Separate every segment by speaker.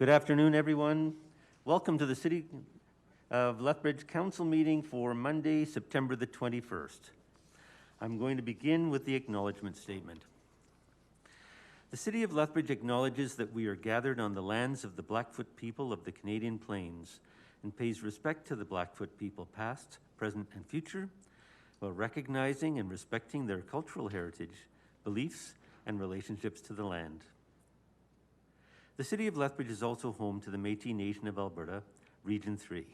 Speaker 1: Good afternoon, everyone. Welcome to the City of Lethbridge Council meeting for Monday, September the 21st. I'm going to begin with the acknowledgement statement. The City of Lethbridge acknowledges that we are gathered on the lands of the Blackfoot people of the Canadian Plains and pays respect to the Blackfoot people past, present, and future, while recognizing and respecting their cultural heritage, beliefs, and relationships to the land. The City of Lethbridge is also home to the Métis Nation of Alberta, Region 3.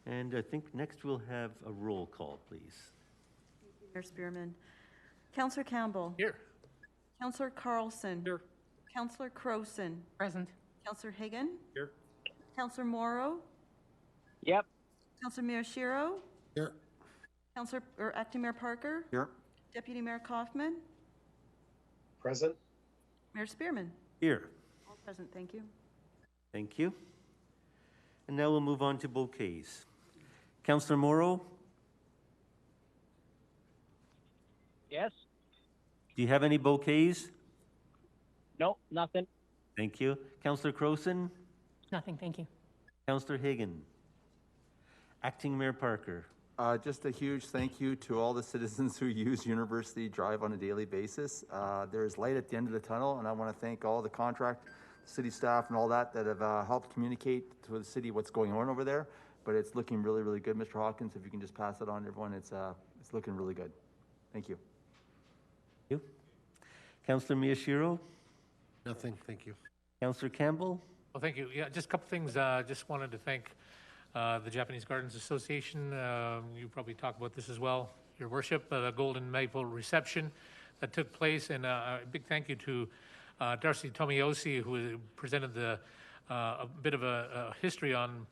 Speaker 1: And I think next we'll have a roll call, please.
Speaker 2: Thank you, Mayor Spearman. Councillor Campbell.
Speaker 3: Here.
Speaker 2: Councillor Carlson.
Speaker 3: Here.
Speaker 2: Councillor Crowson.
Speaker 3: Present.
Speaker 2: Councillor Hagan.
Speaker 3: Here.
Speaker 2: Councillor Morrow.
Speaker 4: Yep.
Speaker 2: Councillor Miyashiro.
Speaker 4: Here.
Speaker 2: Acting Mayor Parker.
Speaker 4: Here.
Speaker 2: Deputy Mayor Kaufman.
Speaker 4: Present.
Speaker 2: Mayor Spearman.
Speaker 1: Here.
Speaker 2: All present, thank you.
Speaker 1: Thank you. And now we'll move on to bouquets. Councillor Morrow,
Speaker 4: Yes.
Speaker 1: do you have any bouquets?
Speaker 4: No, nothing.
Speaker 1: Thank you. Councillor Crowson?
Speaker 3: Nothing, thank you.
Speaker 1: Councillor Hagan? Acting Mayor Parker?
Speaker 5: Just a huge thank you to all the citizens who use University Drive on a daily basis. There's light at the end of the tunnel, and I want to thank all the contract, city staff, and all that have helped communicate to the city what's going on over there. But it's looking really, really good, Mr. Hawkins. If you can just pass it on to everyone, it's looking really good. Thank you.
Speaker 1: You. Councillor Miyashiro?
Speaker 6: Nothing, thank you.
Speaker 1: Councillor Campbell?
Speaker 3: Well, thank you. Yeah, just a couple things. Just wanted to thank the Japanese Gardens Association. You probably talked about this as well, Your Worship, the Golden Maple reception that took place. And a big thank you to Darcy Tomiosi, who presented a bit of a history on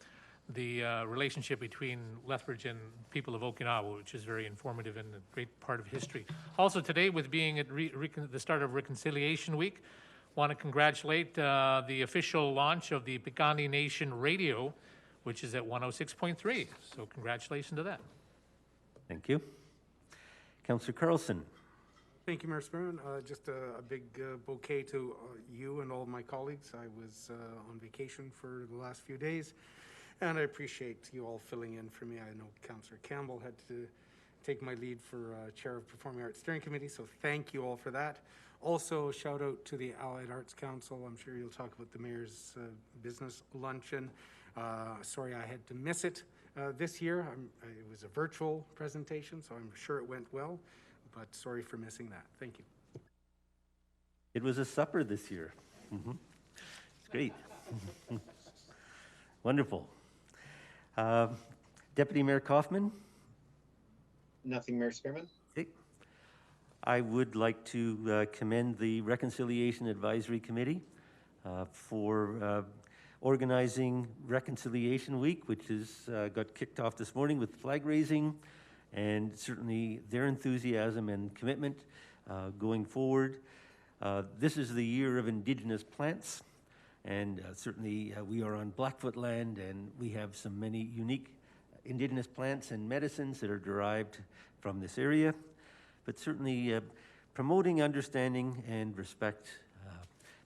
Speaker 3: the relationship between Lethbridge and people of Okinawa, which is very informative and a great part of history. Also today, with being at the start of Reconciliation Week, want to congratulate the official launch of the Piikani Nation Radio, which is at 106.3. So congratulations to that.
Speaker 1: Thank you. Councillor Carlson?
Speaker 6: Thank you, Mayor Spearman. Just a big bouquet to you and all my colleagues. I was on vacation for the last few days, and I appreciate you all filling in for me. I know Councillor Campbell had to take my lead for Chair of Performing Arts Steering Committee, so thank you all for that. Also, shout out to the Allied Arts Council. I'm sure you'll talk about the Mayor's business luncheon. Sorry I had to miss it this year. It was a virtual presentation, so I'm sure it went well, but sorry for missing that. Thank you.
Speaker 1: It was a supper this year. It's great. Wonderful. Deputy Mayor Kaufman?
Speaker 4: Nothing, Mayor Spearman.
Speaker 1: Okay. I would like to commend the Reconciliation Advisory Committee for organizing Reconciliation Week, which is got kicked off this morning with flag raising, and certainly their enthusiasm and commitment going forward. This is the year of Indigenous plants, and certainly we are on Blackfoot land, and we have some many unique Indigenous plants and medicines that are derived from this area, but certainly promoting understanding and respect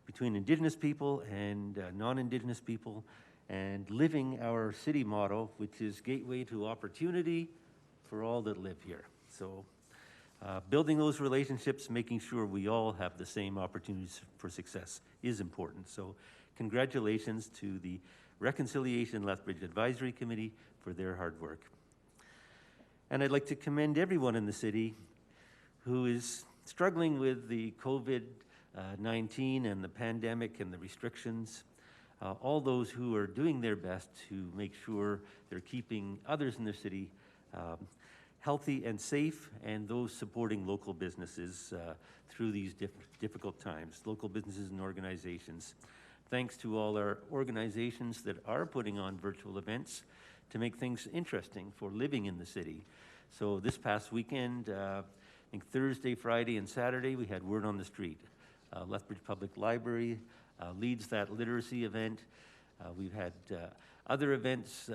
Speaker 1: between Indigenous people and non-Indigenous people, and living our city motto, which is gateway to opportunity for all that live here. So building those relationships, making sure we all have the same opportunities for success is important. So congratulations to the Reconciliation Lethbridge Advisory Committee for their hard work. And I'd like to commend everyone in the city who is struggling with the COVID-19 and the pandemic and the restrictions, all those who are doing their best to make sure they're keeping others in their city healthy and safe, and those supporting local businesses through these difficult times, local businesses and organizations. Thanks to all our organizations that are putting on virtual events to make things interesting for living in the city. So this past weekend, I think Thursday, Friday, and Saturday, we had Word on the Street. Lethbridge Public Library leads that literacy event. We've had other events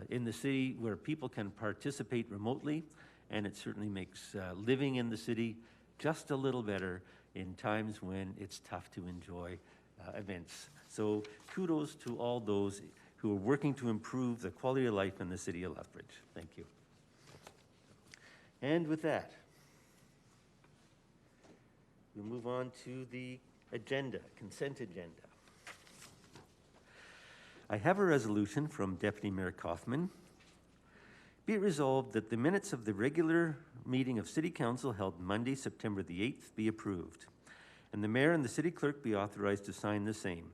Speaker 1: in the city where people can participate remotely, and it certainly makes living in the city just a little better in times when it's tough to enjoy events. So kudos to all those who are working to improve the quality of life in the city of Lethbridge. Thank you. And with that, we'll move on to the agenda, consent agenda. I have a resolution from Deputy Mayor Kaufman. Be it resolved that the minutes of the regular meeting of City Council held Monday, September the 8th be approved, and the Mayor and the City Clerk be authorized to sign the same.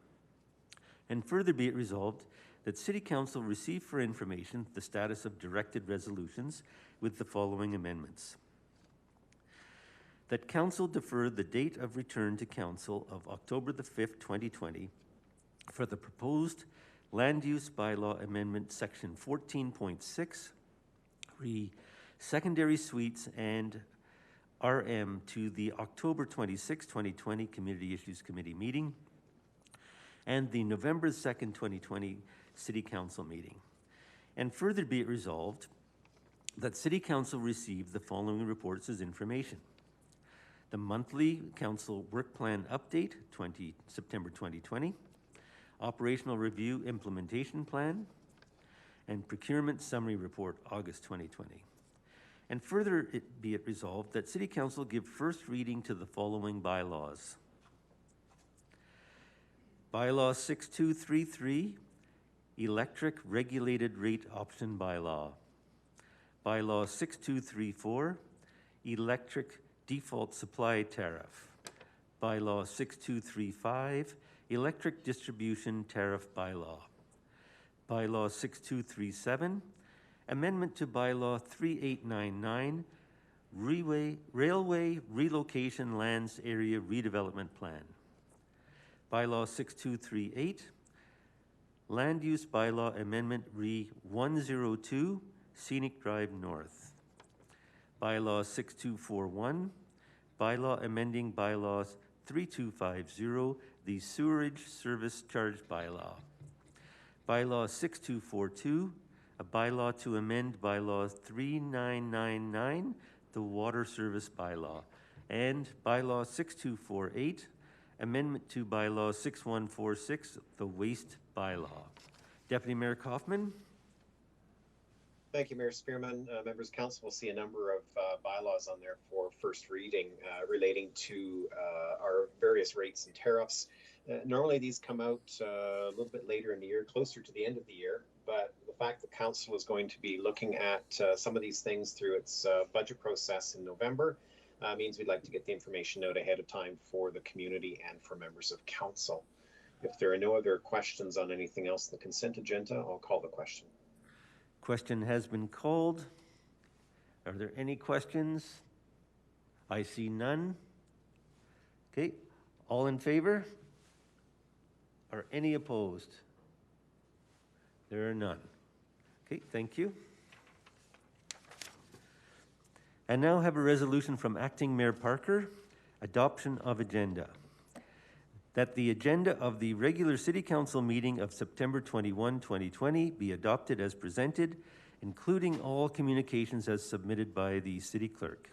Speaker 1: And further be it resolved that City Council receive for information the status of directed resolutions with the following amendments. That Council defer the date of return to Council of October the 5th, 2020 for the proposed Land Use Bylaw Amendment Section 14.6, re secondary suites and RM to the October 26, 2020 Community Issues Committee meeting and the November 2nd, 2020 City Council meeting. And further be it resolved that City Council receive the following reports as information. The monthly Council Work Plan Update, September 2020, Operational Review Implementation Plan, and Procurement Summary Report, August 2020. And further be it resolved that City Council give first reading to the following bylaws. Bylaw 6233, Electric Regulated Rate Option Bylaw. Bylaw 6234, Electric Default Supply Tariff. Bylaw 6235, Electric Distribution Tariff Bylaw. Bylaw 6237, Amendment to Bylaw 3899, Railway Relocation Lands Area Redevelopment Plan. Bylaw 6238, Land Use Bylaw Amendment Re 102, Scenic Drive North. Bylaw 6241, Bylaw amending Bylaws 3250, the Sewerage Service Charge Bylaw. Bylaw 6242, a bylaw to amend Bylaw 3999, the Water Service Bylaw. And Bylaw 6248, amendment to Bylaw 6146, the Waste Bylaw. Deputy Mayor Kaufman.
Speaker 4: Thank you, Mayor Spearman. Members of Council will see a number of bylaws on there for first reading relating to our various rates and tariffs. Normally these come out a little bit later in the year, closer to the end of the year, but the fact that Council is going to be looking at some of these things through its budget process in November means we'd like to get the information out ahead of time for the community and for members of Council. If there are no other questions on anything else in the consent agenda, I'll call the question.
Speaker 1: Question has been called. Are there any questions? I see none. Okay, all in favor? Are any opposed? There are none. Okay, thank you. And now have a resolution from Acting Mayor Parker, adoption of agenda. That the agenda of the regular City Council meeting of September 21, 2020 be adopted as presented, including all communications as submitted by the City Clerk.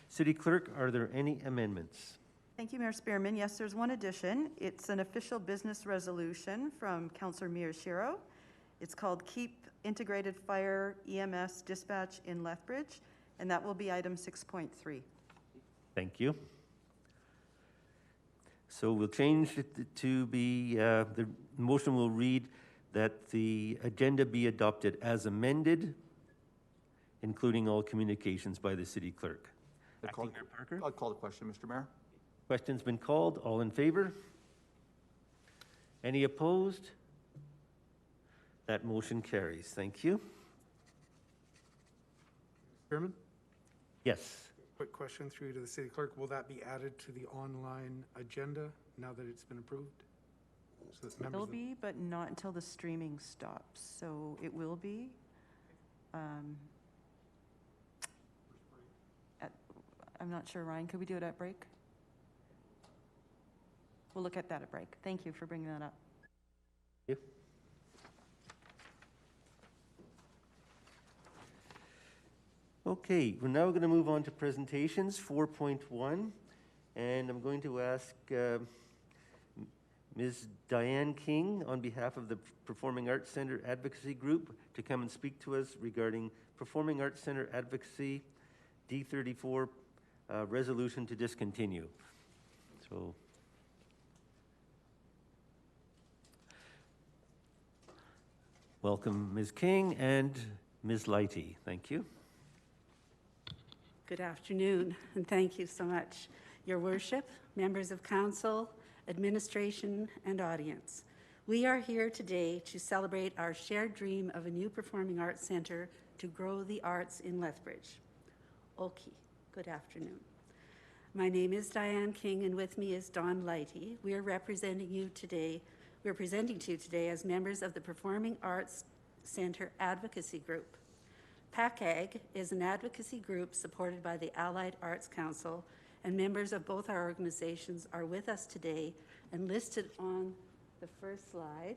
Speaker 1: City Clerk, are there any amendments?
Speaker 2: Thank you, Mayor Spearman. Yes, there's one addition. It's an official business resolution from Councillor Miyashiro. It's called Keep Integrated Fire EMS Dispatch in Lethbridge, and that will be item 6.3.
Speaker 1: Thank you. So we'll change it to be, the motion will read that the agenda be adopted as amended, including all communications by the City Clerk. Acting Mayor Parker?
Speaker 5: I'll call the question, Mr. Mayor.
Speaker 1: Question's been called. All in favor? Any opposed? That motion carries. Thank you.
Speaker 6: Chairman,
Speaker 1: Yes.
Speaker 6: quick question through you to the city clerk. Will that be added to the online agenda now that it's been approved? So that members
Speaker 2: Will
Speaker 6: of-
Speaker 2: be, but not until the streaming stops. So it will be. I'm not sure, Ryan, could we do it at break? We'll look at that at break. Thank you for bringing that up.
Speaker 1: Thank you. Okay, we're now going to move on to presentations. 4.1 And I'm going to ask Ms. Diane King, on behalf of the Performing Arts Center Advocacy Group, to come and speak to us regarding Performing Arts Center Advocacy D34 resolution to discontinue. So, welcome, Ms. King and Ms. Lighty. Thank you.
Speaker 7: Good afternoon, and thank you so much, Your Worship, members of council, administration, and audience. We are here today to celebrate our shared dream of a new performing arts centre to grow the arts in Lethbridge. Oki, good afternoon. My name is Diane King, and with me is Don Lighty. We are presenting to you today as members of the Performing Arts Centre Advocacy Group. PACAG is an advocacy group supported by the Allied Arts Council, and members of both our organizations are with us today and listed on the first slide,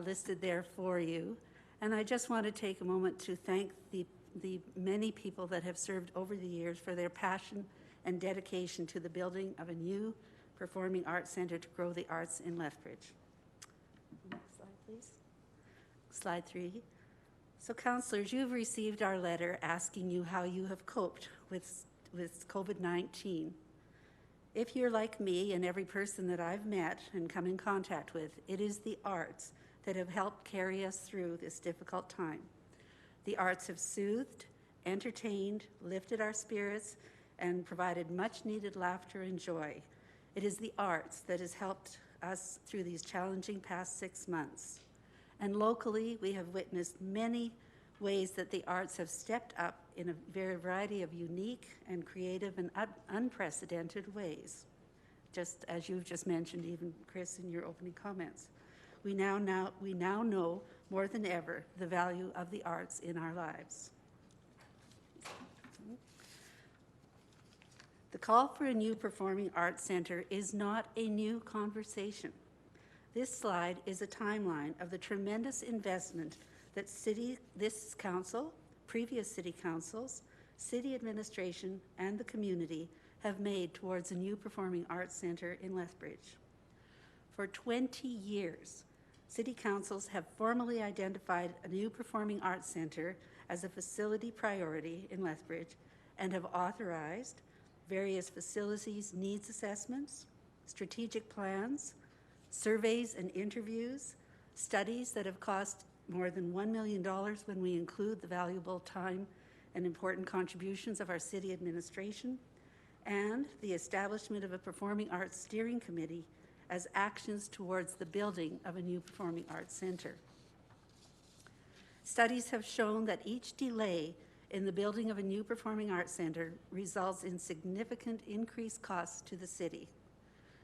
Speaker 7: listed there for you. And I just want to take a moment to thank the many people that have served over the years for their passion and dedication to the building of a new performing arts centre to grow the arts in Lethbridge. Next slide, please. Slide 3. So, councillors, you've received our letter asking you how you have coped with COVID-19. If you're like me and every person that I've met and come in contact with, it is the arts that have helped carry us through this difficult time. The arts have soothed, entertained, lifted our spirits, and provided much-needed laughter and joy. It is the arts that has helped us through these challenging past 6 months. And locally, we have witnessed many ways that the arts have stepped up in a variety of unique and creative and unprecedented ways, just as you've just mentioned, even Chris, in your opening comments. We now know more than ever the value of the arts in our lives. The call for a new performing arts centre is not a new conversation. This slide is a timeline of the tremendous investment that this council, previous city councils, city administration, and the community have made towards a new performing arts centre in Lethbridge. For 20 years, city councils have formally identified a new performing arts centre as a facility priority in Lethbridge and have authorized various facilities needs assessments, strategic plans, surveys and interviews, studies that have cost more than $1 million when we include the valuable time and important contributions of our city administration, and the establishment of a performing arts steering committee as actions towards the building of a new performing arts centre. Studies have shown that each delay in the building of a new performing arts centre results in significant increased costs to the city.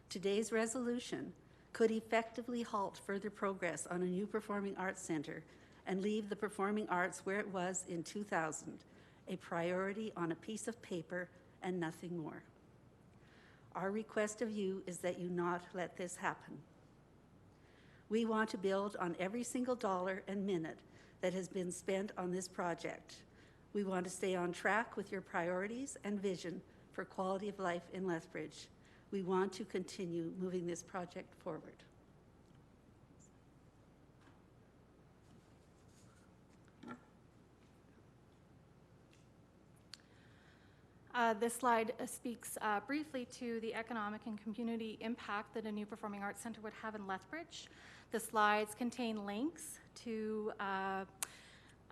Speaker 7: Today's resolution could effectively halt further progress on a new performing arts centre and leave the performing arts where it was in 2000, a priority on a piece of paper and nothing more. Our request of you is that you not let this happen. We want to build on every single dollar and minute that has been spent on this project. We want to stay on track with your priorities and vision for quality of life in Lethbridge. We want to continue moving this project forward.
Speaker 8: This slide speaks briefly to the economic and community impact that a new performing arts centre would have in Lethbridge. The slides contain links to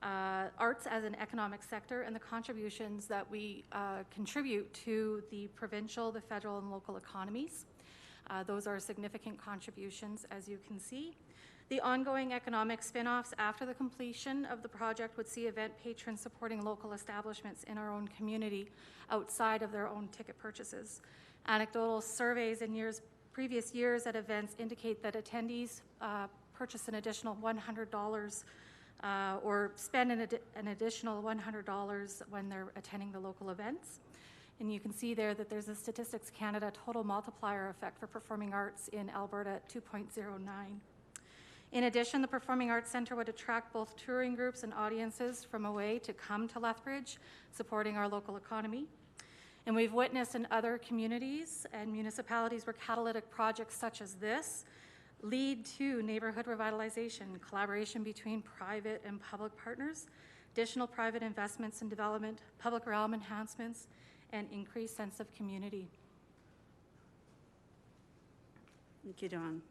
Speaker 8: arts as an economic sector and the contributions that we contribute to the provincial, the federal, and local economies. Those are significant contributions, as you can see. The ongoing economic spin-offs after the completion of the project would see event patrons supporting local establishments in our own community outside of their own ticket purchases. Anecdotal surveys in previous years at events indicate that attendees purchase an additional $100 or spend an additional $100 when they're attending the local events. And you can see there that there's a Statistics Canada total multiplier effect for performing arts in Alberta at 2.09. In addition, the Performing Arts Centre would attract both touring groups and audiences from away to come to Lethbridge, supporting our local economy. And we've witnessed in other communities and municipalities where catalytic projects such as this lead to neighborhood revitalization, collaboration between private and public partners, additional private investments in development, public realm enhancements, and increased sense of community.
Speaker 7: Thank you, Dawn.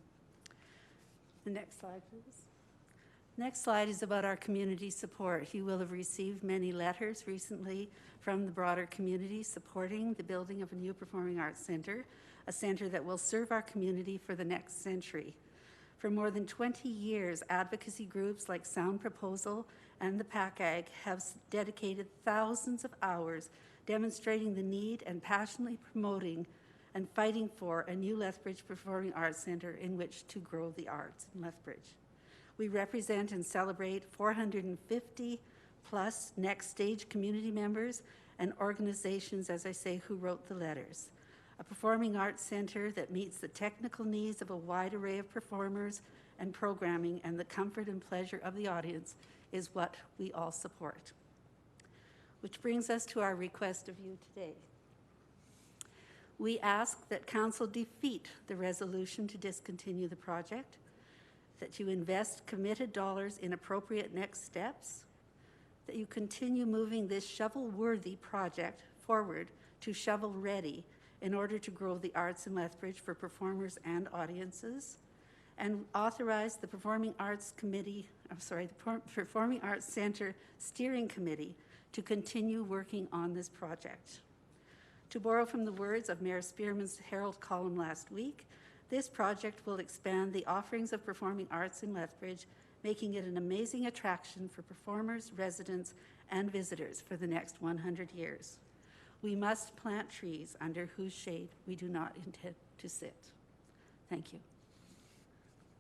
Speaker 7: The next slide, please. Next slide is about our community support. You will have received many letters recently from the broader community supporting the building of a new performing arts center, a center that will serve our community for the next century. For more than 20 years, advocacy groups like Sound Proposal and the PACAG have dedicated thousands of hours demonstrating the need and passionately promoting and fighting for a new Lethbridge Performing Arts Center in which to grow the arts in Lethbridge. We represent and celebrate 450 plus Next Stage community members and organizations, as I say, who wrote the letters. A performing arts center that meets the technical needs of a wide array of performers and programming and the comfort and pleasure of the audience is what we all support. Which brings us to our request of you today. We ask that Council defeat the resolution to discontinue the project, that you invest committed dollars in appropriate next steps, that you continue moving this shovel-worthy project forward to shovel-ready in order to grow the arts in Lethbridge for performers and audiences, and authorize the Performing Arts Committee, the Performing Arts Center Steering Committee to continue working on this project. To borrow from the words of Mayor Spearman's Herald column last week, this project will expand the offerings of performing arts in Lethbridge, making it an amazing attraction for performers, residents, and visitors for the next 100 years. We must plant trees under whose shade we do not intend to sit. Thank you.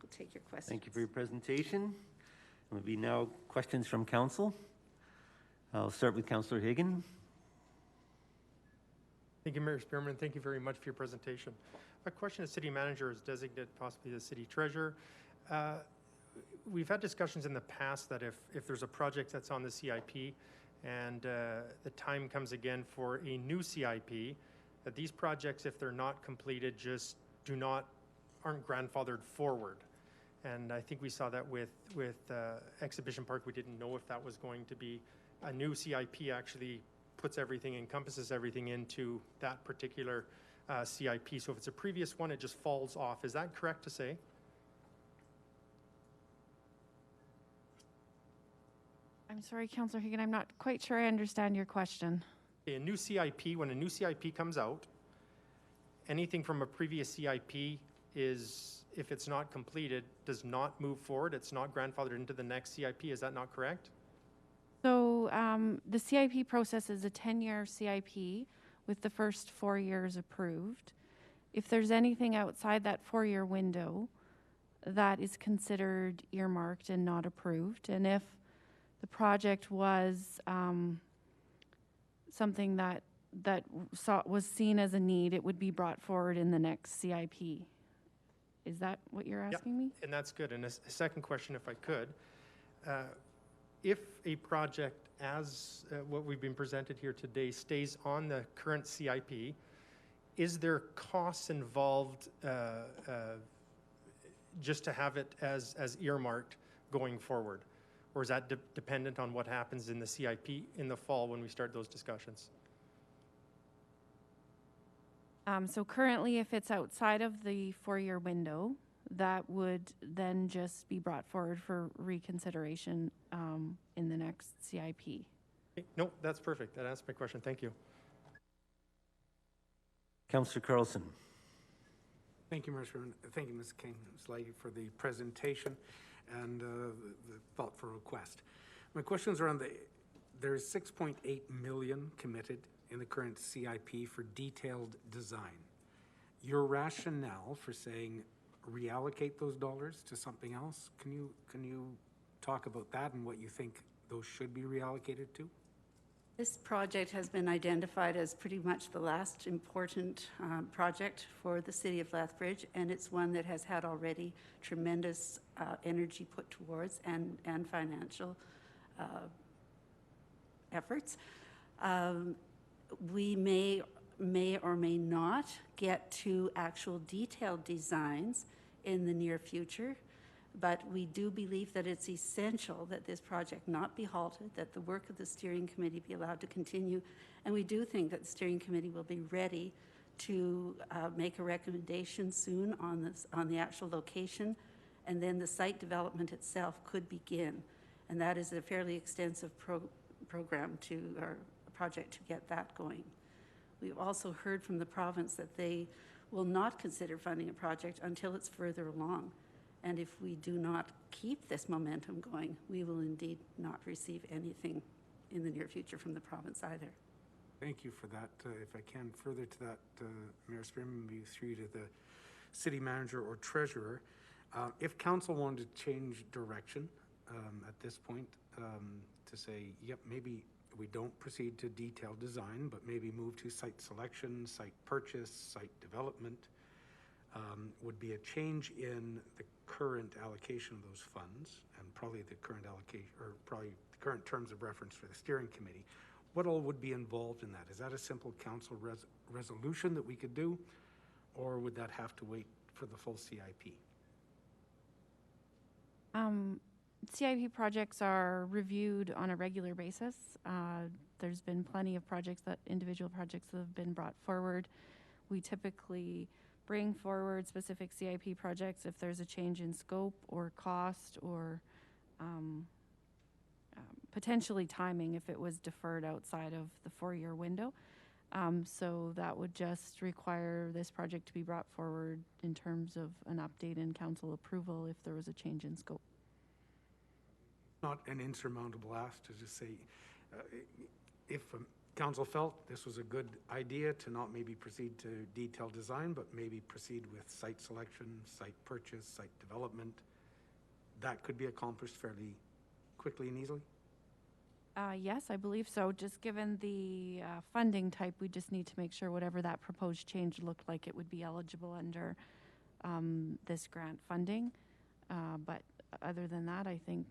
Speaker 7: We'll take your questions.
Speaker 1: Thank you for your presentation. There will be now questions from council. I'll start with Councillor Higgin.
Speaker 9: Thank you, Mayor Spearman. Thank you very much for your presentation. My question is city manager is designated possibly the city treasurer. We've had discussions in the past that if there's a project that's on the CIP and the time comes again for a new CIP, that these projects, if they're not completed, just aren't grandfathered forward. And I think we saw that with Exhibition Park. We didn't know if that was going to be a new CIP actually encompasses everything into that particular CIP. So if it's a previous one, it just falls off. Is that correct to say?
Speaker 10: I'm sorry, Councillor Higgin, I'm not quite sure I understand your question.
Speaker 9: A new CIP, when a new CIP comes out, anything from a previous CIP is, if it's not completed, does not move forward. It's not grandfathered into the next CIP. Is that not correct?
Speaker 10: So the CIP process is a 10-year CIP with the first 4 years approved. If there's anything outside that 4-year window, that is considered earmarked and not approved. And if the project was something that was seen as a need, it would be brought forward in the next CIP. Is that what you're asking me?
Speaker 9: And that's good. And a second question, if I could. If a project, as what we've been presented here today, stays on the current CIP, is there costs involved just to have it as earmarked going forward? Or is that dependent on what happens in the CIP in the fall when we start those discussions?
Speaker 10: So currently, if it's outside of the 4-year window, that would then just be brought forward for reconsideration in the next CIP.
Speaker 9: Okay. No, that's perfect. That answers my question. Thank you.
Speaker 1: Councillor Carlson.
Speaker 6: Thank you, Mayor Spearman. Thank you, Ms. King, Ms. Leahy, for the presentation and the thoughtful request. My questions are on there's 6.8 million committed in the current CIP for detailed design. Your rationale for saying reallocate those dollars to something else, can you talk about that and what you think those should be reallocated to?
Speaker 7: This project has been identified as pretty much the last important project for the city of Lethbridge, and it's one that has had already tremendous energy put towards and financial efforts. We may may or may not get to actual detailed designs in the near future, but we do believe that it's essential that this project not be halted, that the work of the steering committee be allowed to continue, and we do think that the steering committee will be ready to make a recommendation soon on the actual location, and then the site development itself could begin. And that is a fairly extensive program or project to get that going. We've also heard from the province that they will not consider funding a project until it's further along. And if we do not keep this momentum going, we will indeed not receive anything in the near future from the province either.
Speaker 6: Thank you for that. If I can further to that, Mayor Spearman, maybe through to the city manager or treasurer, if council wanted to change direction at this point, to say, yep, maybe we don't proceed to detailed design, but maybe move to site selection, site purchase, site development, would be a change in the current allocation of those funds and probably the current allocation, or probably the current terms of reference for the steering committee. What all would be involved in that? Is that a simple council resolution that we could do, or would that have to wait for the full CIP?
Speaker 10: CIP projects are reviewed on a regular basis. There's been plenty of individual projects that have been brought forward. We typically bring forward specific CIP projects if there's a change in scope or cost or potentially timing if it was deferred outside of the 4-year window. So that would just require this project to be brought forward in terms of an update in council approval if there was a change in scope.
Speaker 6: Not an insurmountable ask to just say, if council felt this was a good idea to not maybe proceed to detailed design, but maybe proceed with site selection, site purchase, site development, that could be accomplished fairly quickly and easily?
Speaker 10: Yes, I believe so. Just given the funding type, we just need to make sure whatever that proposed change looked like, it would be eligible under this grant funding. But other than that, I think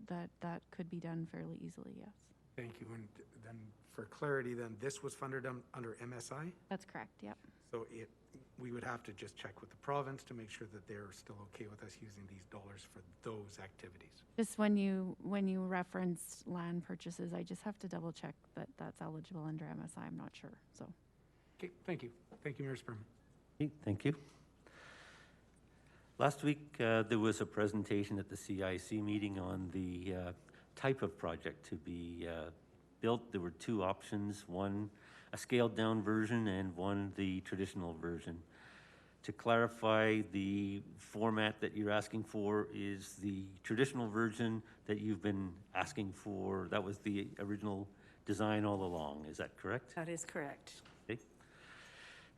Speaker 10: that could be done fairly easily, yes.
Speaker 6: Thank you. And then for clarity, then this was funded under MSI?
Speaker 10: That's correct, yep.
Speaker 6: So we would have to just check with the province to make sure that they're still okay with us using these dollars for those activities.
Speaker 10: Just when you reference land purchases, I just have to double check that that's eligible under MSI. I'm not sure, so.
Speaker 6: Okay, thank you. Thank you, Mayor Spearman.
Speaker 1: Okay, thank you. Last week, there was a presentation at the CIC meeting on the type of project to be built. There were 2 options, one a scaled-down version and one the traditional version. To clarify, the format that you're asking for is the traditional version that you've been asking for. That was the original design all along. Is that correct?
Speaker 7: That is correct.
Speaker 1: Okay.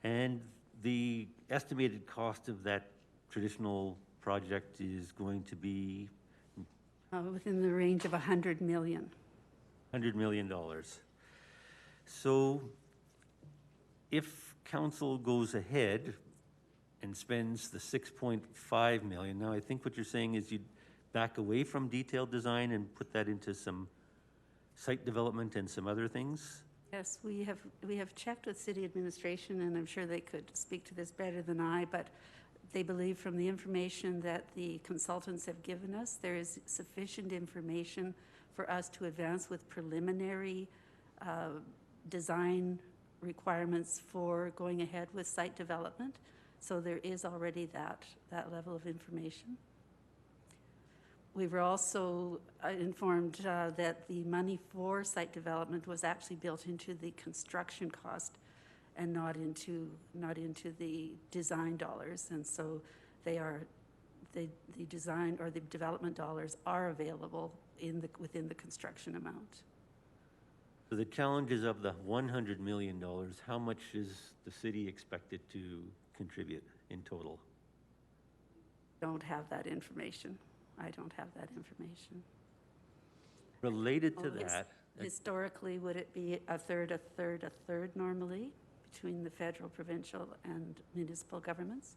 Speaker 1: And the estimated cost of that traditional project is going to be
Speaker 7: Within the range of $100 million.
Speaker 1: $100 million. So if council goes ahead and spends the 6.5 million, now I think what you're saying is you'd back away from detailed design and put that into some site development and some other things?
Speaker 7: Yes, we have checked with city administration, and I'm sure they could speak to this better than I, but they believe from the information that the consultants have given us, there is sufficient information for us to advance with preliminary design requirements for going ahead with site development. So there is already that level of information. We were also informed that the money for site development was actually built into the construction cost and not into the design dollars. And so the design or the development dollars are available within the construction amount.
Speaker 1: So the challenges of the $100 million, how much is the city expected to contribute in total?
Speaker 7: Don't have that information. I don't have that information.
Speaker 1: Related to
Speaker 7: Well,
Speaker 1: that,
Speaker 7: Historically, would it be a third normally between the federal, provincial, and municipal governments?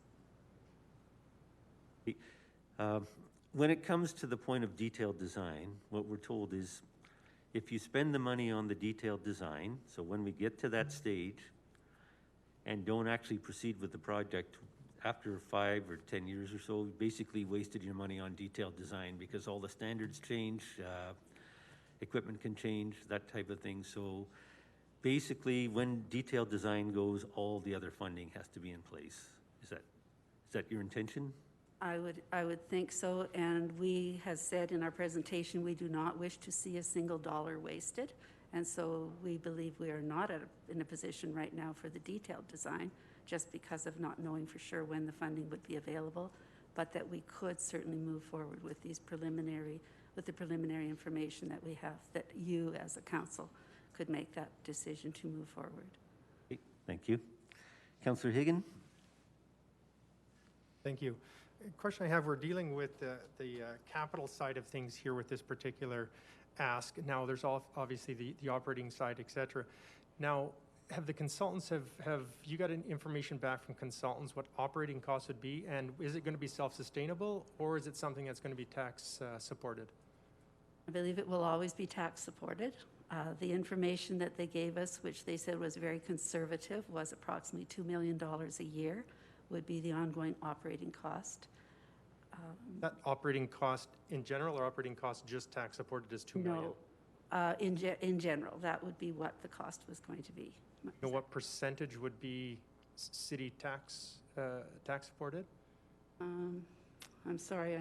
Speaker 1: when it comes to the point of detailed design, what we're told is if you spend the money on the detailed design, so when we get to that stage, and don't actually proceed with the project after 5 or 10 years or so, you basically wasted your money on detailed design because all the standards change, equipment can change, that type of thing. So basically, when detailed design goes, all the other funding has to be in place. Is that your intention?
Speaker 7: I would think so, and we have said in our presentation, we do not wish to see a single dollar wasted. And so we believe we are not in a position right now for the detailed design, just because of not knowing for sure when the funding would be available, but that we could certainly move forward with the preliminary information that we have, that you as a council could make that decision to move forward.
Speaker 1: Okay, thank you. Councillor Higgin?
Speaker 9: Thank you. Question I have, we're dealing with the capital side of things here with this particular ask. Now, there's obviously the operating side, et cetera. Now, have the consultants, have you got information back from consultants what operating costs would be? And is it going to be self-sustainable, or is it something that's going to be tax supported?
Speaker 7: I believe it will always be tax supported. The information that they gave us, which they said was very conservative, was approximately $2 million a year would be the ongoing operating cost.
Speaker 9: That operating cost in general, or operating cost just tax supported is $2 million?
Speaker 7: No, in general, that would be what the cost was going to be.
Speaker 9: You know what percentage would be city tax supported?
Speaker 7: I'm sorry,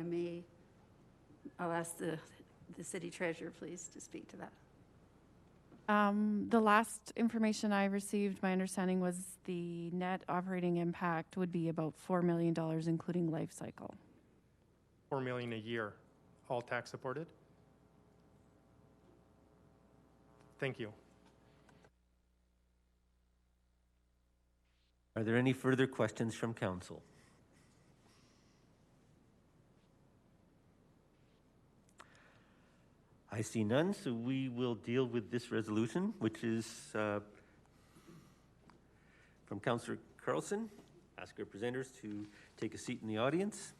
Speaker 7: I'll ask the city treasurer, please, to speak to that.
Speaker 10: The last information I received, my understanding was the net operating impact would be about $4 million, including life cycle.
Speaker 9: $4 million a year, all tax supported? Thank you.
Speaker 1: Are there any further questions from council? I see none, so we will deal with this resolution, which is from Councillor Carlson. Ask our presenters to take a seat in the audience.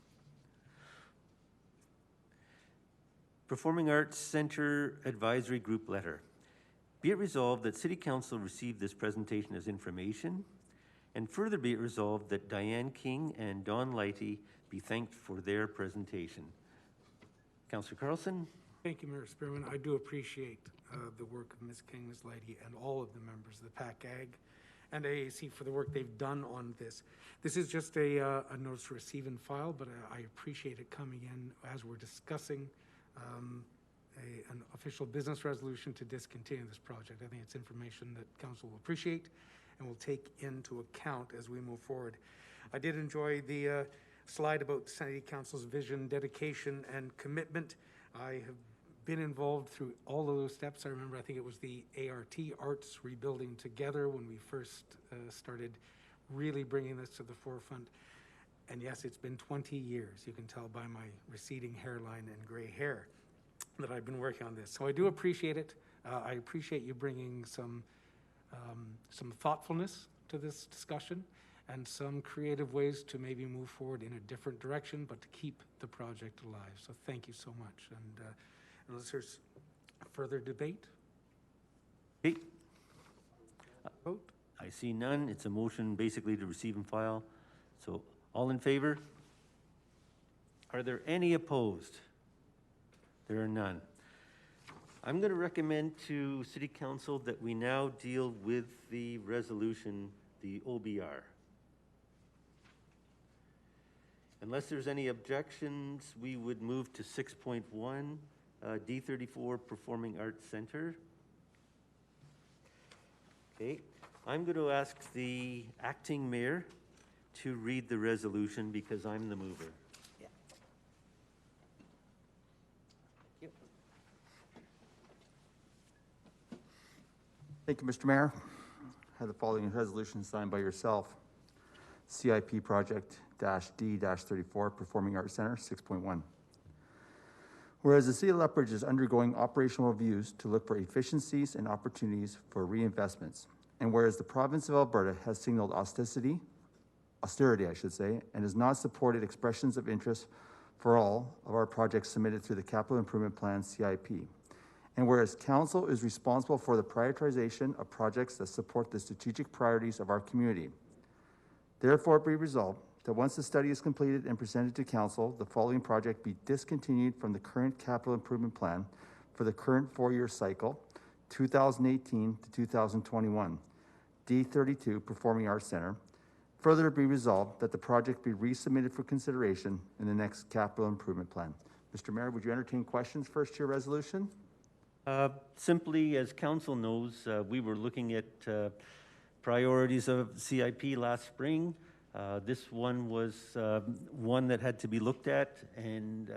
Speaker 1: Performing Arts Centre Advisory Group Letter. Be it resolved that City Council receive this presentation as information, and further be it resolved that Diane King and Don Lighty be thanked for their presentation. Councillor Carlson.
Speaker 6: Thank you, Mayor Spearman. I do appreciate the work of Ms. King, Ms. Lighty, and all of the members of the PAC-AG and AAC for the work they've done on this. This is just a notice to receive and file, but I appreciate it coming in as we're discussing an official business resolution to discontinue this project. I think it's information that council will appreciate and will take into account as we move forward. I did enjoy the slide about City Council's vision, dedication, and commitment. I have been involved through all of those steps. I remember, I think it was the ART, Arts Rebuilding Together, when we first started really bringing this to the forefront. And yes, it's been 20 years. You can tell by my receding hairline and gray hair that I've been working on this. So I do appreciate it. I appreciate you bringing some thoughtfulness to this discussion and some creative ways to maybe move forward in a different direction, but to keep the project alive. So thank you so much. And unless there's further debate?
Speaker 1: Okay.
Speaker 6: Vote?
Speaker 1: I see none. It's a motion basically to receive and file. So all in favor? Are there any opposed? There are none. I'm going to recommend to City Council that we now deal with the resolution, the OBR. Unless there's any objections, we would move to 6.1, D34 Performing Arts Center. Okay, I'm going to ask the acting mayor to read the resolution because I'm the mover.
Speaker 2: Yeah.
Speaker 5: Thank you, Mr. Mayor. I have the following resolution signed by yourself. CIP Project -D-34 Performing Arts Center 6.1. Whereas the City of Lethbridge is undergoing operational reviews to look for efficiencies and opportunities for reinvestments, and whereas the province of Alberta has signaled austerity, and has not supported expressions of interest for all of our projects submitted through the Capital Improvement Plan CIP. And whereas Council is responsible for the prioritization of projects that support the strategic priorities of our community. Therefore, be resolved that once the study is completed and presented to council, the following project be discontinued from the current capital improvement plan for the current 4-year cycle, 2018 to 2021. D32 Performing Arts Center. Further be resolved that the project be resubmitted for consideration in the next capital improvement plan. Mr. Mayor, would you entertain questions first to your resolution?
Speaker 1: Simply, as council knows, we were looking at priorities of CIP last spring. This one was one that had to be looked at, and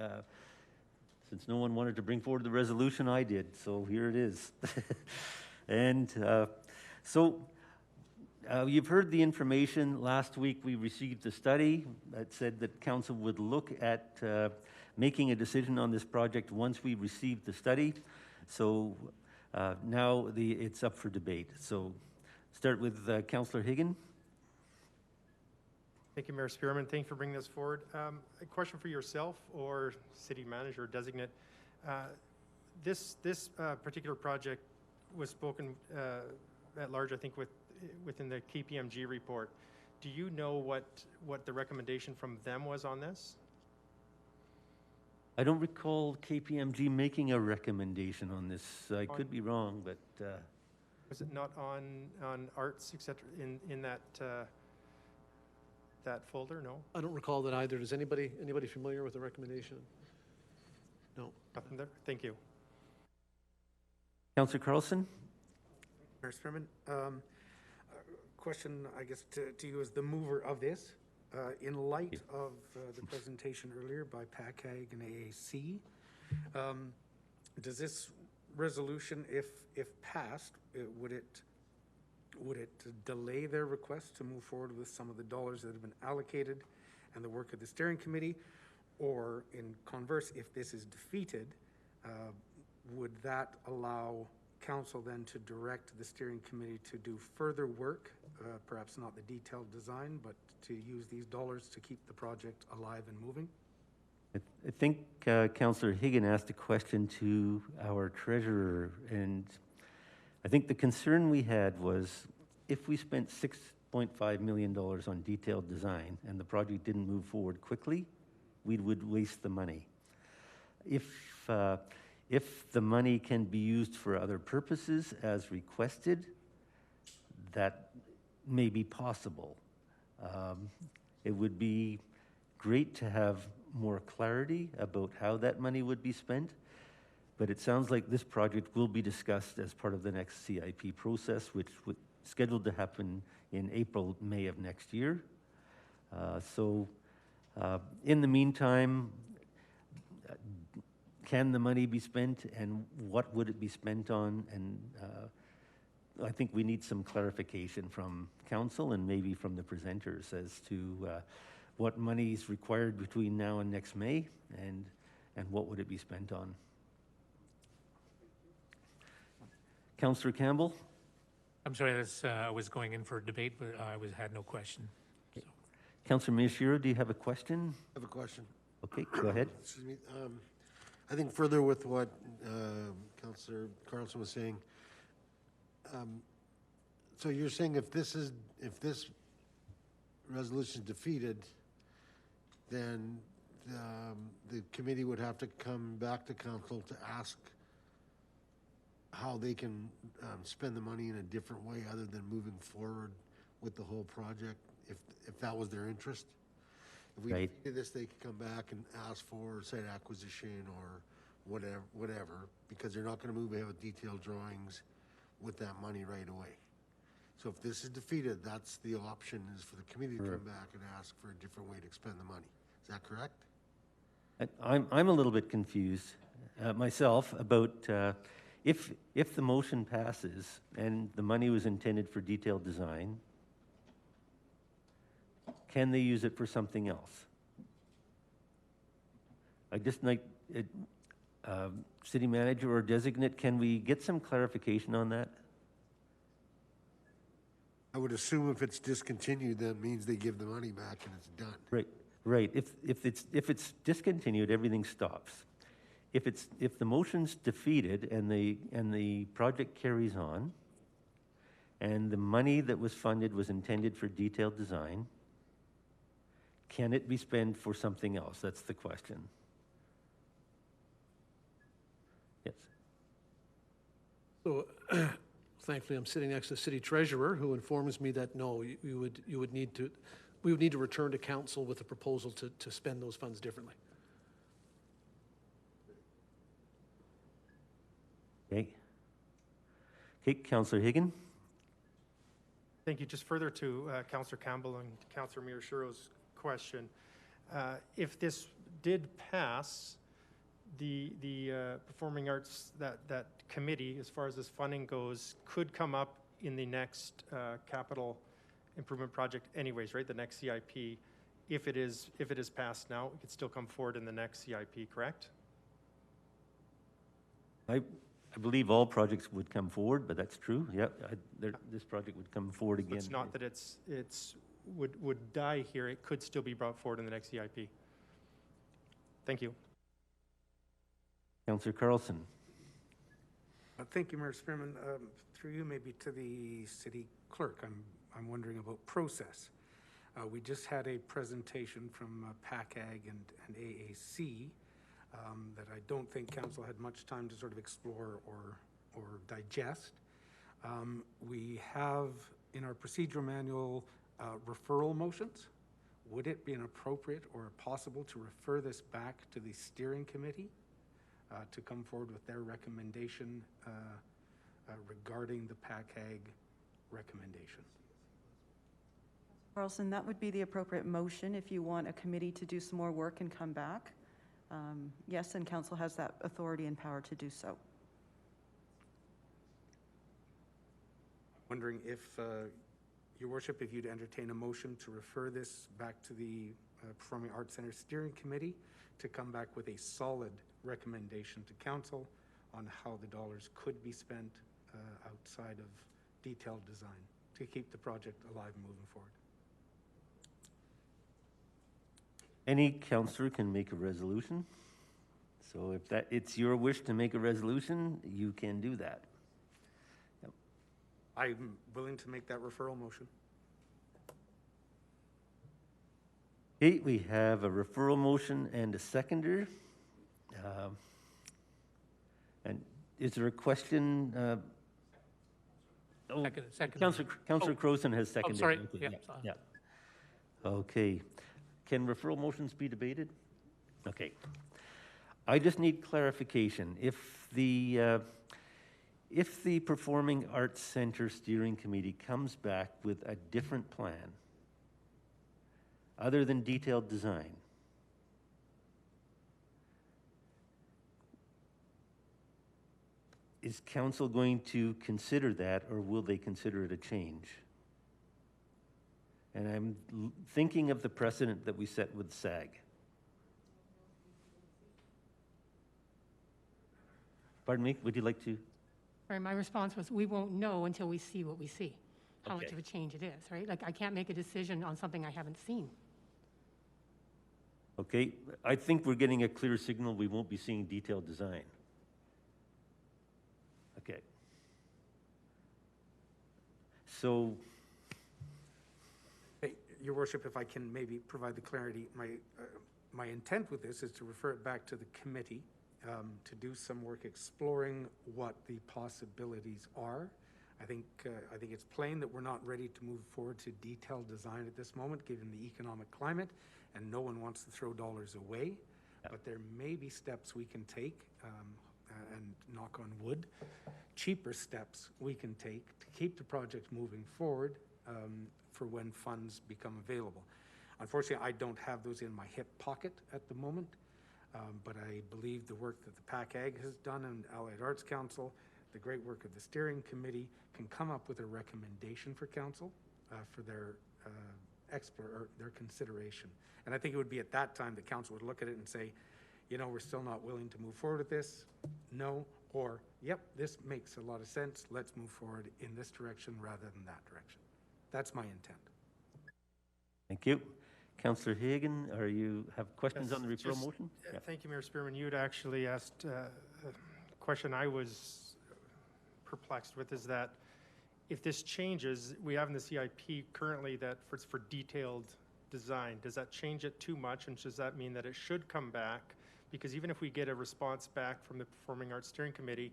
Speaker 1: since no one wanted to bring forward the resolution, I did, so here it is. And you've heard the information. Last week we received a study that said that council would look at making a decision on this project once we received the study. So now it's up for debate. So start with Councillor Higgin.
Speaker 9: Thank you, Mayor Spearman. Thank you for bringing this forward. A question for yourself or city manager designate. This particular project was spoken at large, I think, within the KPMG report. Do you know what the recommendation from them was on this?
Speaker 1: I don't recall KPMG making a recommendation on this. I could be wrong, but
Speaker 9: Was it not on arts, et cetera, in that that folder? No?
Speaker 11: I don't recall that either. Does anybody familiar with the recommendation? No.
Speaker 9: Nothing there? Thank you.
Speaker 1: Councillor Carlson.
Speaker 6: Mayor Spearman, question, I guess, to you as the mover of this. In light of the presentation earlier by PACAG and AAC, does this resolution, if passed, would it delay their request to move forward with some of the dollars that have been allocated and the work of the steering committee? Or in converse, if this is defeated, would that allow council then to direct the steering committee to do further work, perhaps not the detailed design, but to use these dollars to keep the project alive and moving?
Speaker 1: I think Councillor Higgin asked a question to our treasurer, and I think the concern we had was if we spent $6.5 million on detailed design and the project didn't move forward quickly, we would waste the money. If the money can be used for other purposes as requested, that may be possible. It would be great to have more clarity about how that money would be spent, but it sounds like this project will be discussed as part of the next CIP process, which was scheduled to happen in April, May of next year. In the meantime, can the money be spent and what would it be spent on? And I think we need some clarification from council and maybe from the presenters as to what money is required between now and next May and what would it be spent on. Councillor Campbell?
Speaker 3: I'm sorry, I was going in for a debate, but I had no question. So.
Speaker 1: Councillor Miyashiro, do you have a question?
Speaker 12: I have a question.
Speaker 1: Okay, go ahead.
Speaker 12: Excuse me. I think further with what Councillor Carlson was saying. So you're saying if this resolution is defeated, then the committee would have to come back to council to ask how they can spend the money in a different way other than moving forward with the whole project, if that was their interest? If we defeated this, they could come back and ask for site acquisition or whatever, because they're not going to move ahead with detailed drawings with that money right away. So if this is defeated, that's the option, is for the committee to come back and ask for a different way to expend the money. Is that correct?
Speaker 1: I'm a little bit confused myself about if the motion passes and the money was intended for detailed design, can they use it for something else? I just like city manager or designate, can we get some clarification on that?
Speaker 12: I would assume if it's discontinued, that means they give the money back and it's done.
Speaker 1: Right. If it's discontinued, everything stops. If the motion's defeated and the project carries on, and the money that was funded was intended for detailed design, Can it be spent for something else? That's the question. Yes.
Speaker 11: So thankfully, I'm sitting next to the city treasurer, who informs me that no, we would need to return to council with a proposal to spend those funds differently.
Speaker 1: Okay. Okay, Councillor Higgin?
Speaker 9: Thank you. Just further to Councillor Campbell and Councillor Miyashiro's question, if this did pass, the performing arts, that committee, as far as this funding goes, could come up in the next capital improvement project anyways, right? The next CIP, if it is passed now, it could still come forward in the next CIP, correct?
Speaker 1: I believe all projects would come forward, but that's true. Yeah, this project would come forward again.
Speaker 9: It's not that it's would die here. It could still be brought forward in the next CIP. Thank you.
Speaker 1: Councillor Carlson?
Speaker 6: Thank you, Mayor Spearman. Through you, maybe to the city clerk, I'm wondering about process. We just had a presentation from PACAG and AAC that I don't think council had much time to sort of explore or digest. We have in our procedural manual referral motions. Would it be inappropriate or possible to refer this back to the steering committee to come forward with their recommendation regarding the PACAG recommendation?
Speaker 2: Carlson, that would be the appropriate motion if you want a committee to do some more work and come back. Yes, and council has that authority and power to do so.
Speaker 6: Wondering if, Your Worship, if you'd entertain a motion to refer this back to the Performing Arts Center Steering Committee to come back with a solid recommendation to council on how the dollars could be spent outside of detailed design to keep the project alive and moving forward.
Speaker 1: Any councillor can make a resolution. So if it's your wish to make a resolution, you can do that. Yep.
Speaker 6: I'm willing to make that referral motion.
Speaker 1: Okay, we have a referral motion and a seconder. And is there a question?
Speaker 3: Second.
Speaker 1: Councillor Crowson has seconded.
Speaker 3: sorry.
Speaker 1: Okay,
Speaker 3: Yeah.
Speaker 1: yeah. Okay. Can referral motions be debated? Okay. I just need clarification. If the Performing Arts Center Steering Committee comes back with a different plan, other than detailed design, is council going to consider that, or will they consider it a change? And I'm thinking of the precedent that we set with SAG. Pardon me, would you like to?
Speaker 13: Sorry, my response was, we won't know until we see what we see, how much
Speaker 1: Okay.
Speaker 13: of a change it is, right? Like, I can't make a decision on something I haven't seen.
Speaker 1: Okay, I think we're getting a clear signal we won't be seeing detailed design. Okay. So,
Speaker 6: Hey, Your Worship, if I can maybe provide the clarity, my intent with this is to refer it back to the committee to do some work exploring what the possibilities are. I think it's plain that we're not ready to move forward to detailed design at this moment, given the economic climate, and no one wants to throw dollars away. But there may be steps we can take, and knock on wood, cheaper steps we can take to keep the project moving forward for when funds become available. Unfortunately, I don't have those in my hip pocket at the moment, but I believe the work that the PACAG has done and Allied Arts Council, the great work of the steering committee, can come up with a recommendation for council for their their consideration. And I think it would be at that time that council would look at it and say, you know, we're still not willing to move forward with this, no, or, yep, this makes a lot of sense, let's move forward in this direction rather than that direction. That's my intent.
Speaker 1: thank you. Councillor Hagan, you have questions
Speaker 9: Yes,
Speaker 1: on the referral
Speaker 9: just-
Speaker 1: motion? Yeah.
Speaker 9: Thank you, Mayor Spearman. You had actually asked a question I was perplexed with, is that if this changes, we have in the CIP currently that it's for detailed design, does that change it too much? And does that mean that it should come back? Because even if we get a response back from the Performing Arts Steering Committee,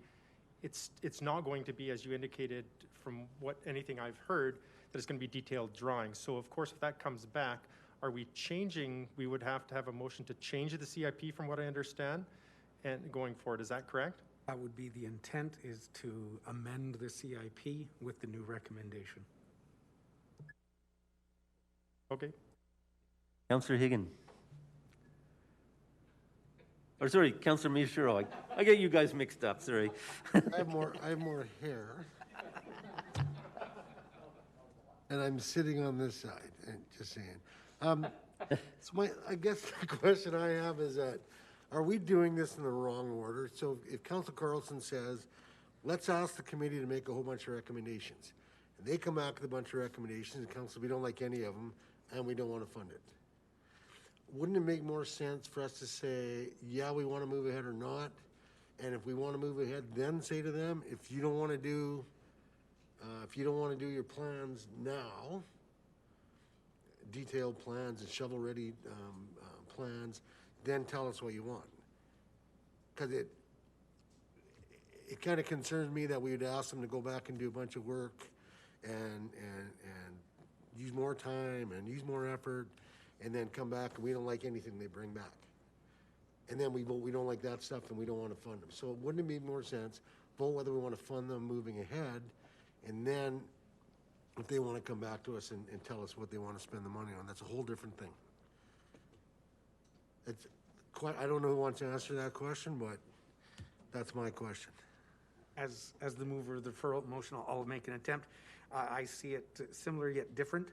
Speaker 9: it's not going to be, as you indicated, from anything I've heard, that it's going to be detailed drawings. So of course, if that comes back, are we changing, we would have to have a motion to change the CIP from what I understand, and going forward, is that correct?
Speaker 6: That would be the intent, is to amend the CIP with the new recommendation.
Speaker 9: Okay.
Speaker 1: Councillor Higgin. Or sorry, Councillor Miyashiro. I get you guys mixed up, sorry.
Speaker 12: I have more hair. And I'm sitting on this side, and just saying. So I guess the question I have is that, are we doing this in the wrong order? So if Council Carlson says, let's ask the committee to make a whole bunch of recommendations, and they come back with a bunch of recommendations, and Council, we don't like any of them, and we don't want to fund it. Wouldn't it make more sense for us to say, yeah, we want to move ahead or not? And if we want to move ahead, then say to them, if you don't want to do your plans now, detailed plans and shovel-ready plans, then tell us what you want. Because it kind of concerns me that we would ask them to go back and do a bunch of work and use more time and use more effort, and then come back and we don't like anything they bring back. And then we vote we don't like that stuff and we don't want to fund them. So wouldn't it make more sense, vote whether we want to fund them moving ahead, and then if they want to come back to us and tell us what they want to spend the money on, that's a whole different thing. It's quite, I don't know who wants to answer that question, but that's my question.
Speaker 6: As the mover of the referral motion, I'll make an attempt. I see it similar yet different,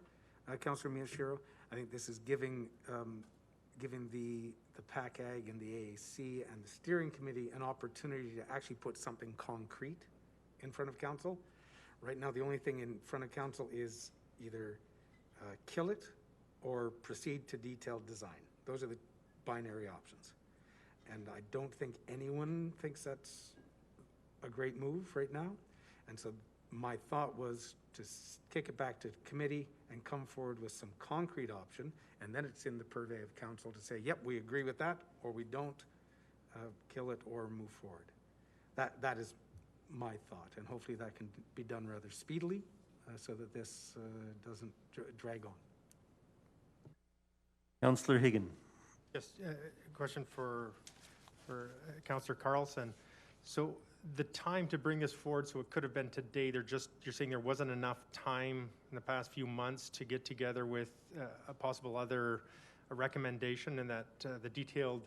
Speaker 6: Councillor Miyashiro. I think this is giving the PACAG and the AAC and the steering committee an opportunity to actually put something concrete in front of council. Right now, the only thing in front of council is either kill it or proceed to detailed design. Those are the binary options. And I don't think anyone thinks that's a great move right now. And so my thought was to kick it back to committee and come forward with some concrete option, and then it's in the purvey of council to say, yep, we agree with that, or we don't kill it or move forward. That is my thought, and hopefully that can be done rather speedily so that this doesn't drag on.
Speaker 1: Councillor Higgin.
Speaker 9: Yes, question for Councillor Carlson. So the time to bring this forward, so it could have been today, you're saying there wasn't enough time in the past few months to get together with a possible other recommendation, and that the detailed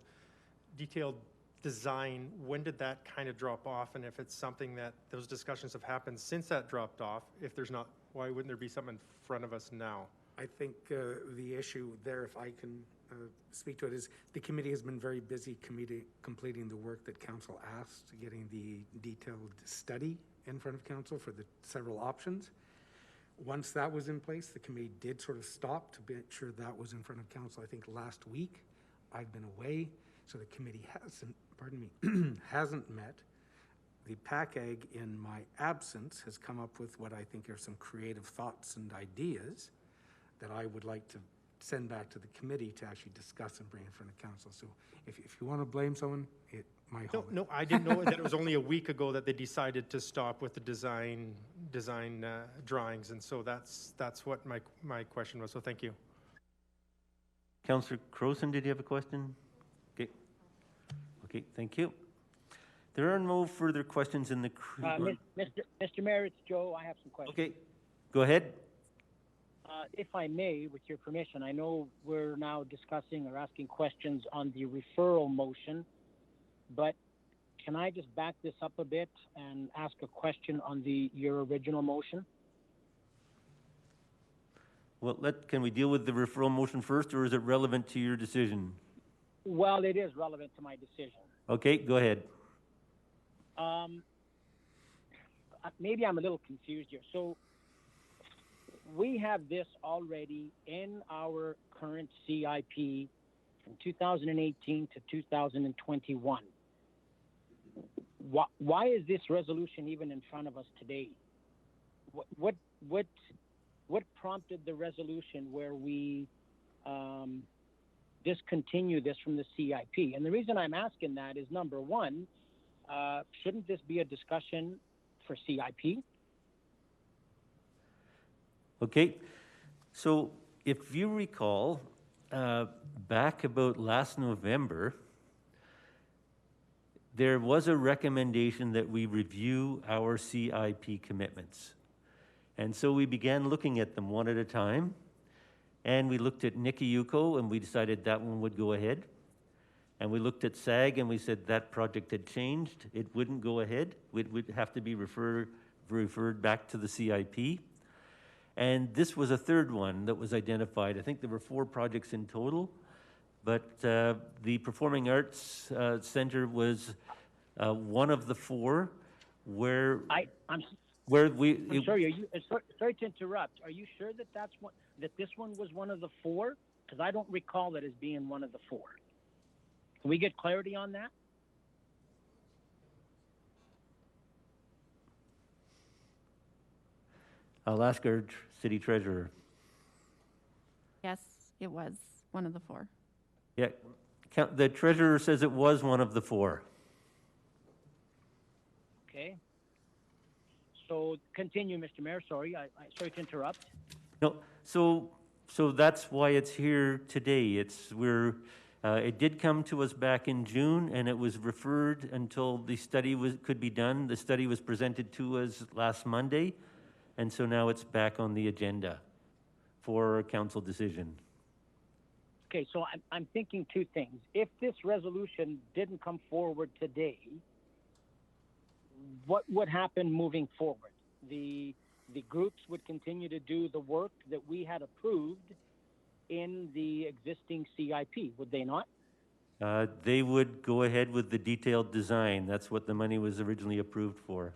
Speaker 9: design, when did that kind of drop off? And if it's something that those discussions have happened since that dropped off, if there's not, why wouldn't there be something in front of us now?
Speaker 6: I think the issue there, if I can speak to it, is the committee has been very busy completing the work that council asked, getting the detailed study in front of council for the several options. Once that was in place, the committee did sort of stop to make sure that was in front of council. I think last week I've been away, so the committee hasn't met. The PACAG, in my absence, has come up with what I think are some creative thoughts and ideas that I would like to send back to the committee to actually discuss and bring in front of council. So if you want to blame someone, my holiday.
Speaker 9: No, I didn't know that it was only a week ago that they decided to stop with the design drawings, and so that's what my question was. So thank you.
Speaker 1: Councillor Crowson, did you have a question? Okay, thank you. There are no further questions in the...
Speaker 14: Mr. Mayor, it's Joe. I have some questions.
Speaker 1: Okay, go ahead.
Speaker 14: If I may, with your permission, I know we're now discussing or asking questions on the referral motion, but can I just back this up a bit and ask a question on your original motion?
Speaker 1: Well, can we deal with the referral motion first, or is it relevant to your decision?
Speaker 14: Well, it is relevant to my decision.
Speaker 1: Okay, go ahead.
Speaker 14: Maybe I'm a little confused here. So we have this already in our current CIP from 2018 to 2021. Why is this resolution even in front of us today? What prompted the resolution where we discontinue this from the CIP. And the reason I'm asking that is, number one, shouldn't this be a discussion for CIP?
Speaker 1: Okay, so if you recall, back about last November, there was a recommendation that we review our CIP commitments. And so we began looking at them one at a time. And we looked at Nikiyuko and we decided that one would go ahead. And we looked at SAG and we said that project had changed. It wouldn't go ahead. It would have to be referred back to the CIP. And this was a third one that was identified. I think there were 4 projects in total. But the Performing Arts Center was one of the 4 where
Speaker 14: I'm
Speaker 1: we...
Speaker 14: sorry, sorry to interrupt. Are you sure that that this one was one of the 4? Because I don't recall it as being one of the 4. Can we get clarity on that?
Speaker 1: I'll ask our city treasurer.
Speaker 10: Yes, it was one of the 4.
Speaker 1: Yeah, the treasurer says it was one of the 4.
Speaker 14: Okay. So continue, Mr. Mayor. Sorry, sorry to interrupt.
Speaker 1: No, so that's why it's here today. It did come to us back in June, and it was referred until the study could be done. The study was presented to us last Monday, and so now it's back on the agenda for a council decision.
Speaker 14: Okay, so I'm thinking 2 things. If this resolution didn't come forward today, what would happen moving forward? The groups would continue to do the work that we had approved in the existing CIP, would they not?
Speaker 1: They would go ahead with the detailed design. That's what the money was originally approved for.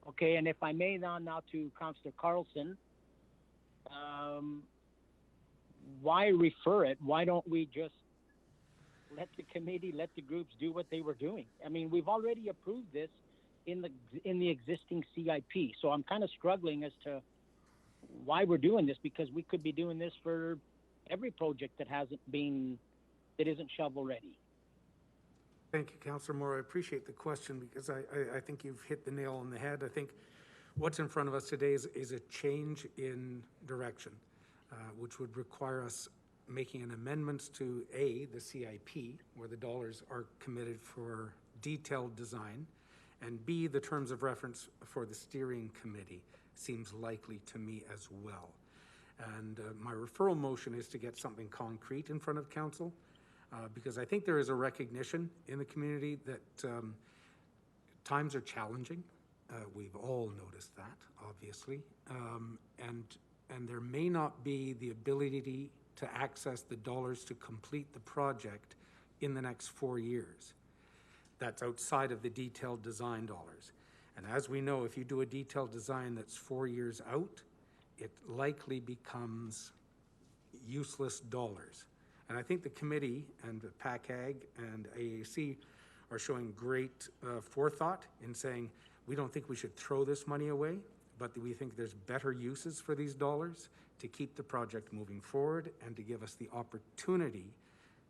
Speaker 14: Okay, and if I may now to Councillor Carlson, why refer it? Why don't we just let the committee, let the groups do what they were doing? I mean, we've already approved this in the existing CIP, so I'm kind of struggling as to why we're doing this, because we could be doing this for every project that isn't shovel ready.
Speaker 6: Thank you, Councillor Moore. I appreciate the question because I think you've hit the nail on the head. I think what's in front of us today is a change in direction, which would require us making an amendment to A, the CIP, where the dollars are committed for detailed design, and B, the terms of reference for the steering committee seems likely to me as well. And my referral motion is to get something concrete in front of council, because I think there is a recognition in the community that times are challenging. We've all noticed that, obviously, and there may not be the ability to access the dollars to complete the project in the next 4 years. That's outside of the detailed design dollars. And as we know, if you do a detailed design that's 4 years out, it likely becomes useless dollars. And I think the committee and the PACAG and AAC are showing great forethought in saying, we don't think we should throw this money away, but we think there's better uses for these dollars to keep the project moving forward and to give us the opportunity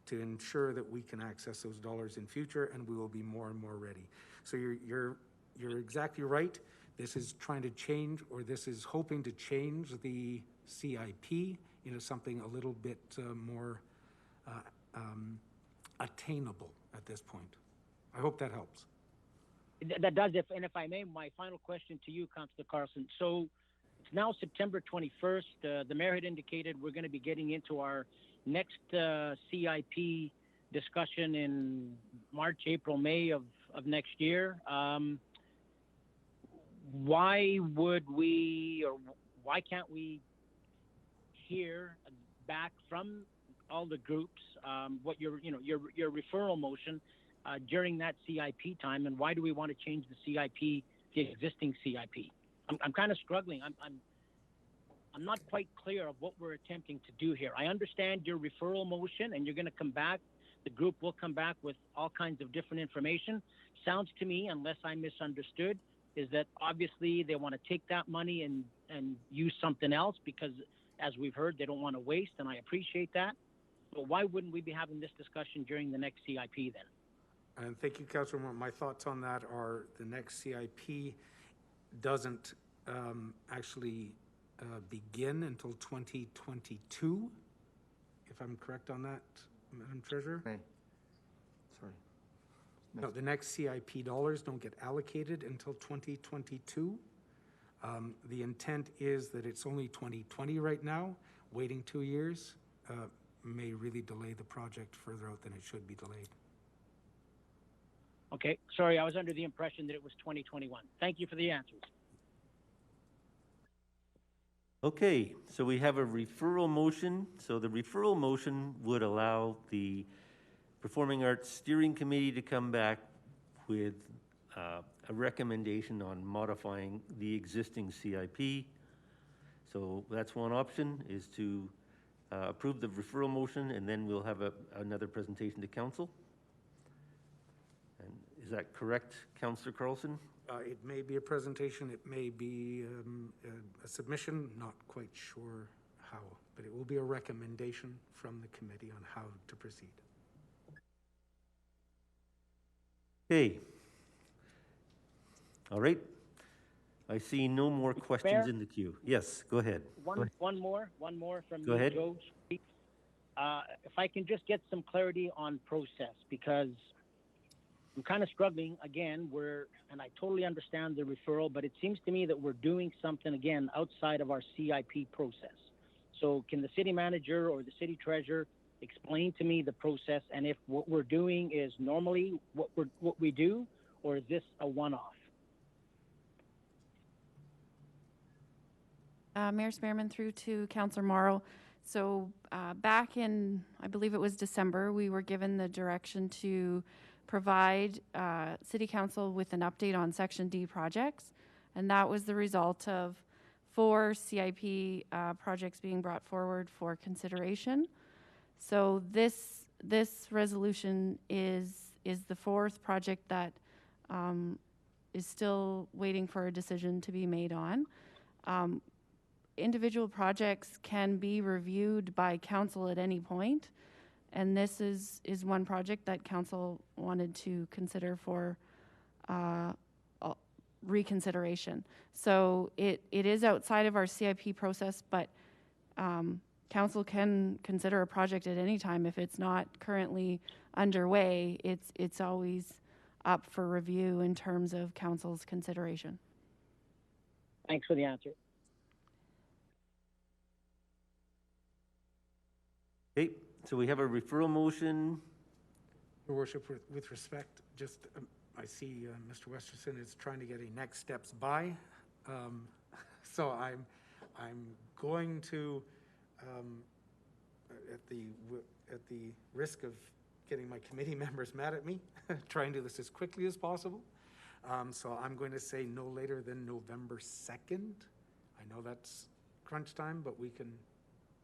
Speaker 6: to ensure that we can access those dollars in future, and we will be more and more ready. So you're exactly right. This is trying to change, or this is hoping to change the CIP into something a little bit more attainable at this point. I hope that helps.
Speaker 14: That does. If I may, my final question to you, Councillor Carlson. So it's now September 21st. The mayor had indicated we're going to be getting into our next CIP discussion in March, April, May of next year. Why would we, or why can't we hear back from all the groups what your referral motion during that CIP time, and why do we want to change the CIP, the existing CIP? I'm kind of struggling. I'm not quite clear of what we're attempting to do here. I understand your referral motion, and you're going to come back. The group will come back with all kinds of different information. Sounds to me, unless I misunderstood, is that obviously they want to take that money and use something else because as we've heard, they don't want to waste, and I appreciate that. But why wouldn't we be having this discussion during the next CIP then?
Speaker 6: And thank you, Councillor Moore. My thoughts on that are the next CIP doesn't actually begin until 2022, if I'm correct on that, Madam Treasurer?
Speaker 5: Okay. Sorry.
Speaker 6: No, the next CIP dollars don't get allocated until 2022. The intent is that it's only 2020 right now. Waiting 2 years may really delay the project further out than it should be delayed.
Speaker 14: Okay, sorry, I was under the impression that it was 2021. Thank you for the answers.
Speaker 1: Okay, so we have a referral motion. So the referral motion would allow the Performing Arts Steering Committee to come back with a recommendation on modifying the existing CIP. So that's one option, is to approve the referral motion, and then we'll have another presentation to council. And is that correct, Councillor Carlson?
Speaker 6: It may be a presentation, it may be a submission, not quite sure how, but it will be a recommendation from the committee on how to proceed.
Speaker 1: Okay. All right. I see no more questions
Speaker 14: Mayor?
Speaker 1: in the queue. Yes, go ahead.
Speaker 14: One more from
Speaker 1: Go
Speaker 14: you,
Speaker 1: ahead.
Speaker 14: Joe. If I can just get some clarity on process, because I'm kind of struggling again. And I totally understand the referral, but it seems to me that we're doing something again outside of our CIP process. So can the city manager or the city treasurer explain to me the process, and if what we're doing is normally what we do, or is this a one-off?
Speaker 10: Mayor Spearman, through to Councillor Morrow. So back in, I believe it was December, we were given the direction to provide City Council with an update on Section D projects, and that was the result of 4 CIP projects being brought forward for consideration. So this resolution is the 4th project that is still waiting for a decision to be made on. Individual projects can be reviewed by council at any point, and this is one project that council wanted to consider for reconsideration. So it is outside of our CIP process, but council can consider a project at any time. If it's not currently underway, it's always up for review in terms of council's consideration.
Speaker 14: Thanks for the answer.
Speaker 1: Okay, so we have a referral motion.
Speaker 6: Your Worship, with respect, just I see Mr. Westerson is trying to get a next steps by. So I'm going to, at the risk of getting my committee members mad at me, try and do this as quickly as possible. So I'm going to say no later than November 2nd. I know that's crunch time, but we can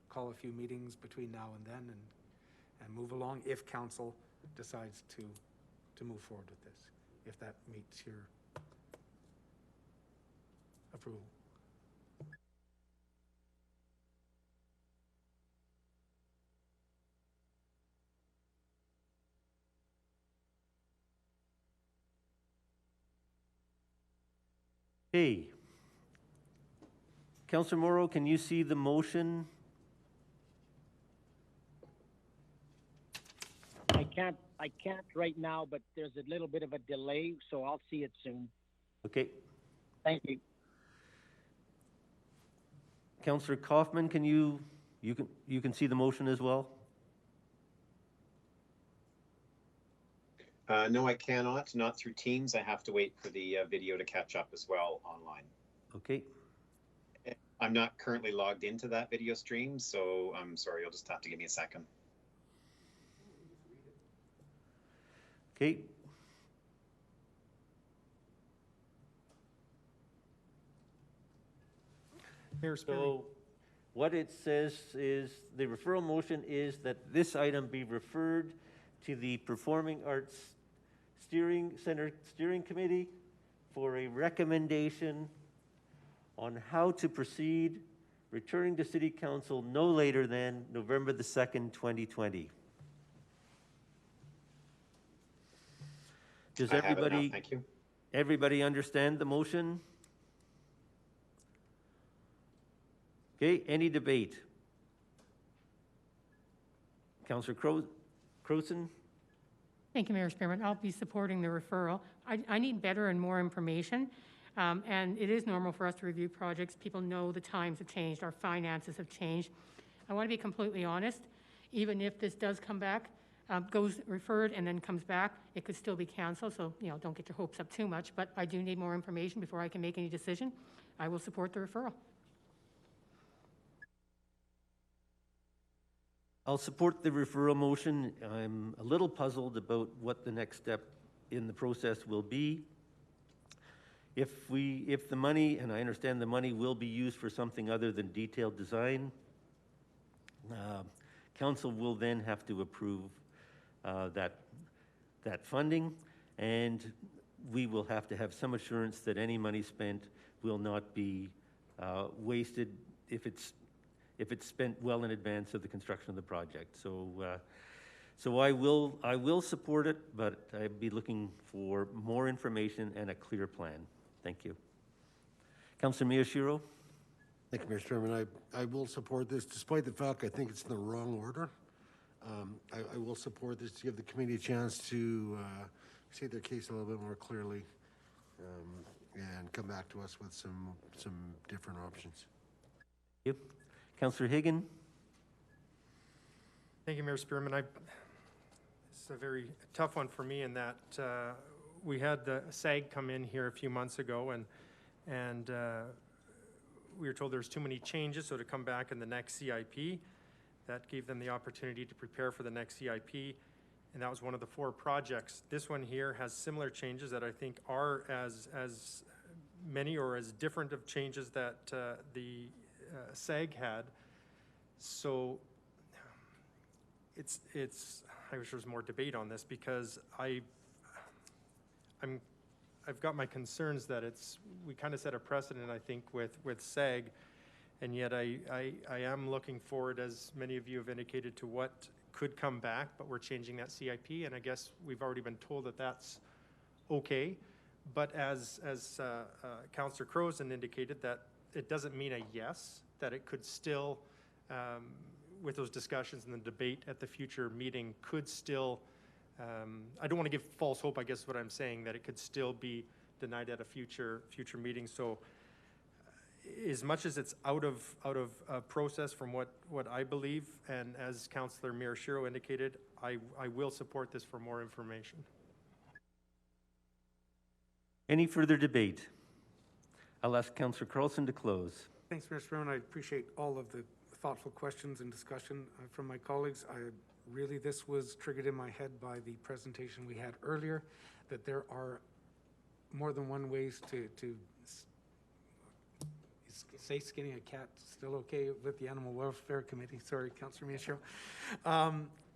Speaker 6: call a few meetings between now and then and move along if council decides to move forward with this, if that meets your approval.
Speaker 1: Hey. Councillor Morrow, can you see the motion?
Speaker 14: I can't right now, but there's a little bit of a delay, so I'll see it soon.
Speaker 1: Okay.
Speaker 14: Thank you.
Speaker 1: Councillor Kaufman, can you can see the motion as well?
Speaker 4: No, I cannot, not through Teams. I have to wait for the video to catch up as well online.
Speaker 1: Okay.
Speaker 4: I'm not currently logged into that video stream, so I'm sorry, you'll just have to give me a second.
Speaker 1: Okay.
Speaker 9: Mayor Spearman.
Speaker 1: So what it says is the referral motion is that this item be referred to the Performing Arts Steering Committee for a recommendation on how to proceed returning to City Council no later than November the 2nd, 2020. Does
Speaker 4: I have it now,
Speaker 1: everybody,
Speaker 4: thank you.
Speaker 1: everybody understand the motion? Okay, any debate? Councillor Crowson?
Speaker 13: Thank you, Mayor Spearman. I'll be supporting the referral. I need better and more information. And it is normal for us to review projects. People know the times have changed, our finances have changed. I want to be completely honest. Even if this does come back, goes referred and then comes back, it could still be canceled. So, don't get your hopes up too much. But I do need more information before I can make any decision. I will support the referral.
Speaker 1: I'll support the referral motion. I'm a little puzzled about what the next step in the process will be. If the money, and I understand the money will be used for something other than detailed design, council will then have to approve that funding, and we will have to have some assurance that any money spent will not be wasted if it's spent well in advance of the construction of the project. So I will support it, but I'd be looking for more information and a clear plan. Thank you. Councillor Miyashiro?
Speaker 12: Thank you, Mr. Chairman. I will support this, despite the fact I think it's in the wrong order. I will support this to give the committee a chance to state their case a little bit more clearly and come back to us with some different options.
Speaker 1: Thank you. Councillor Higgin?
Speaker 9: Thank you, Mayor Spearman. It's a very tough one for me in that we had the SAG come in here a few months ago, and we were told there's too many changes, so to come back in the next CIP, that gave them the opportunity to prepare for the next CIP, and that was one of the 4 projects. This one here has similar changes that I think are as many or as different of changes that the SAG had. So it's I wish there was more debate on this, because I've got my concerns that we kind of set a precedent, I think, with SAG, and yet I am looking forward, as many of you have indicated, to what could come back, but we're changing that CIP, and I guess we've already been told that that's okay. But as Councillor Crowson indicated, that it doesn't mean a yes, that it could still, with those discussions and the debate at the future meeting, could still, I don't want to give false hope, I guess is what I'm saying, that it could still be denied at a future meeting. So as much as it's out of process from what I believe, and as Councillor Miyashiro indicated, I will support this for more information.
Speaker 1: Any further debate? I'll ask Councillor Carlson to close.
Speaker 6: Thanks, Mr. Chairman. I appreciate all of the thoughtful questions and discussion from my colleagues. This was triggered in my head by the presentation we had earlier, that there are more than one ways to say skinning a cat still okay with the Animal Welfare Committee. Sorry, Councillor Miyashiro.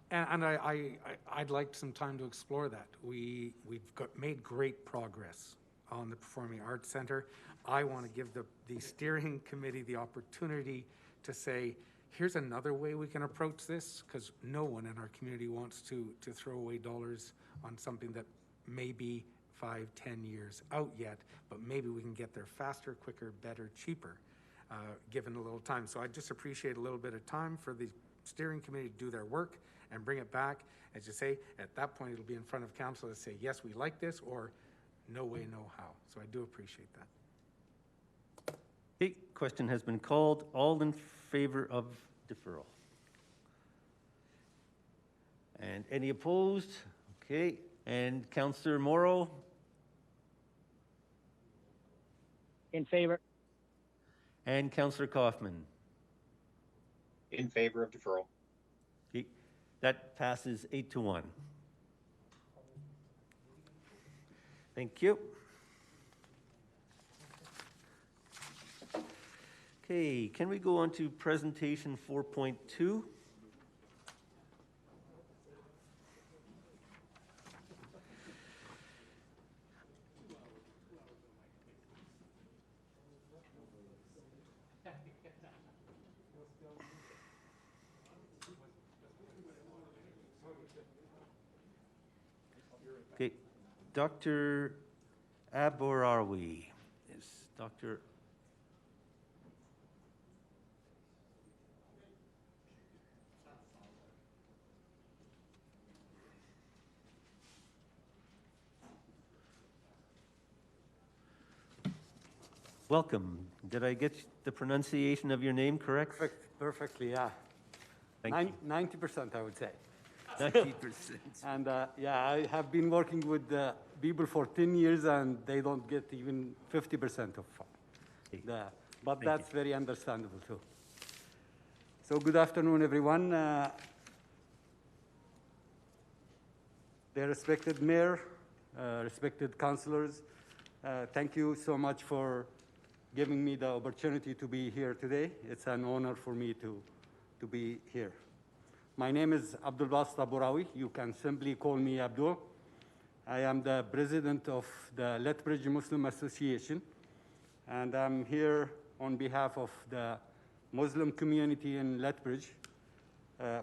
Speaker 6: And I'd like some time to explore that. We've made great progress on the Performing Arts Center. I want to give the steering committee the opportunity to say, here's another way we can approach this, because no one in our community wants to throw away dollars on something that may be 5, 10 years out yet, but maybe we can get there faster, quicker, better, cheaper, given a little time. So I just appreciate a little bit of time for the steering committee to do their work and bring it back. As you say, at that point, it'll be in front of council to say, yes, we like this, or no way, no how. So I do appreciate that.
Speaker 1: Okay, question has been called. All in favor of deferral? And any opposed? Okay, and Councillor Morrow?
Speaker 14: In favor.
Speaker 1: And Councillor Kaufman?
Speaker 4: In favor of deferral.
Speaker 1: Okay, that passes 8-1. Thank you. Okay, can we go on to presentation 4.2? Okay, Dr. Aborawi. Is Dr. Welcome. Did I get the pronunciation of your name correct?
Speaker 15: Perfectly, yeah.
Speaker 1: Thank you.
Speaker 15: 90%, I would say.
Speaker 1: 90%.
Speaker 15: And yeah, I have been working with people for 10 years, and they don't get even 50% of the, but
Speaker 1: Thank
Speaker 15: that's
Speaker 1: you.
Speaker 15: very understandable too. So good afternoon, everyone. The respected mayor, respected councilors, thank you so much for giving me the opportunity to be here today. It's an honor for me to be here. My name is Abdul Basit Aborawi. You can simply call me Abdul. I am the president of the Lethbridge Muslim Association, and I'm here on behalf of the Muslim community in Lethbridge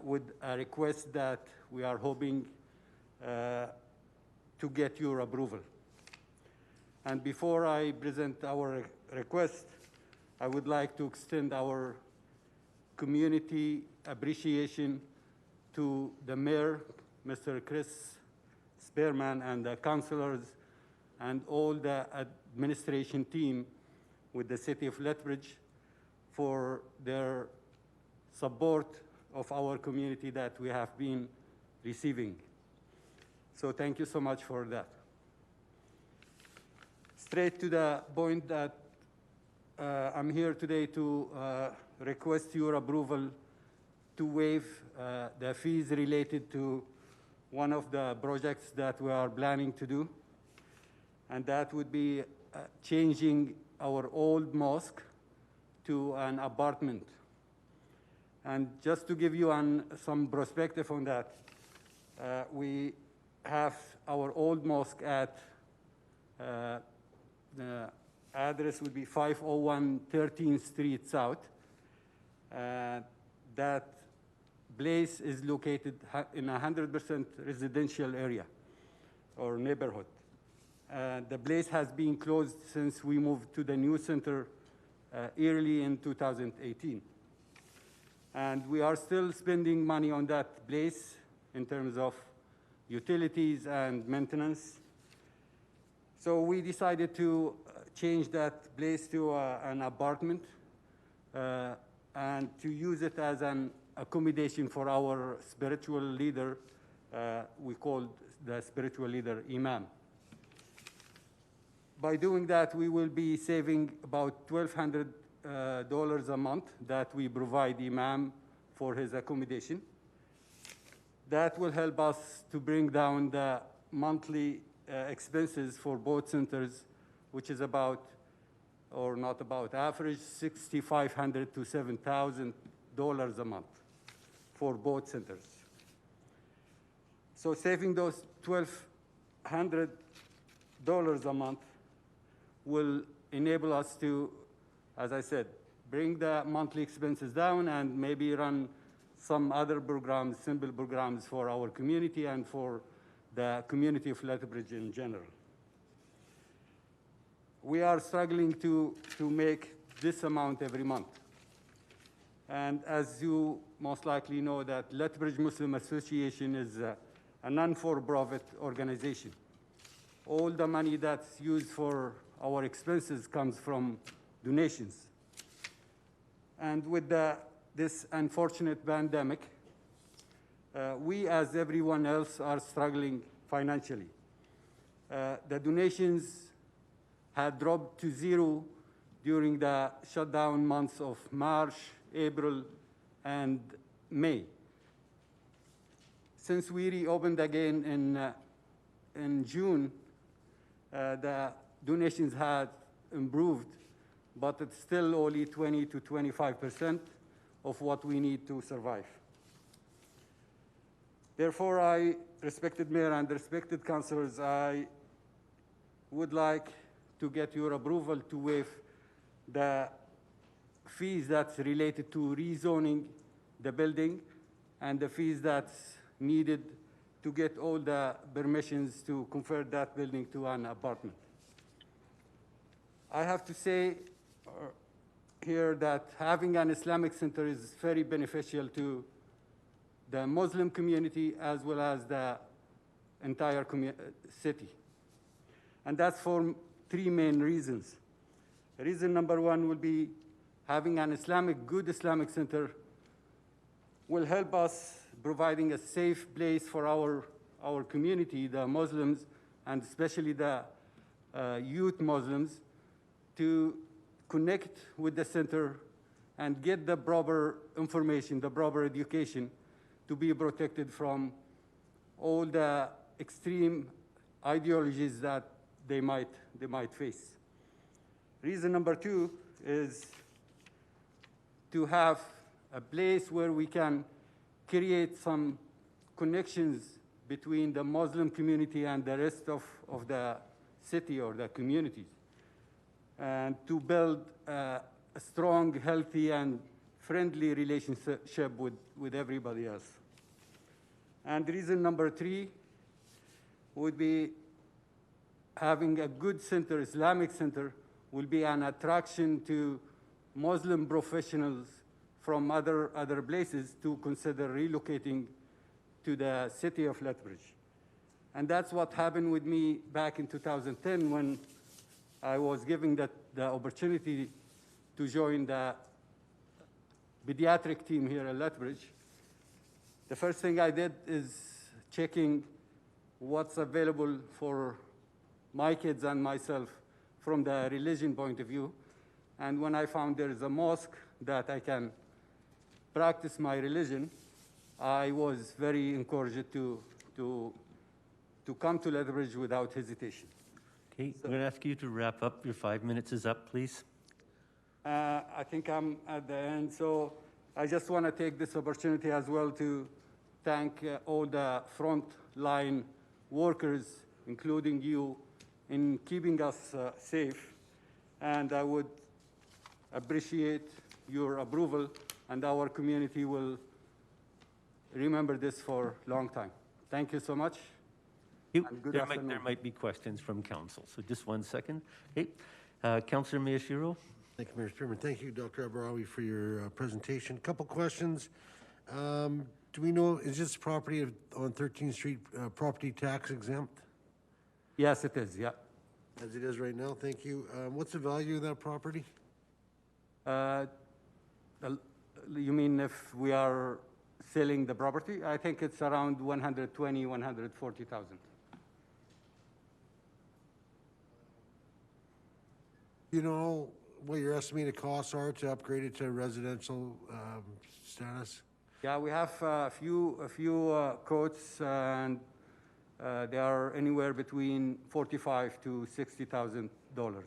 Speaker 15: with a request that we are hoping to get your approval. And before I present our request, I would like to extend our community appreciation to the mayor, Mr. Chris Spearman, and the councilors and all the administration team with the city of Lethbridge for their support of our community that we have been receiving. So thank you so much for that. Straight to the point that I'm here today to request your approval to waive the fees related to one of the projects that we are planning to do, and that would be changing our old mosque to an apartment. And just to give you some perspective on that, we have our old mosque at the address would be 501 13th Street South. That place is located in a 100% residential area or neighborhood. The place has been closed since we moved to the new center early in 2018. And we are still spending money on that place in terms of utilities and maintenance. So we decided to change that place to an apartment and to use it as an accommodation for our spiritual leader. We called the spiritual leader Imam. By doing that, we will be saving about $1,200 a month that we provide Imam for his accommodation. That will help us to bring down the monthly expenses for both centers, which is about, or not about, average $6,500 to $7,000 a month for both centers. So saving those $1,200 a month will enable us to, as I said, bring the monthly expenses down and maybe run some other programs, simple programs for our community and for the community of Lethbridge in general. We are struggling to make this amount every month. And as you most likely know, that Lethbridge Muslim Association is a non-for-profit organization. All the money that's used for our expenses comes from donations. And with this unfortunate pandemic, we, as everyone else, are struggling financially. The donations had dropped to zero during the shutdown months of March, April, and May. Since we reopened again in June, the donations had improved, but it's still only 20 to 25% of what we need to survive. Therefore, I, respected mayor and respected councilors, I would like to get your approval to waive the fees that's related to rezoning the building and the fees that's needed to get all the permissions to convert that building to an apartment. I have to say here that having an Islamic center is very beneficial to the Muslim community as well as the entire city. And that's for three main reasons. Reason number one will be having an good Islamic center will help us providing a safe place for our community, the Muslims, and especially the youth Muslims, to connect with the center and get the proper information, the proper education, to be protected from all the extreme ideologies that they might face. Reason number two is to have a place where we can create some connections between the Muslim community and the rest of the city or the communities, and to build a strong, healthy, and friendly relationship with everybody else. And reason number three would be having a good center, Islamic center, will be an attraction to Muslim professionals from other places to consider relocating to the city of Lethbridge. And that's what happened with me back in 2010 when I was given the opportunity to join the pediatric team here at Lethbridge. The first thing I did is checking what's available for my kids and myself from the religion point of view. And when I found there is a mosque that I can practice my religion, I was very encouraged to come to Lethbridge without hesitation.
Speaker 1: Okay, I'm going to ask you to wrap up. Your 5 minutes is up, please.
Speaker 15: I think I'm at the end, so I just want to take this opportunity as well to thank all the front-line workers, including you, in keeping us safe. And I would appreciate your approval, and our community will remember this for a long time. Thank you so much. And good afternoon.
Speaker 1: There might be questions from council, so just 1 second. Okay, Councillor Miyashiro.
Speaker 12: Thank you, Mr. Chairman. Thank you, Dr. Abarawi, for your presentation. Couple questions. Do we know, is this property on 13th Street property tax exempt?
Speaker 15: Yes, it is, yeah.
Speaker 12: As it is right now, thank you. What's the value of that property?
Speaker 15: You mean if we are selling the property? I think it's around 120, 140,000.
Speaker 12: You know what your estimated costs are to upgrade it to residential status?
Speaker 15: Yeah, we have a few quotes, and they are anywhere between $45,000 to $60,000.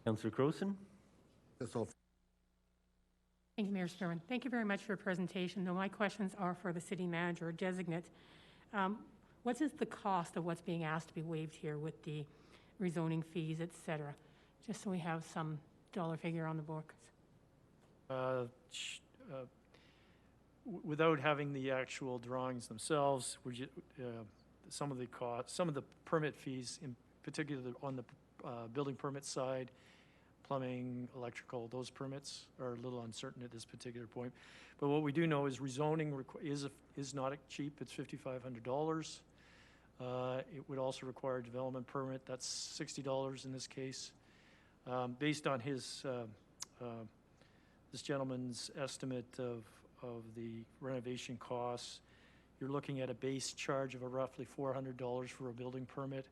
Speaker 1: Councillor Croson.
Speaker 12: That's all.
Speaker 13: Thank you, Mayor Sturman. Thank you very much for your presentation. Though my questions are for the city manager or designate. What is the cost of what's being asked to be waived here with the rezoning fees, et cetera? Just so we have some dollar figure on the books.
Speaker 16: Without having the actual drawings themselves, some of the permit fees, in particular on the building permit side, plumbing, electrical, those permits are a little uncertain at this particular point. But what we do know is rezoning is not cheap. It's $5,500. It would also require a development permit. That's $60 in this case. Based on this gentleman's estimate of the renovation costs, you're looking at a base charge of roughly $400 for a building permit,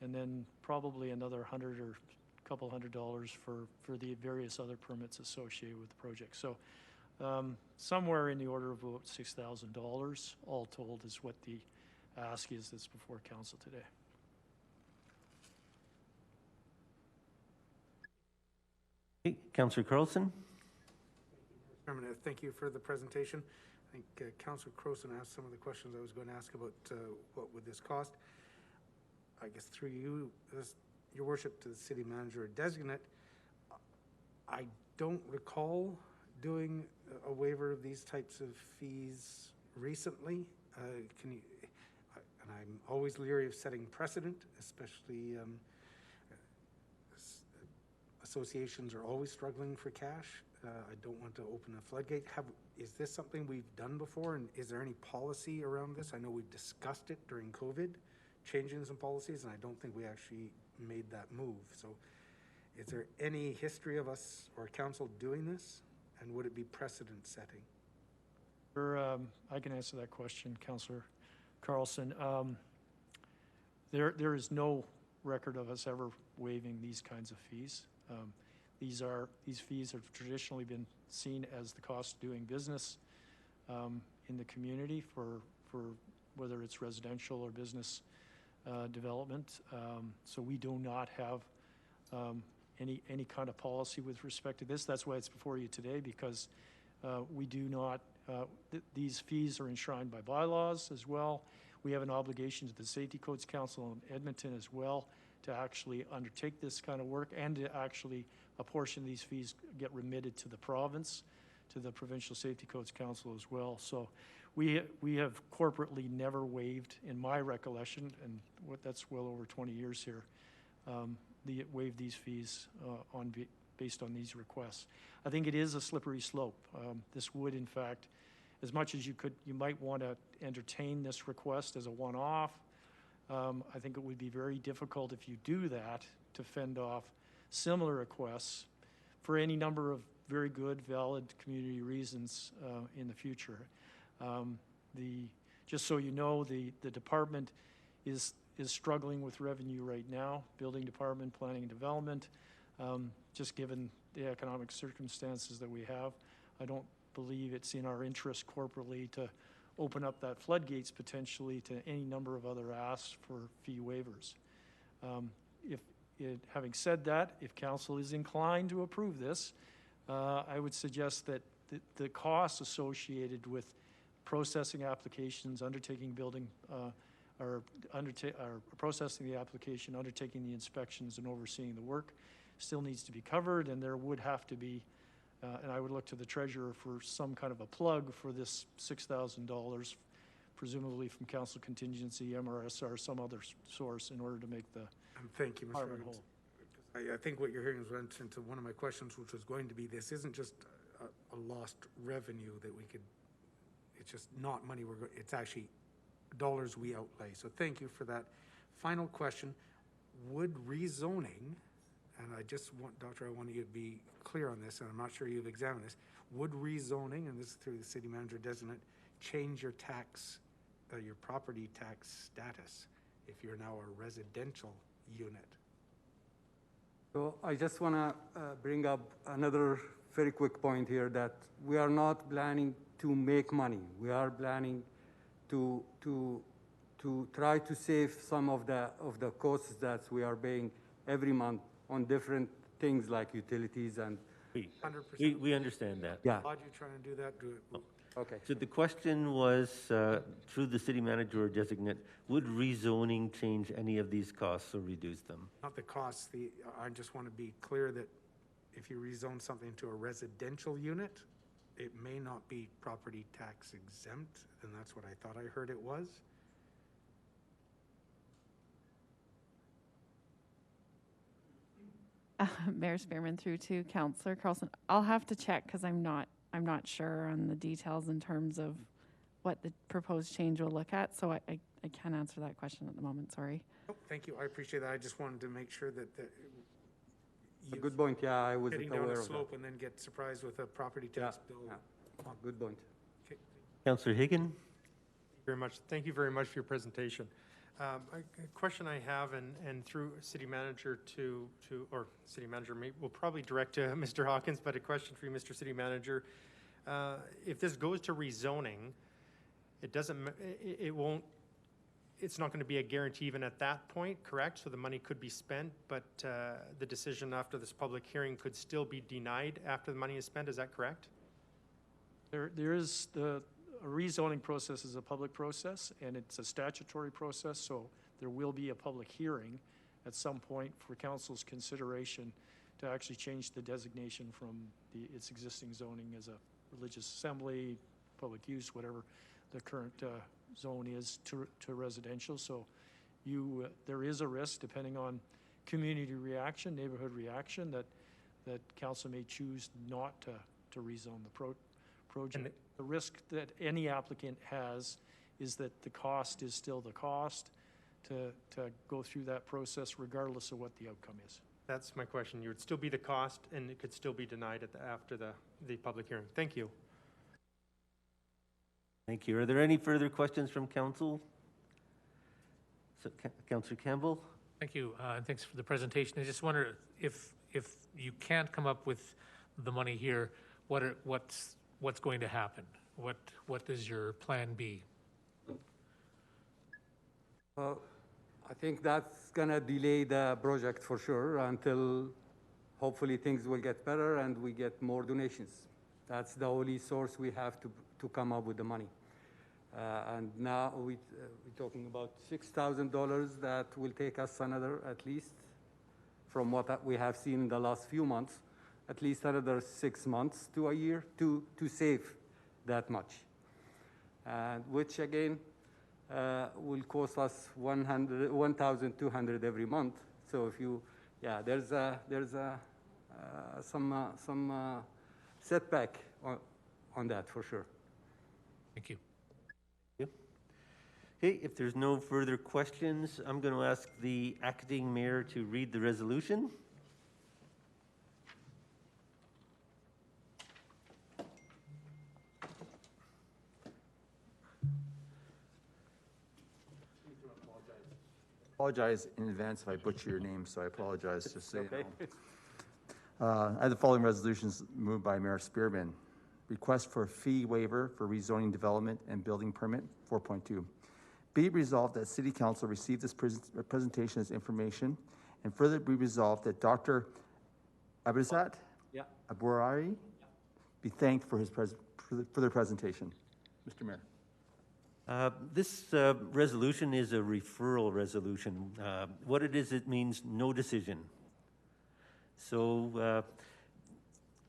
Speaker 16: and then probably another $100 or a couple $100 for the various other permits associated with the project. So somewhere in the order of about $6,000 all told is what the ask is that's before council today.
Speaker 1: Okay, Councillor Carlson.
Speaker 6: Chairman, thank you for the presentation. I think Councillor Croson asked some of the questions I was going to ask about what would this cost. I guess through you, your worship, to the city manager or designate, I don't recall doing a waiver of these types of fees recently? Can you, and I'm always leery of setting precedent, especially associations are always struggling for cash. I don't want to open a floodgate. Is this something we've done before, and is there any policy around this? I know we discussed it during COVID, changing some policies, and I don't think we actually made that move. So is there any history of us or council doing this, and would it be precedent setting?
Speaker 16: I can answer that question, Councillor Carlson. There is no record of us ever waiving these kinds of fees. These fees have traditionally been seen as the cost of doing business in the community for whether it's residential or business development. So we do not have any kind of policy with respect to this. That's why it's before you today, because we do not, these fees are enshrined by bylaws as well. We have an obligation to the Safety Codes Council in Edmonton as well to actually undertake this kind of work, and to actually a portion of these fees get remitted to the province, to the Provincial Safety Codes Council as well. So we have corporately never waived, in my recollection, and that's well over 20 years here, waived these fees based on these requests. I think it is a slippery slope. This would, in fact, as much as you might want to entertain this request as a one-off. I think it would be very difficult if you do that to fend off similar requests for any number of very good, valid community reasons in the future. Just so you know, the department is struggling with revenue right now, building department, planning and development, just given the economic circumstances that we have. I don't believe it's in our interest corporately to open up that floodgates potentially to any number of other asks for fee waivers. Having said that, if council is inclined to approve this, I would suggest that the costs associated with processing applications, undertaking building, or processing the application, undertaking the inspections and overseeing the work still needs to be covered, and there would have to be, and I would look to the treasurer for some kind of a plug for this $6,000, presumably from council contingency, MRSR, some other source, in order to make the
Speaker 6: Thank you, Mr.
Speaker 16: department
Speaker 6: Evans.
Speaker 16: whole.
Speaker 6: I think what you're hearing is went into one of my questions, which was going to be, this isn't just a lost revenue that we could, it's just not money it's actually dollars we outlay. So thank you for that. Final question, would rezoning, and I just want, Doctor, I want you to be clear on this, and I'm not sure you've examined this, would rezoning, and this is through the city manager designate, change your tax, your property tax status if you're now a residential unit?
Speaker 15: So I just want to bring up another very quick point here, that we are not planning to make money. We are planning to try to save some of the costs that we are paying every month on different things like utilities and.
Speaker 6: 100%.
Speaker 1: We understand that.
Speaker 15: Yeah.
Speaker 6: Applaud you trying to do that. Do it.
Speaker 15: Okay.
Speaker 1: So the question was, through the city manager or designate, would rezoning change any of these costs or reduce them?
Speaker 6: Not the costs. I just want to be clear that if you rezone something to a residential unit, it may not be property tax exempt, and that's what I thought I heard it was.
Speaker 10: Mayor Spearman through to Councillor Carlson. I'll have to check because I'm not sure on the details in terms of what the proposed change will look at. So I can't answer that question at the moment, sorry.
Speaker 6: Oh, thank you. I appreciate that. I just wanted to make sure that
Speaker 15: A good point, yeah, I wasn't
Speaker 6: getting down
Speaker 15: aware
Speaker 6: a
Speaker 15: of
Speaker 6: slope
Speaker 15: that.
Speaker 6: and then get surprised with a property tax bill.
Speaker 15: Yeah. Good point.
Speaker 6: Okay.
Speaker 1: Councillor Higgin?
Speaker 9: Very much. Thank you very much for your presentation. A question I have, and through city manager or city manager will probably direct to Mr. Hawkins, but a question for you, Mr. City Manager. If this goes to rezoning, it's not going to be a guarantee even at that point, correct? So the money could be spent, but the decision after this public hearing could still be denied after the money is spent. Is that correct?
Speaker 16: There is a rezoning process is a public process, and it's a statutory process, so there will be a public hearing at some point for council's consideration to actually change the designation from its existing zoning as a religious assembly, public use, whatever the current zone is, to residential. So there is a risk, depending on community reaction, neighborhood reaction, that council may choose not to rezone the project. The risk that any applicant has is that the cost is still the cost to go through that process regardless of what the outcome is.
Speaker 9: That's my question. You would still be the cost, and it could still be denied after the public hearing. Thank you.
Speaker 1: Thank you. Are there any further questions from council? So, Councillor Campbell?
Speaker 3: Thank you, and thanks for the presentation. I just wonder if you can't come up with the money here, what's going to happen? What is your plan B?
Speaker 15: I think that's gonna delay the project for sure until hopefully things will get better and we get more donations. That's the only source we have to come up with the money. And now we're talking about $6,000 that will take us another, at least, from what we have seen in the last few months, at least another 6 months to a year to save that much. Which again, will cost us $1,200 every month. So if you, there's some setback on that for sure.
Speaker 3: Thank you.
Speaker 1: Okay, if there's no further questions, I'm going to ask the acting mayor to read the resolution.
Speaker 5: Apologize in advance if I butcher your name, so I apologize, just so you know. I have the following resolutions moved by Mayor Spearman. Request for fee waiver for rezoning development and building permit, 4.2. Be it resolved that City Council receive this presentation as information, and further be resolved that Dr. Abizat Abouari be thanked for his further presentation. Mr. Mayor.
Speaker 1: This resolution is a referral resolution. What it is, it means no decision. So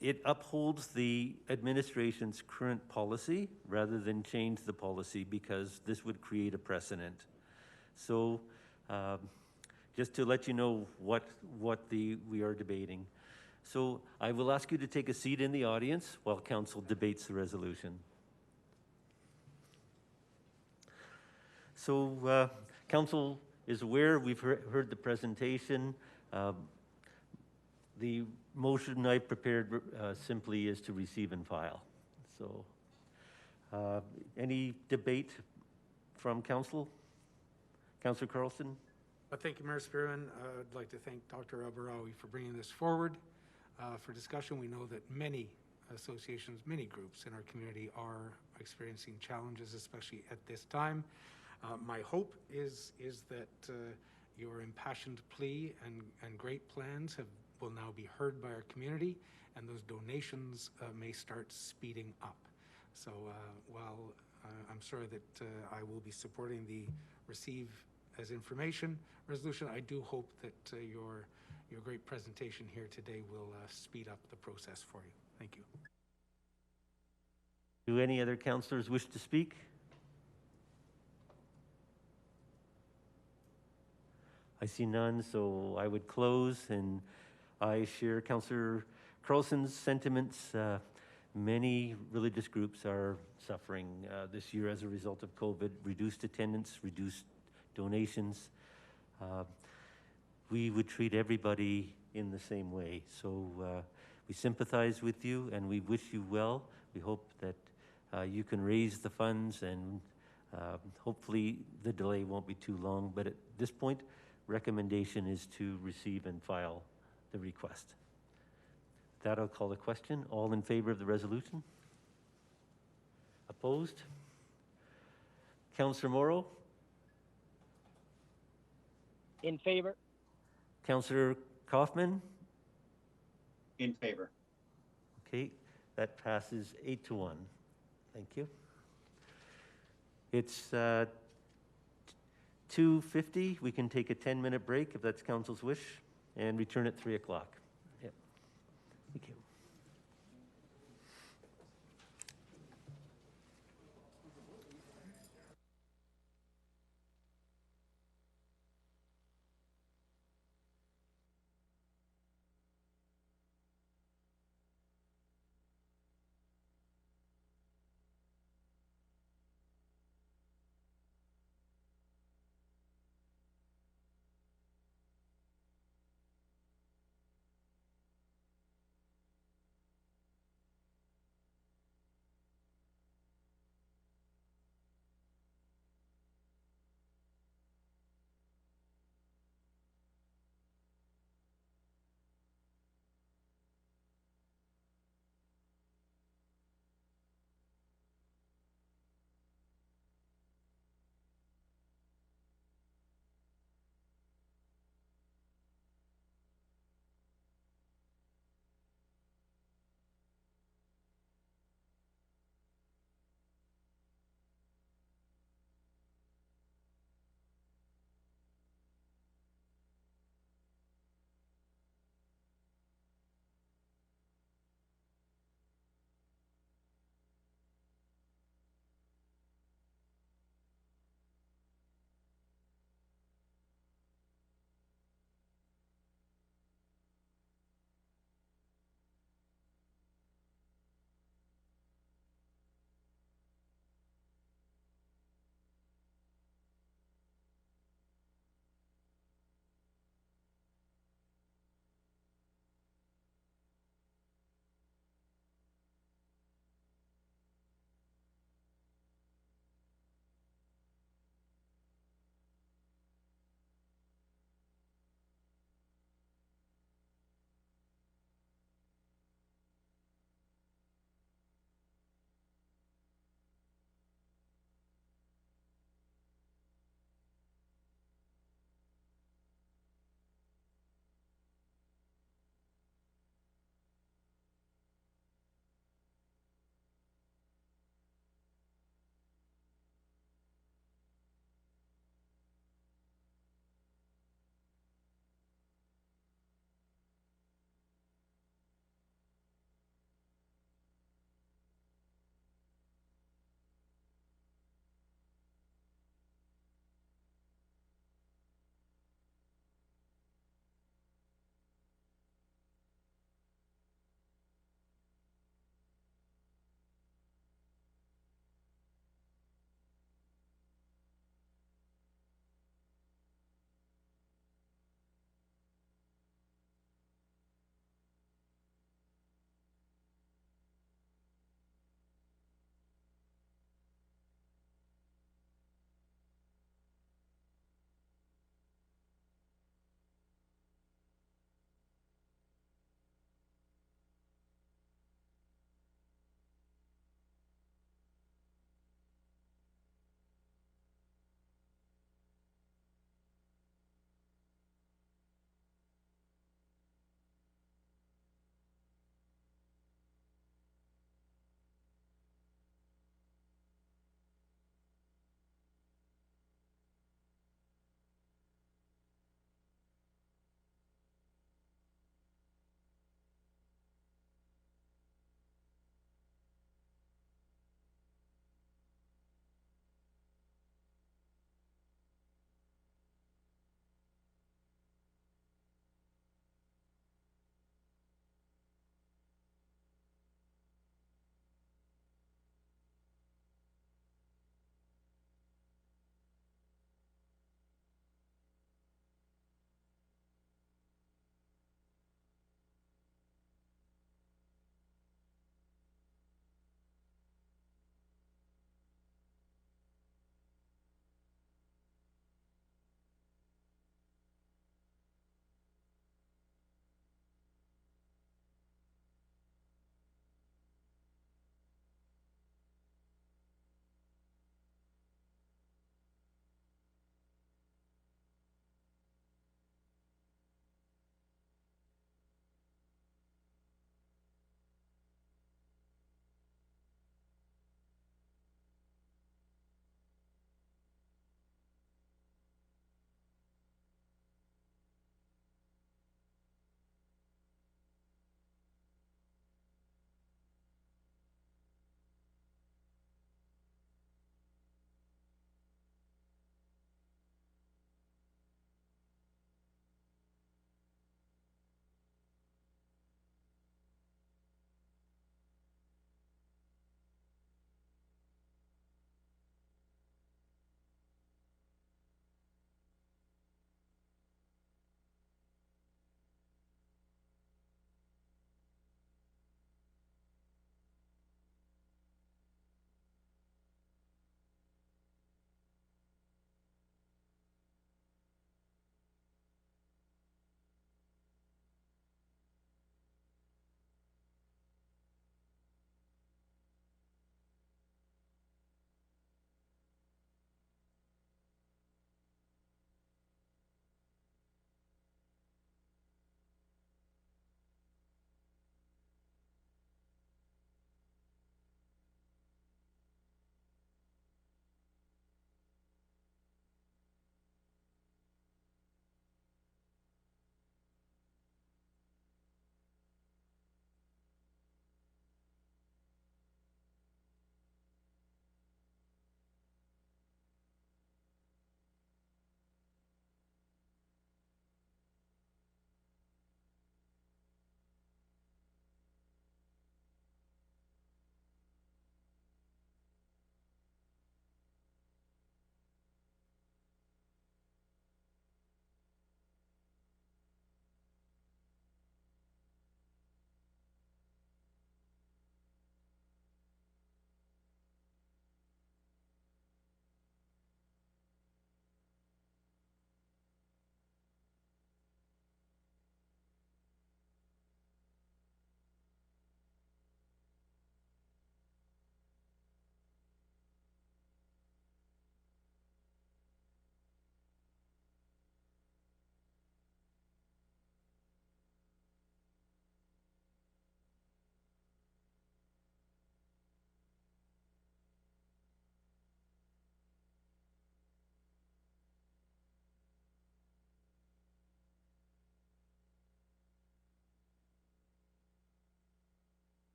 Speaker 1: it upholds the administration's current policy rather than change the policy, because this would create a precedent. So just to let you know what we are debating. So I will ask you to take a seat in the audience while council debates the resolution. So council is aware, we've heard the presentation. The motion I prepared simply is to receive and file. So any debate from council? Councillor Carlson?
Speaker 6: Thank you, Mayor Spearman. I'd like to thank Dr. Abouari for bringing this forward for discussion. We know that many associations, many groups in our community are experiencing challenges, especially at this time. My hope is that your impassioned plea and great plans will now be heard by our community, and those donations may start speeding up. So while I'm sure that I will be supporting the receive as information resolution, I do hope that your great presentation here today will speed up the process for you. Thank you.
Speaker 1: Do any other councillors wish to speak? I see none, so I would close, and I share Councillor Carlson's sentiments. Many religious groups are suffering this year as a result of COVID, reduced attendance, reduced donations. We would treat everybody in the same way. So we sympathize with you and we wish you well. We hope that you can raise the funds, and hopefully the delay won't be too long. But at this point, recommendation is to receive and file the request. With that, I'll call the question. All in favor of the resolution? Opposed? Councillor Morrow?
Speaker 14: In favor.
Speaker 1: Councillor Kaufman?
Speaker 4: In favor.
Speaker 1: Okay, that passes 8-1. Thank you. It's 2:50. We can take a 10-minute break if that's council's wish, and return at 3 o'clock. Yep.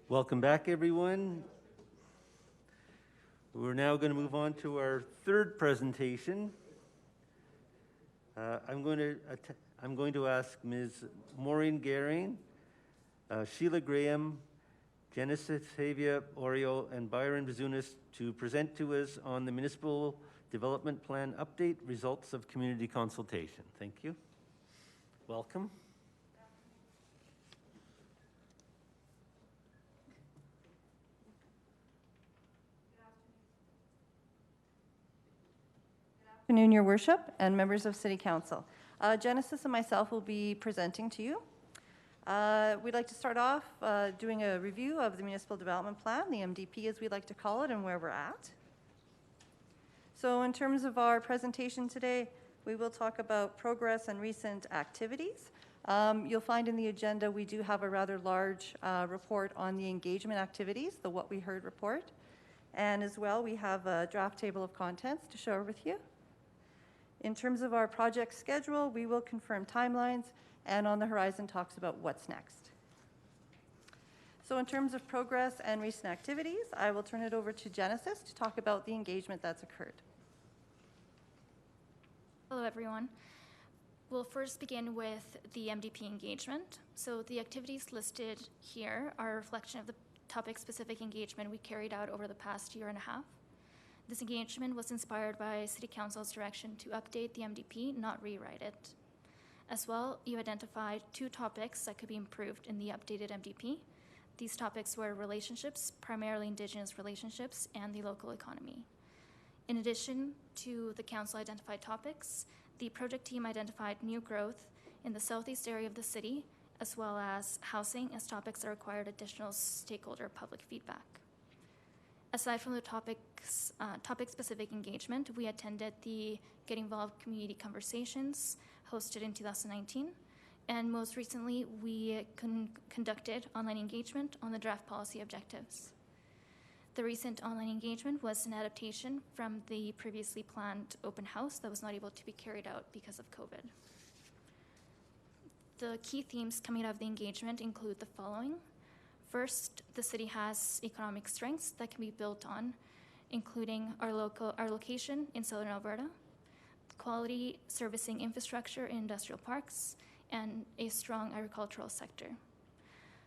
Speaker 1: Welcome back, everyone. We're now going to move on to our third presentation. I'm going to ask Ms. Maureen Garing, Sheila Graham, Genesis Havia Oreo, and Byron Bazunas to present to us on the Municipal Development Plan Update Results of Community Consultation. Thank you. Welcome.
Speaker 2: Good afternoon, Your Worship and members of City Council. Genesis and myself will be presenting to you. We'd like to start off doing a review of the Municipal Development Plan, the MDP as we like to call it, and where we're at. So in terms of our presentation today, we will talk about progress and recent activities. You'll find in the agenda we do have a rather large report on the engagement activities, the What We Heard report. And as well, we have a draft table of contents to share with you. In terms of our project schedule, we will confirm timelines, and on the horizon talks about what's next. So in terms of progress and recent activities, I will turn it over to Genesis to talk about the engagement that's occurred.
Speaker 17: Hello, everyone. We'll first begin with the MDP engagement. So the activities listed here are a reflection of the topic-specific engagement we carried out over the past year and a half. This engagement was inspired by City Council's direction to update the MDP, not rewrite it. As well, you identified 2 topics that could be improved in the updated MDP. These topics were relationships, primarily Indigenous relationships, and the local economy. In addition to the Council identified topics, the project team identified new growth in the southeast area of the city, as well as housing as topics that required additional stakeholder public feedback. Aside from the topic-specific engagement, we attended the Get Involved community conversations hosted in 2019, and most recently, we conducted online engagement on the draft policy objectives. The recent online engagement was an adaptation from the previously planned open house that was not able to be carried out because of COVID. The key themes coming out of the engagement include the following. First, the city has economic strengths that can be built on, including our location in Southern Alberta, quality servicing infrastructure in industrial parks, and a strong agricultural sector.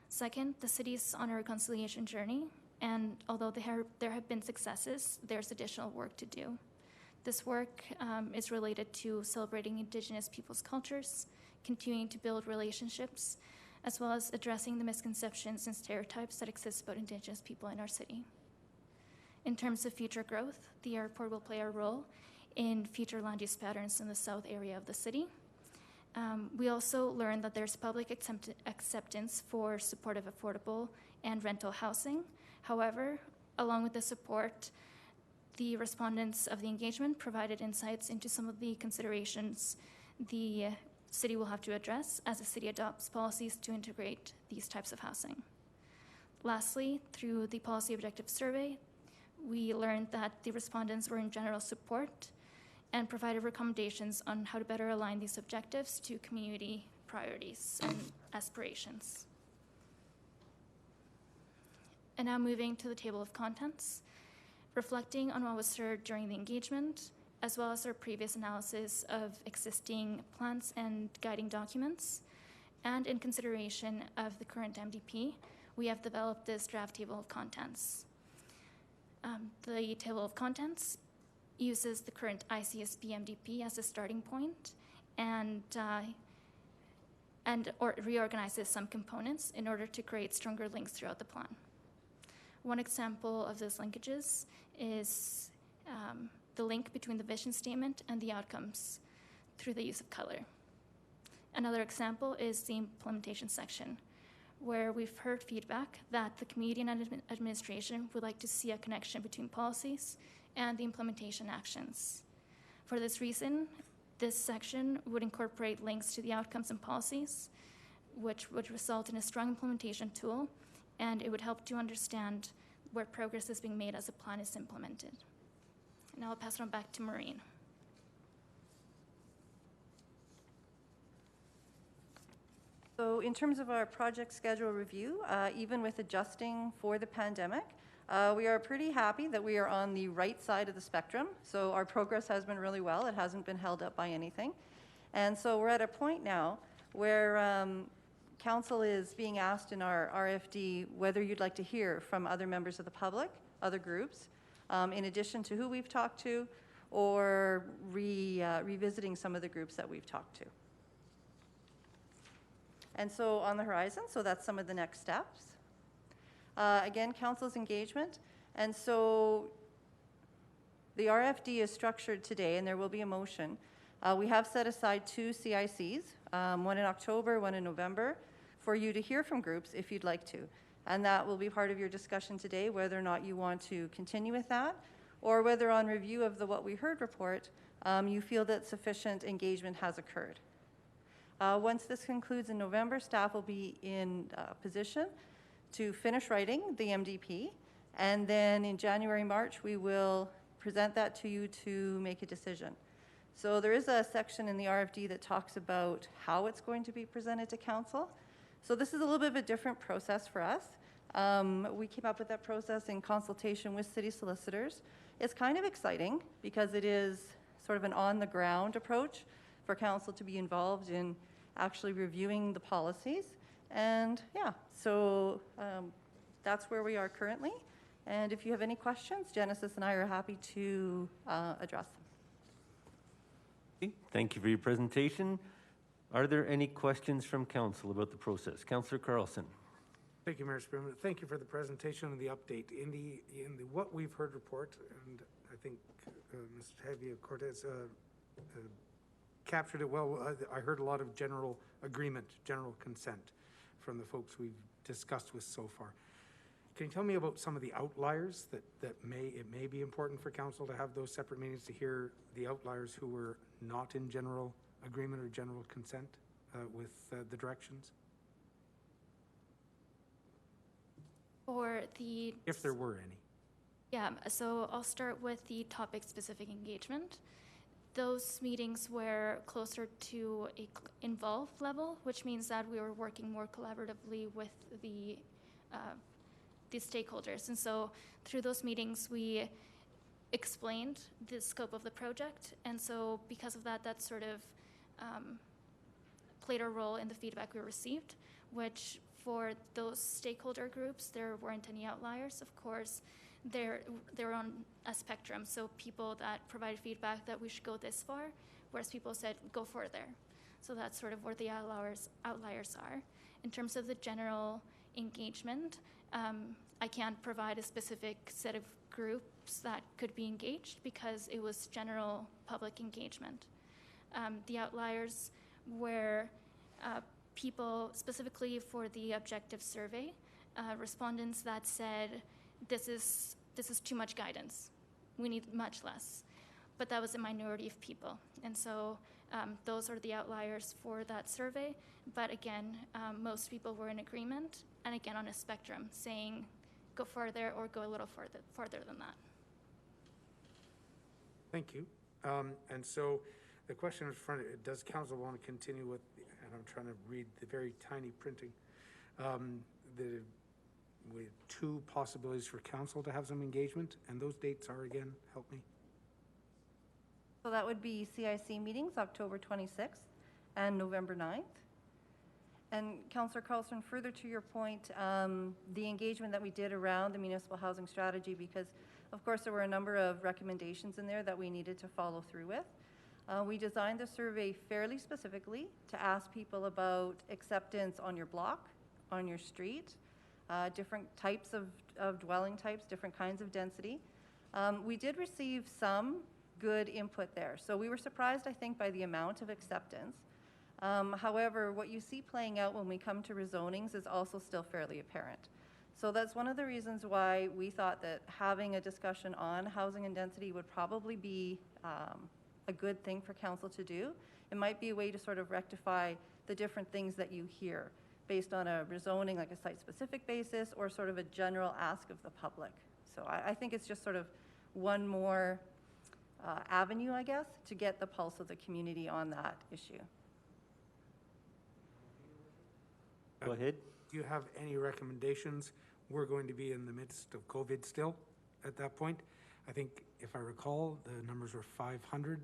Speaker 17: Second, the city is on a reconciliation journey, and although there have been successes, there's additional work to do. This work is related to celebrating Indigenous people's cultures, continuing to build relationships, as well as addressing the misconceptions and stereotypes that exist about Indigenous people in our city. In terms of future growth, the airport will play a role in future land use patterns in the south area of the city. We also learned that there's public acceptance for supportive, affordable, and rental housing. However, along with the support, the respondents of the engagement provided insights into some of the considerations the city will have to address as the city adopts policies to integrate these types of housing. Lastly, through the policy objective survey, we learned that the respondents were in general support and provided recommendations on how to better align these objectives to community priorities and aspirations. And now moving to the table of contents, reflecting on what was heard during the engagement, as well as our previous analysis of existing plans and guiding documents, and in consideration of the current MDP, we have developed this draft table of contents. The table of contents uses the current ICSB MDP as a starting point and reorganizes some components in order to create stronger links throughout the plan. One example of those linkages is the link between the vision statement and the outcomes through the use of color. Another example is the implementation section, where we've heard feedback that the community and administration would like to see a connection between policies and the implementation actions. For this reason, this section would incorporate links to the outcomes and policies, which would result in a strong implementation tool, and it would help to understand where progress is being made as a plan is implemented. Now I'll pass it on back to Maureen.
Speaker 2: So in terms of our project schedule review, even with adjusting for the pandemic, we are pretty happy that we are on the right side of the spectrum. So our progress has been really well. It hasn't been held up by anything. And so we're at a point now where council is being asked in our RFD whether you'd like to hear from other members of the public, other groups, in addition to who we've talked to, or revisiting some of the groups that we've talked to. And so on the horizon, so that's some of the next steps. Again, council's engagement. And so the RFD is structured today, and there will be a motion. We have set aside 2 CICs, one in October, one in November, for you to hear from groups if you'd like to. And that will be part of your discussion today, whether or not you want to continue with that, or whether on review of the What We Heard report, you feel that sufficient engagement has occurred. Once this concludes in November, staff will be in position to finish writing the MDP, and then in January, March, we will present that to you to make a decision. So there is a section in the RFD that talks about how it's going to be presented to council. So this is a little bit of a different process for us. We came up with that process in consultation with city solicitors. It's kind of exciting because it is sort of an on-the-ground approach for council to be involved in actually reviewing the policies. And yeah, so that's where we are currently. And if you have any questions, Genesis and I are happy to address them.
Speaker 1: Okay, thank you for your presentation. Are there any questions from council about the process? Councillor Carlson.
Speaker 6: Thank you, Mayor Spearman. Thank you for the presentation and the update. In the What We've Heard report, and I think Ms. Javier Cortez captured it well. I heard a lot of general agreement, general consent from the folks we've discussed with so far. Can you tell me about some of the outliers that it may be important for council to have those separate meetings to hear the outliers who were not in general agreement or general consent with the directions?
Speaker 17: For the...
Speaker 6: If there were any.
Speaker 17: Yeah, so I'll start with the topic-specific engagement. Those meetings were closer to a involved level, which means that we were working more collaboratively with the stakeholders. And so through those meetings, we explained the scope of the project. And so because of that, that sort of played a role in the feedback we received, which for those stakeholder groups, there weren't any outliers. Of course, they're on a spectrum. So people that provided feedback that we should go this far, whereas people said, go further. So that's sort of where the outliers are. In terms of the general engagement, I can't provide a specific set of groups that could be engaged because it was general public engagement. The outliers were people, specifically for the objective survey, respondents that said, this is too much guidance. We need much less. But that was a minority of people. And so those are the outliers for that survey. But again, most people were in agreement, and again on a spectrum, saying go further or go a little farther than that.
Speaker 6: Thank you. And so the question in front of it, does council want to continue with, and I'm trying to read the very tiny printing, with 2 possibilities for council to have some engagement, and those dates are, again, help me.
Speaker 2: So that would be CIC meetings, October 26th and November 9th. And Councillor Carlson, further to your point, the engagement that we did around the municipal housing strategy, because of course there were a number of recommendations in there that we needed to follow through with. We designed the survey fairly specifically to ask people about acceptance on your block, on your street, different types of dwelling types, different kinds of density. We did receive some good input there. So we were surprised, I think, by the amount of acceptance. However, what you see playing out when we come to rezonings is also still fairly apparent. So that's one of the reasons why we thought that having a discussion on housing and density would probably be a good thing for council to do. It might be a way to sort of rectify the different things that you hear based on a rezoning, like a site-specific basis, or sort of a general ask of the public. So I think it's just sort of one more avenue, I guess, to get the pulse of the community on that issue.
Speaker 1: Go ahead.
Speaker 6: Do you have any recommendations? We're going to be in the midst of COVID still at that point. I think, if I recall, the numbers were 500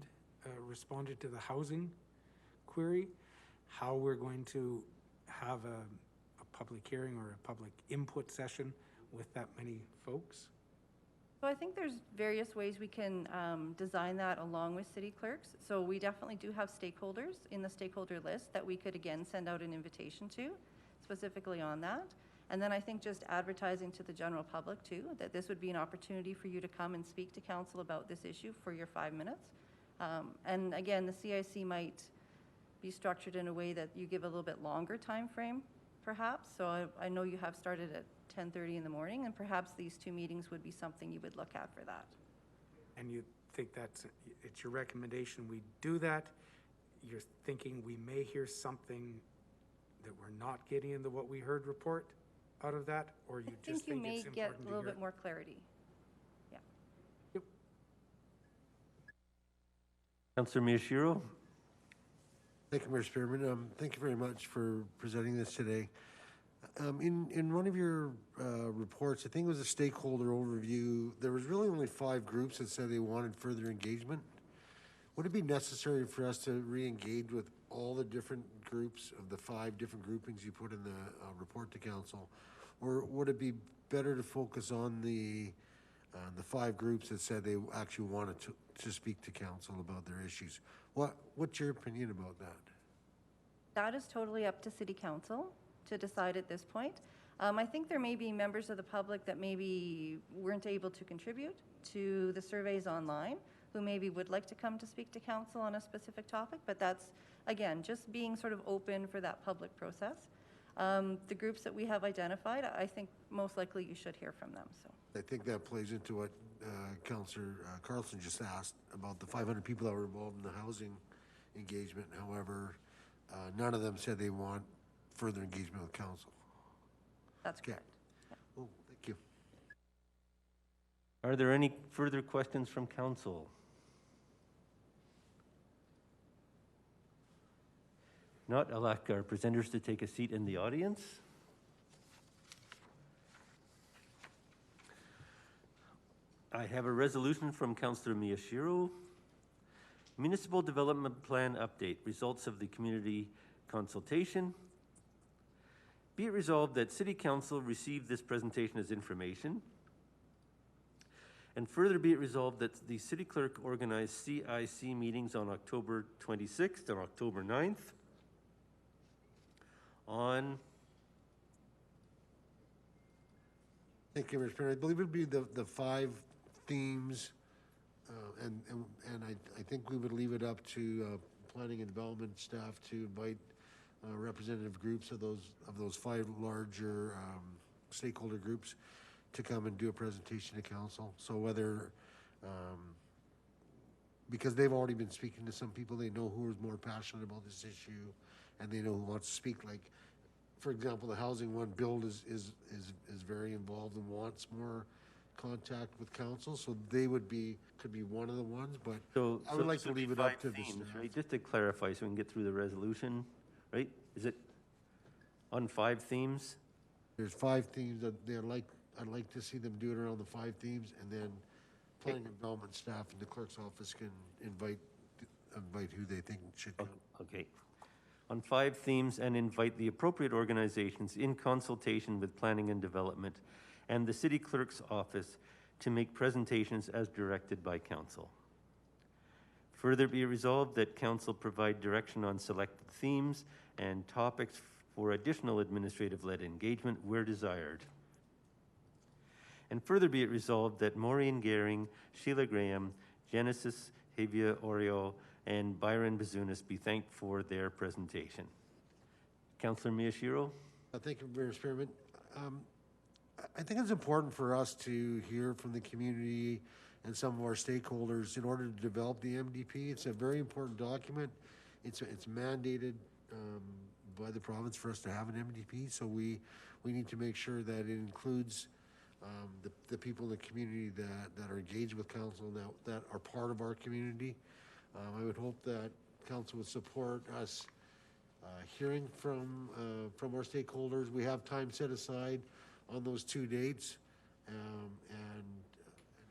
Speaker 6: responded to the housing query. How we're going to have a public hearing or a public input session with that many folks?
Speaker 2: So I think there's various ways we can design that along with city clerks. So we definitely do have stakeholders in the stakeholder list that we could again send out an invitation to, specifically on that. And then I think just advertising to the general public too, that this would be an opportunity for you to come and speak to council about this issue for your 5 minutes. And again, the CIC might be structured in a way that you give a little bit longer time frame, perhaps. So I know you have started at 10:30 in the morning, and perhaps these 2 meetings would be something you would look at for that.
Speaker 6: And you think it's your recommendation we do that? You're thinking we may hear something that we're not getting in the what we heard report out of that? Or you just think it's important to hear?
Speaker 2: I think you may get a little bit more clarity. Yeah.
Speaker 1: Councillor Miyashiro.
Speaker 12: Thank you, Mayor Spearman. Thank you very much for presenting this today. In one of your reports, I think it was a stakeholder overview, there was really only 5 groups that said they wanted further engagement. Would it be necessary for us to re-engage with all the different groups of the 5 different groupings you put in the report to council? Or would it be better to focus on the 5 groups that said they actually wanted to speak to council about their issues? What's your opinion about that?
Speaker 2: That is totally up to City Council to decide at this point. I think there may be members of the public that maybe weren't able to contribute to the surveys online, who maybe would like to come to speak to council on a specific topic, but that's, again, just being sort of open for that public process. The groups that we have identified, I think most likely you should hear from them. So
Speaker 12: I think that plays into what Councillor Carlson just asked about the 500 people that were involved in the housing engagement. However, none of them said they want further engagement with council.
Speaker 2: That's correct.
Speaker 12: Yeah. Oh, thank you.
Speaker 1: Are there any further questions from council? Not, I'll ask our presenters to take a seat in the audience. I have a resolution from Councillor Miyashiro. Municipal Development Plan Update, results of the community consultation. Be it resolved that City Council receive this presentation as information. And further be it resolved that the City Clerk organize CIC meetings on October 26th or October 9th on...
Speaker 12: Thank you, Mr. Spearman. I believe it would be the 5 themes, and I think we would leave it up to planning and development staff to invite representative groups of those 5 larger stakeholder groups to come and do a presentation to council. So whether, because they've already been speaking to some people, they know who is more passionate about this issue, and they know who wants to speak. Like, for example, the housing one, Bill is very involved and wants more contact with council, so they could be one of the ones, but
Speaker 1: So,
Speaker 12: I would like to leave it up to the
Speaker 1: themes,
Speaker 12: staff.
Speaker 1: right? Just to clarify so we can get through the resolution, right? Is it on 5 themes?
Speaker 12: There's 5 themes that I'd like to see them do it around the 5 themes, and then planning and development staff in the clerk's office can invite who they think should come.
Speaker 1: Okay. On 5 themes, and invite the appropriate organizations in consultation with planning and development and the city clerk's office to make presentations as directed by council. Further be resolved that council provide direction on selected themes and topics for additional administrative-led engagement where desired. And further be it resolved that Maureen Gehring, Sheila Graham, Genesis Havia Oreo, and Byron Bazunas be thanked for their presentation. Councillor Miyashiro?
Speaker 12: Thank you, Mayor Spearman. I think it's important for us to hear from the community and some of our stakeholders in order to develop the MDP. It's a very important document. It's mandated by the province for us to have an MDP, so we need to make sure that it includes the people in the community that are engaged with council now, that are part of our community. I would hope that council would support us hearing from our stakeholders. We have time set aside on those 2 dates. And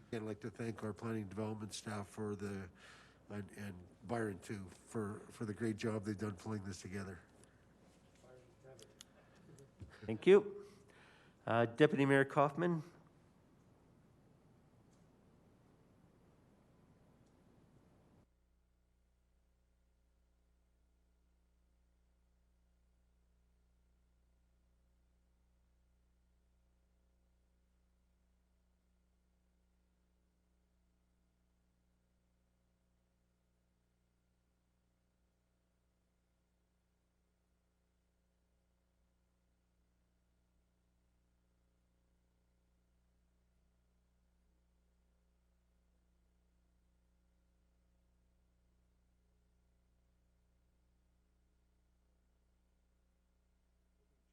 Speaker 12: again, I'd like to thank our planning development staff and Byron too, for the great job they've done pulling this together.
Speaker 1: Thank you. Deputy Mayor Kaufman.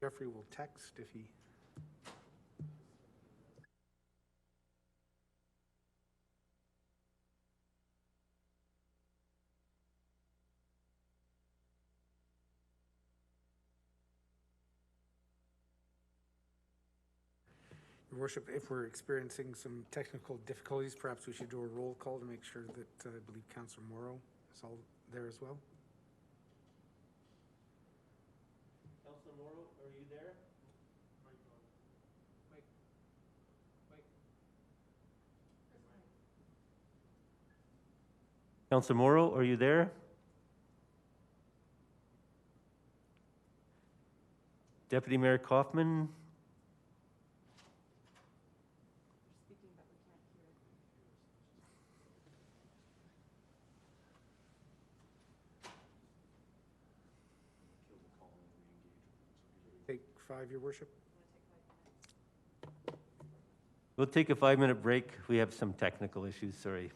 Speaker 6: Jeffrey will text if he. Your Worship, if we're experiencing some technical difficulties, perhaps we should do a roll call to make sure that I believe Councillor Morrow is all there as well.
Speaker 1: Councillor Morrow, are you there? Councillor Morrow, are you there? Deputy Mayor Kaufman?
Speaker 6: Take 5, Your Worship.
Speaker 1: We'll take a 5-minute break. We have some technical issues, sorry.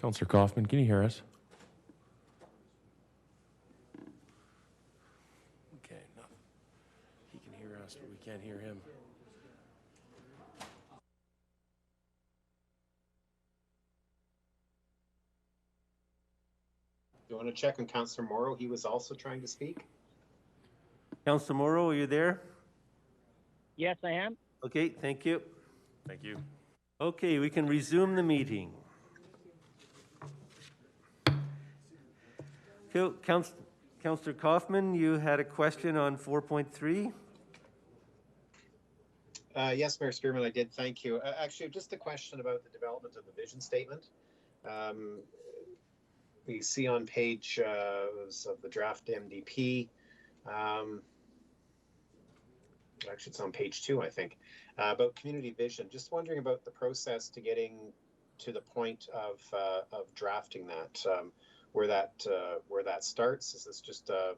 Speaker 18: Councillor Kaufman, can you hear us? Okay, no. He can hear us, but we can't hear him.
Speaker 4: You want to check on Councillor Morrow? He was also trying to speak.
Speaker 1: Councillor Morrow, are you there?
Speaker 14: Yes, I am.
Speaker 1: Okay, thank you.
Speaker 18: Thank you.
Speaker 1: Okay, we can resume the meeting. Councillor Kaufman, you had a question on 4.3?
Speaker 4: Yes, Mayor Spearman, I did. Thank you. Actually, just a question about the development of the vision statement. We see on page of the draft MDP, actually it's on page 2, I think, about community vision. Just wondering about the process to getting to the point of drafting that, where that starts. Is this just a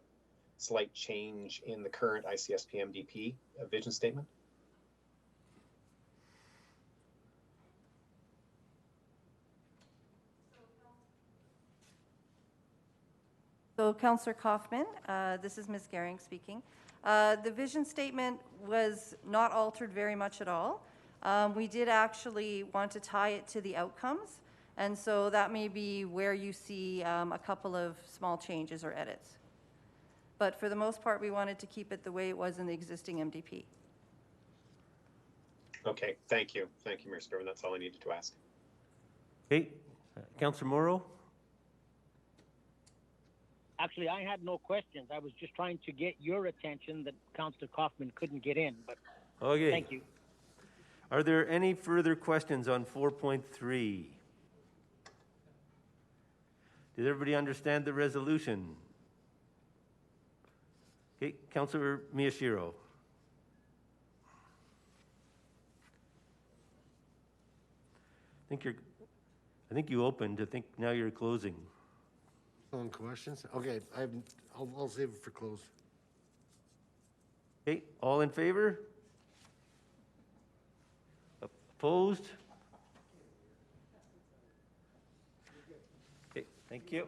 Speaker 4: slight change in the current ICSP MDP vision statement?
Speaker 2: So, Councillor Kaufman, this is Ms. Gehring speaking. The vision statement was not altered very much at all. We did actually want to tie it to the outcomes, And so that may be where you see a couple of small changes or edits. But for the most part, we wanted to keep it the way it was in the existing MDP.
Speaker 4: Okay, thank you. Thank you, Mayor Spearman. That's all I needed to ask.
Speaker 1: Okay, Councillor Morrow?
Speaker 14: Actually, I had no questions. I was just trying to get your attention that Councillor Kaufman couldn't get in, but
Speaker 1: Okay.
Speaker 14: thank you.
Speaker 1: Are there any further questions on 4.3? Did everybody understand the resolution? Okay, Councillor Miyashiro. I think you opened. I think now you're closing.
Speaker 12: On questions? Okay, I'll save it for close.
Speaker 1: Okay, all in favor? Opposed? Okay, thank you.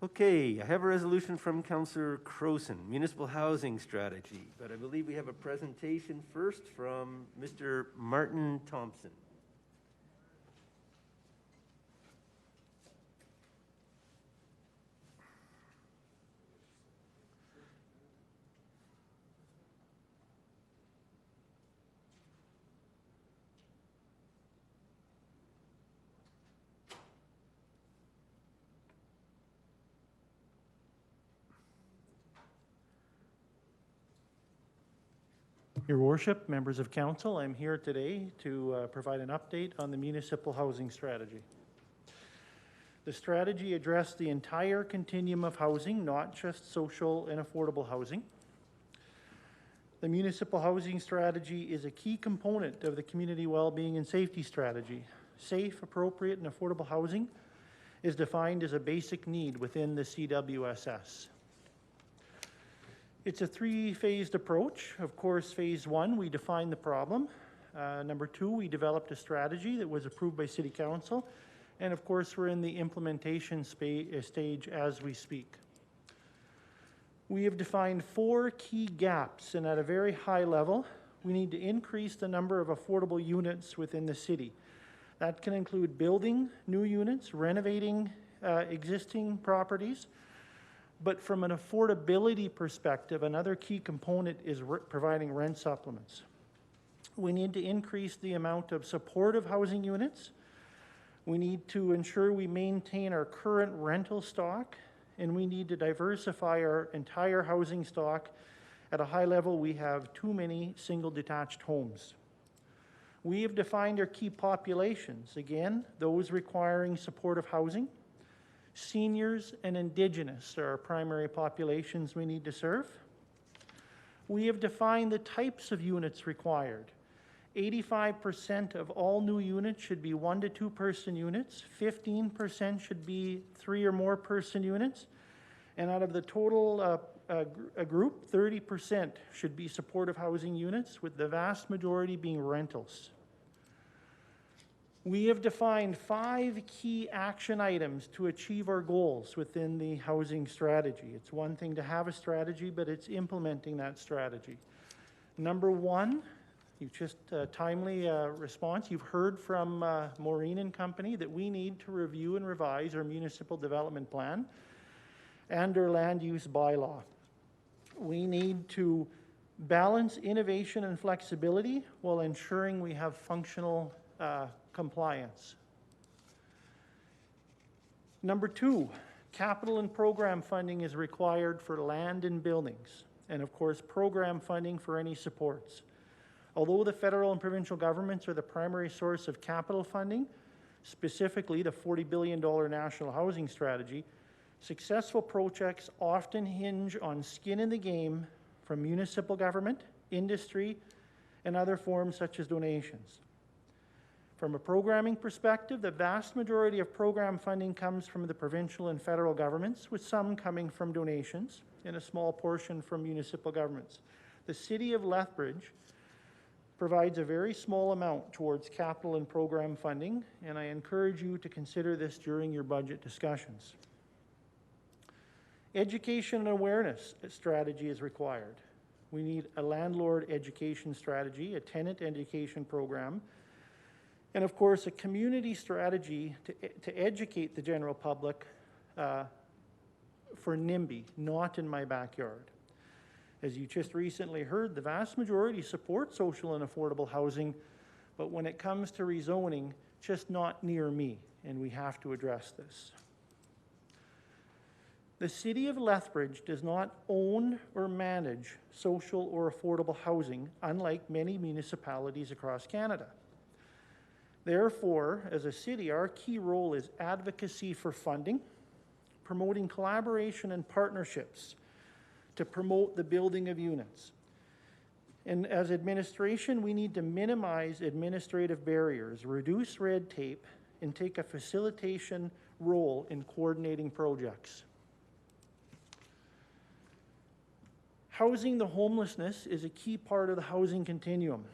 Speaker 1: Okay, I have a resolution from Councillor Croson, Municipal Housing Strategy, but I believe we have a presentation first from Mr. Martin Thompson.
Speaker 19: Your Worship, members of council, I'm here today to provide an update on the municipal housing strategy. The strategy addressed the entire continuum of housing, not just social and affordable housing. The municipal housing strategy is a key component of the community well-being and safety strategy. Safe, appropriate, and affordable housing is defined as a basic need within the CWSS. It's a three-phased approach. Of course, phase one, we define the problem. Number two, we developed a strategy that was approved by City Council. And of course, we're in the implementation stage as we speak. We have defined 4 key gaps, and at a very high level, we need to increase the number of affordable units within the city. That can include building new units, renovating existing properties. But from an affordability perspective, another key component is providing rent supplements. We need to increase the amount of supportive housing units. We need to ensure we maintain our current rental stock, and we need to diversify our entire housing stock. At a high level, we have too many single detached homes. We have defined our key populations. Again, those requiring supportive housing. Seniors and Indigenous are our primary populations we need to serve. We have defined the types of units required. 85% of all new units should be 1 to 2 person units. 15% should be 3 or more person units. And out of the total group, 30% should be supportive housing units, with the vast majority being rentals. We have defined 5 key action items to achieve our goals within the housing strategy. It's one thing to have a strategy, but it's implementing that strategy. Number 1, you just timely response. You've heard from Maureen and company that we need to review and revise our municipal development plan and our land use bylaw. We need to balance innovation and flexibility while ensuring we have functional compliance. Number 2, capital and program funding is required for land and buildings, and of course program funding for any supports. Although the federal and provincial governments are the primary source of capital funding, specifically the $40 billion national housing strategy, successful projects often hinge on skin in the game from municipal government, industry, and other forms such as donations. From a programming perspective, the vast majority of program funding comes from the provincial and federal governments, with some coming from donations and a small portion from municipal governments. The City of Lethbridge provides a very small amount towards capital and program funding, and I encourage you to consider this during your budget discussions. Education and awareness strategy is required. We need a landlord education strategy, a tenant education program, and of course, a community strategy to educate the general public for NIMBY, not in my backyard. As you just recently heard, the vast majority support social and affordable housing, but when it comes to rezoning, just not near me, and we have to address this. The City of Lethbridge does not own or manage social or affordable housing, unlike many municipalities across Canada. Therefore, as a city, our key role is advocacy for funding, promoting collaboration and partnerships to promote the building of units. And as administration, we need to minimize administrative barriers, reduce red tape, and take a facilitation role in coordinating projects. Housing the homelessness is a key part of the housing continuum.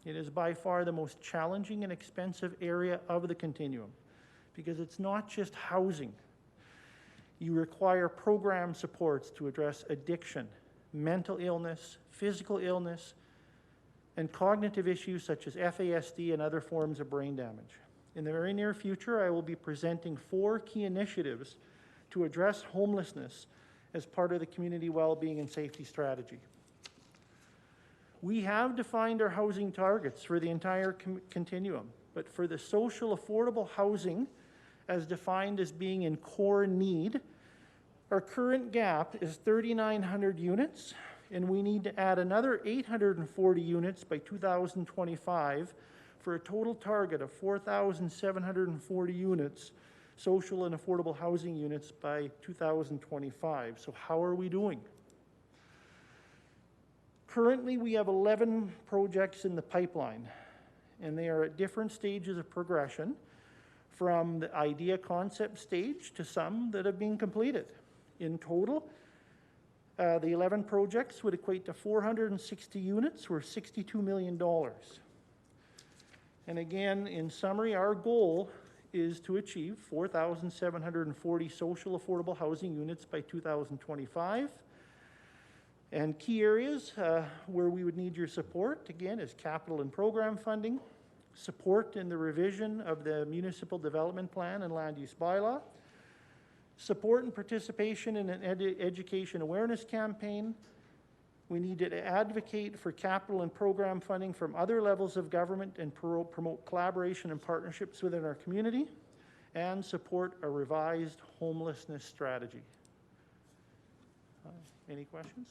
Speaker 19: It is by far the most challenging and expensive area of the continuum because it's not just housing. You require program supports to address addiction, mental illness, physical illness, and cognitive issues such as FASD and other forms of brain damage. In the very near future, I will be presenting 4 key initiatives to address homelessness as part of the community well-being and safety strategy. We have defined our housing targets for the entire continuum, but for the social affordable housing, as defined as being in core need, our current gap is 3,900 units, and we need to add another 840 units by 2025 for a total target of 4,740 units, social and affordable housing units by 2025. So how are we doing? Currently, we have 11 projects in the pipeline, and they are at different stages of progression, from the idea concept stage to some that have been completed. In total, the 11 projects would equate to 460 units or $62 million. And again, in summary, our goal is to achieve 4,740 social affordable housing units by 2025. And key areas where we would need your support, again, is capital and program funding, support in the revision of the municipal development plan and land use bylaw, support and participation in an education awareness campaign. We need to advocate for capital and program funding from other levels of government and promote collaboration and partnerships within our community, and support a revised homelessness strategy. Any questions?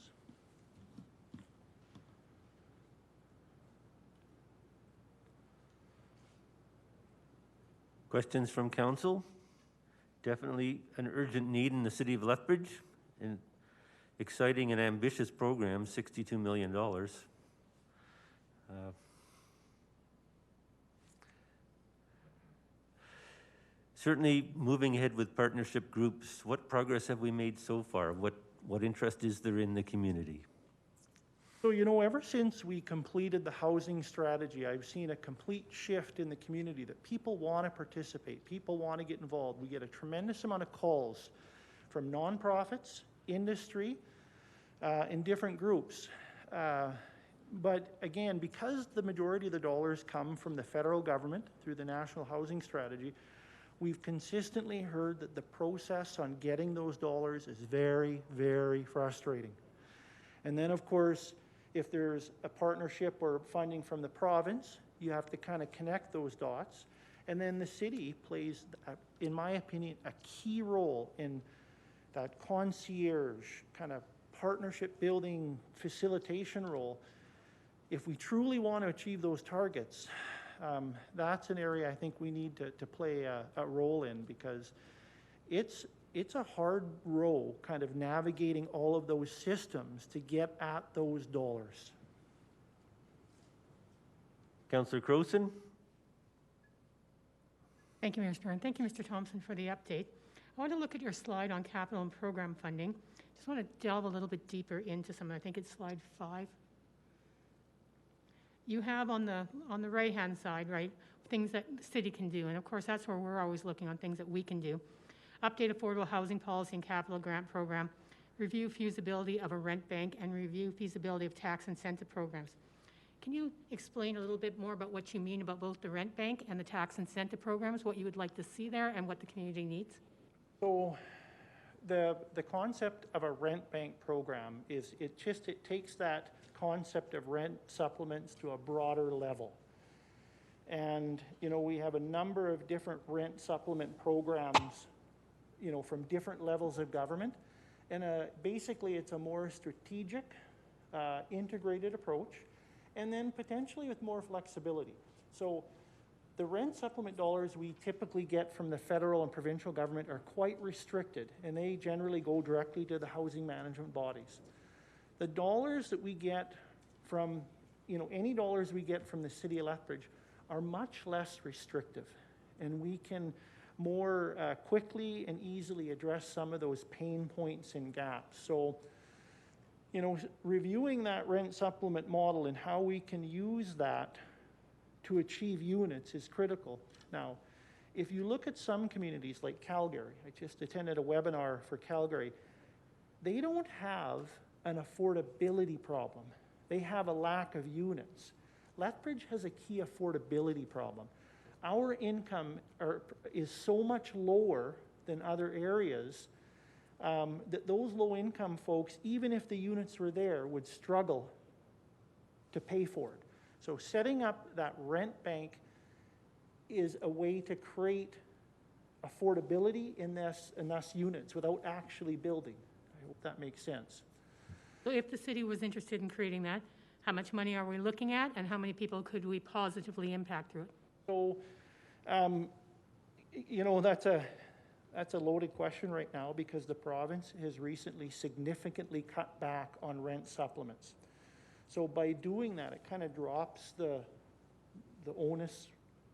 Speaker 1: Questions from council? Definitely an urgent need in the city of Lethbridge, and exciting and ambitious program, $62 million. Certainly moving ahead with partnership groups, what progress have we made so far? What interest is there in the community?
Speaker 19: So, you know, ever since we completed the housing strategy, I've seen a complete shift in the community that people want to participate, people want to get involved. We get a tremendous amount of calls from nonprofits, industry, and different groups. But again, because the majority of the dollars come from the federal government through the National Housing Strategy, we've consistently heard that the process on getting those dollars is very, very frustrating. And then, of course, if there's a partnership or funding from the province, you have to kind of connect those dots. And then the city plays, in my opinion, a key role in that concierge kind of partnership building facilitation role. If we truly want to achieve those targets, that's an area I think we need to play a role in, because it's a hard row kind of navigating all of those systems to get at those dollars.
Speaker 1: Councillor Crowson?
Speaker 13: Thank you, Mayor Stern. Thank you, Mr. Thompson, for the update. I want to look at your slide on capital and program funding. Just want to delve a little bit deeper into some. I think it's slide 5. You have on the right-hand side, right, things that the city can do, and of course that's where we're always looking on things that we can do. update affordable housing policy and capital grant program, review feasibility of a rent bank, and review feasibility of tax incentive programs. Can you explain a little bit more about what you mean about both the rent bank and the tax incentive programs, what you would like to see there and what the community needs?
Speaker 19: So the concept of a rent bank program is it takes that concept of rent supplements to a broader level. And, you know, we have a number of different rent supplement programs, you know, from different levels of government. And basically it's a more strategic, integrated approach, and then potentially with more flexibility. So the rent supplement dollars we typically get from the federal and provincial government are quite restricted, and they generally go directly to the housing management bodies. The dollars that we get from, you know, any dollars we get from the City of Lethbridge are much less restrictive, and we can more quickly and easily address some of those pain points and gaps. So, you know, reviewing that rent supplement model and how we can use that to achieve units is critical. Now, if you look at some communities like Calgary, I just attended a webinar for Calgary, they don't have an affordability problem. They have a lack of units. Lethbridge has a key affordability problem. Our income is so much lower than other areas that those low-income folks, even if the units were there, would struggle to pay for it. So setting up that rent bank is a way to create affordability in thus units without actually building. I hope that makes sense.
Speaker 13: So if the city was interested in creating that, how much money are we looking at, and how many people could we positively impact through it?
Speaker 19: So, you know, that's a loaded question right now because the province has recently significantly cut back on rent supplements. So by doing that, it kind of drops the onus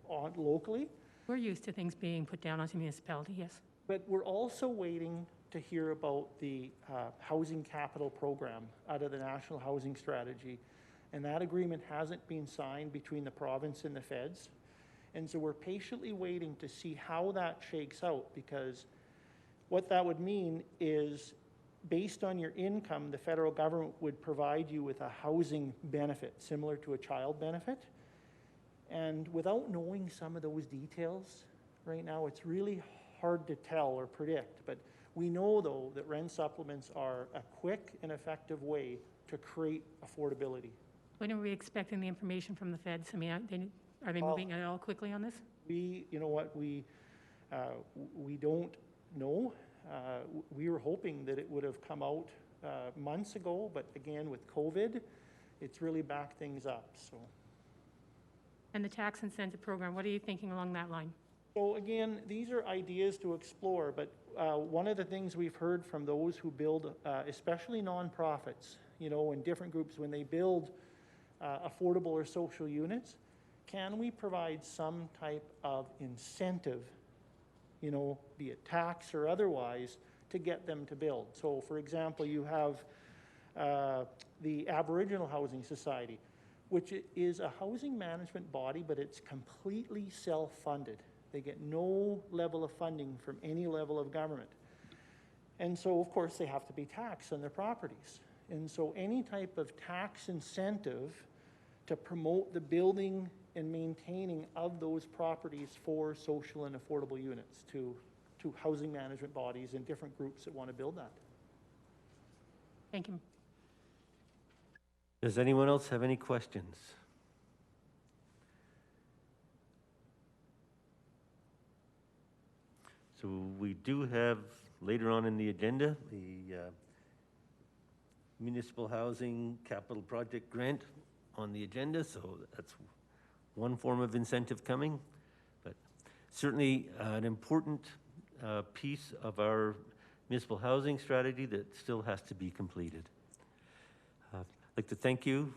Speaker 19: on locally.
Speaker 13: We're used to things being put down onto municipality, yes.
Speaker 19: But we're also waiting to hear about the housing capital program out of the National Housing Strategy. And that agreement hasn't been signed between the province and the feds. And so we're patiently waiting to see how that shakes out, because what that would mean is based on your income, the federal government would provide you with a housing benefit similar to a child benefit. And without knowing some of those details right now, it's really hard to tell or predict. But we know, though, that rent supplements are a quick and effective way to create affordability.
Speaker 13: When are we expecting the information from the feds? I mean, are they moving at all quickly on this?
Speaker 19: You know what, we don't know. We were hoping that it would have come out months ago, but again, with COVID, it's really backed things up, so.
Speaker 13: And the tax incentive program, what are you thinking along that line?
Speaker 19: So again, these are ideas to explore, but one of the things we've heard from those who build, especially nonprofits, you know, and different groups, when they build affordable or social units, can we provide some type of incentive, you know, be it tax or otherwise, to get them to build? So for example, you have the Aboriginal Housing Society, which is a housing management body, but it's completely self-funded. They get no level of funding from any level of government. And so, of course, they have to be taxed on their properties. And so any type of tax incentive to promote the building and maintaining of those properties for social and affordable units to housing management bodies and different groups that want to build that.
Speaker 13: Thank you.
Speaker 1: Does anyone else have any questions? So we do have later on in the agenda the municipal housing capital project grant on the agenda, so that's one form of incentive coming, but certainly an important piece of our municipal housing strategy that still has to be completed. I'd like to thank you,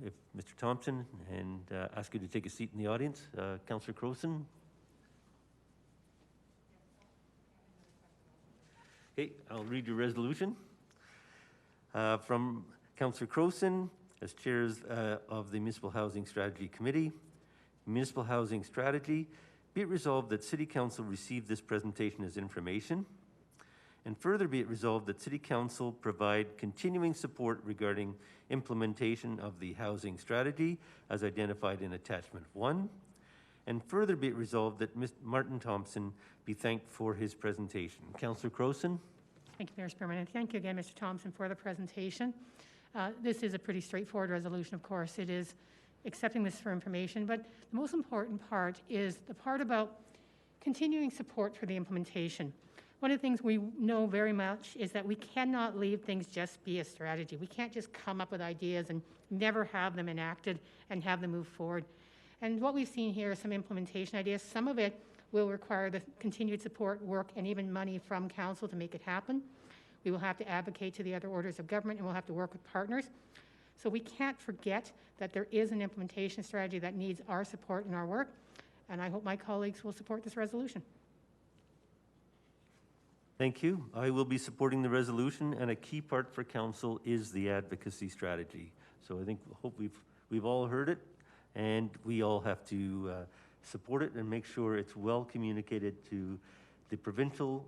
Speaker 1: if Mr. Thompson, and ask you to take a seat in the audience. Councillor Crowson. Okay, I'll read your resolution. From Councillor Crowson, as chairs of the Municipal Housing Strategy Committee. Municipal Housing Strategy Be it resolved that City Council receive this presentation as information, and further be it resolved that City Council provide continuing support regarding implementation of the housing strategy as identified in Attachment 1, and further be it resolved that Mr. Martin Thompson be thanked for his presentation. Councillor Crowson?
Speaker 13: Thank you, Mayor Spearman, and thank you again, Mr. Thompson, for the presentation. This is a pretty straightforward resolution, of course. It is accepting this for information, but the most important part is the part about continuing support for the implementation. One of the things we know very much is that we cannot leave things just be a strategy. We can't just come up with ideas and never have them enacted and have them move forward. And what we've seen here is some implementation ideas. Some of it will require the continued support, work, and even money from council to make it happen. We will have to advocate to the other orders of government, and we'll have to work with partners. So we can't forget that there is an implementation strategy that needs our support and our work, and I hope my colleagues will support this resolution.
Speaker 1: Thank you. I will be supporting the resolution, and a key part for council is the advocacy strategy. So I hope we've all heard it, and we all have to support it and make sure it's well communicated to the provincial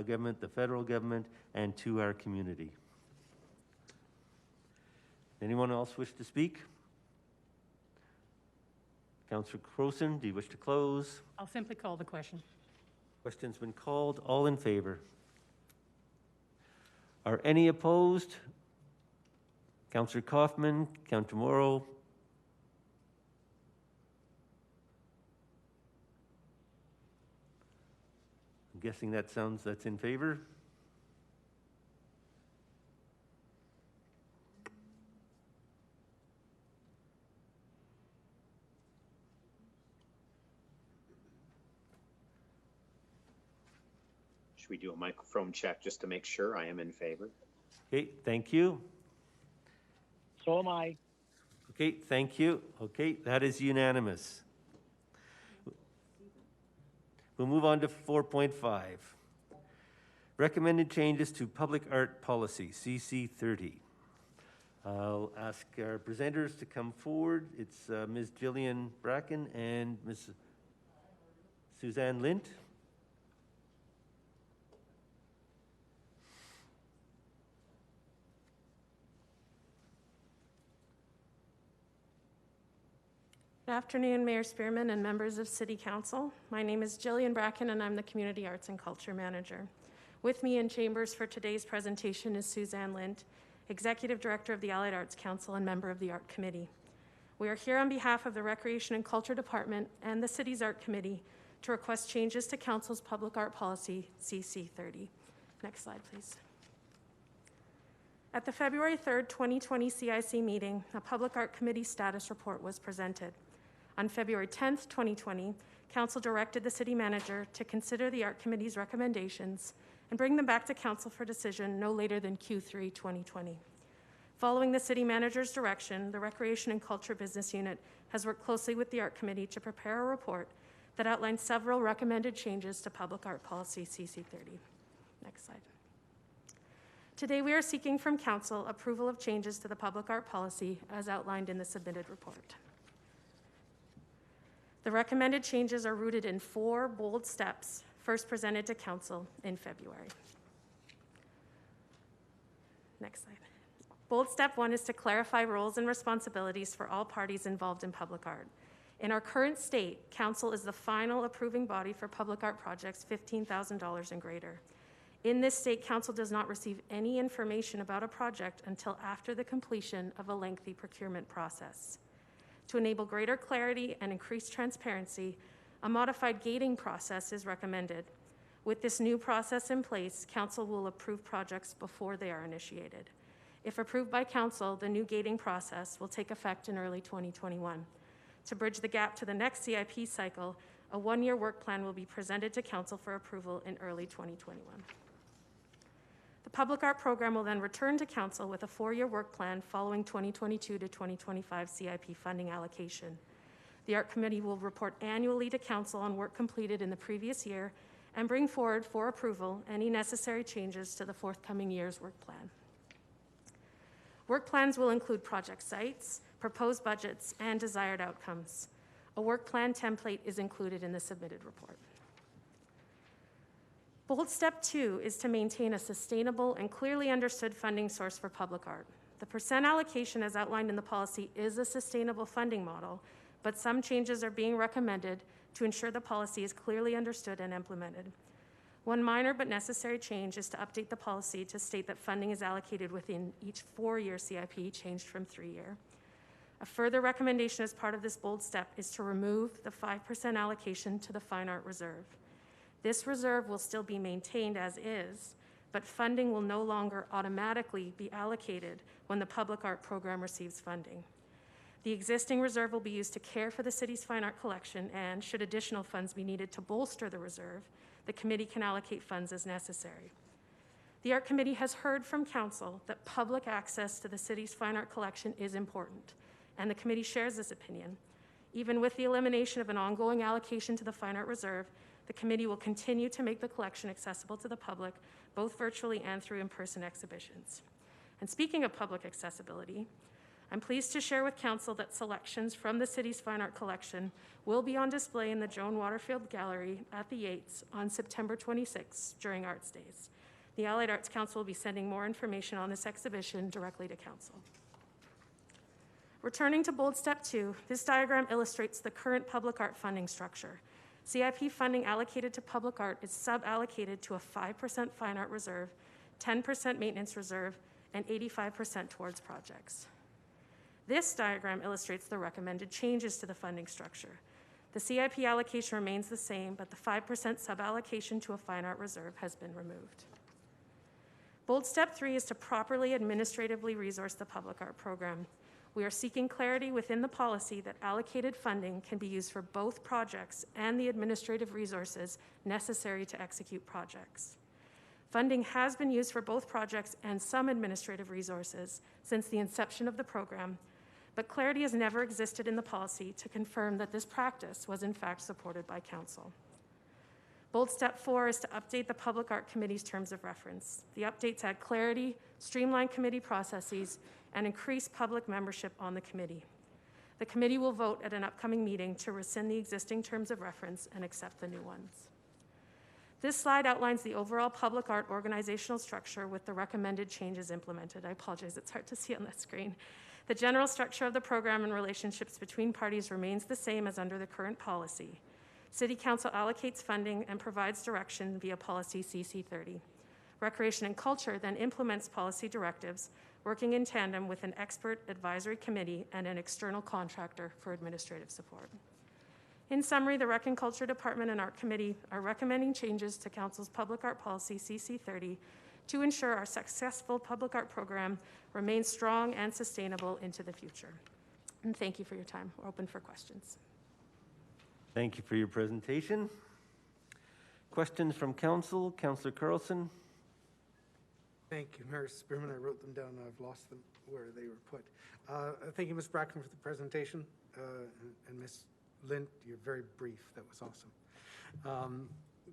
Speaker 1: government, the federal government, and to our community. Anyone else wish to speak? Councillor Crowson, do you wish to close?
Speaker 13: I'll simply call the question.
Speaker 1: Question's been called. All in favor? Are any opposed? Councillor Kaufman, Councillor Morrow. I'm guessing that's in favor.
Speaker 4: Should we do a microphone check just to make sure I am in favor?
Speaker 1: Okay, thank you.
Speaker 14: So am I.
Speaker 1: Okay, thank you. Okay, that is unanimous. We'll move on to 4.5. Recommended changes to Public Art Policy, CC30. I'll ask our presenters to come forward. It's Ms. Jillian Bracken and Ms. Suzanne Lint.
Speaker 20: Good afternoon, Mayor Spearman and members of City Council. My name is Jillian Bracken and I'm the Community Arts and Culture Manager. With me in chambers for today's presentation is Suzanne Lint, Executive Director of the Allied Arts Council and member of the Art Committee. We are here on behalf of the Recreation and Culture Department and the City's Art Committee to request changes to Council's Public Art Policy, CC30. Next slide, please. At the February 3rd, 2020 CIC meeting, a Public Art Committee status report was presented. On February 10th, 2020, Council directed the City Manager to consider the Art Committee's recommendations and bring them back to Council for decision no later than Q3 2020. Following the City Manager's direction, the Recreation and Culture Business Unit has worked closely with the Art Committee to prepare a report that outlines several recommended changes to Public Art Policy CC30. Next slide. Today, we are seeking from Council approval of changes to the Public Art Policy as outlined in the submitted report. The recommended changes are rooted in 4 bold steps first presented to Council in February. Next slide. Bold step 1 is to clarify roles and responsibilities for all parties involved in public art. In our current state, Council is the final approving body for public art projects $15,000 and greater. In this state, Council does not receive any information about a project until after the completion of a lengthy procurement process. To enable greater clarity and increased transparency, a modified gating process is recommended. With this new process in place, Council will approve projects before they are initiated. If approved by Council, the new gating process will take effect in early 2021. To bridge the gap to the next CIP cycle, a 1-year work plan will be presented to Council for approval in early 2021. The Public Art Program will then return to Council with a 4-year work plan following 2022 to 2025 CIP funding allocation. The Art Committee will report annually to Council on work completed in the previous year and bring forward for approval any necessary changes to the forthcoming year's work plan. Work plans will include project sites, proposed budgets, and desired outcomes. A work plan template is included in the submitted report. Bold step 2 is to maintain a sustainable and clearly understood funding source for public art. The percent allocation as outlined in the policy is a sustainable funding model, but some changes are being recommended to ensure the policy is clearly understood and implemented. One minor but necessary change is to update the policy to state that funding is allocated within each 4-year CIP, changed from 3-year. A further recommendation as part of this bold step is to remove the 5% allocation to the Fine Art Reserve. This reserve will still be maintained as is, but funding will no longer automatically be allocated when the public art program receives funding. The existing reserve will be used to care for the city's fine art collection, and should additional funds be needed to bolster the reserve, the committee can allocate funds as necessary. The Art Committee has heard from Council that public access to the city's fine art collection is important, and the committee shares this opinion. Even with the elimination of an ongoing allocation to the Fine Art Reserve, the committee will continue to make the collection accessible to the public, both virtually and through in-person exhibitions. And speaking of public accessibility, I'm pleased to share with Council that selections from the city's fine art collection will be on display in the Joan Waterfield Gallery at the Yates on September 26th during Arts Days. The Allied Arts Council will be sending more information on this exhibition directly to Council. Returning to bold step 2, this diagram illustrates the current public art funding structure. CIP funding allocated to public art is sub-allocated to a 5% fine art reserve, 10% maintenance reserve, and 85% towards projects. This diagram illustrates the recommended changes to the funding structure. The CIP allocation remains the same, but the 5% sub-allocation to a fine art reserve has been removed. Bold step 3 is to properly administratively resource the public art program. We are seeking clarity within the policy that allocated funding can be used for both projects and the administrative resources necessary to execute projects. Funding has been used for both projects and some administrative resources since the inception of the program, but clarity has never existed in the policy to confirm that this practice was in fact supported by Council. Bold step 4 is to update the Public Art Committee's terms of reference. The updates add clarity, streamline committee processes, and increase public membership on the committee. The committee will vote at an upcoming meeting to rescind the existing terms of reference and accept the new ones. This slide outlines the overall public art organizational structure with the recommended changes implemented. I apologize, it's hard to see on the screen. The general structure of the program and relationships between parties remains the same as under the current policy. City Council allocates funding and provides direction via policy CC30. Recreation and Culture then implements policy directives, working in tandem with an expert advisory committee and an external contractor for administrative support. In summary, the Rec and Culture Department and Art Committee are recommending changes to Council's public art policy CC30 to ensure our successful public art program remains strong and sustainable into the future. And thank you for your time. We're open for questions.
Speaker 1: Thank you for your presentation. Questions from Council? Councillor Carlson.
Speaker 6: Thank you, Mayor Spearman. I wrote them down. I've lost them where they were put. Thank you, Ms. Bracken, for the presentation. And Ms. Lint, you're very brief. That was awesome.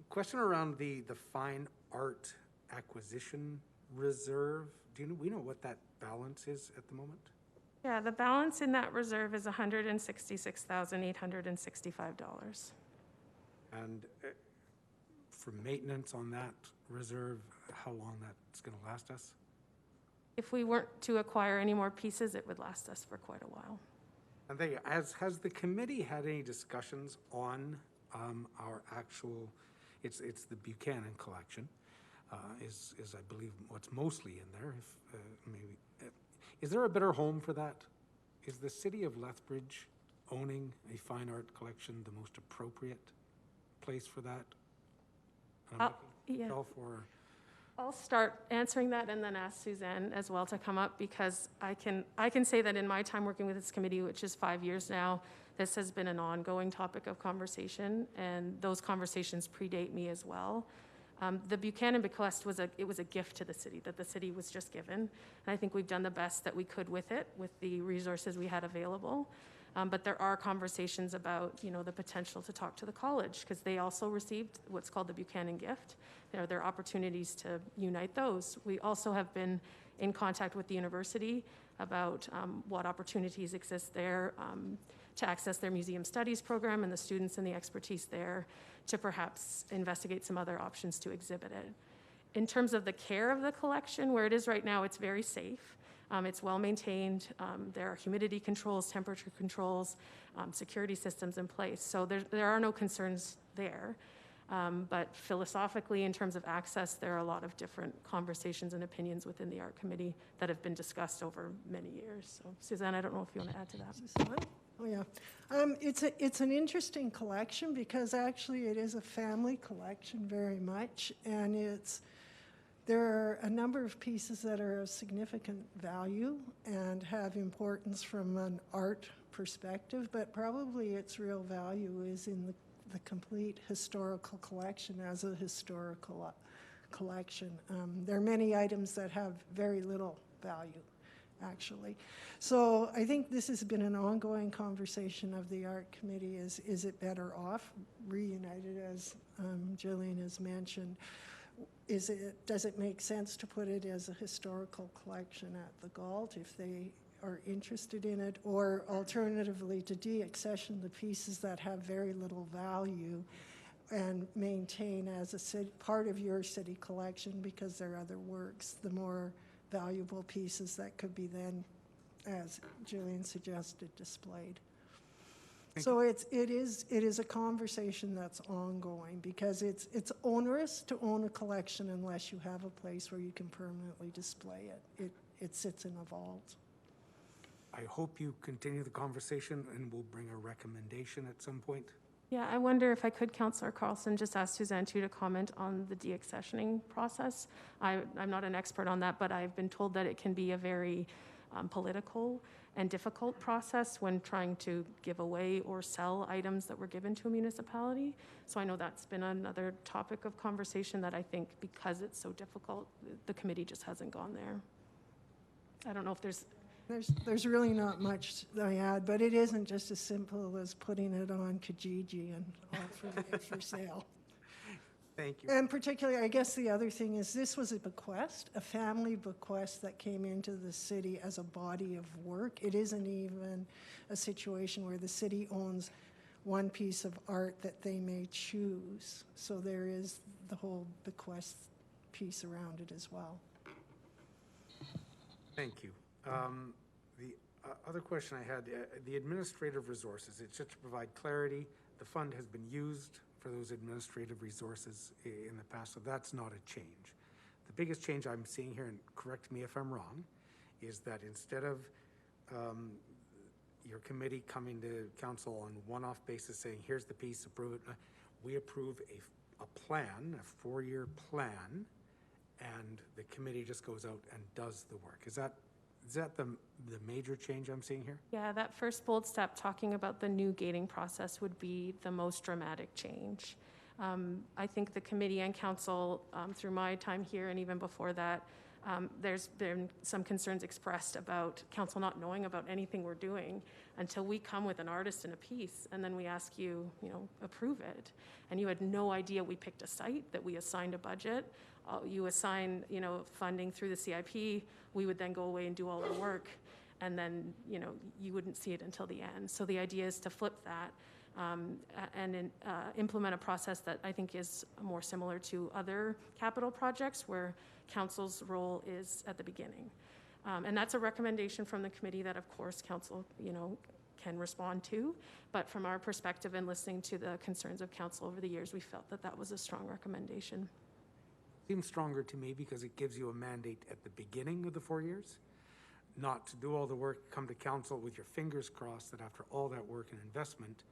Speaker 6: Question around the fine art acquisition reserve. We know what that balance is at the moment?
Speaker 20: Yeah, the balance in that reserve is $166,865.
Speaker 6: And for maintenance on that reserve, how long that's going to last us?
Speaker 20: If we weren't to acquire any more pieces, it would last us for quite a while.
Speaker 6: And has the committee had any discussions on our actual, it's the Buchanan collection, is I believe what's mostly in there. Is there a better home for that? Is the city of Lethbridge owning a fine art collection the most appropriate place for that?
Speaker 20: Yeah. I'll start answering that and then ask Suzanne as well to come up, because I can say that in my time working with this committee, which is 5 years now, this has been an ongoing topic of conversation, and those conversations predate me as well. The Buchanan bequest was a gift to the city that the city was just given, and I think we've done the best that we could with it, with the resources we had available. But there are conversations about, the potential to talk to the college, because they also received what's called the Buchanan gift. There are opportunities to unite those. We also have been in contact with the university about what opportunities exist there. to access their museum studies program and the students and the expertise there to perhaps investigate some other options to exhibit it. In terms of the care of the collection, where it is right now, it's very safe. It's well maintained. There are humidity controls, temperature controls, security systems in place. So there are no concerns there. But philosophically, in terms of access, there are a lot of different conversations and opinions within the art committee that have been discussed over many years. So Suzanne, I don't know if you want to add to that.
Speaker 21: Suzanne? Oh, yeah. It's an interesting collection because actually it is a family collection very much, and there are a number of pieces that are of significant value and have importance from an art perspective, but probably its real value is in the complete historical collection as a historical collection. There are many items that have very little value, actually. So I think this has been an ongoing conversation of the art committee. Is it better off reunited, as Jillian has mentioned? Does it make sense to put it as a historical collection at the Galt if they are interested in it, or alternatively to deaccession the pieces that have very little value and maintain as a part of your city collection because they're other works, the more valuable pieces that could be then, as Jillian suggested, displayed. So it is a conversation that's ongoing because it's onerous to own a collection unless you have a place where you can permanently display it. It sits in a vault.
Speaker 6: I hope you continue the conversation and we'll bring a recommendation at some point.
Speaker 20: Yeah, I wonder if I could, Councillor Carlson, just ask Suzanne too to comment on the deaccessioning process. I'm not an expert on that, but I've been told that it can be a very political and difficult process when trying to give away or sell items that were given to a municipality. So I know that's been another topic of conversation that I think because it's so difficult, the committee just hasn't gone there. I don't know if
Speaker 21: There's really not much I add, but it isn't just as simple as putting it on Kijiji and offering it for sale.
Speaker 6: Thank you.
Speaker 21: And particularly, I guess the other thing is this was a bequest, a family bequest that came into the city as a body of work. It isn't even a situation where the city owns one piece of art that they may choose. So there is the whole bequest piece around it as well.
Speaker 6: Thank you. The other question I had, the administrative resources, it's just to provide clarity. The fund has been used for those administrative resources in the past, so that's not a change. The biggest change I'm seeing here, and correct me if I'm wrong, is that instead of your committee coming to council on one-off basis saying, here's the piece, approve it, we approve a plan, a 4-year plan, and the committee just goes out and does the work. Is that the major change I'm seeing here?
Speaker 20: Yeah, that first bold step talking about the new gating process would be the most dramatic change. I think the committee and council, through my time here and even before that, there's been some concerns expressed about council not knowing about anything we're doing until we come with an artist and a piece, and then we ask you, approve it. And you had no idea we picked a site, that we assigned a budget. You assign, funding through the CIP. We would then go away and do all the work, and then, you wouldn't see it until the end. So the idea is to flip that and implement a process that I think is more similar to other capital projects where council's role is at the beginning. And that's a recommendation from the committee that, of course, council, can respond to. But from our perspective and listening to the concerns of council over the years, we felt that that was a strong recommendation.
Speaker 6: Seems stronger to me because it gives you a mandate at the beginning of the 4 years, not to do all the work, come to council with your fingers crossed that after all that work and investment,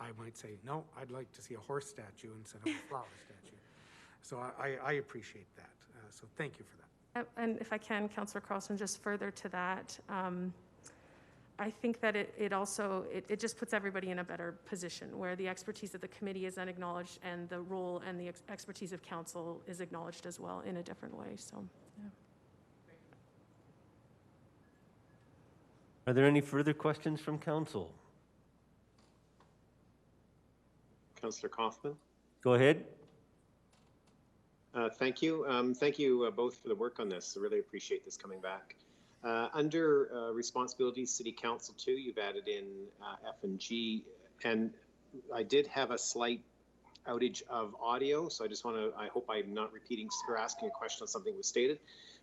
Speaker 6: I might say, no, I'd like to see a horse statue instead of a flower statue. So I appreciate that. So thank you for that.
Speaker 20: And if I can, Councillor Carlson, just further to that, I think that it also just puts everybody in a better position where the expertise of the committee is then acknowledged and the role and the expertise of council is acknowledged as well in a different way. So, yeah.
Speaker 1: Are there any further questions from council?
Speaker 4: Councillor Kaufman.
Speaker 1: Go ahead.
Speaker 4: Thank you. Thank you both for the work on this. I really appreciate this coming back. Under responsibilities, City Council 2, you've added in F and G, and I did have a slight outage of audio, so I hope I'm not repeating or asking a question on something that was stated.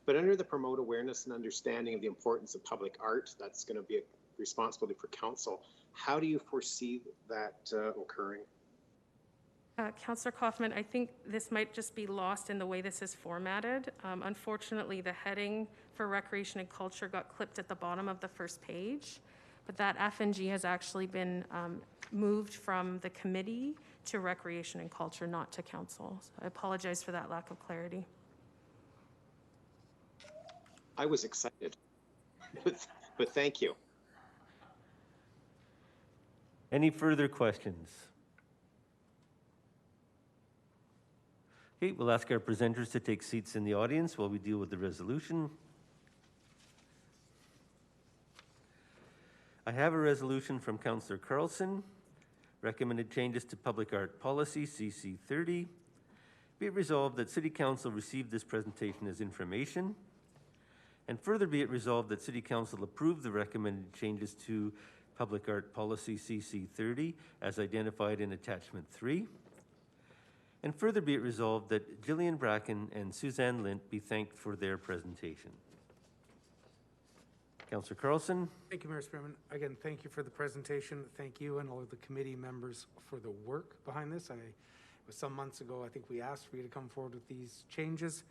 Speaker 4: But under the promote awareness and understanding of the importance of public art, that's going to be a responsibility for council. How do you foresee that occurring?
Speaker 20: Councillor Kaufman, I think this might just be lost in the way this is formatted. Unfortunately, the heading for recreation and culture got clipped at the bottom of the first page, but that F and G has actually been moved from the committee to recreation and culture, not to council. So I apologize for that lack of clarity.
Speaker 4: I was excited, but thank you.
Speaker 1: Any further questions? Okay, we'll ask our presenters to take seats in the audience while we deal with the resolution. I have a resolution from Councillor Carlson. Recommended changes to Public Art Policy, CC 30. Be it resolved that City Council receive this presentation as information. And further be it resolved that City Council approve the recommended changes to Public Art Policy, CC 30, as identified in Attachment 3. And further be it resolved that Gillian Bracken and Suzanne Lint be thanked for their presentation. Councillor Carlson.
Speaker 6: Thank you, Mayor Spearman. Again, thank you for the presentation. Thank you and all of the committee members for the work behind this. It was some months ago, I think we asked for you to come forward with these changes.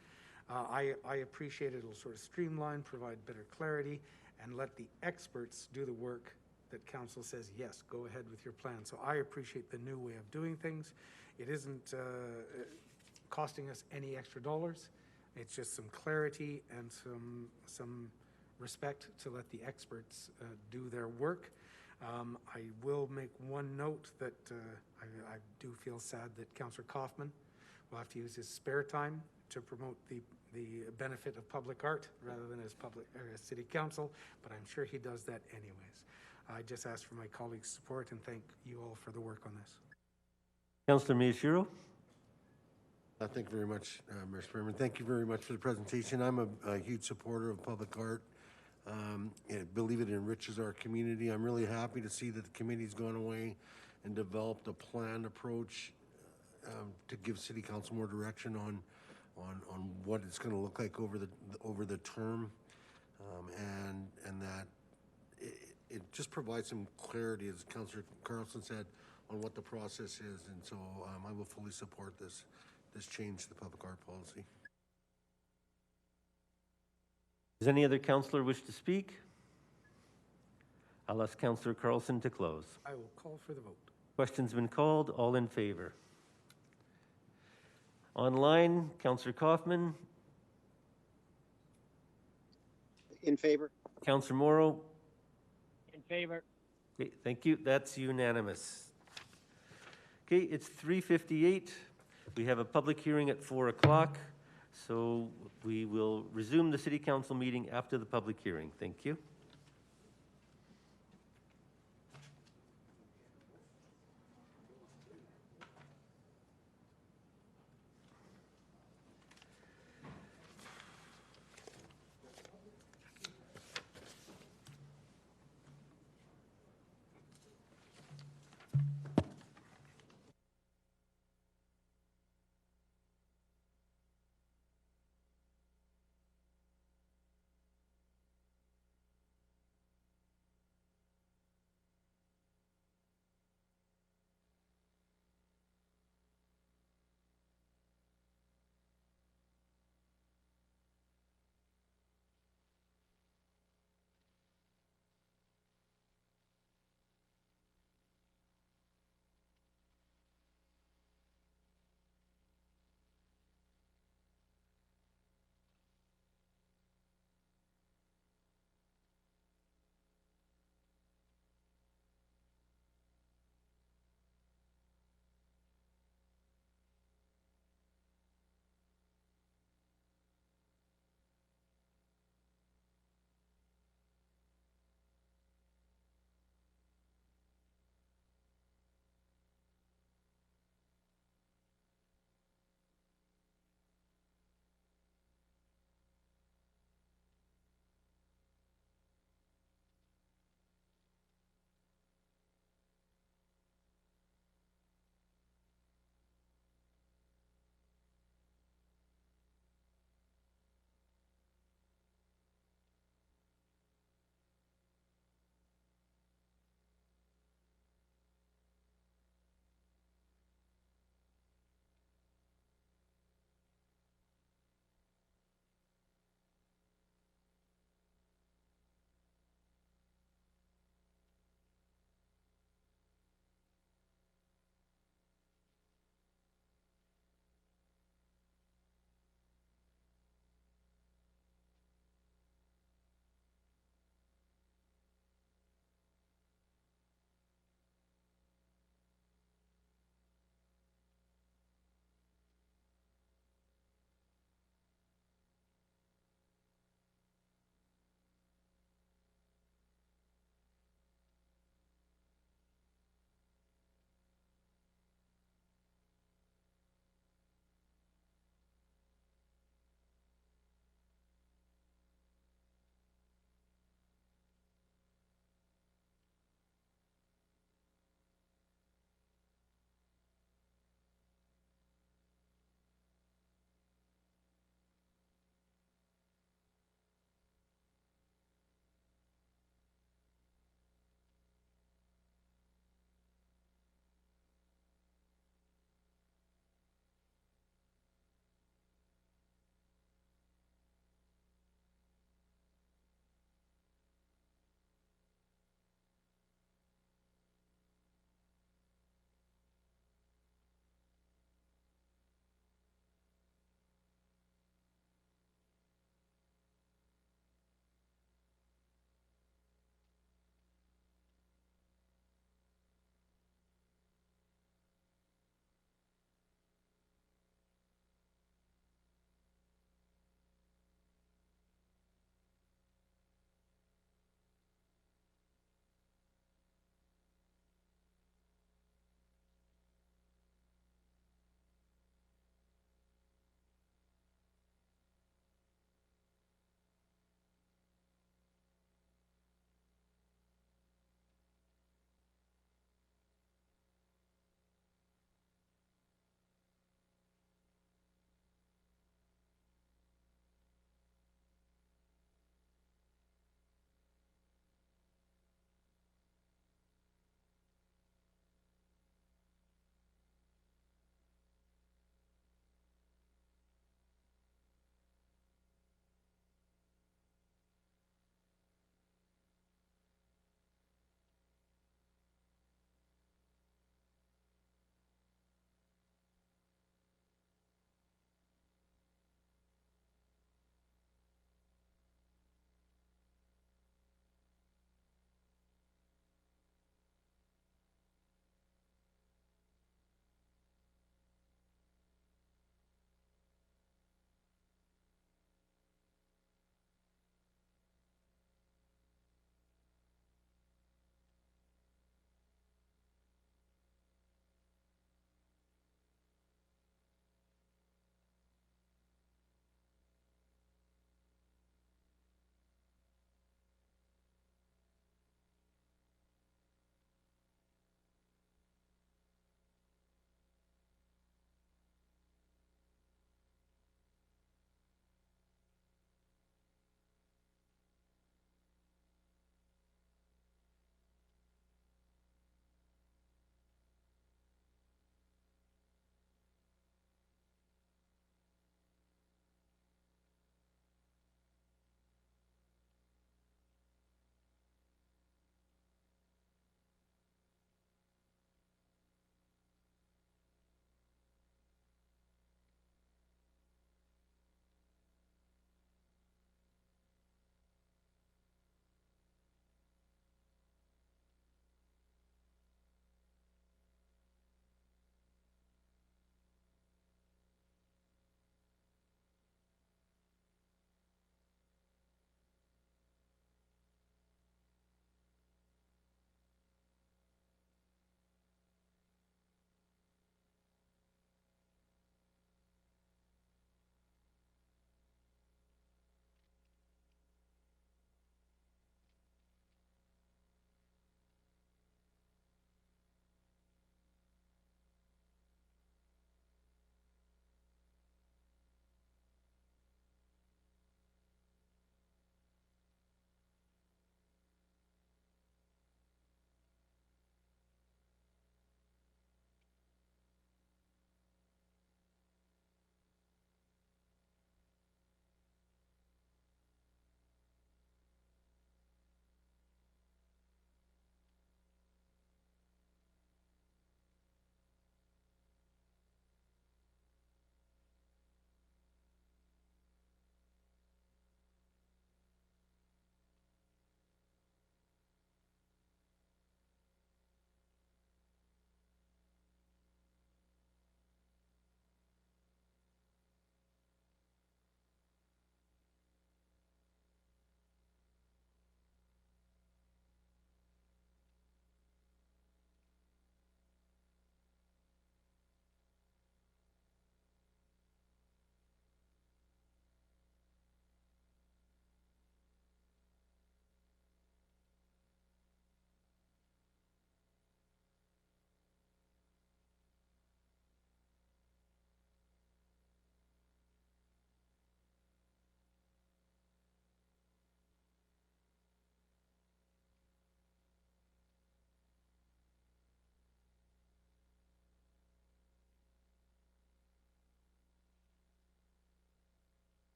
Speaker 6: I appreciate it. It'll sort of streamline, provide better clarity, and let the experts do the work that council says, yes, go ahead with your plan. So I appreciate the new way of doing things. It isn't costing us any extra dollars. It's just some clarity and some respect to let the experts do their work. I will make one note that I do feel sad that Councillor Kaufman will have to use his spare time to promote the benefit of public art rather than as city council, but I'm sure he does that anyways. I just ask for my colleagues' support and thank you all for the work on this.
Speaker 1: Councillor Miyashiro.
Speaker 12: Thank you very much, Mayor Spearman. Thank you very much for the presentation. I'm a huge supporter of public art. I believe it enriches our community. I'm really happy to see that the committee's gone away and developed a planned approach to give City Council more direction on what it's going to look like over the term, and that it just provides some clarity, as Councillor Carlson said, on what the process is. And so I will fully support this change to the public art policy.
Speaker 1: Does any other councillor wish to speak? I'll ask Councillor Carlson to close.
Speaker 6: I will call for the vote.
Speaker 1: Question's been called. All in favor? Online, Councillor Kaufman.
Speaker 4: In favor.
Speaker 1: Councillor Morrow.
Speaker 14: In favor.
Speaker 1: Okay, thank you. That's unanimous. Okay, it's 3:58. We have a public hearing at 4 o'clock, so we will resume the City Council meeting after the public hearing. Thank you.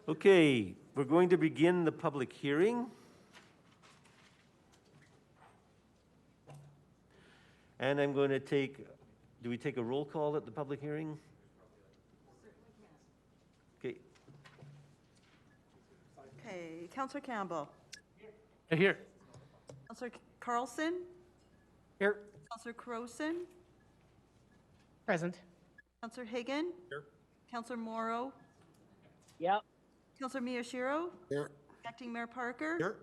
Speaker 1: Okay, we're going to begin the public hearing. And I'm going to do we take a roll call at the public hearing? Okay,
Speaker 2: Okay, Councillor Campbell.
Speaker 3: Here.
Speaker 2: Councillor Carlson.
Speaker 3: Here.
Speaker 2: Councillor Croson.
Speaker 13: Present.
Speaker 2: Councillor Hagan.
Speaker 16: Here.
Speaker 2: Councillor Morrow.
Speaker 14: Yep.
Speaker 2: Councillor Miyashiro.
Speaker 12: Here.
Speaker 2: Acting Mayor Parker.
Speaker 12: Here.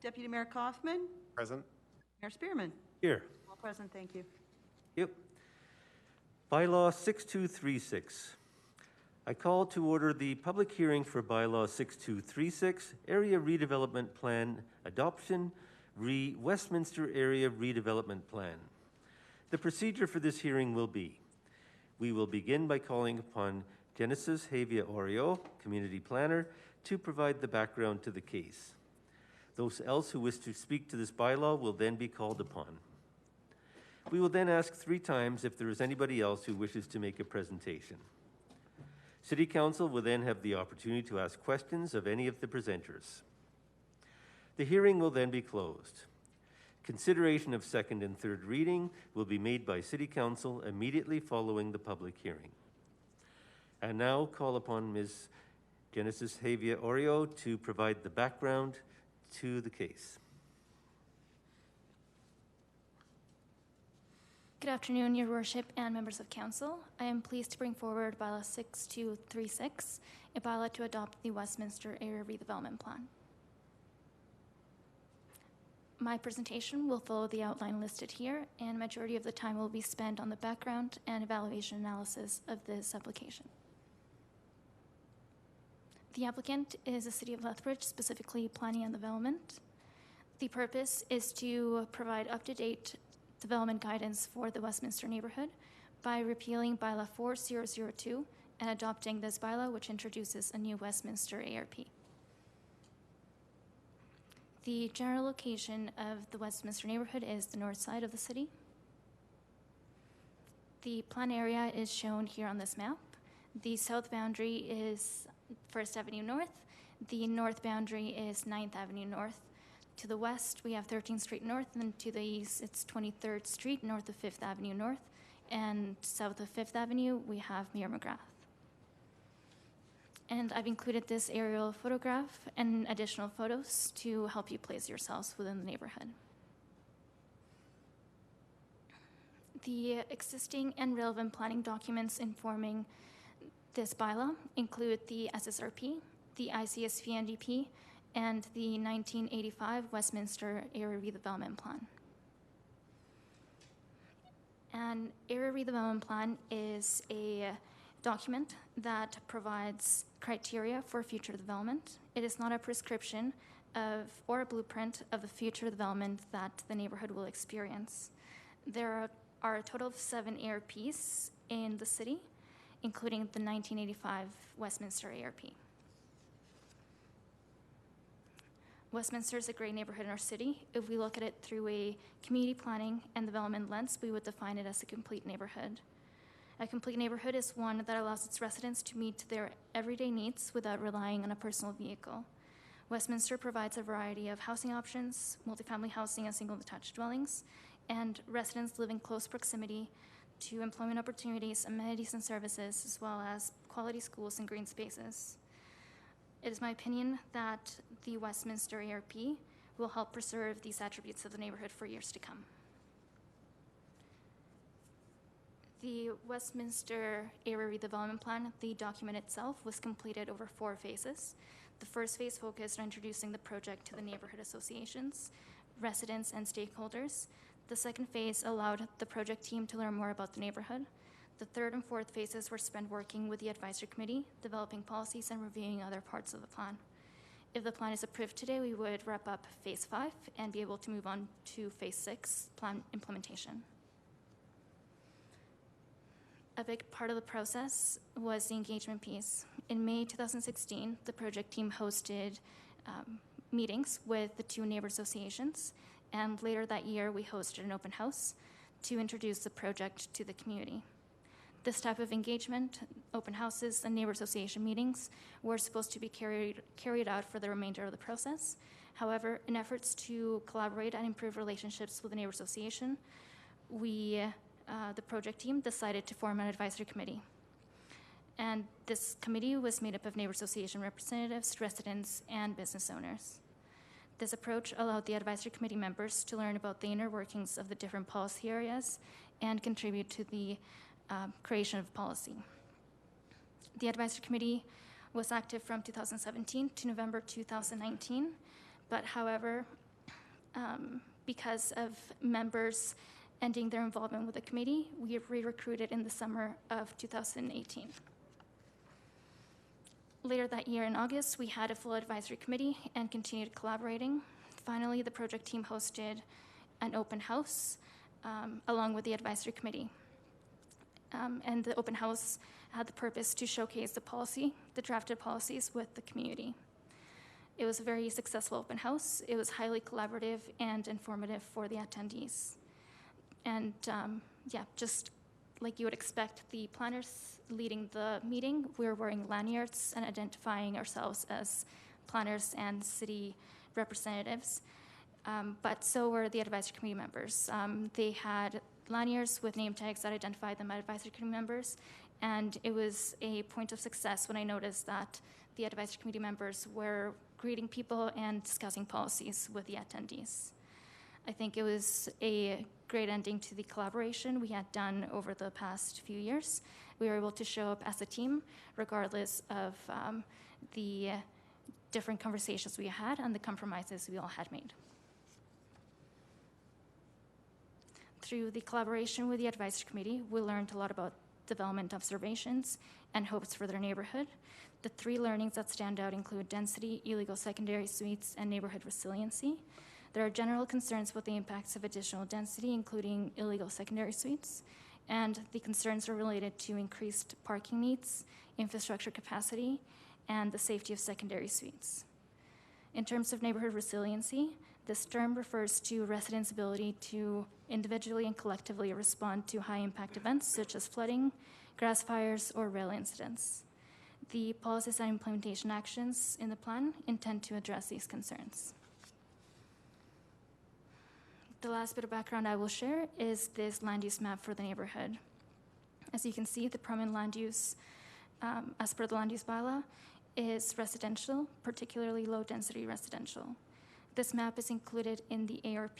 Speaker 2: Deputy Mayor Kaufman.
Speaker 12: Present.
Speaker 2: Mayor Spearman.
Speaker 1: here.
Speaker 2: All present, thank you.
Speaker 1: Yep. Bylaw 6236. I call to order the public hearing for Bylaw 6236, Area Redevelopment Plan Adoption, Westminster Area Redevelopment Plan. The procedure for this hearing will be, we will begin by calling upon Genesis Havia Oreo, Community Planner, to provide the background to the case. Those else who wish to speak to this bylaw will then be called upon. We will then ask 3 times if there is anybody else who wishes to make a presentation. City Council will then have the opportunity to ask questions of any of the presenters. The hearing will then be closed. Consideration of second and third reading will be made by City Council immediately following the public hearing. And now call upon Ms. Genesis Havia Oreo to provide the background to the case.
Speaker 17: Good afternoon, Your Worship and members of Council. I am pleased to bring forward Bylaw 6236, a bylaw to adopt the Westminster Area Redevelopment Plan. My presentation will follow the outline listed here, and majority of the time will be spent on the background and evaluation analysis of this application. The applicant is the City of Lethbridge, specifically Planning and Development. The purpose is to provide up-to-date development guidance for the Westminster neighborhood by repealing Bylaw 4002 and adopting this bylaw, which introduces a new Westminster ARP. The general location of the Westminster neighborhood is the north side of the city. The plan area is shown here on this map. The south boundary is First Avenue North. The north boundary is 9th Avenue North. To the west, we have 13th Street North, and then to the east, it's 23rd Street, north of 5th Avenue North. And south of 5th Avenue, we have Mayor McGrath. And I've included this aerial photograph and additional photos to help you place yourselves within the neighborhood. The existing and relevant planning documents informing this bylaw include the SSRP, the ICSV NDP, and the 1985 Westminster Area Redevelopment Plan. An Area Redevelopment Plan is a document that provides criteria for future development. It is not a prescription or a blueprint of the future development that the neighborhood will experience. There are a total of 7 ARPs in the city, including the 1985 Westminster ARP. Westminster is a great neighborhood in our city. If we look at it through a community planning and development lens, we would define it as a complete neighborhood. A complete neighborhood is one that allows its residents to meet their everyday needs without relying on a personal vehicle. Westminster provides a variety of housing options, multifamily housing and single detached dwellings, and residents live in close proximity to employment opportunities, amenities and services, as well as quality schools and green spaces. It is my opinion that the Westminster ARP will help preserve these attributes of the neighborhood for years to come. The Westminster Area Redevelopment Plan, the document itself, was completed over 4 phases. The first phase focused on introducing the project to the neighborhood associations, residents, and stakeholders. The second phase allowed the project team to learn more about the neighborhood. The third and fourth phases were spent working with the advisory committee, developing policies, and reviewing other parts of the plan. If the plan is approved today, we would wrap up phase 5 and be able to move on to phase 6, plan implementation. A big part of the process was the engagement piece. In May 2016, the project team hosted meetings with the 2 neighbor associations, and later that year, we hosted an open house to introduce the project to the community. This type of engagement, open houses and neighbor association meetings, were supposed to be carried out for the remainder of the process. However, in efforts to collaborate and improve relationships with the neighbor association, the project team decided to form an advisory committee. And this committee was made up of neighbor association representatives, residents, and business owners. This approach allowed the advisory committee members to learn about the inner workings of the different policy areas and contribute to the creation of policy. The advisory committee was active from 2017 to November 2019, but however, because of members ending their involvement with the committee, we re-recruited in the summer of 2018. Later that year in August, we had a full advisory committee and continued collaborating. Finally, the project team hosted an open house along with the advisory committee. And the open house had the purpose to showcase the drafted policies with the community. It was a very successful open house. It was highly collaborative and informative for the attendees. And just like you would expect, the planners leading the meeting, we were wearing lanyards and identifying ourselves as planners and city representatives. But so were the advisory committee members. They had lanyards with name tags that identified them as advisory committee members. And it was a point of success when I noticed that the advisory committee members were greeting people and discussing policies with the attendees. I think it was a great ending to the collaboration we had done over the past few years. We were able to show up as a team, regardless of the different conversations we had and the compromises we all had made. Through the collaboration with the advisory committee, we learned a lot about development observations and hopes for their neighborhood. The 3 learnings that stand out include density, illegal secondary suites, and neighborhood resiliency. There are general concerns with the impacts of additional density, including illegal secondary suites, and the concerns are related to increased parking needs, infrastructure capacity, and the safety of secondary suites. In terms of neighborhood resiliency, this term refers to residents' ability to individually and collectively respond to high-impact events such as flooding, grass fires, or rail incidents. The policies and implementation actions in the plan intend to address these concerns. The last bit of background I will share is this land use map for the neighborhood. As you can see, the prominent land use, as per the land use bylaw, is residential, particularly low-density residential. This map is included in the ARP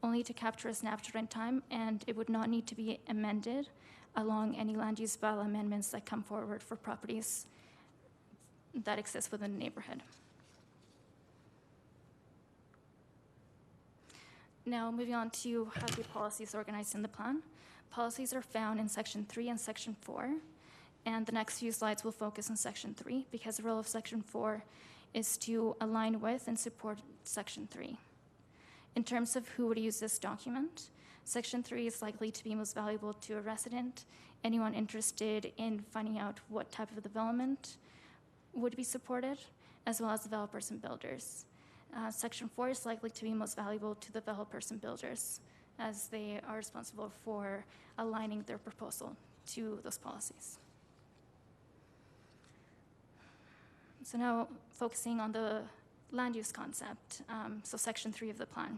Speaker 17: only to capture a snapshot in time, and it would not need to be amended along any land use bylaw amendments that come forward for properties that exist within the neighborhood. Now, moving on to how the policy is organized in the plan. Policies are found in Section 3 and Section 4, and the next few slides will focus on Section 3 because the role of Section 4 is to align with and support Section 3. In terms of who would use this document, Section 3 is likely to be most valuable to a resident, anyone interested in finding out what type of development would be supported, as well as developers and builders. Section 4 is likely to be most valuable to developers and builders, as they are responsible for aligning their proposal to those policies. So now, focusing on the land use concept, so Section 3 of the plan.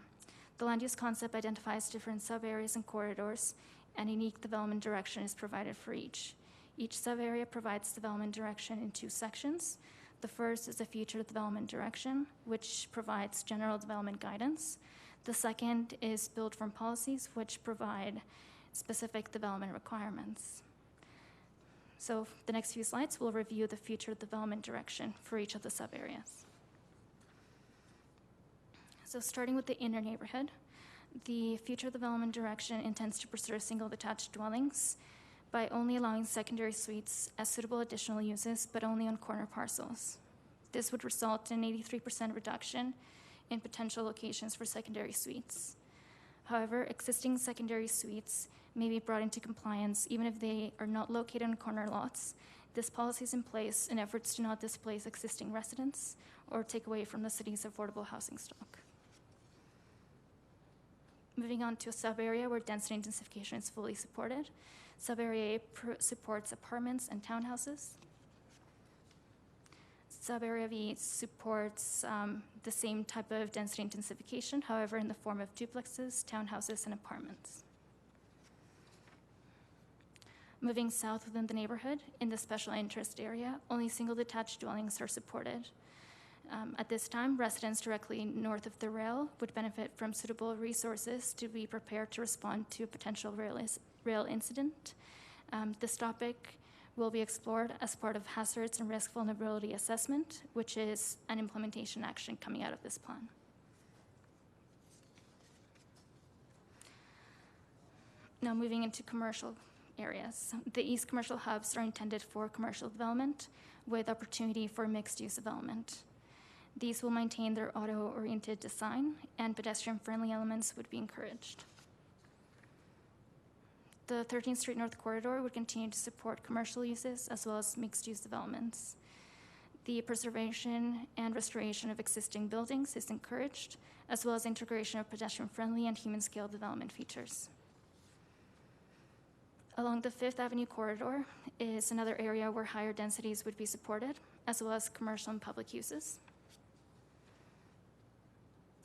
Speaker 17: The land use concept identifies different sub-areas and corridors, and unique development direction is provided for each. Each sub-area provides development direction in 2 sections. The first is the future development direction, which provides general development guidance. The second is build from policies, which provide specific development requirements. So the next few slides will review the future development direction for each of the sub-areas. So starting with the inner neighborhood, the future development direction intends to preserve single detached dwellings by only allowing secondary suites as suitable additional uses, but only on corner parcels. This would result in an 83% reduction in potential locations for secondary suites. However, existing secondary suites may be brought into compliance even if they are not located on corner lots. This policy is in place in efforts to not displace existing residents or take away from the city's affordable housing stock. Moving on to a sub-area where density intensification is fully supported. Sub-area A supports apartments and townhouses. Sub-area V supports the same type of density intensification, however, in the form of duplexes, townhouses, and apartments. Moving south within the neighborhood, in the special interest area, only single detached dwellings are supported. At this time, residents directly north of the rail would benefit from suitable resources to be prepared to respond to a potential rail incident. This topic will be explored as part of hazards and risk vulnerability assessment, which is an implementation action coming out of this plan. Now moving into commercial areas. The east commercial hubs are intended for commercial development with opportunity for mixed-use development. These will maintain their auto-oriented design, and pedestrian-friendly elements would be encouraged. The 13th Street North Corridor would continue to support commercial uses as well as mixed-use developments. The preservation and restoration of existing buildings is encouraged, as well as integration of pedestrian-friendly and human-scale development features. Along the Fifth Avenue corridor is another area where higher densities would be supported, as well as commercial and public uses.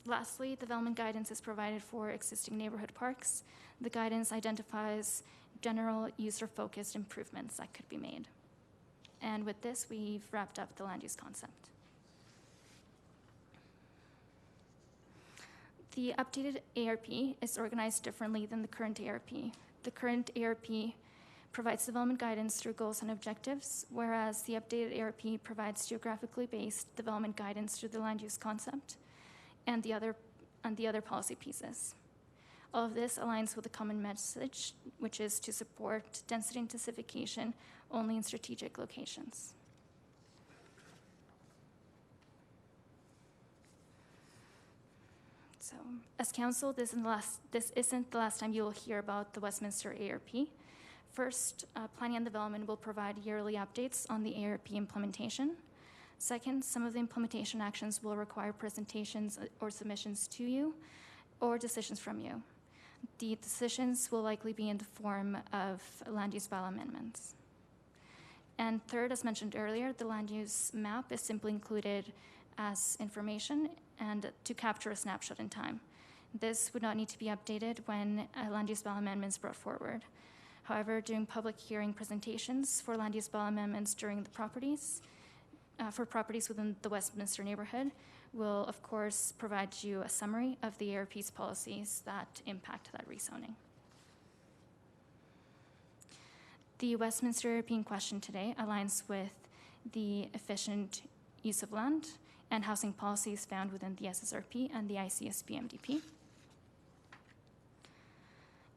Speaker 17: Lastly, development guidance is provided for existing neighborhood parks. The guidance identifies general user-focused improvements that could be made. And with this, we've wrapped up the land use concept. The updated ARP is organized differently than the current ARP. The current ARP provides development guidance through goals and objectives, whereas the updated ARP provides geographically based development guidance through the land use concept and the other policy pieces. All of this aligns with a common message, which is to support density intensification only in strategic locations. So, as council, this isn't the last time you will hear about the Westminster ARP. First, Planning and Development will provide yearly updates on the ARP implementation. Second, some of the implementation actions will require presentations or submissions to you or decisions from you. The decisions will likely be in the form of land use bylaw amendments. And third, as mentioned earlier, the land use map is simply included as information and to capture a snapshot in time. This would not need to be updated when a land use bylaw amendment is brought forward. However, during public hearing presentations for land use bylaw amendments during the properties, for properties within the Westminster neighborhood, will of course provide you a summary of the ARP's policies that impact that rezoning. The Westminster ARP in question today aligns with the efficient use of land and housing policies found within the SSRP and the ICSP MDP.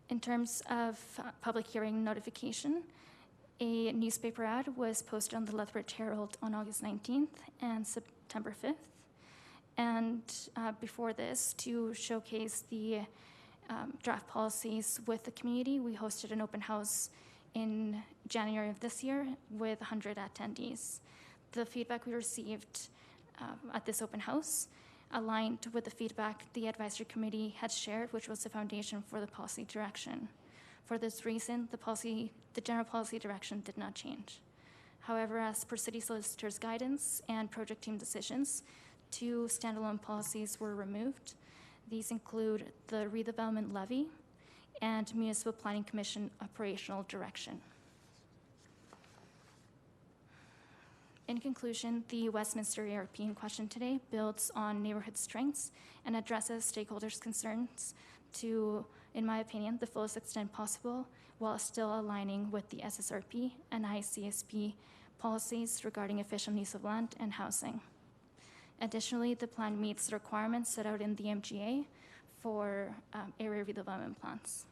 Speaker 17: In terms of public hearing notification, a newspaper ad was posted on the Lethbridge Herald on August 19th and September 5th. And before this, to showcase the draft policies with the community, we hosted an open house in January of this year with 100 attendees. The feedback we received at this open house aligned with the feedback the advisory committee had shared, which was the foundation for the policy direction. For this reason, the general policy direction did not change. However, as per city solicitor's guidance and project team decisions, 2 standalone policies were removed. These include the redevelopment levy and municipal planning commission operational direction. In conclusion, the Westminster ARP in question today builds on neighborhood strengths and addresses stakeholders' concerns to, in my opinion, the fullest extent possible, while still aligning with the SSRP and ICSP policies regarding efficient use of land and housing. Additionally, the plan meets the requirements set out in the MGA for area redevelopment plans.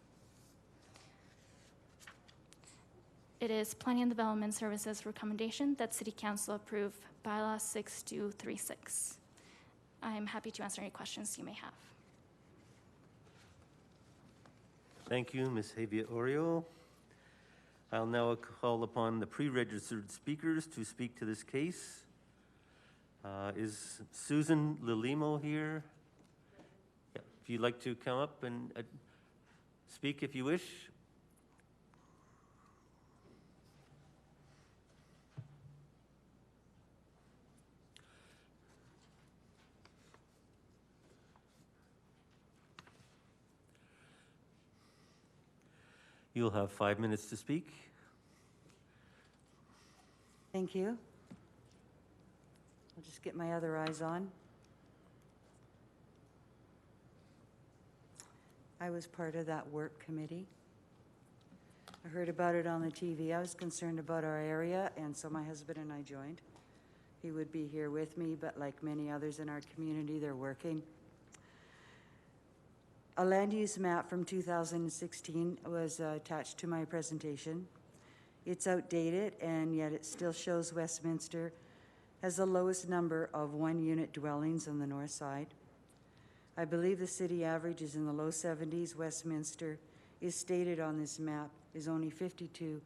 Speaker 17: It is Planning and Development Services recommendation that City Council approve Bylaw 6236. I am happy to answer any questions you may have.
Speaker 1: Thank you, Ms. Javia Orio. I'll now call upon the pre-registered speakers to speak to this case. Is Susan Lilimo here? Yeah, if you'd like to come up and speak if you wish. You'll have 5 minutes to speak.
Speaker 8: Thank you. I'll just get my other eyes on. I was part of that work committee. I heard about it on the TV. I was concerned about our area, and so my husband and I joined. He would be here with me, but like many others in our community, they're working. A land use map from 2016 was attached to my presentation. It's outdated, and yet it still shows Westminster has the lowest number of one-unit dwellings on the north side. I believe the city average is in the low 70s. Westminster is stated on this map is only 52%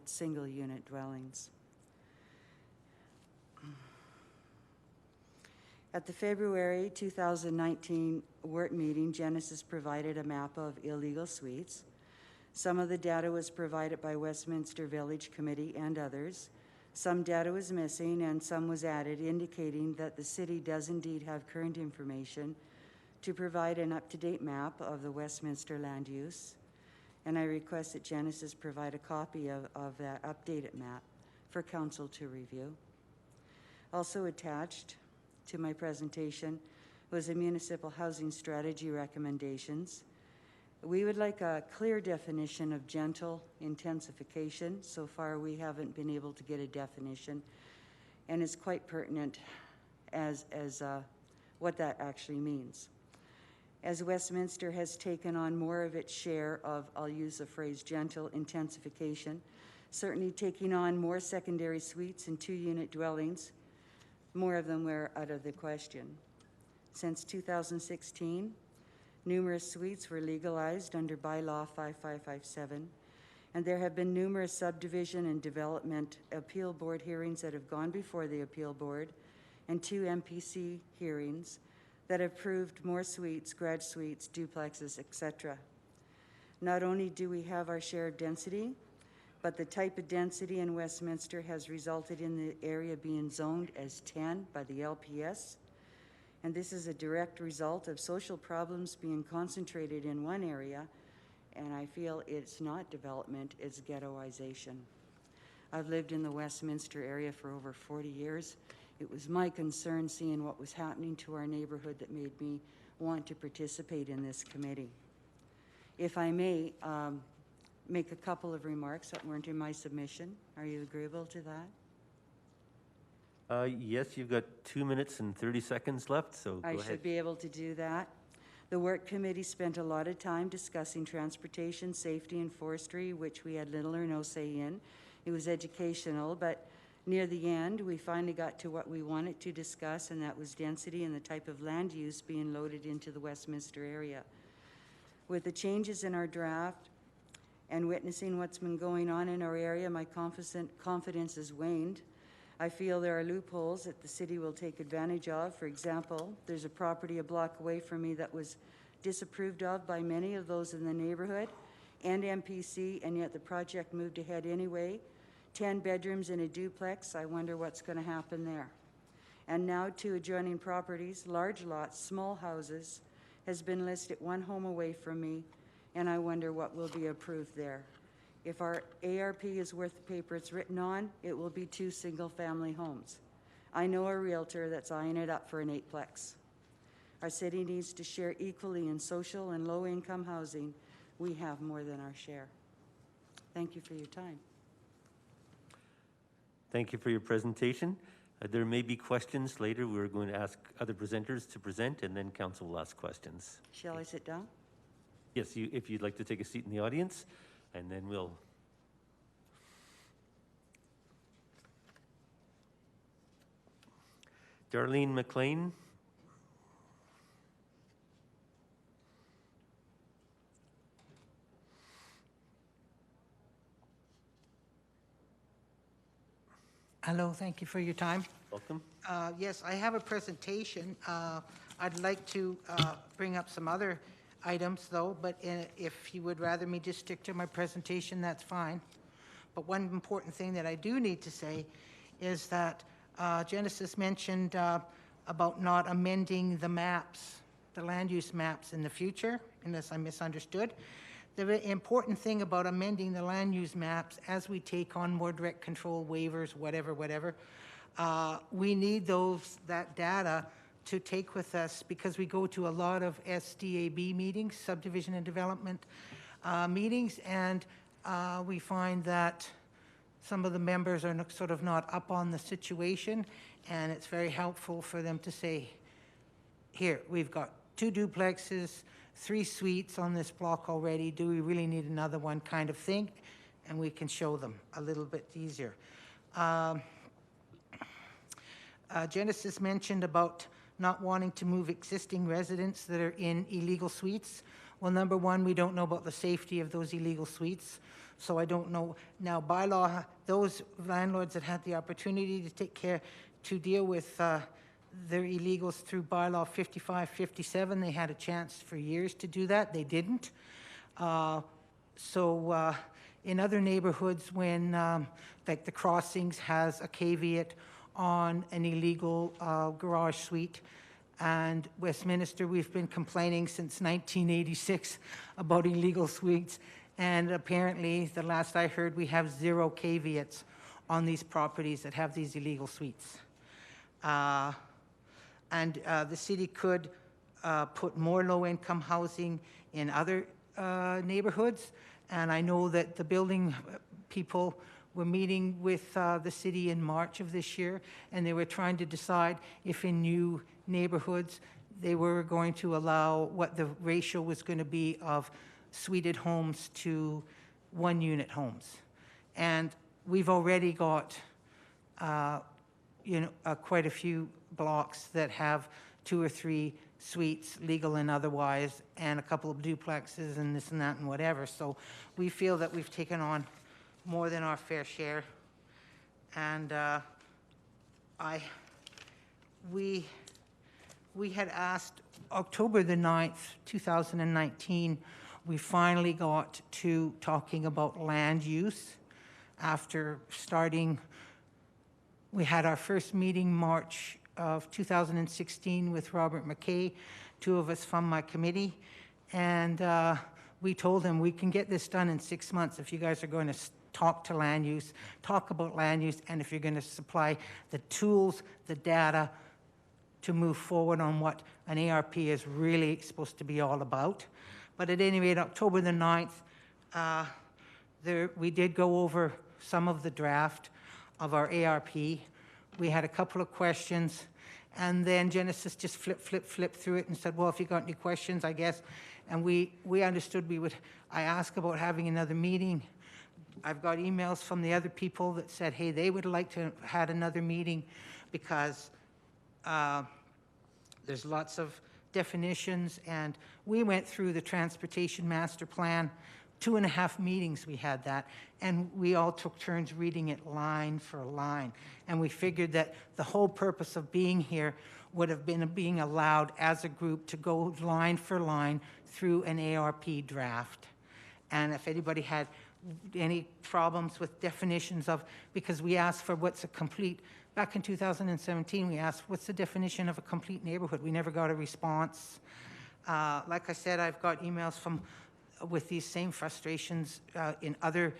Speaker 8: single-unit dwellings. At the February 2019 work meeting, Genesis provided a map of illegal suites. Some of the data was provided by Westminster Village Committee and others. Some data was missing and some was added, indicating that the city does indeed have current information to provide an up-to-date map of the Westminster land use. And I request that Genesis provide a copy of that updated map for council to review. Also attached to my presentation was a municipal housing strategy recommendations. We would like a clear definition of gentle intensification. So far, we haven't been able to get a definition, and it's quite pertinent as what that actually means. As Westminster has taken on more of its share of, I'll use the phrase, gentle intensification, certainly taking on more secondary suites and two-unit dwellings, more of them were out of the question. Since 2016, numerous suites were legalized under Bylaw 5557, and there have been numerous subdivision and development appeal board hearings that have gone before the appeal board, and 2 MPC hearings that have approved more suites, garage suites, duplexes, etc. Not only do we have our share of density, but the type of density in Westminster has resulted in the area being zoned as 10 by the LPS. And this is a direct result of social problems being concentrated in one area, and I feel it's not development, it's ghettoization. I've lived in the Westminster area for over 40 years. It was my concern seeing what was happening to our neighborhood that made me want to participate in this committee. If I may make a couple of remarks that weren't in my submission. Are you agreeable to that?
Speaker 1: Yes, you've got 2 minutes and 30 seconds left, so go
Speaker 8: I
Speaker 1: ahead.
Speaker 8: should be able to do that. The work committee spent a lot of time discussing transportation, safety, and forestry, which we had little or no say in. It was educational, but near the end, we finally got to what we wanted to discuss, and that was density and the type of land use being loaded into the Westminster area. With the changes in our draft and witnessing what's been going on in our area, my confidence has waned. I feel there are loopholes that the city will take advantage of. For example, there's a property a block away from me that was disapproved of by many of those in the neighborhood and MPC, and yet the project moved ahead anyway. 10 bedrooms in a duplex. I wonder what's going to happen there. And now 2 adjoining properties, large lots, small houses, has been listed 1 home away from me, and I wonder what will be approved there. If our ARP is worth the paper it's written on, it will be 2 single-family homes. I know a realtor that's eyeing it up for an 8-plex. Our city needs to share equally in social and low-income housing. We have more than our share. Thank you for your time.
Speaker 1: Thank you for your presentation. There may be questions later. We're going to ask other presenters to present, and then council will ask questions.
Speaker 8: Shall I sit down?
Speaker 1: Yes, if you'd like to take a seat in the audience, and then we'll... Darlene McLean.
Speaker 22: Hello, thank you for your time.
Speaker 1: Welcome.
Speaker 22: Yes, I have a presentation. I'd like to bring up some other items, though, but if you would rather me just stick to my presentation, that's fine. But one important thing that I do need to say is that Genesis mentioned about not amending the maps, the land use maps in the future, unless I misunderstood. the very important thing about amending the land use maps as we take on more direct control waivers, whatever, we need that data to take with us, because we go to a lot of SDAB meetings, subdivision and development meetings, and we find that some of the members are sort of not up on the situation, and it's very helpful for them to say, here, we've got 2 duplexes, 3 suites on this block already, do we really need another one, kind of thing, and we can show them a little bit easier. Genesis mentioned about not wanting to move existing residents that are in illegal suites. Well, number one, we don't know about the safety of those illegal suites, so I don't know. Now, by law, those landlords that had the opportunity to deal with their illegals through bylaw 55, 57, they had a chance for years to do that. They didn't. In other neighborhoods, when like the Crossings has a caveat on an illegal garage suite, and Westminster, we've been complaining since 1986 about illegal suites, and apparently, the last I heard, we have 0 caveats on these properties that have these illegal suites. The city could put more low-income housing in other neighborhoods, and I know that the building people were meeting with the city in March of this year, and they were trying to decide if in new neighborhoods they were going to allow what the ratio was going to be of suited homes to 1-unit homes. And we've already got quite a few blocks that have 2 or 3 suites, legal and otherwise, and a couple of duplexes and this and that and whatever. So we feel that we've taken on more than our fair share. And we had asked October the 9th, 2019, we finally got to talking about land use after starting. We had our first meeting March of 2016 with Robert McKay, 2 of us from my committee, and we told him we can get this done in 6 months if you guys are going to talk to land use, talk about land use, and if you're going to supply the tools, the data to move forward on what an ARP is really supposed to be all about. But at any rate, October the 9th, we did go over some of the draft of our ARP. We had a couple of questions, and then Genesis just flipped through it and said, well, if you got any questions, I guess. And we understood I asked about having another meeting. I've got emails from the other people that said, hey, they would like to have had another meeting because there's lots of definitions, and we went through the transportation master plan. 2.5 meetings we had that, and we all took turns reading it line for line. And we figured that the whole purpose of being here would have been being allowed as a group to go line for line through an ARP draft. And if anybody had any problems with definitions of, because we asked for what's a complete, back in 2017, we asked, what's the definition of a complete neighborhood? We never got a response. Like I said, I've got emails with these same frustrations in other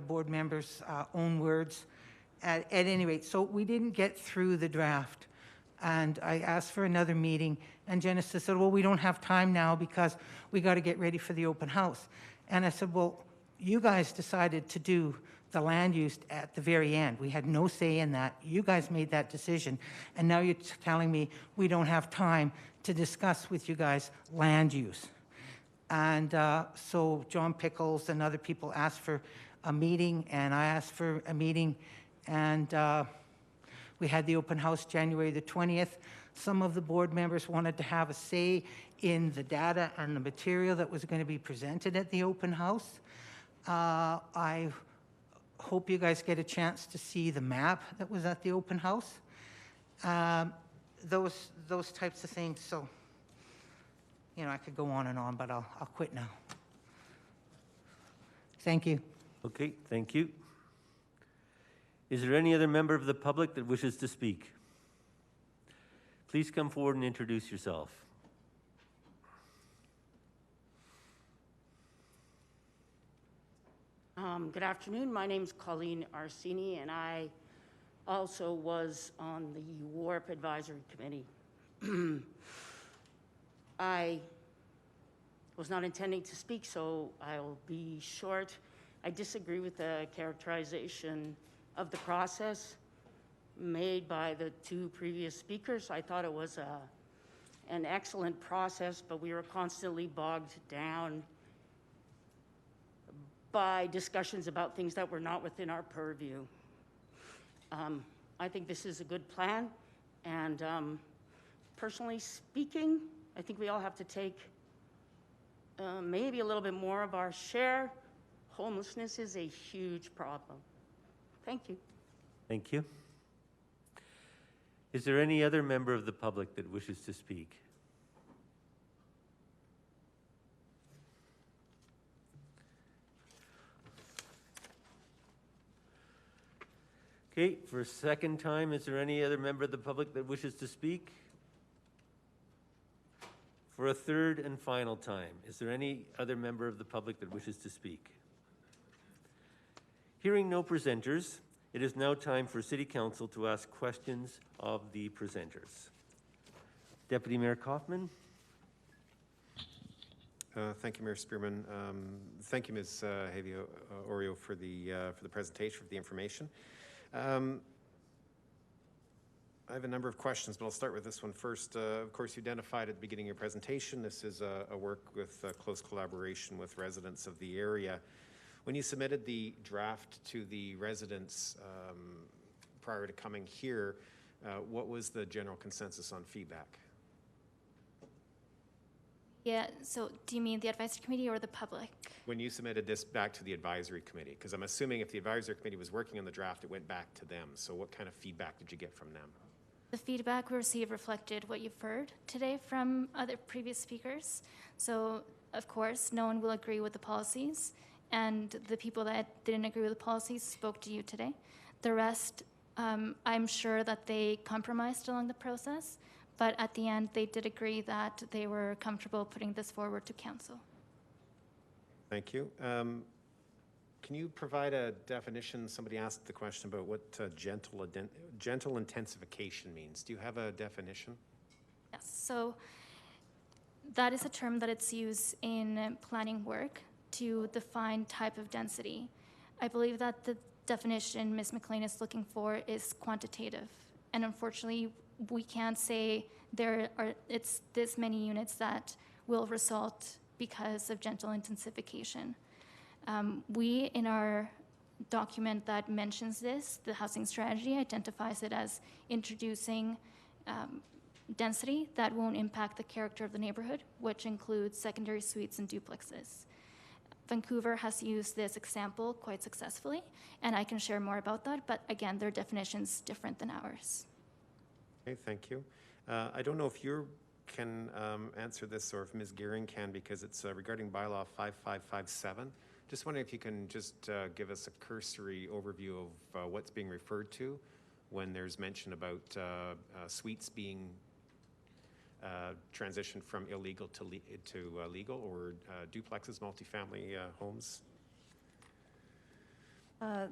Speaker 22: board members' own words. At any rate, so we didn't get through the draft. And I asked for another meeting, and Genesis said, well, we don't have time now because we got to get ready for the open house. And I said, well, you guys decided to do the land use at the very end. We had no say in that. You guys made that decision. And now you're telling me we don't have time to discuss with you guys land use. And so John Pickles and other people asked for a meeting, and I asked for a meeting, and we had the open house January the 20th. Some of the board members wanted to have a say in the data and the material that was going to be presented at the open house. I hope you guys get a chance to see the map that was at the open house. Those types of things. So, I could go on and on, but I'll quit now. Thank you.
Speaker 1: Okay, thank you. Is there any other member of the public that wishes to speak? Please come forward and introduce yourself.
Speaker 7: Good afternoon. My name's Colleen Arsini, and I also was on the WARP Advisory Committee. I was not intending to speak, so I'll be short. I disagree with the characterization of the process made by the two previous speakers. I thought it was an excellent process, but we were constantly bogged down by discussions about things that were not within our purview. I think this is a good plan, and personally speaking, I think we all have to take maybe a little bit more of our share. Homelessness is a huge problem. Thank you.
Speaker 1: Thank you. Is there any other member of the public that wishes to speak? Okay, for a second time, is there any other member of the public that wishes to speak? For a third and final time, is there any other member of the public that wishes to speak? Hearing no presenters, it is now time for City Council to ask questions of the presenters. Deputy Mayor Kaufman.
Speaker 4: Thank you, Mayor Spearman. Thank you, Ms. Javier Oreo, for the presentation, for the information. I have a number of questions, but I'll start with this one first. Of course, you identified at the beginning of your presentation, this is a work with close collaboration with residents of the area. When you submitted the draft to the residents prior to coming here, what was the general consensus on feedback?
Speaker 17: Yeah, so do you mean the advisory committee or the public?
Speaker 4: When you submitted this back to the advisory committee, because I'm assuming if the advisory committee was working on the draft, it went back to them. So what kind of feedback did you get from them?
Speaker 17: The feedback we received reflected what you've heard today from other previous speakers. So, of course, no one will agree with the policies, and the people that didn't agree with the policies spoke to you today. The rest, I'm sure that they compromised along the process, but at the end, they did agree that they were comfortable putting this forward to council.
Speaker 4: Thank you. Can you provide a definition? Somebody asked the question about what gentle intensification means. Do you have a definition?
Speaker 17: Yes, so that is a term that it's used in planning work to define type of density. I believe that the definition Ms. McLean is looking for is quantitative, and unfortunately, we can't say it's this many units that will result because of gentle intensification. We, in our document that mentions this, the housing strategy identifies it as introducing density that won't impact the character of the neighborhood, which includes secondary suites and duplexes. Vancouver has used this example quite successfully, and I can share more about that, but again, their definition's different than ours.
Speaker 4: Okay, thank you. I don't know if you can answer this or if Ms. Gearing can, because it's regarding bylaw 5557. Just wondering if you can just give us a cursory overview of what's being referred to when there's mention about suites being transitioned from illegal to legal, or duplexes, multifamily homes.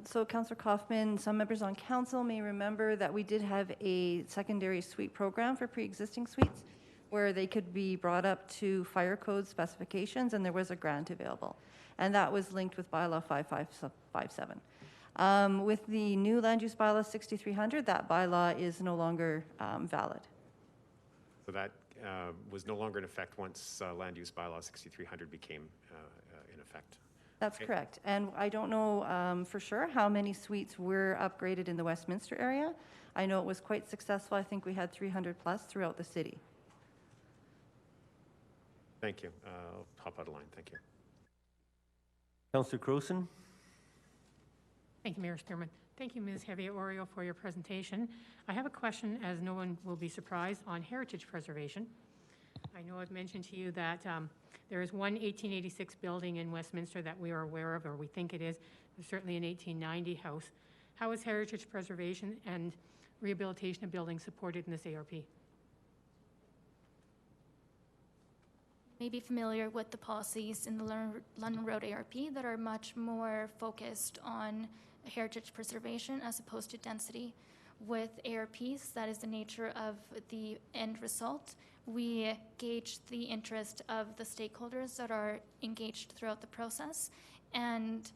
Speaker 2: So Councillor Kaufman, some members on council may remember that we did have a secondary suite program for pre-existing suites where they could be brought up to fire code specifications, and there was a grant available. And that was linked with bylaw 5557. With the new land use bylaw 6300, that bylaw is no longer valid.
Speaker 4: So that was no longer in effect once land use bylaw 6300 became in effect.
Speaker 2: That's
Speaker 4: Okay.
Speaker 2: correct. And I don't know for sure how many suites were upgraded in the Westminster area. I know it was quite successful. I think we had 300 plus throughout the city.
Speaker 4: Thank you. I'll hop out of line. Thank you.
Speaker 1: Councillor Crowson.
Speaker 13: Thank you, Mayor Spearman. Thank you, Ms. Javier Oreo, for your presentation. I have a question, as no one will be surprised, on heritage preservation. I know I've mentioned to you that there is one 1886 building in Westminster that we are aware of, or we think it is. There's certainly an 1890 house. How is heritage preservation and rehabilitation of buildings supported in this ARP?
Speaker 17: may be familiar with the policies in the London Road ARP that are much more focused on heritage preservation as opposed to density. With ARPs, that is the nature of the end result. We gauge the interest of the stakeholders that are engaged throughout the process and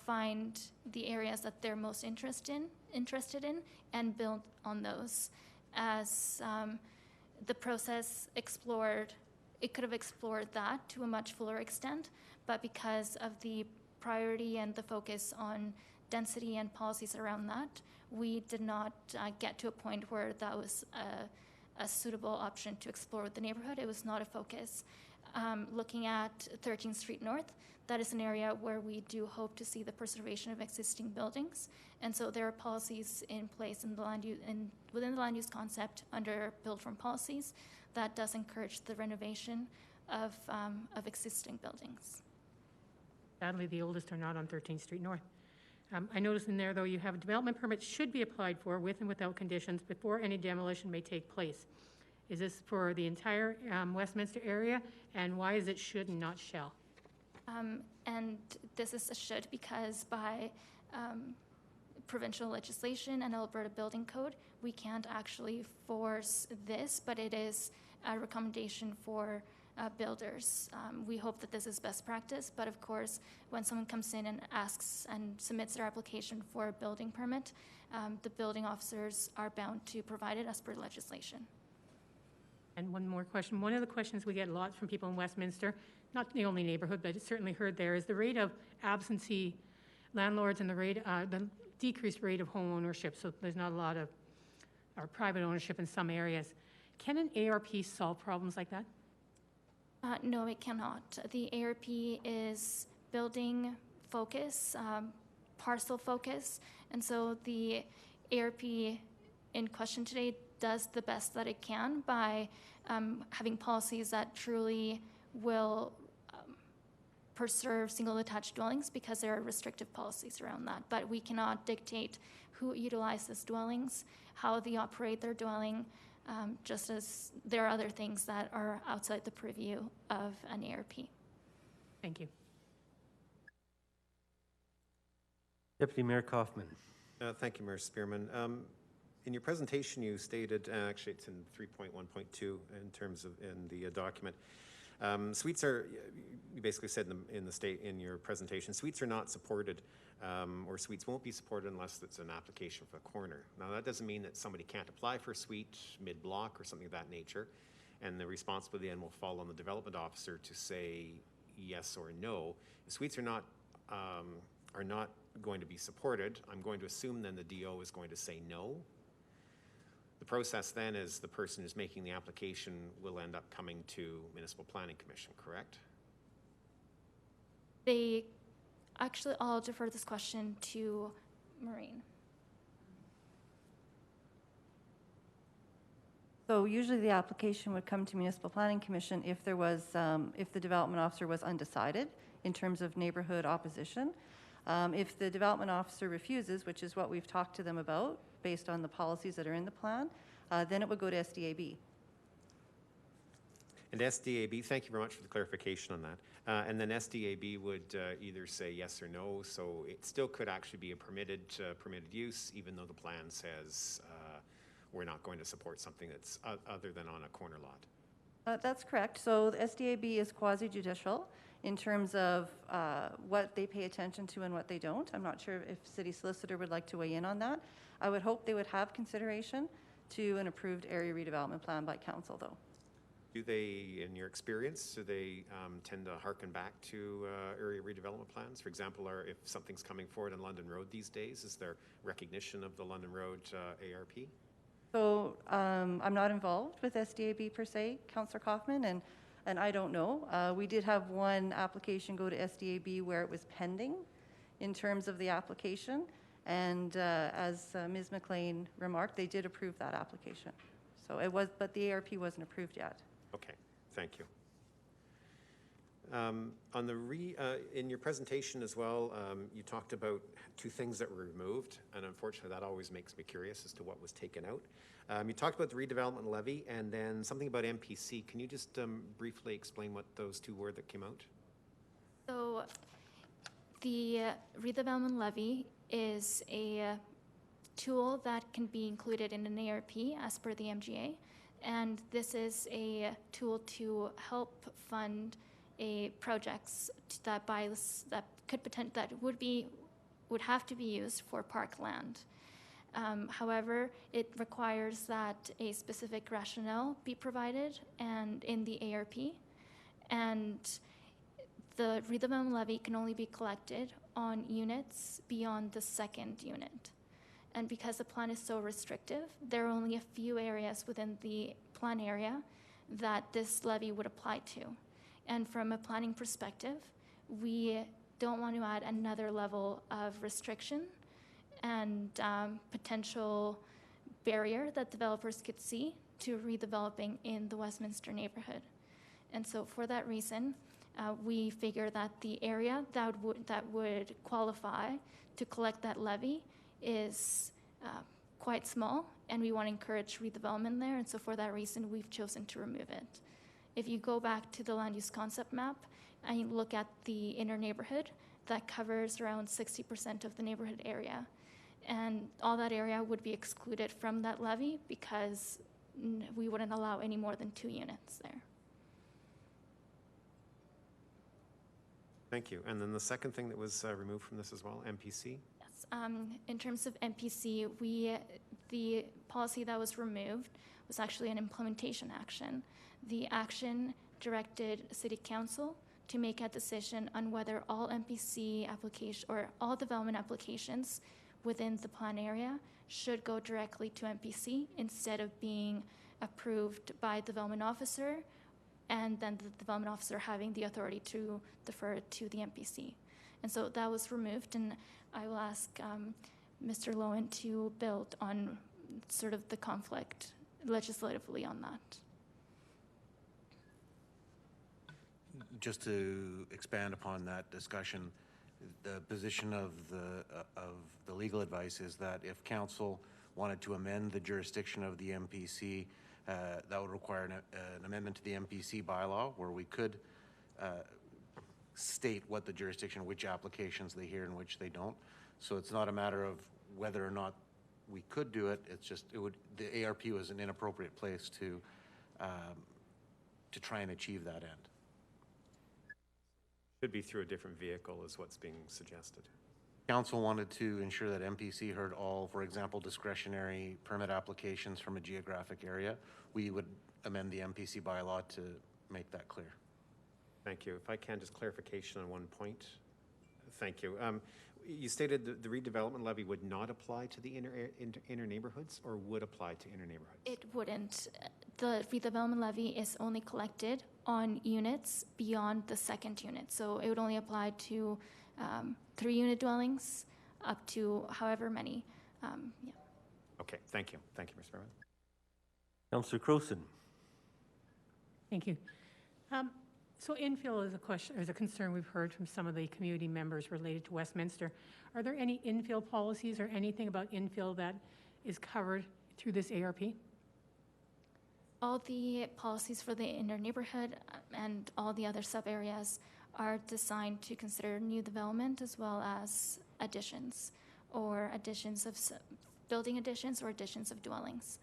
Speaker 17: find the areas that they're most interested in and build on those. As the process explored, it could have explored that to a much fuller extent, but because of the priority and the focus on density and policies around that, we did not get to a point where that was a suitable option to explore with the neighborhood. It was not a focus. Looking at 13th Street North, that is an area where we do hope to see the preservation of existing buildings. And so there are policies in place in the land use, within the land use concept under build form policies that does encourage the renovation of existing buildings.
Speaker 13: Sadly, the oldest are not on 13th Street North. I noticed in there, though, you have a development permit should be applied for with and without conditions before any demolition may take place. Is this for the entire Westminster area, and why is it should and not shall?
Speaker 17: And this is a should because by provincial legislation and Alberta Building Code, we can't actually force this, but it is a recommendation for builders. We hope that this is best practice, but of course, when someone comes in and asks and submits their application for a building permit, the building officers are bound to provide it as per legislation.
Speaker 13: And one more question. One of the questions we get a lot from people in Westminster, not the only neighborhood, but it's certainly heard there, is the rate of absentee landlords and the decreased rate of home ownership. So there's not a lot of private ownership in some areas. Can an ARP solve problems like that?
Speaker 17: No, it cannot. The ARP is building focus, parcel focus, and so the ARP in question today does the best that it can by having policies that truly will preserve single detached dwellings because there are restrictive policies around that. But we cannot dictate who utilizes dwellings, how they operate their dwelling, just as there are other things that are outside the purview of an ARP.
Speaker 13: Thank you.
Speaker 1: Deputy Mayor Kaufman.
Speaker 4: Thank you, Mayor Spearman. In your presentation, you stated, actually it's in 3.1.2 in terms of in the document, suites are, you basically said in your presentation, suites are not supported or suites won't be supported unless it's an application for a corner. Now that doesn't mean that somebody can't apply for a suite mid-block or something of that nature, and the responsibility then will fall on the development officer to say yes or no. The suites are not going to be supported. I'm going to assume then the DO is going to say no. The process then is the person who's making the application will end up coming to Municipal Planning Commission, correct?
Speaker 17: I'll defer this question to Maureen.
Speaker 2: So usually the application would come to Municipal Planning Commission if there was, if the development officer was undecided in terms of neighborhood opposition. If the development officer refuses, which is what we've talked to them about, based on the policies that are in the plan, then it would go to SDAB.
Speaker 4: And SDAB, thank you very much for the clarification on that. And then SDAB would either say yes or no, so it still could actually be a permitted use, even though the plan says we're not going to support something that's other than on a corner lot.
Speaker 2: That's correct. So the SDAB is quasi-judicial in terms of what they pay attention to and what they don't. I'm not sure if City Solicitor would like to weigh in on that. I would hope they would have consideration to an approved area redevelopment plan by council, though.
Speaker 4: Do they, in your experience, do they tend to hearken back to area redevelopment plans? For example, if something's coming forward on London Road these days, is there recognition of the London Road ARP?
Speaker 2: So I'm not involved with SDAB per se, Councillor Kaufman, and I don't know. We did have one application go to SDAB where it was pending in terms of the application, and as Ms. McLean remarked, they did approve that application. So it was, but the ARP wasn't approved yet.
Speaker 4: Okay, thank you. On the in your presentation as well, you talked about two things that were removed, and unfortunately that always makes me curious as to what was taken out. You talked about the redevelopment levy and then something about MPC. Can you just briefly explain what those two were that came out?
Speaker 17: So the redevelopment levy is a tool that can be included in an ARP as per the MGA, and this is a tool to help fund projects that would have to be used for parkland. However, it requires that a specific rationale be provided and in the ARP, and the redevelopment levy can only be collected on units beyond the second unit. And because the plan is so restrictive, there are only a few areas within the plan area that this levy would apply to. And from a planning perspective, we don't want to add another level of restriction and potential barrier that developers could see to redeveloping in the Westminster neighborhood. And so for that reason, we figure that the area that would qualify to collect that levy is quite small, and we want to encourage redevelopment there, and so for that reason, we've chosen to remove it. If you go back to the land use concept map and you look at the inner neighborhood, that covers around 60% of the neighborhood area. And all that area would be excluded from that levy because we wouldn't allow any more than 2 units there.
Speaker 4: Thank you. And then the second thing that was removed from this as well, MPC?
Speaker 17: Yes. In terms of MPC, the policy that was removed was actually an implementation action. The action directed City Council to make a decision on whether all MPC application or all development applications within the plan area should go directly to MPC instead of being approved by development officer and then the development officer having the authority to defer it to the MPC. And so that was removed, and I will ask Mr. Lowen to build on sort of the conflict legislatively on that.
Speaker 18: Just to expand upon that discussion, the position of the legal advice is that if council wanted to amend the jurisdiction of the MPC, that would require an amendment to the MPC bylaw where we could state what the jurisdiction, which applications they hear and which they don't. So it's not a matter of whether or not we could do it. It's just the ARP was an inappropriate place to try and achieve that end.
Speaker 4: Could be through a different vehicle is what's being suggested.
Speaker 18: Council wanted to ensure that MPC heard all, for example, discretionary permit applications from a geographic area. We would amend the MPC bylaw to make that clear.
Speaker 4: Thank you. If I can, just clarification on one point. Thank you. You stated the redevelopment levy would not apply to the inner neighborhoods, or would apply to inner neighborhoods?
Speaker 17: It wouldn't. The redevelopment levy is only collected on units beyond the second unit. So it would only apply to 3-unit dwellings up to however many. Yeah.
Speaker 4: Okay, thank you. Thank you, Ms. Berman.
Speaker 1: Councillor Croson.
Speaker 13: Thank you. So infill is a concern we've heard from some of the community members related to Westminster. Are there any infill policies or anything about infill that is covered through this ARP?
Speaker 17: All the policies for the inner neighborhood and all the other sub-areas are designed to consider new development as well as additions or additions of building additions or additions of dwellings.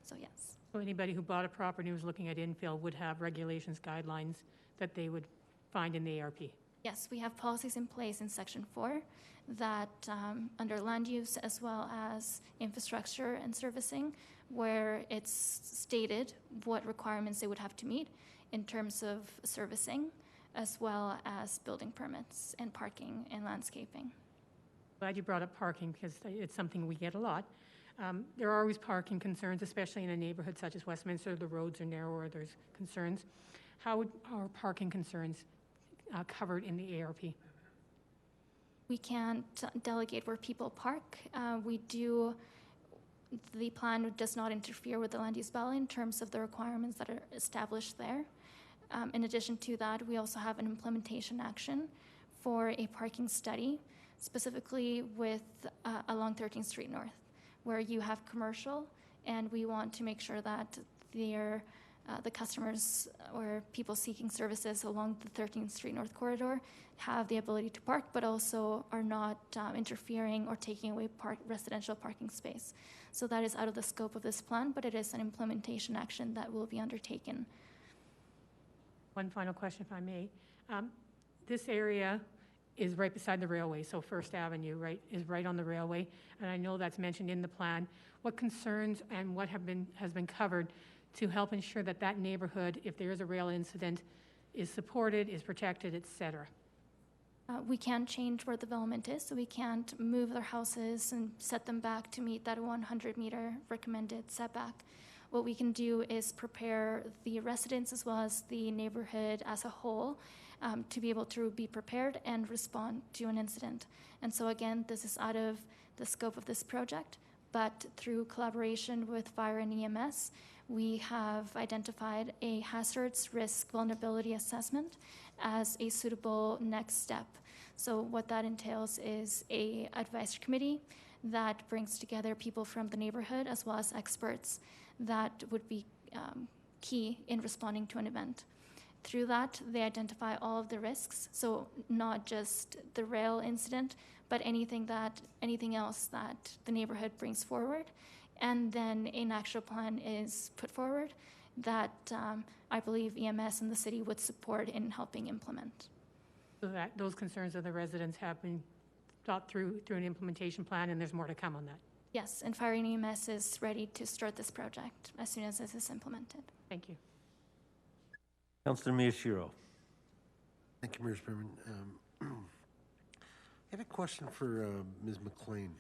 Speaker 17: So yes.
Speaker 13: So anybody who bought a property and was looking at infill would have regulations, guidelines that they would find in the ARP?
Speaker 17: Yes, we have policies in place in Section 4 that under land use as well as infrastructure and servicing, where it's stated what requirements they would have to meet in terms of servicing as well as building permits and parking and landscaping.
Speaker 13: Glad you brought up parking because it's something we get a lot. There are always parking concerns, especially in a neighborhood such as Westminster. The roads are narrower, there's concerns. How are parking concerns covered in the ARP?
Speaker 17: We can't delegate where people park. The plan does not interfere with the land use bylaw in terms of the requirements that are established there. In addition to that, we also have an implementation action for a parking study, specifically with along 13th Street North, where you have commercial, and we want to make sure that the customers or people seeking services along the 13th Street North corridor have the ability to park, but also are not interfering or taking away residential parking space. So that is out of the scope of this plan, but it is an implementation action that will be undertaken.
Speaker 13: One final question, if I may. This area is right beside the railway, so First Avenue, right, is right on the railway, and I know that's mentioned in the plan. What concerns and what has been covered to help ensure that that neighborhood, if there is a rail incident, is supported, is protected, et cetera?
Speaker 17: We can't change where the development is, so we can't move their houses and set them back to meet that 100-meter recommended setback. What we can do is prepare the residents as well as the neighborhood as a whole to be able to be prepared and respond to an incident. And so again, this is out of the scope of this project, but through collaboration with fire and EMS, we have identified a hazards risk vulnerability assessment as a suitable next step. So what that entails is a advisory committee that brings together people from the neighborhood as well as experts that would be key in responding to an event. Through that, they identify all of the risks, so not just the rail incident, but anything else that the neighborhood brings forward. And then an action plan is put forward that I believe EMS and the city would support in helping implement.
Speaker 13: So that those concerns of the residents have been thought through an implementation plan, and there's more to come on that.
Speaker 17: Yes, and fire and EMS is ready to start this project as soon as this is implemented.
Speaker 13: Thank you.
Speaker 1: Councillor Miyashiro.
Speaker 12: Thank you, Mayor Spearman. I had a question for Ms. McLean.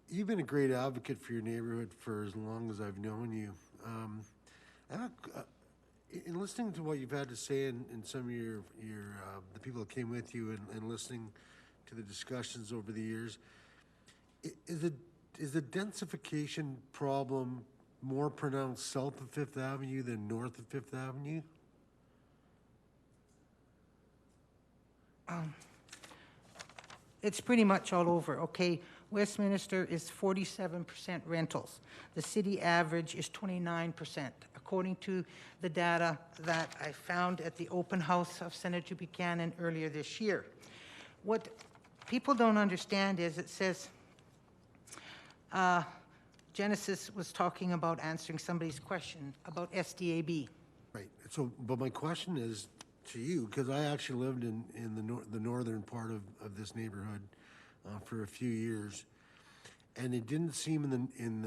Speaker 12: You've been a great advocate for your neighborhood for as long as I've known you. In listening to what you've had to say in some of the people that came with you and listening to the discussions over the years, is the densification problem more pronounced south of Fifth Avenue than north of Fifth Avenue?
Speaker 22: It's pretty much all over, okay? Westminster is 47% rentals. The city average is 29%, according to the data that I found at the open house of Senator Buchanan earlier this year. What people don't understand is it says, Genesis was talking about answering somebody's question about SDAB.
Speaker 12: Right. So, but my question is to you, because I actually lived in the northern part of this neighborhood for a few years, and it didn't seem in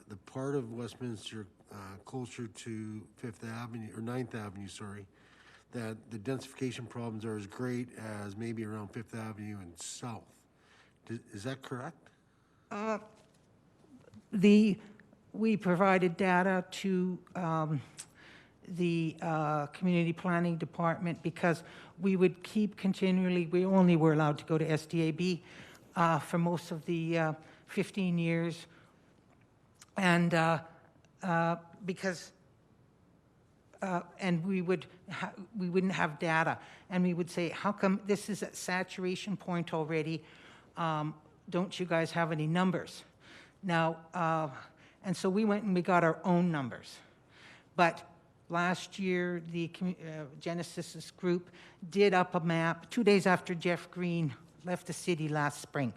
Speaker 12: the part of Westminster closer to Fifth Avenue or 9th Avenue, sorry, that the densification problems are as great as maybe around Fifth Avenue and south. Is that correct?
Speaker 22: We provided data to the community planning department because we would keep continually, we only were allowed to go to SDAB for most of the 15 years. And because, and we wouldn't have data. And we would say, how come this is at saturation point already? Don't you guys have any numbers? Now, and so we went and we got our own numbers. But last year, the Genesis group did up a map 2 days after Jeff Green left the city last spring.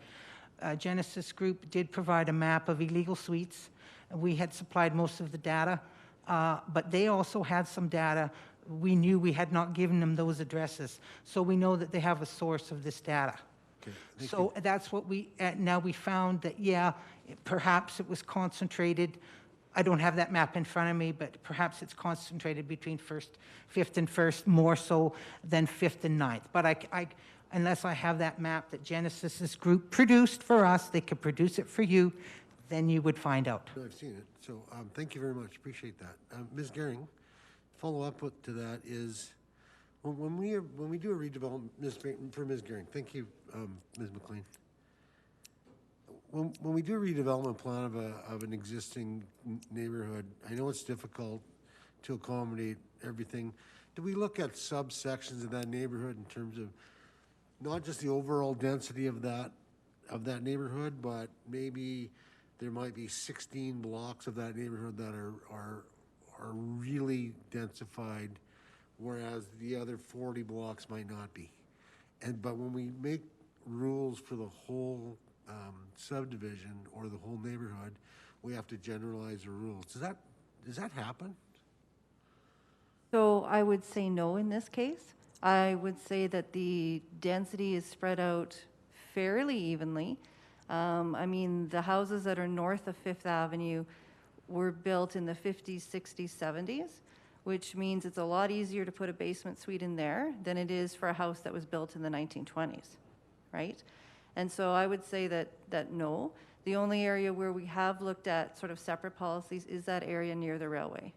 Speaker 22: Genesis group did provide a map of illegal suites. We had supplied most of the data, but they also had some data. We knew we had not given them those addresses, so we know that they have a source of this data.
Speaker 12: Okay,
Speaker 22: so that's what we, now we found that, yeah, perhaps it was concentrated. I don't have that map in front of me, but perhaps it's concentrated between Fifth and First more so than Fifth and 9th. But I unless I have that map that Genesis's group produced for us, they could produce it for you, then you would find out.
Speaker 12: I've seen it. So thank you very much. Appreciate that. Ms. Gehring, follow up to that is When we do a redevelopment, for Ms. Gehring, thank you, Ms. McLean. When we do a redevelopment plan of an existing neighborhood, I know it's difficult to accommodate everything. Do we look at subsections of that neighborhood in terms of not just the overall density of that neighborhood, but maybe there might be 16 blocks of that neighborhood that are really densified, whereas the other 40 blocks might not be. But when we make rules for the whole subdivision or the whole neighborhood, we have to generalize the rules. Does that happen?
Speaker 10: So I would say no in this case. I would say that the density is spread out fairly evenly. I mean, the houses that are north of Fifth Avenue were built in the 50s, 60s, 70s, which means it's a lot easier to put a basement suite in there than it is for a house that was built in the 1920s, right? And so I would say that no. The only area where we have looked at sort of separate policies is that area near the railway,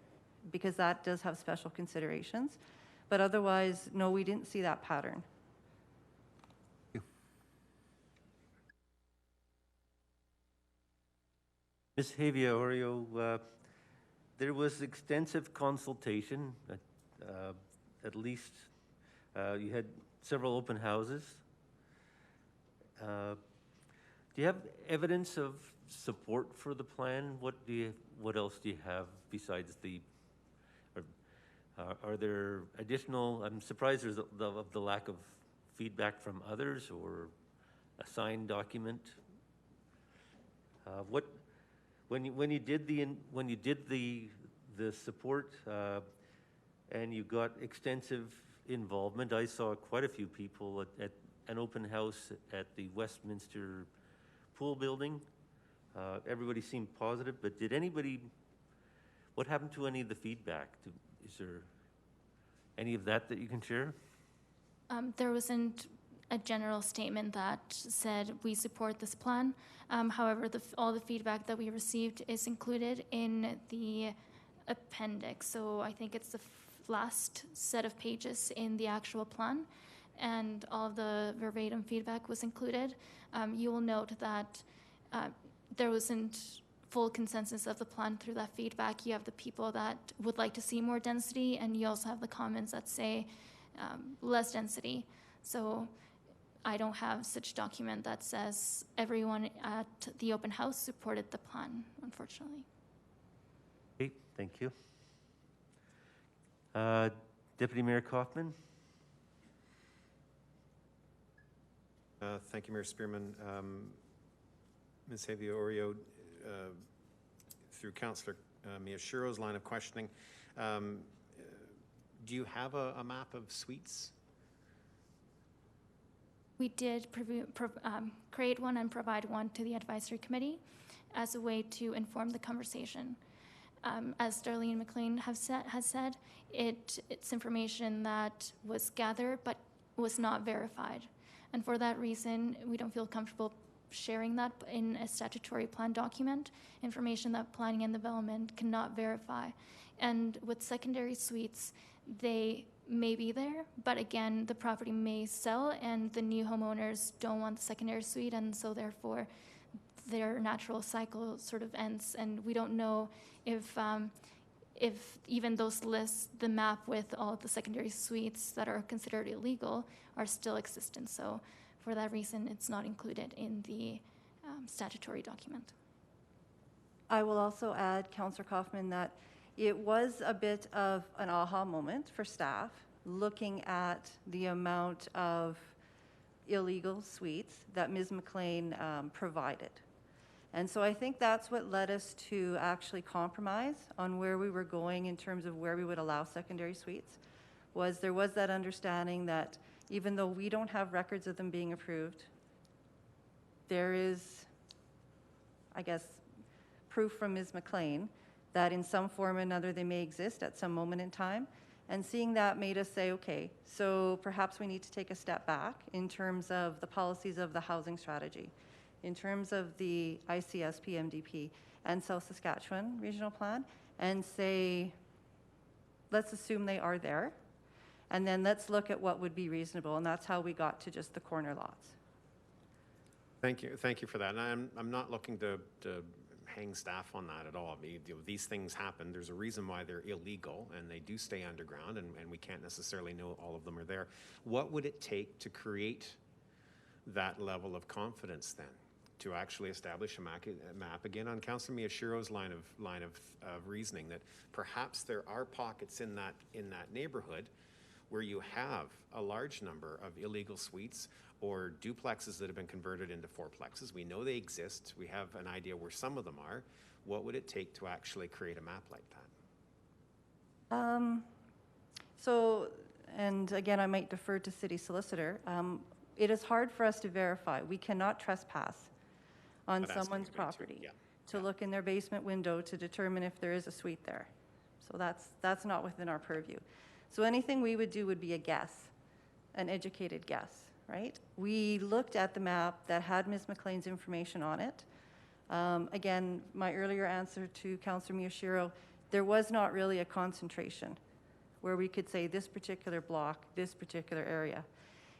Speaker 10: because that does have special considerations. But otherwise, no, we didn't see that pattern.
Speaker 1: Ms. Havia Oreo, there was extensive consultation, at least you had several open houses. Do you have evidence of support for the plan? What else do you have besides are there additional? I'm surprised there's of the lack of feedback from others or a signed document. When you did the support and you got extensive involvement, I saw quite a few people at an open house at the Westminster Pool Building. Everybody seemed positive, but what happened to any of the feedback? Is there any of that you can share?
Speaker 17: There wasn't a general statement that said we support this plan. However, all the feedback that we received is included in the appendix. So I think it's the last set of pages in the actual plan, and all of the verbatim feedback was included. You will note that there wasn't full consensus of the plan through that feedback. You have the people that would like to see more density, and you also have the comments that say less density. So I don't have such document that says everyone at the open house supported the plan, unfortunately.
Speaker 1: Okay, thank you. Deputy Mayor Kaufman.
Speaker 11: Thank you, Mayor Spearman. Ms. Havia Oreo, through Councillor Miyashiro's line of questioning, do you have a map of suites?
Speaker 17: We did create one and provide one to the advisory committee as a way to inform the conversation. As Darlene McLean has said, it's information that was gathered but was not verified. And for that reason, we don't feel comfortable sharing that in a statutory plan document, information that planning and development cannot verify. And with secondary suites, they may be there, but again, the property may sell and the new homeowners don't want the secondary suite, and so therefore their natural cycle sort of ends. And we don't know if even those lists, the map with all the secondary suites that are considered illegal, are still existent. So for that reason, it's not included in the statutory document.
Speaker 10: I will also add, Councillor Kaufman, that it was a bit of an aha moment for staff looking at the amount of illegal suites that Ms. McLean provided. And so I think that's what led us to actually compromise on where we were going in terms of where we would allow secondary suites. There was that understanding that even though we don't have records of them being approved, there is, I guess, proof from Ms. McLean that in some form or another they may exist at some moment in time. And seeing that made us say, okay, so perhaps we need to take a step back in terms of the policies of the housing strategy, in terms of the ICSP, MDP, and South Saskatchewan Regional Plan, and say, let's assume they are there. And then let's look at what would be reasonable, and that's how we got to just the corner lots.
Speaker 11: Thank you for that. And I'm not looking to hang staff on that at all. I mean, these things happen. There's a reason why they're illegal, and they do stay underground, and we can't necessarily know all of them are there. What would it take to create that level of confidence then, to actually establish a map again on Councillor Miyashiro's line of reasoning, that perhaps there are pockets in that neighborhood where you have a large number of illegal suites or duplexes that have been converted into fourplexes? We know they exist. We have an idea where some of them are. What would it take to actually create a map like that?
Speaker 10: So, and again, I might defer to city solicitor. It is hard for us to verify. We cannot trespass on
Speaker 11: But asking
Speaker 10: someone's
Speaker 11: you to,
Speaker 10: property
Speaker 11: yeah.
Speaker 10: to look in their basement window to determine if there is a suite there. So that's not within our purview. So anything we would do would be a guess, an educated guess, right? We looked at the map that had Ms. McLean's information on it. Again, my earlier answer to Councillor Miyashiro, there was not really a concentration where we could say this particular block, this particular area.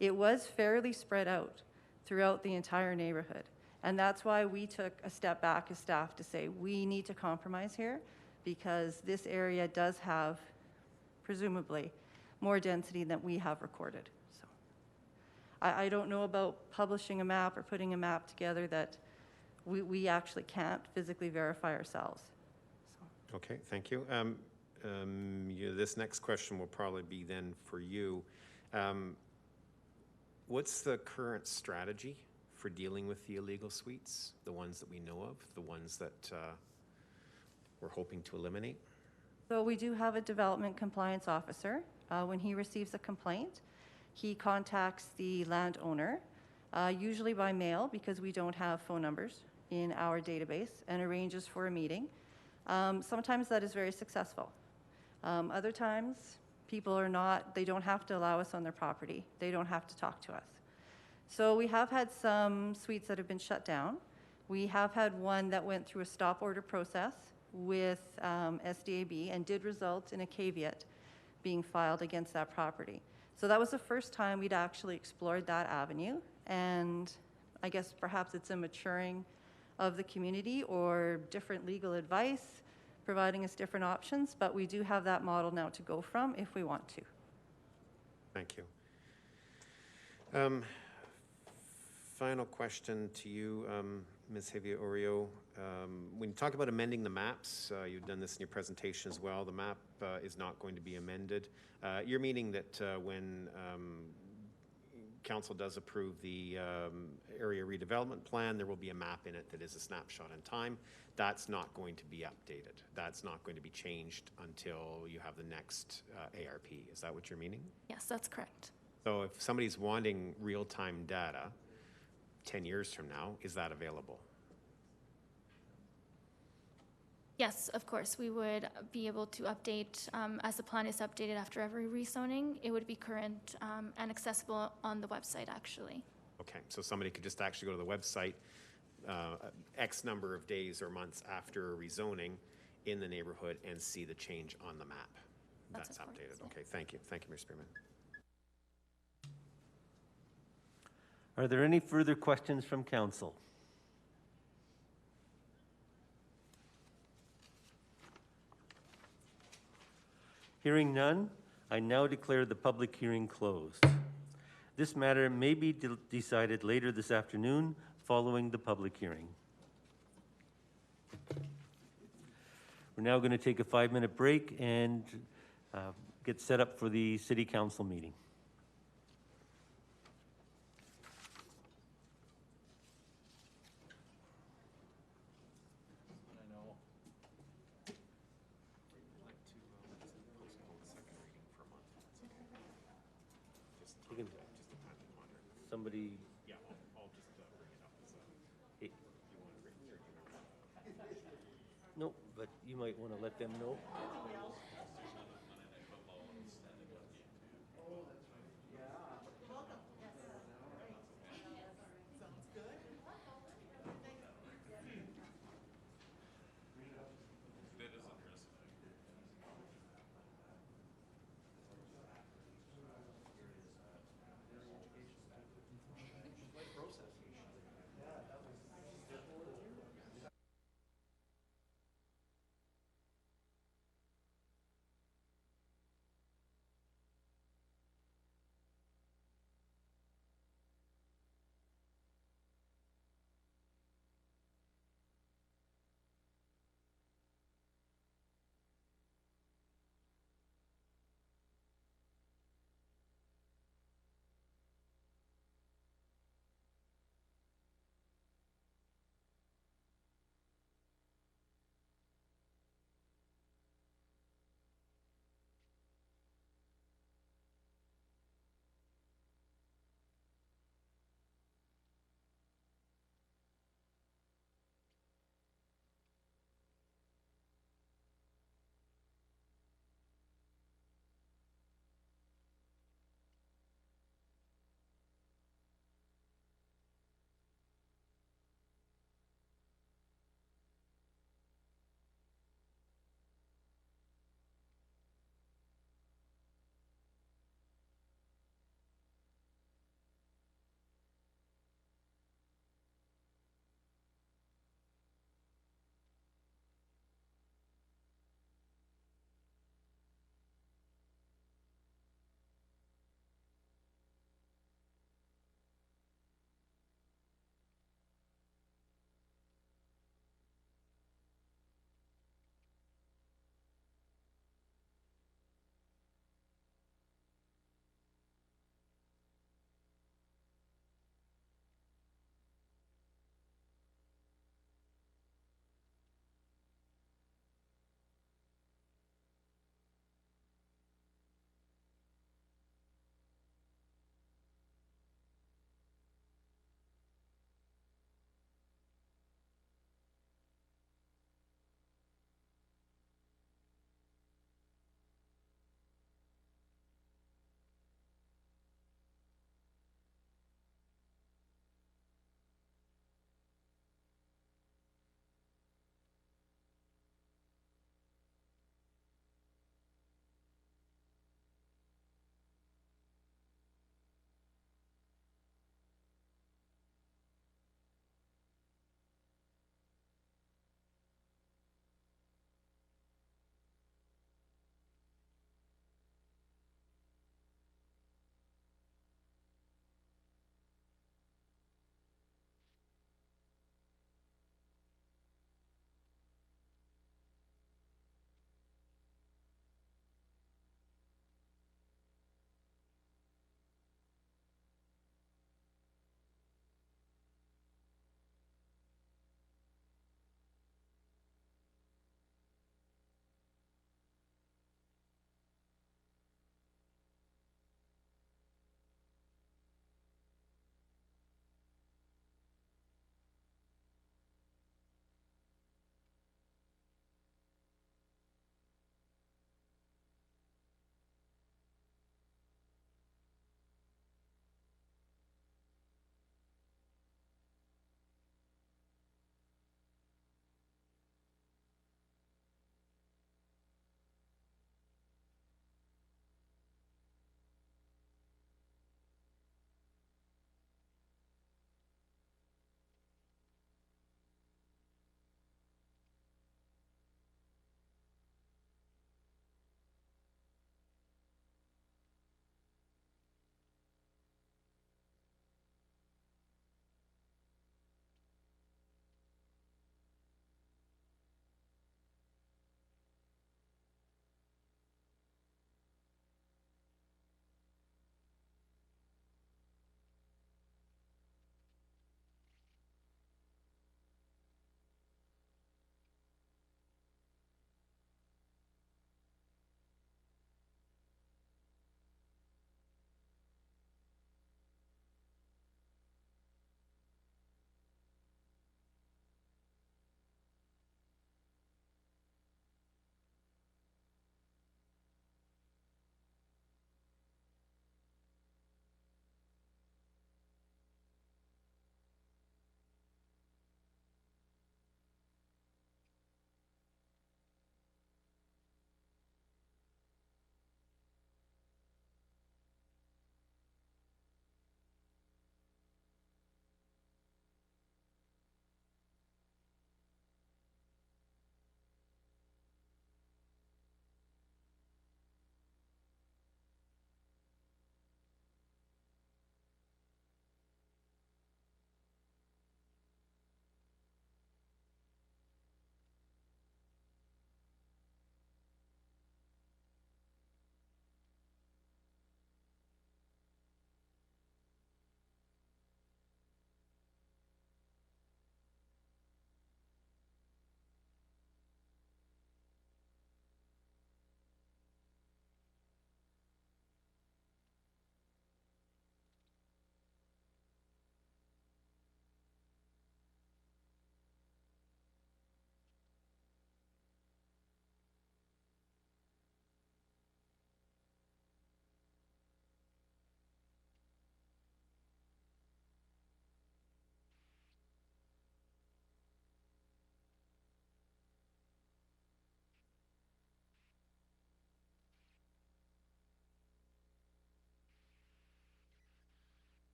Speaker 10: It was fairly spread out throughout the entire neighborhood. And that's why we took a step back as staff to say, we need to compromise here because this area does have, presumably, more density than we have recorded. So I don't know about publishing a map or putting a map together that we actually can't physically verify ourselves. So.
Speaker 11: Okay, thank you. This next question will probably be then for you. What's the current strategy for dealing with the illegal suites, the ones that we know of, the ones that we're hoping to eliminate?
Speaker 10: So we do have a development compliance officer. When he receives a complaint, he contacts the landowner, usually by mail because we don't have phone numbers in our database, and arranges for a meeting. Sometimes that is very successful. Other times, people are not, they don't have to allow us on their property. They don't have to talk to us. So we have had some suites that have been shut down. We have had one that went through a stop order process with SDAB and did result in a caveat being filed against that property. So that was the first time we'd actually explored that avenue, and I guess perhaps it's a maturing of the community or different legal advice providing us different options, but we do have that model now to go from if we want to.
Speaker 11: Thank you. Final question to you, Ms. Hevia Oreo. When you talk about amending the maps, you've done this in your presentation as well, the map is not going to be amended. You're meaning that when council does approve the area redevelopment plan, there will be a map in it that is a snapshot in time. That's not going to be updated. That's not going to be changed until you have the next ARP. Is that what you're meaning?
Speaker 17: Yes, that's correct.
Speaker 11: So if somebody's wanting real-time data 10 years from now, is that available?
Speaker 17: Yes, of course, we would be able to update, as the plan is updated after every rezoning, it would be current and accessible on the website, actually.
Speaker 11: Okay, so somebody could just actually go to the website X number of days or months after rezoning in the neighborhood and see the change on the map. That's updated. Okay, thank you. Thank you, Mayor Spearman.
Speaker 1: Are there any further questions from council? Hearing none, I now declare the public hearing closed. This matter may be decided later this afternoon following the public hearing. We're now going to take a 5-minute break and get set up for the City Council meeting. Somebody.
Speaker 11: Yeah, I'll just bring it up as a.
Speaker 1: Hey.
Speaker 11: You want it written or do you want it?
Speaker 1: No, but you might want to let them know.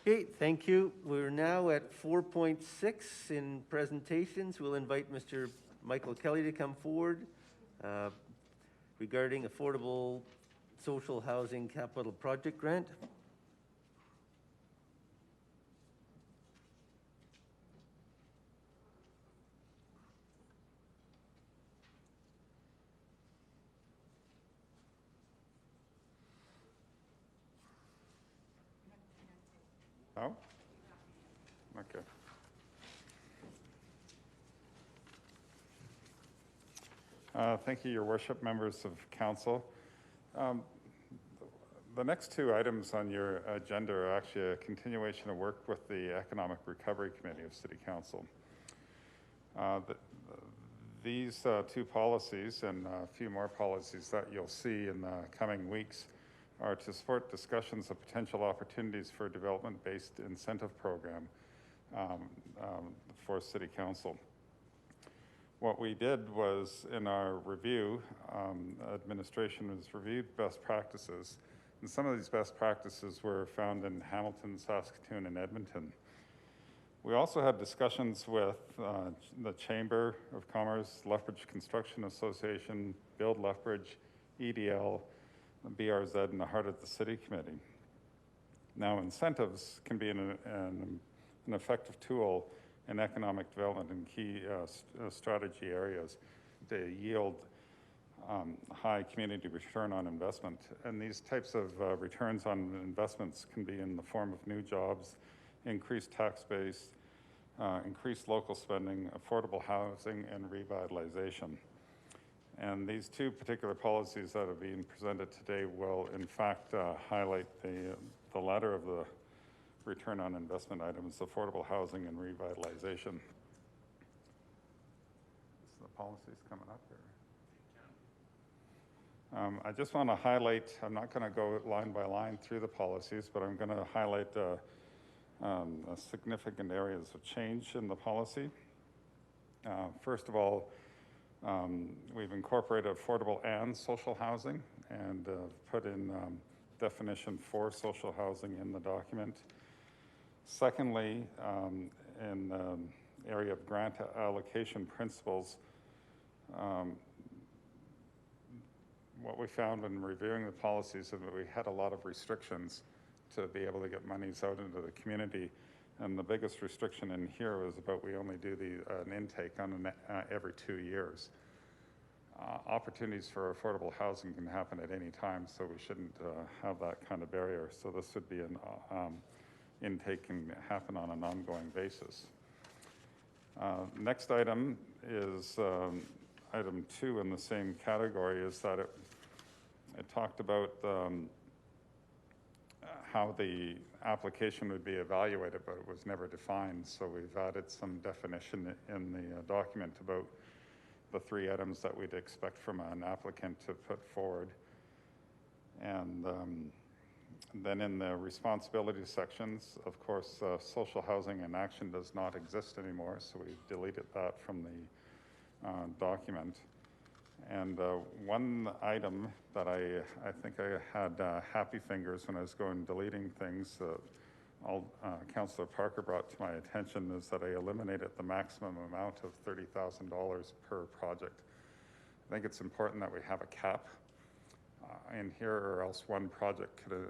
Speaker 1: Okay, thank you. We're now at 4.6 in presentations. We'll invite Mr. Michael Kelly to come forward regarding affordable social housing capital project grant.
Speaker 9: Oh? Okay. Thank you, Your Worship, members of council. The next two items on your agenda are actually a continuation of work with the Economic Recovery Committee of City Council. These two policies and a few more policies that you'll see in the coming weeks are to support discussions of potential opportunities for a development-based incentive program for City Council. What we did was, in our review, administration has reviewed best practices, and some of these best practices were found in Hamilton, Saskatoon, and Edmonton. We also had discussions with the Chamber of Commerce, Lethbridge Construction Association, Build Lethbridge, EDL, BRZ, and the Heart of the City Committee. Now, incentives can be an effective tool in economic development in key strategy areas to yield high community return on investment. And these types of returns on investments can be in the form of new jobs, increased tax base, increased local spending, affordable housing, and revitalization. And these two particular policies that are being presented today will, in fact, highlight the latter of the return on investment items, affordable housing and revitalization. Is the policies coming up here? I just want to highlight, I'm not going to go line by line through the policies, but I'm going to highlight significant areas of change in the policy. First of all, we've incorporated affordable and social housing and put in definition for social housing in the document. Secondly, in the area of grant allocation principles, what we found in reviewing the policies is that we had a lot of restrictions to be able to get monies out into the community. And the biggest restriction in here was about we only do an intake on every 2 years. Opportunities for affordable housing can happen at any time, so we shouldn't have that kind of barrier. So this would be an intake can happen on an ongoing basis. Next item is item 2 in the same category, is that it talked about how the application would be evaluated, but it was never defined. So we've added some definition in the document about the 3 items that we'd expect from an applicant to put forward. And then in the responsibility sections, of course, social housing in action does not exist anymore, so we've deleted that from the document. And one item that I think I had happy fingers when I was going deleting things Councillor Parker brought to my attention is that I eliminated the maximum amount of $30,000 per project. I think it's important that we have a cap in here, or else one project could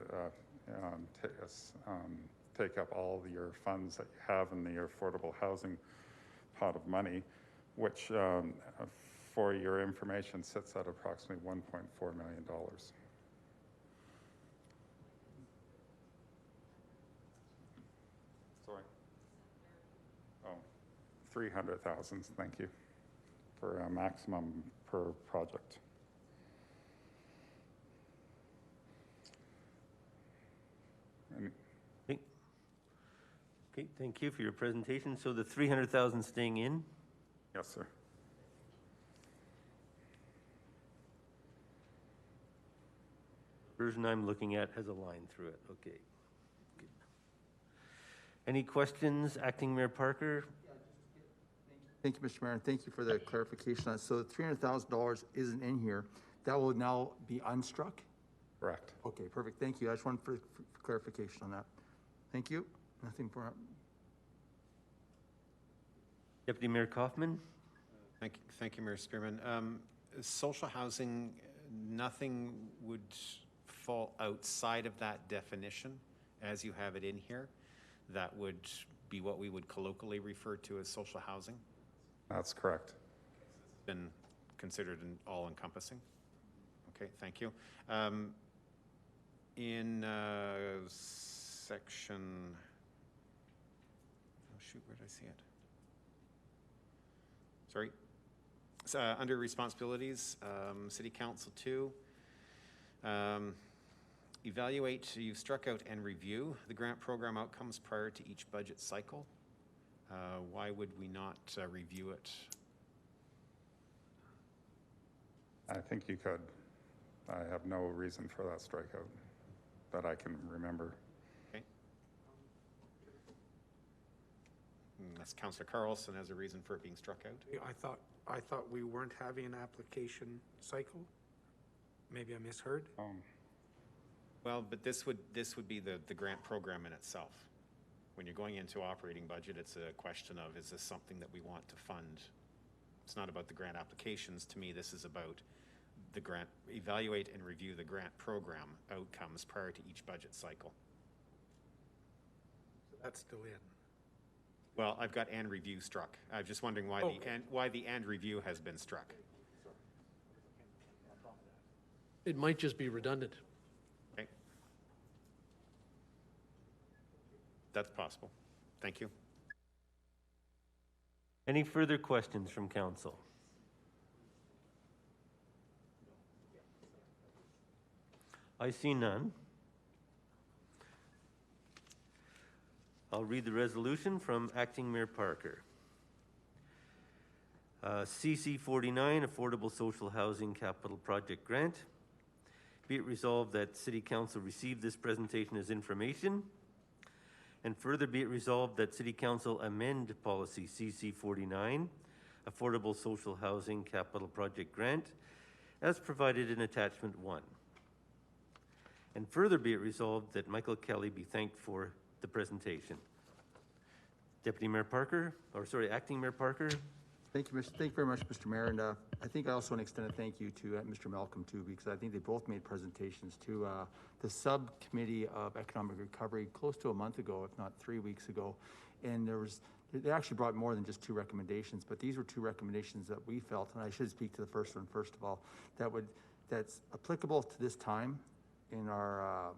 Speaker 9: take up all your funds that you have in the affordable housing pot of money, which for your information sits at approximately $1.4 million. Sorry. Oh, 300,000, thank you, for a maximum per project.
Speaker 1: Okay, thank you for your presentation. So the 300,000 staying in?
Speaker 9: Yes, sir.
Speaker 1: Version I'm looking at has a line through it. Okay. Good. Any questions, Acting Mayor Parker?
Speaker 5: Thank you, Mr. Mayor, and thank you for the clarification on that. So the $300,000 isn't in here. That will now be unstruck?
Speaker 9: Correct.
Speaker 5: Okay, perfect. Thank you. I just wanted for clarification on that. Thank you. Nothing for,
Speaker 1: Deputy Mayor Kaufman?
Speaker 11: Thank you, Mayor Spearman. Social housing, nothing would fall outside of that definition as you have it in here. That would be what we would colloquially refer to as social housing.
Speaker 9: That's correct.
Speaker 11: Been considered an all-encompassing. Okay, thank you. In section, oh shoot, where did I see it? Sorry. Under responsibilities, City Council 2, evaluate, you've struck out and review the grant program outcomes prior to each budget cycle. Why would we not review it?
Speaker 9: I think you could. I have no reason for that strikeout that I can remember.
Speaker 11: Okay. That's Councillor Carlson has a reason for it being struck out.
Speaker 6: I thought we weren't having an application cycle. Maybe I misheard.
Speaker 11: Well, but this would be the grant program in itself. When you're going into operating budget, it's a question of, is this something that we want to fund? It's not about the grant applications. To me, this is about the grant, evaluate and review the grant program outcomes prior to each budget cycle.
Speaker 6: So that's still in.
Speaker 11: Well, I've got and review struck. I'm just wondering why the and review has been struck.
Speaker 15: It might just be redundant.
Speaker 11: Okay. That's possible. Thank you.
Speaker 1: Any further questions from council? I see none. I'll read the resolution from Acting Mayor Parker. CC 49, Affordable Social Housing Capital Project Grant. Be it resolved that City Council receive this presentation as information, and further be it resolved that City Council amend Policy CC 49, Affordable Social Housing Capital Project Grant, as provided in Attachment 1. And further be it resolved that Michael Kelly be thanked for the presentation. Deputy Mayor Parker, or sorry, Acting Mayor Parker.
Speaker 5: thank you very much, Mr. Mayor. And I think I also want to extend a thank you to Mr. Malcolm too, because I think they both made presentations to the Subcommittee of Economic Recovery close to a month ago, if not 3 weeks ago. And they actually brought more than just 2 recommendations, but these were 2 recommendations that we felt, and I should speak to the first one first of all, that's applicable to this time in our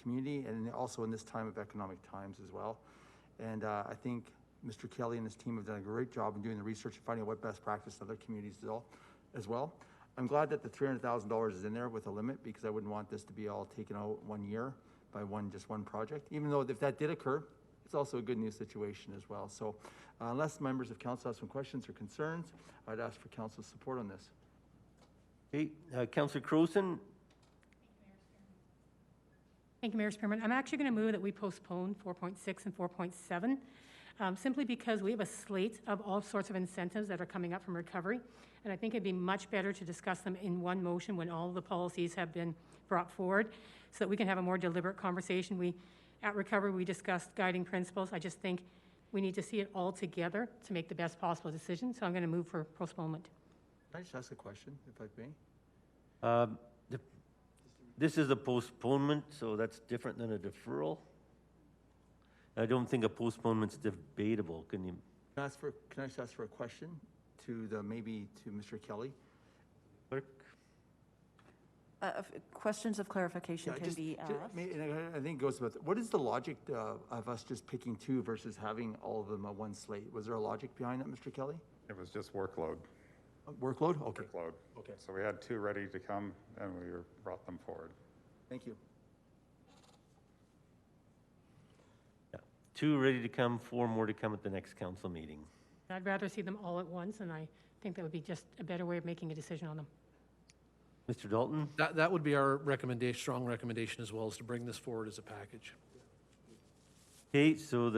Speaker 5: community, and also in this time of economic times as well. And I think Mr. Kelly and his team have done a great job in doing the research and finding out what best practice in other communities as well. I'm glad that the $300,000 is in there with a limit, because I wouldn't want this to be all taken out 1 year by just one project. Even though if that did occur, it's also a good news situation as well. So unless members of council have some questions or concerns, I'd ask for council's support on this.
Speaker 1: Okay, Councillor Crowson.
Speaker 13: Thank you, Mayor Spearman. I'm actually going to move that we postpone 4.6 and 4.7, simply because we have a slate of all sorts of incentives that are coming up from recovery, and I think it'd be much better to discuss them in one motion when all the policies have been brought forward, so that we can have a more deliberate conversation. At recovery, we discussed guiding principles. I just think we need to see it all together to make the best possible decision, so I'm going to move for postponement.
Speaker 5: Can I just ask a question, if I may?
Speaker 1: This is a postponement, so that's different than a deferral. I don't think a postponement's debatable. Can I
Speaker 5: just ask for a question maybe to Mr. Kelly?
Speaker 1: Clerk?
Speaker 2: Questions of clarification can be asked.
Speaker 5: I think it goes with, what is the logic of us just picking 2 versus having all of them on one slate? Was there a logic behind that, Mr. Kelly?
Speaker 9: It was just workload.
Speaker 5: Workload? Okay.
Speaker 9: Workload.
Speaker 5: Okay.
Speaker 9: So we had 2 ready to come, and we brought them forward.
Speaker 5: Thank you.
Speaker 1: Yeah. 2 ready to come, 4 more to come at the next council meeting.
Speaker 13: I'd rather see them all at once, and I think that would be just a better way of making a decision on them.
Speaker 1: Mr. Dalton?
Speaker 15: That would be our recommendation, strong recommendation as well, is to bring this forward as a package.
Speaker 1: Okay, so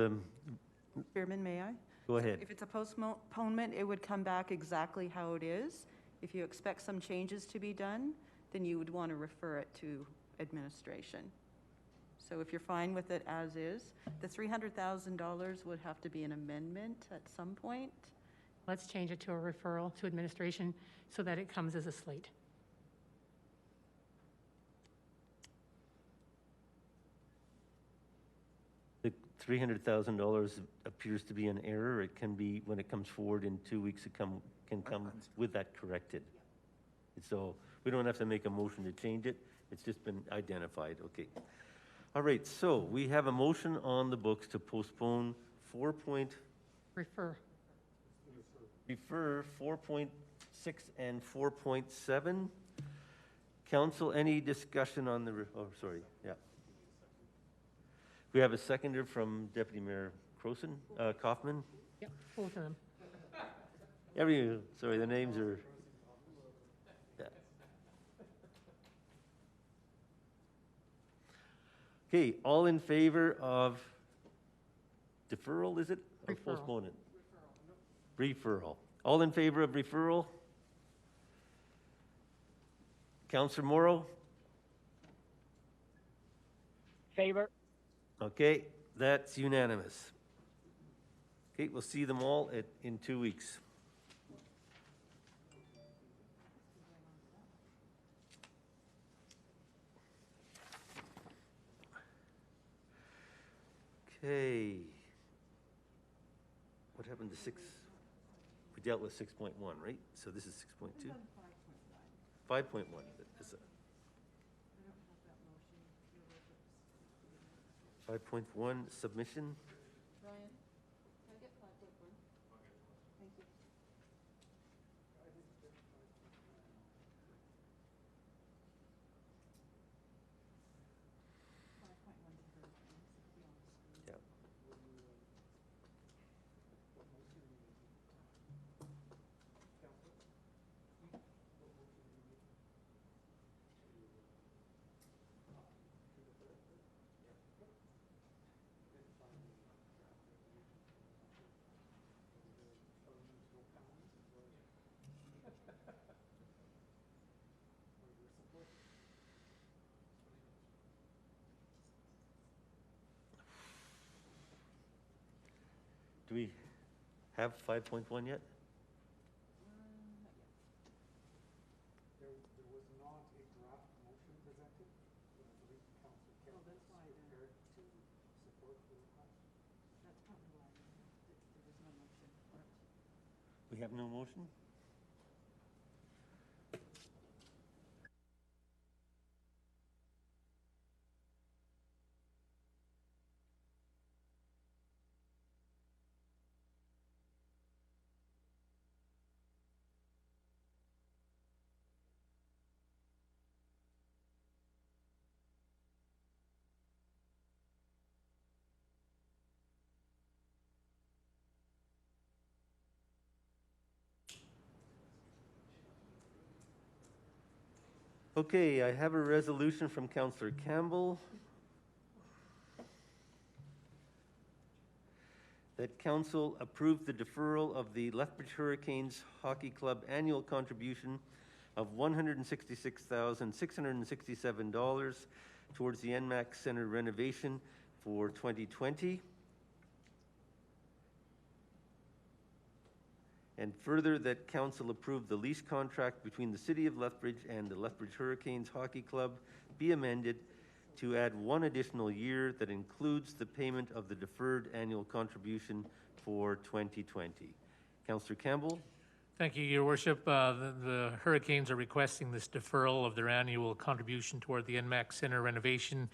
Speaker 2: Chairman, may I?
Speaker 1: Go ahead.
Speaker 2: If it's a postponement, it would come back exactly how it is. If you expect some changes to be done, then you would want to refer it to administration. So if you're fine with it as is, the $300,000 would have to be an amendment at some point.
Speaker 13: Let's change it to a referral to administration so that it comes as a slate.
Speaker 1: The $300,000 appears to be an error. It can be, when it comes forward in 2 weeks, it can come with that corrected. So we don't have to make a motion to change it. It's just been identified. Okay. All right, so we have a motion on the books to postpone
Speaker 13: Refer.
Speaker 1: refer 4.6 and 4.7. Council, any discussion on the, oh, sorry, yeah. We have a seconder from Deputy Mayor Kaufman.
Speaker 13: Yep, both of them.
Speaker 1: Sorry, the names are, yeah. Okay, all in favor of deferral, is it? Or
Speaker 13: Referral.
Speaker 1: postponement? Referral. All in favor of referral? Councillor Morrow?
Speaker 14: Favor?
Speaker 1: Okay, that's unanimous. Okay, we'll see them all in 2 weeks. Okay. What happened to 6? We dealt with 6.1, right? So this is 6.2? 5.1. Is it? 5.1 submission.
Speaker 2: Ryan, can I get 5.1? Thank you.
Speaker 1: Yeah. Do we have 5.1 yet?
Speaker 6: There was not a draft motion presented, but I believe Council Campbell is prepared to support the request.
Speaker 2: That's probably why there was no motion.
Speaker 1: We have no motion? Okay, I have a resolution from Councillor Campbell that council approve the deferral of the Lethbridge Hurricanes Hockey Club annual contribution of $166,667 towards the NMAC Center renovation for 2020. And further, that council approve the lease contract between the City of Lethbridge and the Lethbridge Hurricanes Hockey Club be amended to add one additional year that includes the payment of the deferred annual contribution for 2020. Councillor Campbell?
Speaker 3: Thank you, Your Worship. The Hurricanes are requesting this deferral of their annual contribution toward the NMAC Center renovation,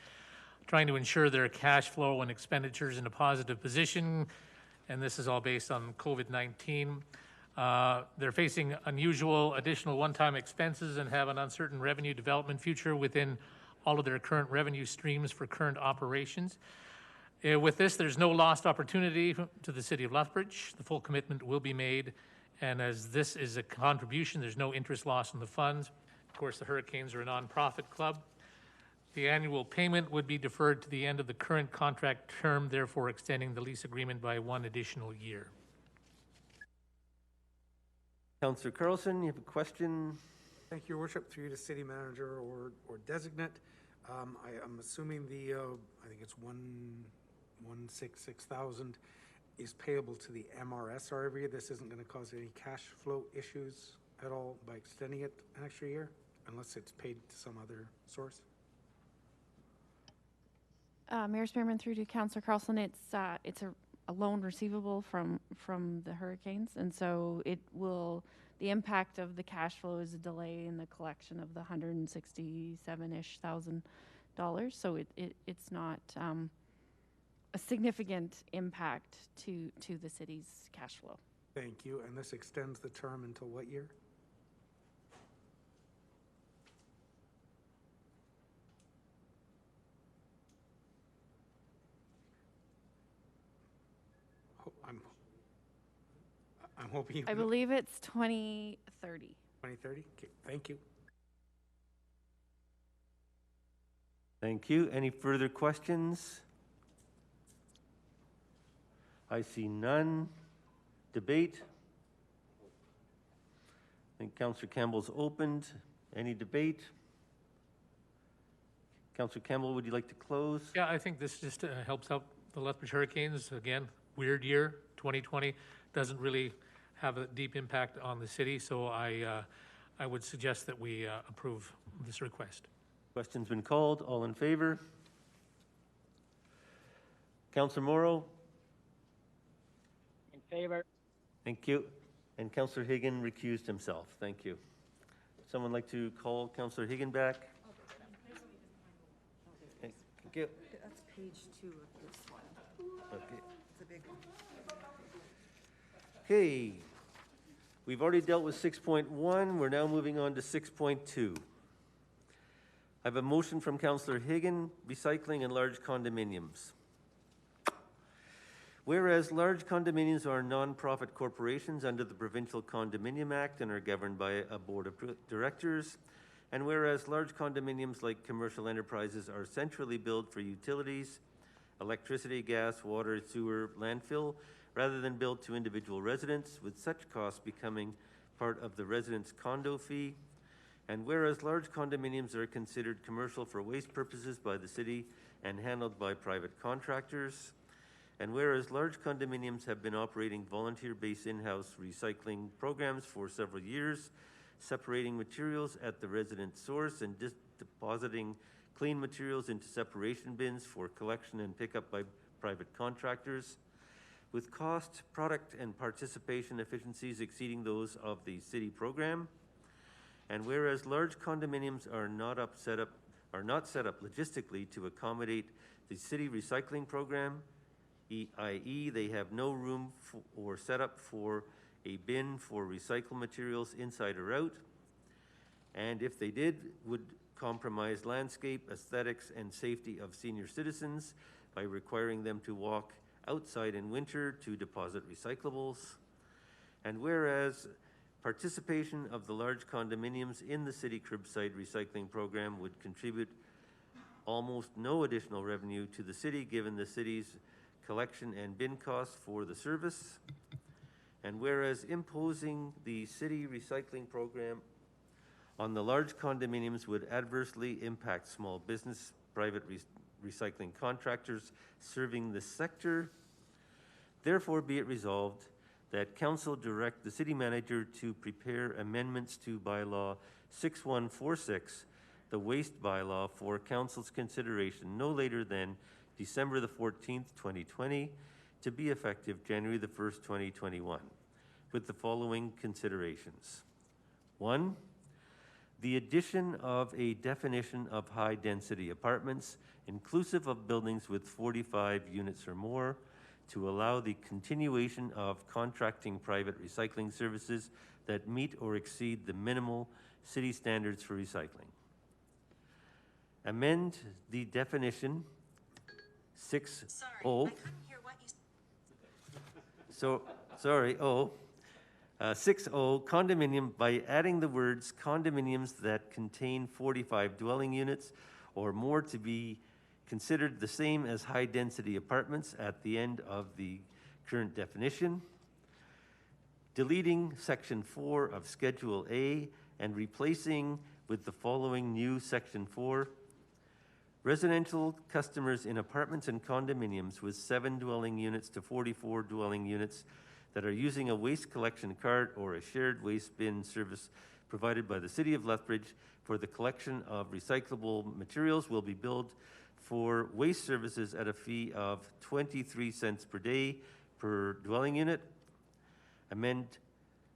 Speaker 3: trying to ensure their cash flow and expenditures in a positive position, and this is all based on COVID-19. They're facing unusual additional one-time expenses and have an uncertain revenue development future within all of their current revenue streams for current operations. With this, there's no lost opportunity to the City of Lethbridge. The full commitment will be made, and as this is a contribution, there's no interest loss in the funds. Of course, the Hurricanes are a nonprofit club. The annual payment would be deferred to the end of the current contract term, therefore extending the lease agreement by one additional year.
Speaker 1: Councillor Carlson, you have a question?
Speaker 6: Thank you, Your Worship. Through you to City Manager or Designate. I'm assuming the, I think it's 166,000 is payable to the MRSR every year. This isn't going to cause any cash flow issues at all by extending it an extra year, unless it's paid to some other source?
Speaker 19: Mayor Spearman, through to Councillor Carlson, it's a loan receivable from the hurricanes, and so it will, the impact of the cash flow is a delay in the collection of the $167,000-ish. So it's not a significant impact to the city's cash flow.
Speaker 6: Thank you. And this extends the term until what year? I'm hoping you.
Speaker 19: I believe it's 2030.
Speaker 6: 2030? Okay, thank you.
Speaker 1: Thank you. Any further questions? I see none. Debate? I think Councillor Campbell's opened. Any debate? Councillor Campbell, would you like to close?
Speaker 3: Yeah, I think this just helps out the Lethbridge Hurricanes. Again, weird year, 2020. Doesn't really have a deep impact on the city, so I would suggest that we approve this request.
Speaker 1: Question's been called. All in favor? Councillor Morrow?
Speaker 14: In favor.
Speaker 1: Thank you. And Councillor Higgin recused himself. Thank you. Someone like to call Councillor Higgin back? Okay, thank you.
Speaker 8: That's page 2 of this one.
Speaker 1: Okay.
Speaker 8: It's a big one.
Speaker 1: Okay. We've already dealt with 6.1. We're now moving on to 6.2. I have a motion from Councillor Higgin, recycling and large condominiums. Whereas large condominiums are non-profit corporations under the Provincial Condominium Act and are governed by a board of directors, and whereas large condominiums like commercial enterprises are centrally billed for utilities, electricity, gas, water, sewer, landfill, rather than billed to individual residents, with such costs becoming part of the resident's condo fee, and whereas large condominiums are considered commercial for waste purposes by the city and handled by private contractors, and whereas large condominiums have been operating volunteer-based in-house recycling programs for several years, separating materials at the resident source and depositing clean materials into separation bins for collection and pickup by private contractors, with cost, product, and participation efficiencies exceeding those of the city program, and whereas large condominiums are not set up logistically to accommodate the city recycling program, i.e. they have no room or setup for a bin for recycled materials inside or out, and if they did, would compromise landscape, aesthetics, and safety of senior citizens by requiring them to walk outside in winter to deposit recyclables, and whereas participation of the large condominiums in the city curbside recycling program would contribute almost no additional revenue to the city given the city's collection and bin costs for the service, and whereas imposing the city recycling program on the large condominiums would adversely impact small business, private recycling contractors serving the sector, therefore be it resolved that Council direct the City Manager to prepare amendments to Bylaw 6146, the Waste Bylaw, for Council's consideration no later than December the 14th, 2020, to be effective January the 1st, 2021, with the following considerations. 1, the addition of a definition of high-density apartments, inclusive of buildings with 45 units or more, to allow the continuation of contracting private recycling services that meet or exceed the minimal city standards for recycling. Amend the definition 6O. Sorry, I couldn't hear what you said. 6O, condominium, by adding the words condominiums that contain 45 dwelling units or more to be considered the same as high-density apartments at the end of the current definition, deleting Section 4 of Schedule A and replacing with the following new Section 4, Residential customers in apartments and condominiums with 7 dwelling units to 44 dwelling units that are using a waste collection cart or a shared waste bin service provided by the City of Lethbridge for the collection of recyclable materials will be billed for waste services at a fee of 23 cents per day per dwelling unit. Amend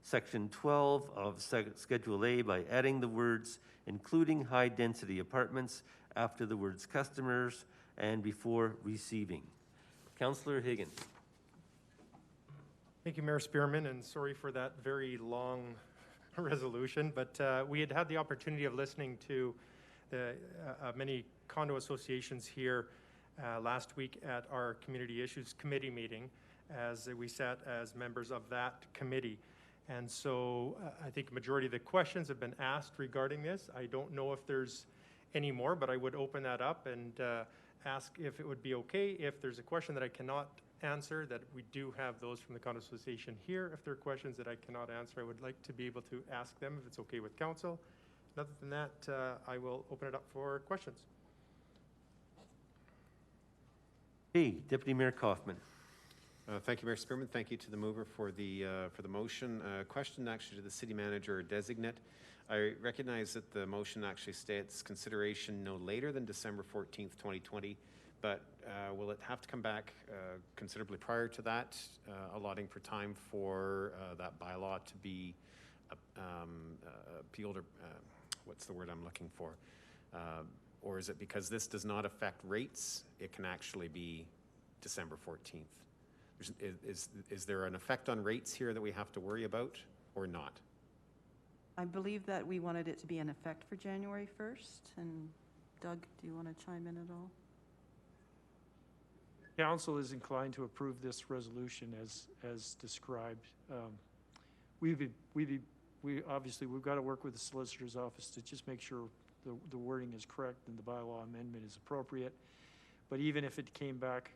Speaker 1: Section 12 of Schedule A by adding the words including high-density apartments after the words customers and before receiving. Councillor Higgins.
Speaker 20: Thank you, Mayor Spearman, and sorry for that very long resolution, but we had the opportunity of listening to the many condo associations here last week at our Community Issues Committee meeting as we sat as members of that committee. And so I think a majority of the questions have been asked regarding this. I don't know if there's any more, but I would open that up and ask if it would be okay if there's a question that I cannot answer, that we do have those from the condo association here. If there are questions that I cannot answer, I would like to be able to ask them if it's okay with council. And other than that, I will open it up for questions.
Speaker 1: Hey, Deputy Mayor Kaufman.
Speaker 11: Thank you, Mayor Spearman. Thank you to the mover for the motion. Question actually to the city manager or designate. I recognize that the motion actually states consideration no later than December 14th, 2020, but will it have to come back considerably prior to that, allotting for time for that bylaw to be appealed, or what's the word I'm looking for? Or is it because this does not affect rates, it can actually be December 14th? Is there an effect on rates here that we have to worry about or not?
Speaker 2: I believe that we wanted it to be in effect for January 1st. And Doug, do you want to chime in at all?
Speaker 16: Council is inclined to approve this resolution as described. We obviously, we've got to work with the solicitor's office to just make sure the wording is correct and the bylaw amendment is appropriate. But even if it came back,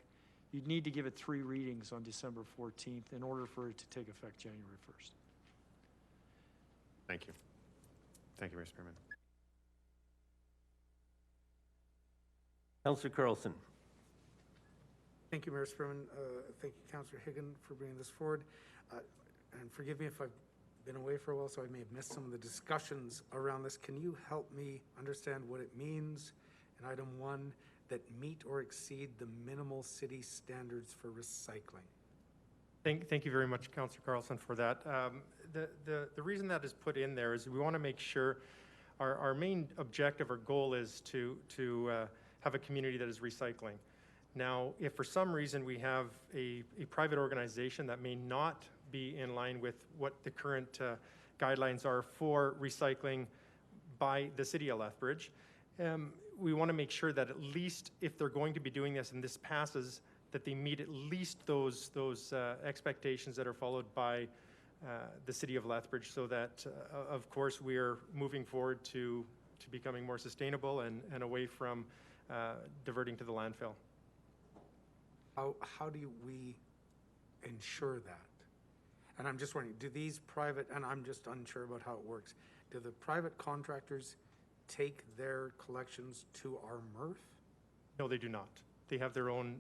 Speaker 16: you'd need to give it 3 readings on December 14th in order for it to take effect January 1st.
Speaker 11: Thank you. Thank you, Mayor Spearman.
Speaker 1: Councillor Carlson.
Speaker 6: Thank you, Mayor Spearman. Thank you, Councillor Higgin, for bringing this forward. And forgive me if I've been away for a while, so I may have missed some of the discussions around this. Can you help me understand what it means in item 1, that meet or exceed the minimal city standards for recycling?
Speaker 20: Thank you very much, Councillor Carlson, for that. The reason that is put in there is we want to make sure our main objective or goal is to have a community that is recycling. Now, if for some reason we have a private organization that may not be in line with what the current guidelines are for recycling by the City of Lethbridge, we want to make sure that at least if they're going to be doing this and this passes, that they meet at least those expectations that are followed by the City of Lethbridge, so that, of course, we are moving forward to becoming more sustainable and away from diverting to the landfill.
Speaker 6: How do we ensure that? And I'm just wondering, do these private, and I'm just unsure about how it works, do the private contractors take their collections to our MRF?
Speaker 20: No, they do not. They have their own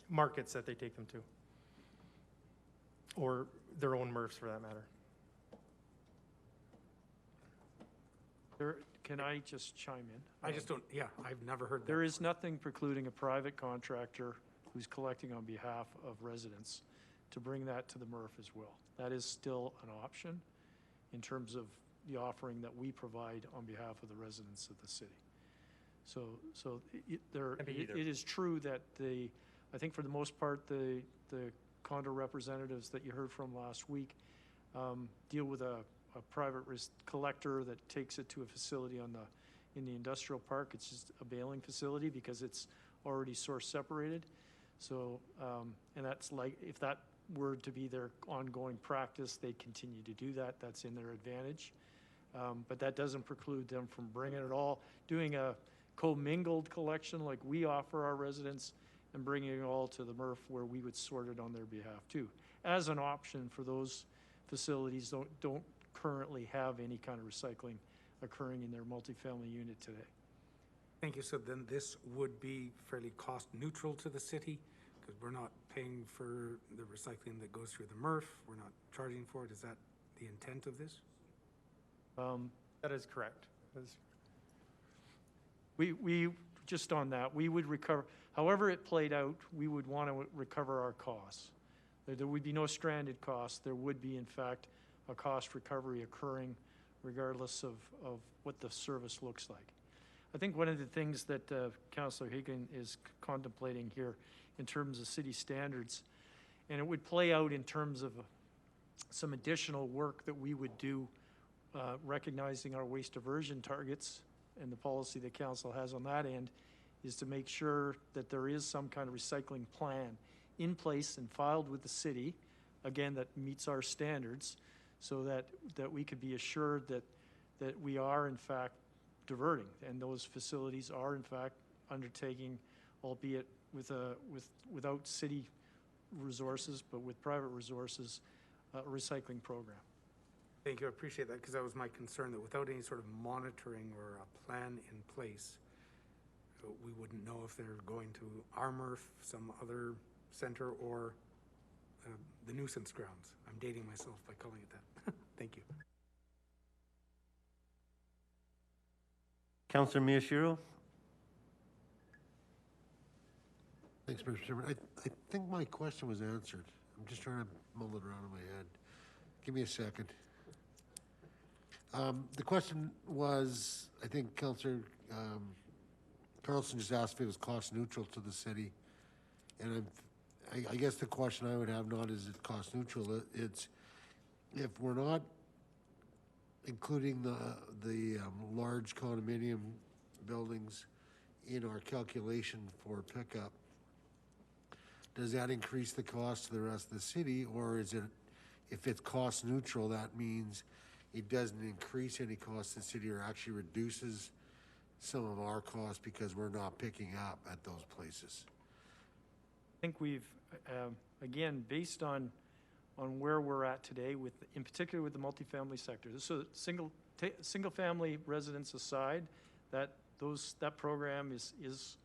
Speaker 20: markets that they take them to, or their own MRFs for that matter.
Speaker 16: Can I just chime in?
Speaker 6: I just don't, yeah, I've never heard that.
Speaker 16: There is nothing precluding a private contractor who's collecting on behalf of residents to bring that to the MRF as well. That is still an option in terms of the offering that we provide on behalf of the residents of the city. So it is true that I think for the most part, the condo representatives that you heard from last week deal with a private collector that takes it to a facility in the industrial park. It's just a baling facility because it's already source separated. So, and that's like, if that were to be their ongoing practice, they continue to do that. That's in their advantage. But that doesn't preclude them from bringing it all, doing a commingled collection like we offer our residents, and bringing it all to the MRF where we would sort it on their behalf too, as an option for those facilities don't currently have any kind of recycling occurring in their multifamily unit today.
Speaker 6: Thank you. So then this would be fairly cost neutral to the city because we're not paying for the recycling that goes through the MRF. We're not charging for it. Is that the intent of this?
Speaker 20: That is correct.
Speaker 16: We, just on that, we would recover, however it played out, we would want to recover our costs. There would be no stranded costs. There would be, in fact, a cost recovery occurring regardless of what the service looks like. I think one of the things that Councillor Higgin is contemplating here in terms of city standards, and it would play out in terms of some additional work that we would do, recognizing our waste diversion targets and the policy that council has on that end, is to make sure that there is some kind of recycling plan in place and filed with the city, again, that meets our standards, so that we could be assured that we are in fact diverting, and those facilities are in fact undertaking, albeit without city resources, but with private resources, a recycling program.
Speaker 6: Thank you. I appreciate that because that was my concern, that without any sort of monitoring or a plan in place, we wouldn't know if they're going to our MRF, some other center, or the nuisance grounds. I'm dating myself by calling it that. Thank you.
Speaker 1: Councillor Miyashiro?
Speaker 12: Thanks, Mr. Chairman. I think my question was answered. I'm just trying to mull it around in my head. Give me a second. The question was, I think Councillor Carlson just asked if it was cost neutral to the city. And I guess the question I would have not is it cost neutral. It's if we're not including the large condominium buildings in our calculation for pickup, does that increase the cost to the rest of the city, or is it, if it's cost neutral, that means it doesn't increase any cost to the city or actually reduces some of our costs because we're not picking up at those places?
Speaker 16: I think we've, again, based on where we're at today, with, in particular with the multifamily sector. So single family residents aside, that program is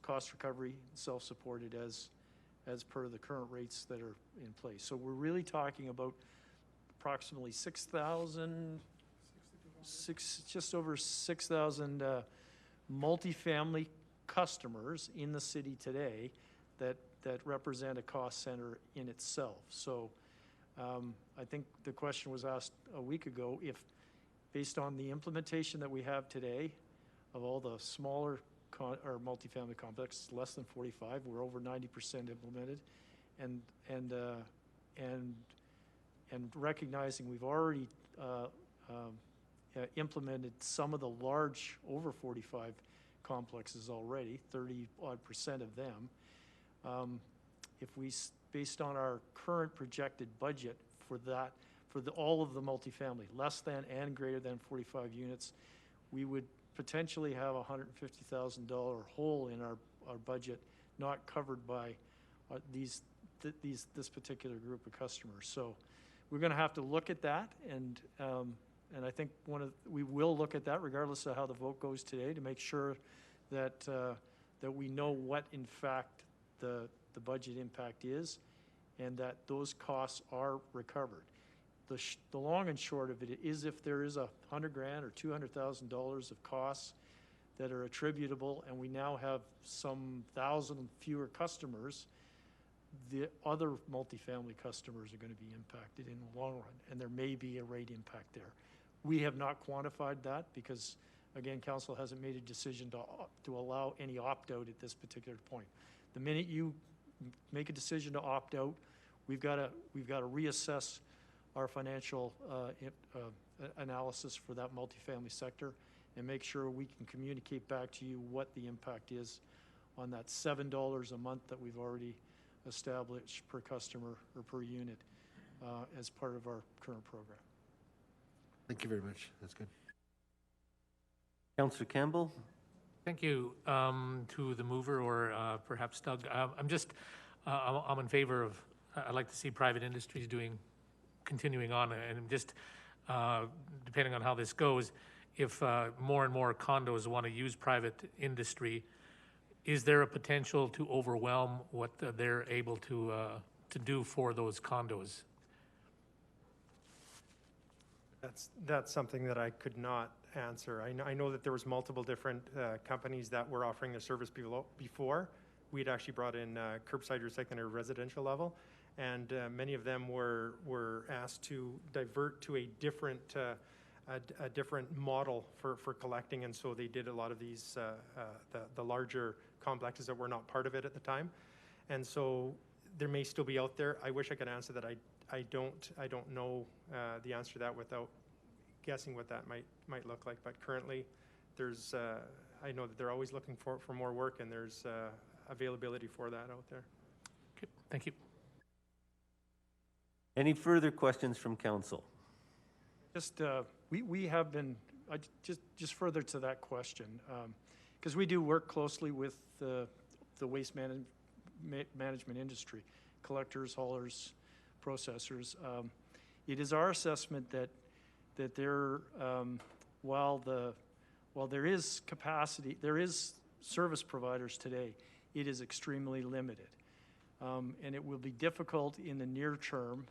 Speaker 16: cost recovery, self-supported as per the current rates that are in place. So we're really talking about approximately 6,000, just over 6,000 multifamily customers in the city today that represent a cost center in itself. So I think the question was asked a week ago, if based on the implementation that we have today of all the smaller or multifamily complexes, less than 45, we're over 90% implemented, and recognizing we've already implemented some of the large over 45 complexes already, 30-odd% of them. If we, based on our current projected budget for that, for all of the multifamily, less than and greater than 45 units, we would potentially have a $150,000 hole in our budget not covered by this particular group of customers. So we're going to have to look at that, and I think we will look at that regardless of how the vote goes today, to make sure that we know what in fact the budget impact is, and that those costs are recovered. The long and short of it is, if there is $100,000 or $200,000 of costs that are attributable, and we now have some 1,000 fewer customers, the other multifamily customers are going to be impacted in the long run, and there may be a rate impact there. We have not quantified that because, again, council hasn't made a decision to allow any opt-out at this particular point. The minute you make a decision to opt out, we've got to reassess our financial analysis for that multifamily sector and make sure we can communicate back to you what the impact is on that $7 a month that we've already established per customer or per unit as part of our current program.
Speaker 12: Thank you very much. That's good.
Speaker 1: Councillor Campbell?
Speaker 3: Thank you to the mover, or perhaps Doug. I'm in favor of, I'd like to see private industries continuing on, and just depending on how this goes, if more and more condos want to use private industry, is there a potential to overwhelm what they're able to do for those condos?
Speaker 20: That's something that I could not answer. I know that there was multiple different companies that were offering their service before. We'd actually brought in curbside recycling at a residential level, and many of them were asked to divert to a different model for collecting, and so they did a lot of these the larger complexes that were not part of it at the time, and so there may still be out there. I wish I could answer that. I don't know the answer to that without guessing what that might look like. But currently, there's I know that they're always looking for more work, and there's availability for that out there.
Speaker 3: Okay, thank you.
Speaker 1: Any further questions from council?
Speaker 16: Just, we have been, just further to that question, because we do work closely with the waste management industry, collectors, haulers, processors. It is our assessment that there, while there is capacity, there is service providers today, it is extremely limited. And it will be difficult in the near term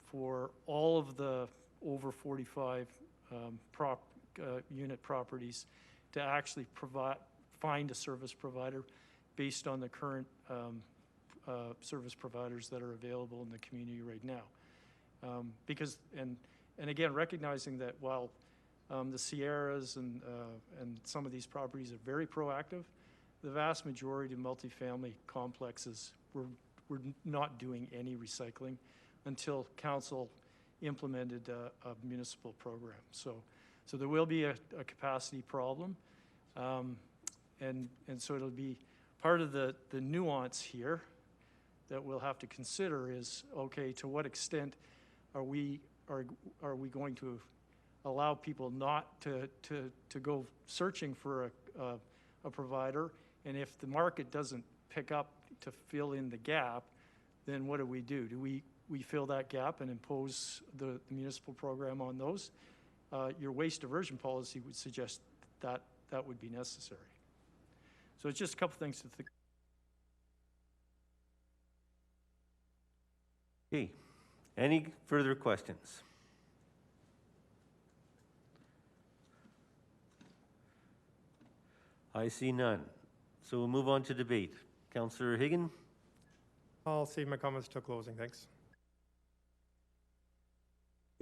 Speaker 16: for all of the over 45 unit properties to actually find a service provider based on the current service providers that are available in the community right now. Because, and again, recognizing that while the Sierras and some of these properties are very proactive, the vast majority of multifamily complexes were not doing any recycling until council implemented a municipal program. So there will be a capacity problem. And so it'll be part of the nuance here that we'll have to consider is, okay, to what extent are we going to allow people not to go searching for a provider? And if the market doesn't pick up to fill in the gap, then what do? Do we fill that gap and impose the municipal program on those? Your waste diversion policy would suggest that that would be necessary. So it's just a couple things to think.
Speaker 1: Okay. Any further questions? I see none. So we'll move on to debate. Councillor Higgin?
Speaker 20: I'll save my comments till closing. Thanks.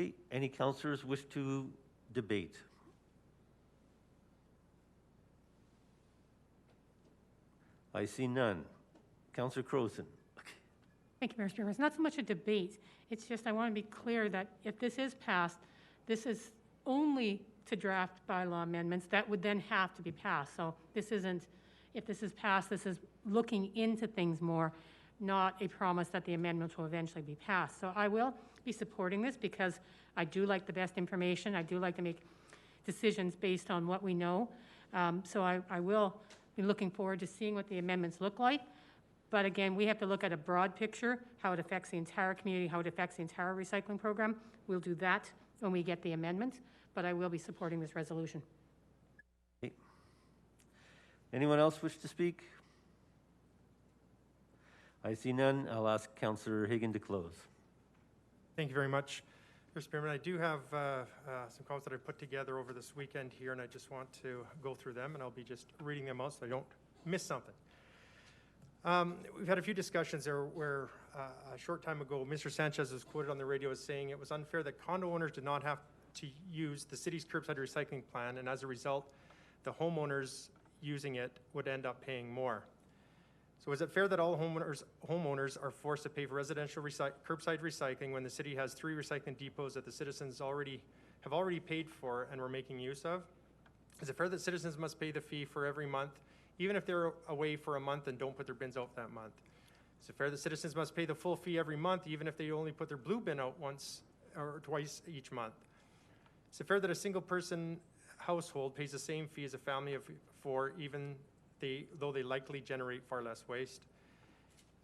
Speaker 1: Okay. Any councillors wish to debate? I see none. Councillor Crowson.
Speaker 13: Thank you, Mayor Spearman. It's not so much a debate. It's just I want to be clear that if this is passed, this is only to draft bylaw amendments that would then have to be passed. So this isn't, if this is passed, this is looking into things more, not a promise that the amendments will eventually be passed. So I will be supporting this because I do like the best information. I do like to make decisions based on what we know. So I will be looking forward to seeing what the amendments look like. But again, we have to look at a broad picture, how it affects the entire community, how it affects the entire recycling program. We'll do that when we get the amendment, but I will be supporting this resolution.
Speaker 1: Okay. Anyone else wish to speak? I see none. I'll ask Councillor Higgin to close.
Speaker 20: Thank you very much, Mr. Spearman. I do have some comments that I put together over this weekend here, and I just want to go through them, and I'll be just reading them out so I don't miss something. We've had a few discussions there where a short time ago, Mr. Sanchez was quoted on the radio as saying it was unfair that condo owners did not have to use the city's curbside recycling plan, and as a result, the homeowners using it would end up paying more. So is it fair that all homeowners are forced to pay for residential curbside recycling when the city has 3 recycling depots that the citizens have already paid for and were making use of? Is it fair that citizens must pay the fee for every month, even if they're away for a month and don't put their bins out that month? Is it fair that citizens must pay the full fee every month, even if they only put their blue bin out once or twice each month? Is it fair that a single person household pays the same fee as a family of 4, even though they likely generate far less waste?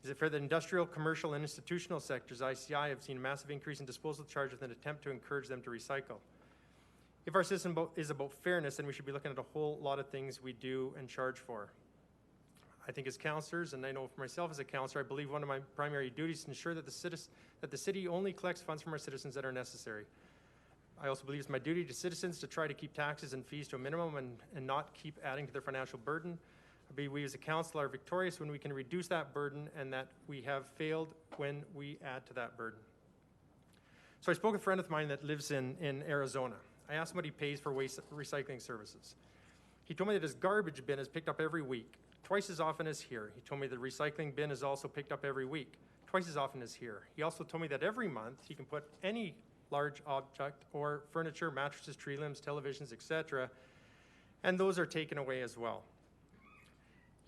Speaker 20: Is it fair that industrial, commercial, and institutional sectors, ICI, have seen a massive increase in disposal charges in an attempt to encourage them to recycle? If our system is about fairness, then we should be looking at a whole lot of things we do and charge for. I think as councillors, and I know for myself as a councillor, I believe one of my primary duties is to ensure that the city only collects funds from our citizens that are necessary. I also believe it's my duty to citizens to try to keep taxes and fees to a minimum and not keep adding to their financial burden. I believe we as a council are victorious when we can reduce that burden, and that we have failed when we add to that burden. So I spoke with a friend of mine that lives in Arizona. I asked him what he pays for waste recycling services. He told me that his garbage bin is picked up every week, twice as often as here. He told me the recycling bin is also picked up every week, twice as often as here. He also told me that every month he can put any large object or furniture, mattresses, tree limbs, televisions, etc., and those are taken away as well.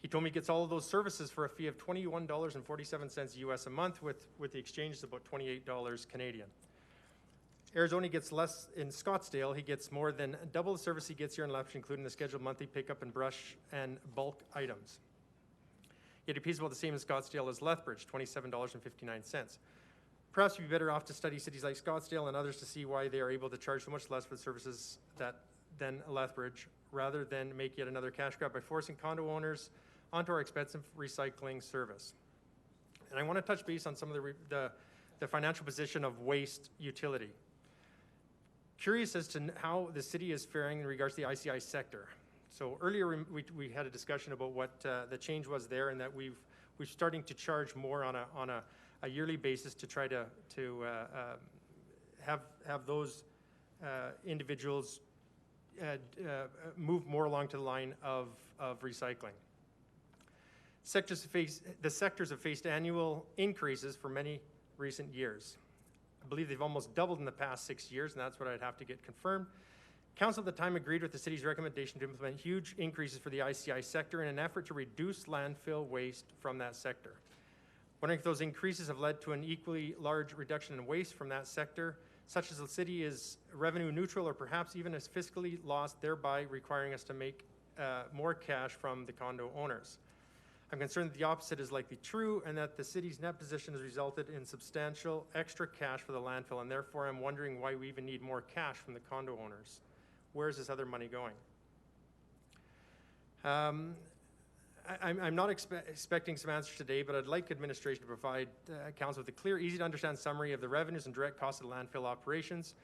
Speaker 20: He told me he gets all of those services for a fee of $21.47 US a month, with the exchange is about $28 Canadian. Arizona gets less. In Scottsdale, he gets more than double the service he gets here in Lethbridge, including the scheduled monthly pickup and brush and bulk items. Yet he pays about the same in Scottsdale as Lethbridge, $27.59. Perhaps you'd be better off to study cities like Scottsdale and others to see why they are able to charge so much less for the services than Lethbridge, rather than make yet another cash grab by forcing condo owners onto our expensive recycling service. And I want to touch base on some of the financial position of waste utility. Curious as to how the city is faring in regards to the ICI sector. So earlier we had a discussion about what the change was there, and that we're starting to charge more on a yearly basis to try to have those individuals move more along to the line of recycling. The sectors have faced annual increases for many recent years. I believe they've almost doubled in the past 6 years, and that's what I'd have to get confirmed. Council at the time agreed with the city's recommendation to implement huge increases for the ICI sector in an effort to reduce landfill waste from that sector. Wondering if those increases have led to an equally large reduction in waste from that sector, such as the city is revenue neutral or perhaps even is fiscally lost, thereby requiring us to make more cash from the condo owners. I'm concerned that the opposite is likely true, and that the city's net position has resulted in substantial extra cash for the landfill, and therefore I'm wondering why we even need more cash from the condo owners. Where is this other money going? I'm not expecting some answers today, but I'd like administration to provide council with a clear, easy to understand summary of the revenues and direct costs of the landfill operations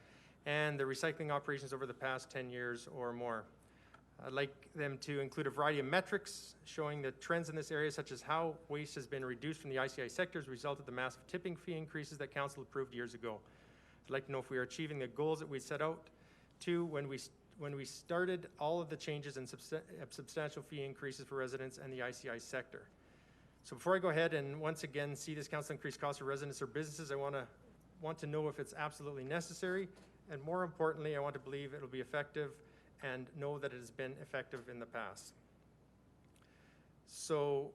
Speaker 20: and the recycling operations over the past 10 years or more. I'd like them to include a variety of metrics showing the trends in this area, such as how waste has been reduced from the ICI sector as a result of the massive tipping fee increases that council approved years ago. I'd like to know if we are achieving the goals that we set out to when we started all of the changes and substantial fee increases for residents and the ICI sector. So before I go ahead and once again see this council increase costs for residents or businesses, I want to know if it's absolutely necessary, and more importantly, I want to believe it'll be effective and know that it has been effective in the past. So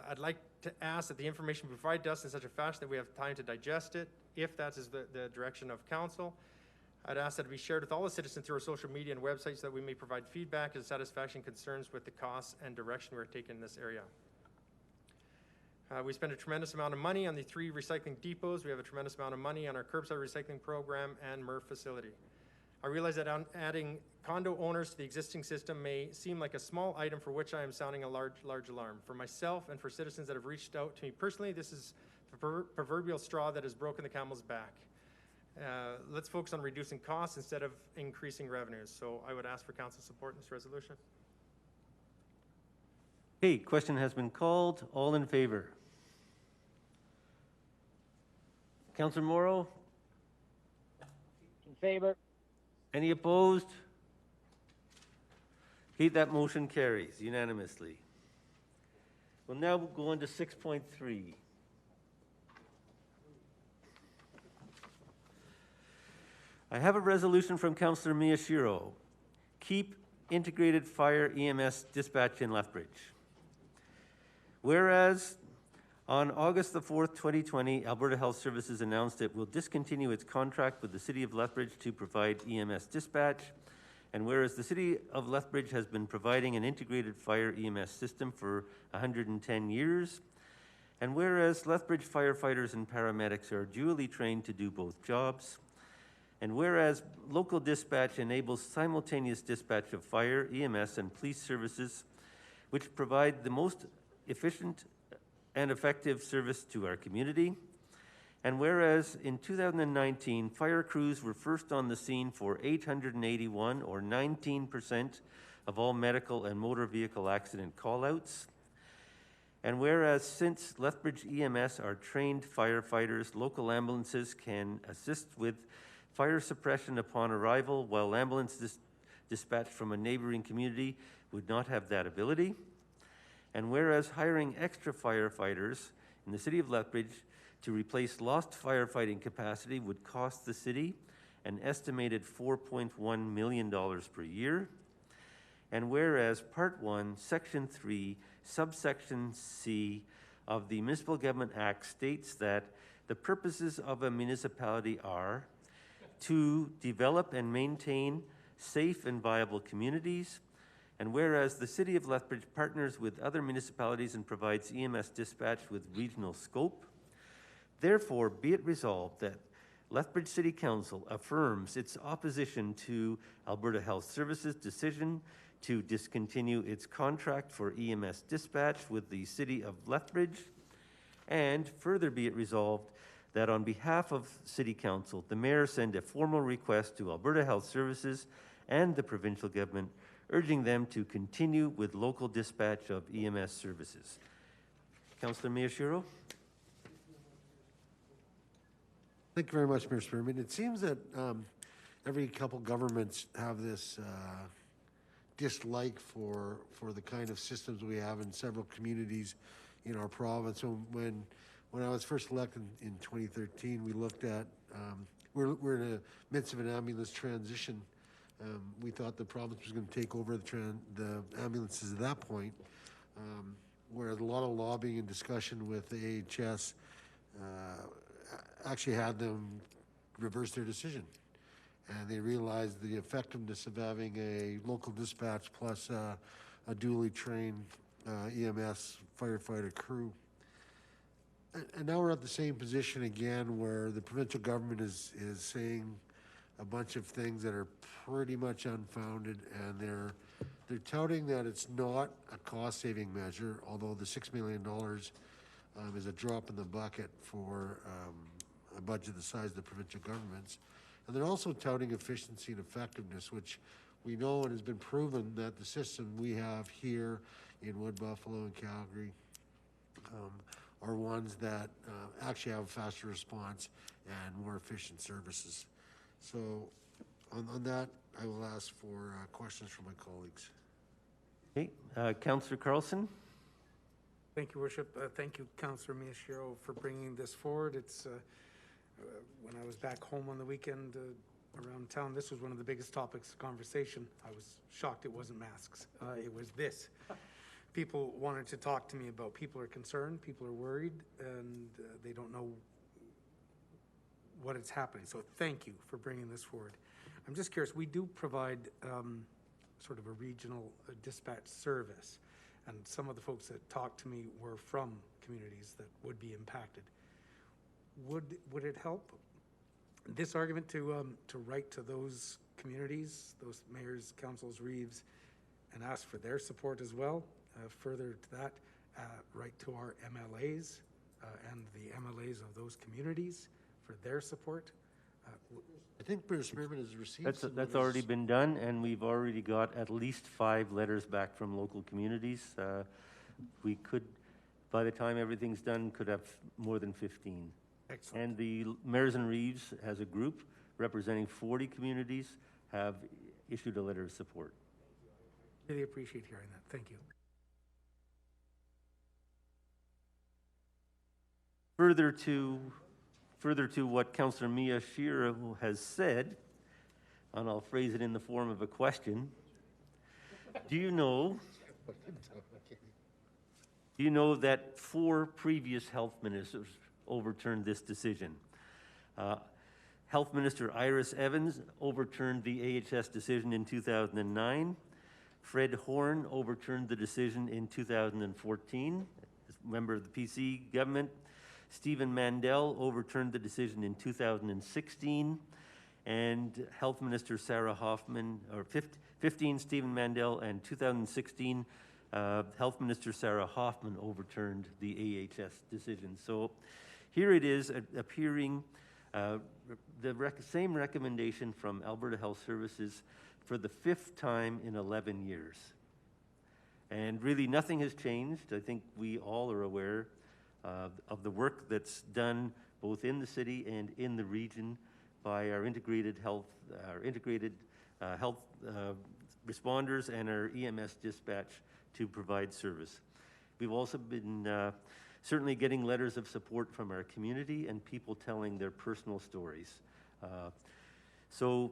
Speaker 20: I'd like to ask that the information be provided to us in such a fashion that we have time to digest it, if that is the direction of council. I'd ask that it be shared with all the citizens through our social media and websites so that we may provide feedback as satisfaction concerns with the costs and direction we're taking in this area. We spend a tremendous amount of money on the 3 recycling depots. We have a tremendous amount of money on our curbside recycling program and MRF facility. I realize that adding condo owners to the existing system may seem like a small item, for which I am sounding a large alarm. For myself and for citizens that have reached out to me personally, this is the proverbial straw that has broken the camel's back. Let's focus on reducing costs instead of increasing revenues. So I would ask for council support in this resolution.
Speaker 1: Okay, question has been called. All in favor? Councillor Morrow?
Speaker 14: In favor.
Speaker 1: Any opposed? Okay, that motion carries unanimously. We'll now go on to 6.3. I have a resolution from Councillor Miyashiro. Keep integrated fire EMS dispatch in Lethbridge. Whereas on August the 4th, 2020, Alberta Health Services announced it will discontinue its contract with the City of Lethbridge to provide EMS dispatch, and whereas the City of Lethbridge has been providing an integrated fire EMS system for 110 years, and whereas Lethbridge firefighters and paramedics are dually trained to do both jobs, And whereas local dispatch enables simultaneous dispatch of fire, EMS, and police services, which provide the most efficient and effective service to our community. And whereas in 2019, fire crews were first on the scene for 881, or 19% of all medical and motor vehicle accident callouts. And whereas since Lethbridge EMS are trained firefighters, local ambulances can assist with fire suppression upon arrival, while ambulance dispatched from a neighboring community would not have that ability. And whereas hiring extra firefighters in the city of Lethbridge to replace lost firefighting capacity would cost the city an estimated $4.1 million per year. And whereas Part 1, Section 3, Subsection C of the Municipal Government Act states that the purposes of a municipality are to develop and maintain safe and viable communities. And whereas the City of Lethbridge partners with other municipalities and provides EMS dispatch with regional scope, therefore be it resolved that Lethbridge City Council affirms its opposition to Alberta Health Services' decision to discontinue its contract for EMS dispatch with the City of Lethbridge, and further be it resolved that on behalf of City Council, the Mayor send a formal request to Alberta Health Services and the provincial government urging them to continue with local dispatch of EMS services. Councillor Miyashiro?
Speaker 12: Thank you very much, Mayor Spearman. It seems that every couple governments have this dislike for the kind of systems we have in several communities in our province. So when I was first elected in 2013, we looked at, we're in the midst of an ambulance transition. We thought the province was going to take over the ambulances at that point, where a lot of lobbying and discussion with the AHS actually had them reverse their decision. And they realized the effectiveness of having a local dispatch plus a duly trained EMS firefighter crew. And now we're at the same position again, where the provincial government is saying a bunch of things that are pretty much unfounded, and they're touting that it's not a cost-saving measure, although the $6 million is a drop in the bucket for a budget the size of the provincial government's. And they're also touting efficiency and effectiveness, which we know and has been proven that the system we have here in Wood Buffalo and Calgary are ones that actually have a faster response and more efficient services. So on that, I will ask for questions from my colleagues.
Speaker 1: Okay, Councillor Carlson?
Speaker 6: Thank you, Worship. Thank you, Councillor Miyashiro, for bringing this forward. It's when I was back home on the weekend around town, this was one of the biggest topics of conversation. I was shocked it wasn't masks. It was this. People wanted to talk to me about, people are concerned, people are worried, and they don't know what is happening. So thank you for bringing this forward. I'm just curious, we do provide sort of a regional dispatch service, and some of the folks that talked to me were from communities that would be impacted. Would it help this argument to write to those communities, those mayors, councils, reeves, and ask for their support as well? Further to that, write to our MLAs and the MLAs of those communities for their support?
Speaker 12: I think Mayor Spearman has received some
Speaker 1: That's
Speaker 12: letters.
Speaker 1: already been done, and we've already got at least 5 letters back from local communities. We could, by the time everything's done, could have more than 15.
Speaker 6: Excellent.
Speaker 1: And the Mayors and Reeves, as a group representing 40 communities, have issued a letter of support.
Speaker 6: Really appreciate hearing that. Thank you.
Speaker 1: Further to what Councillor Miyashiro has said, and I'll phrase it in the form of a question. Do you know that 4 previous health ministers overturned this decision? Health Minister Iris Evans overturned the AHS decision in 2009. Fred Horn overturned the decision in 2014 as member of the PC government. Stephen Mandel overturned the decision in 2016, and Health Minister Sarah Hoffman, or 15 Stephen Mandel, and 2016 Health Minister Sarah Hoffman overturned the AHS decision. So here it is appearing, the same recommendation from Alberta Health Services for the 5th time in 11 years. And really nothing has changed. I think we all are aware of the work that's done both in the city and in the region by our integrated health responders and our EMS dispatch to provide service. We've also been certainly getting letters of support from our community and people telling their personal stories. So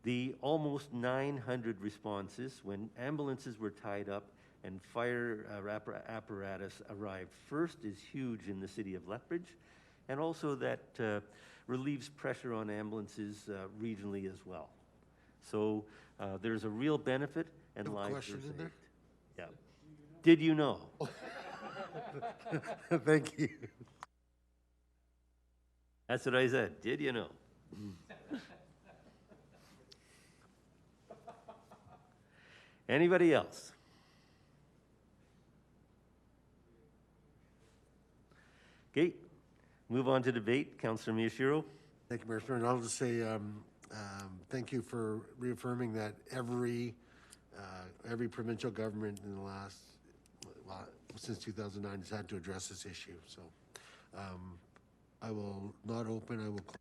Speaker 1: the almost 900 responses when ambulances were tied up and fire apparatus arrived first is huge in the city of Lethbridge, and also that relieves pressure on ambulances regionally as well. So there's a real benefit and lives are
Speaker 12: question in
Speaker 1: saved.
Speaker 12: there?
Speaker 1: Yeah. Did you know?
Speaker 12: Thank you.
Speaker 1: That's what I said. Did you know? Anybody else? Okay, move on to debate. Councillor Miyashiro.
Speaker 12: Thank you, Mayor Spearman. I'll just say thank you for reaffirming that every provincial government in the last, since 2009 has had to address this issue. So I will not open, I will close.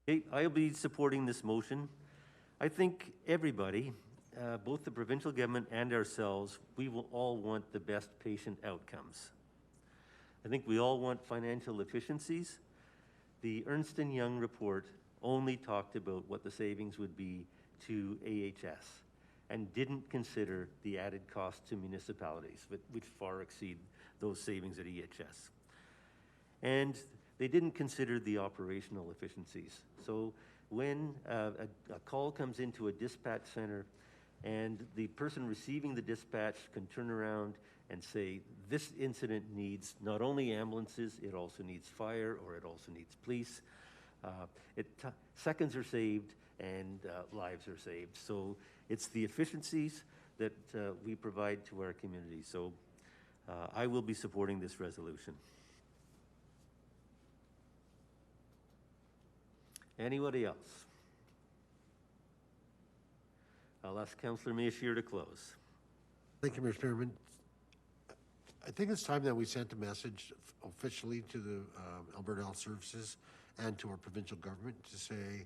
Speaker 1: Okay, I'll be supporting this motion. I think everybody, both the provincial government and ourselves, we will all want the best patient outcomes. I think we all want financial efficiencies. The Ernst & Young report only talked about what the savings would be to AHS and didn't consider the added cost to municipalities, which far exceed those savings at EHS. And they didn't consider the operational efficiencies. So when a call comes into a dispatch center and the person receiving the dispatch can turn around and say, this incident needs not only ambulances, it also needs fire, or it also needs police. Seconds are saved and lives are saved. So it's the efficiencies that we provide to our community. So I will be supporting this resolution. Anybody else? I'll ask Councillor Miyashiro to close.
Speaker 12: Thank you, Mr. Spearman. I think it's time that we sent a message officially to the Alberta Health Services and to our provincial government to say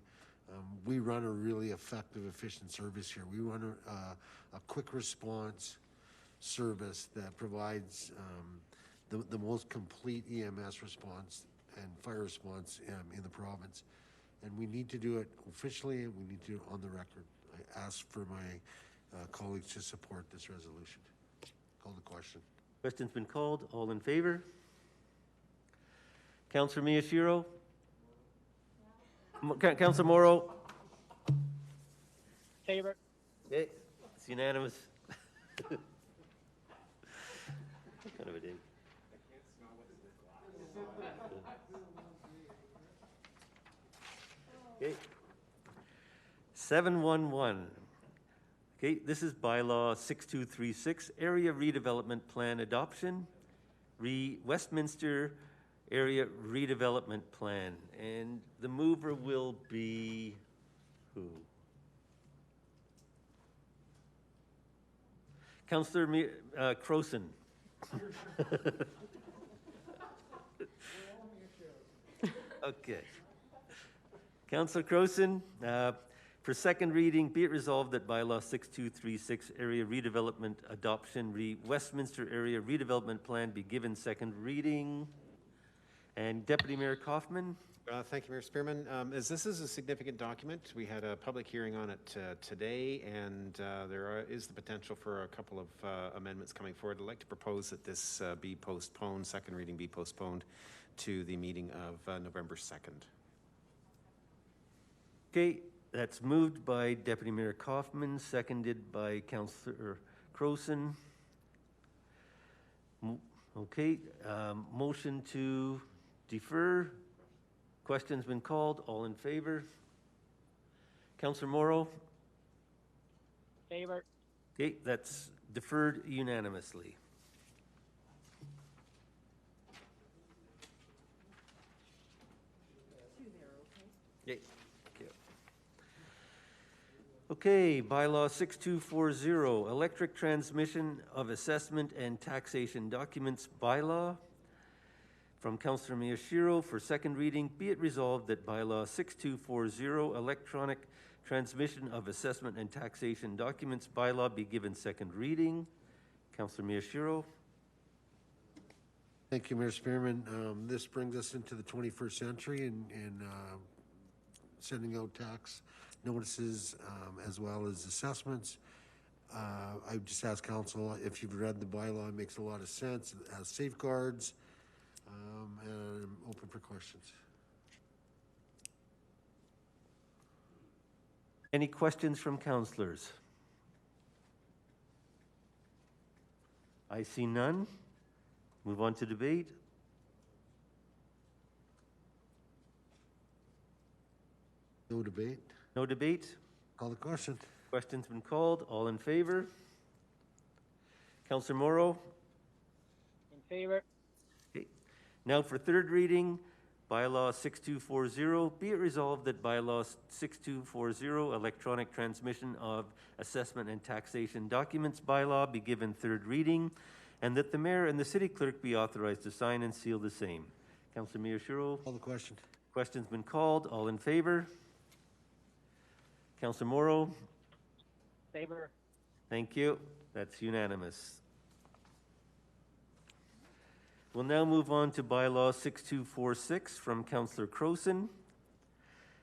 Speaker 12: we run a really effective, efficient service here. We run a quick response service that provides the most complete EMS response and fire response in the province. And we need to do it officially, and we need to do it on the record. I ask for my colleagues to support this resolution. Call the question.
Speaker 1: Question's been called. All in favor? Councillor Miyashiro? Councillor Morrow?
Speaker 14: Favor.
Speaker 1: Okay, it's unanimous. Kind of a day. Okay. 711. Okay, this is bylaw 6236, area redevelopment plan adoption, Westminster area redevelopment plan. And the mover will be who? Councillor Croson. Okay. Councillor Croson, for second reading, be it resolved that bylaw 6236 area redevelopment adoption, Westminster area redevelopment plan be given second reading. And Deputy Mayor Kaufman.
Speaker 11: Thank you, Mayor Spearman. As this is a significant document, we had a public hearing on it today, and there is the potential for a couple of amendments coming forward. I'd like to propose that this be postponed, second reading be postponed to the meeting of November 2nd.
Speaker 1: Okay, that's moved by Deputy Mayor Kaufman, seconded by Councillor Croson. Okay, motion to defer Question's been called. All in favor? Councillor Morrow?
Speaker 14: Favor.
Speaker 1: Okay, that's deferred unanimously. Okay. Okay, bylaw 6240, electric transmission of assessment and taxation documents bylaw. From Councillor Miyashiro for second reading, be it resolved that bylaw 6240, electronic transmission of assessment and taxation documents bylaw be given second reading. Councillor Miyashiro.
Speaker 12: Thank you, Mayor Spearman. This brings us into the 21st century in sending out tax notices as well as assessments. I would just ask council, if you've read the bylaw, it makes a lot of sense. It has safeguards, and I'm open for questions.
Speaker 1: Any questions from councillors? I see none. Move on to debate.
Speaker 12: No debate.
Speaker 1: No debate?
Speaker 12: Call the question.
Speaker 1: Question's been called. All in favor? Councillor Morrow?
Speaker 14: In favor.
Speaker 1: Okay. Now for third reading, bylaw 6240. Be it resolved that bylaw 6240, electronic transmission of assessment and taxation documents bylaw be given third reading, and that the mayor and the city clerk be authorized to sign and seal the same. Councillor Miyashiro?
Speaker 12: Call the question.
Speaker 1: Question's been called. All in favor? Councillor Morrow?
Speaker 14: Favor.
Speaker 1: Thank you. That's unanimous. We'll now move on to bylaw 6246 from Councillor Crowson.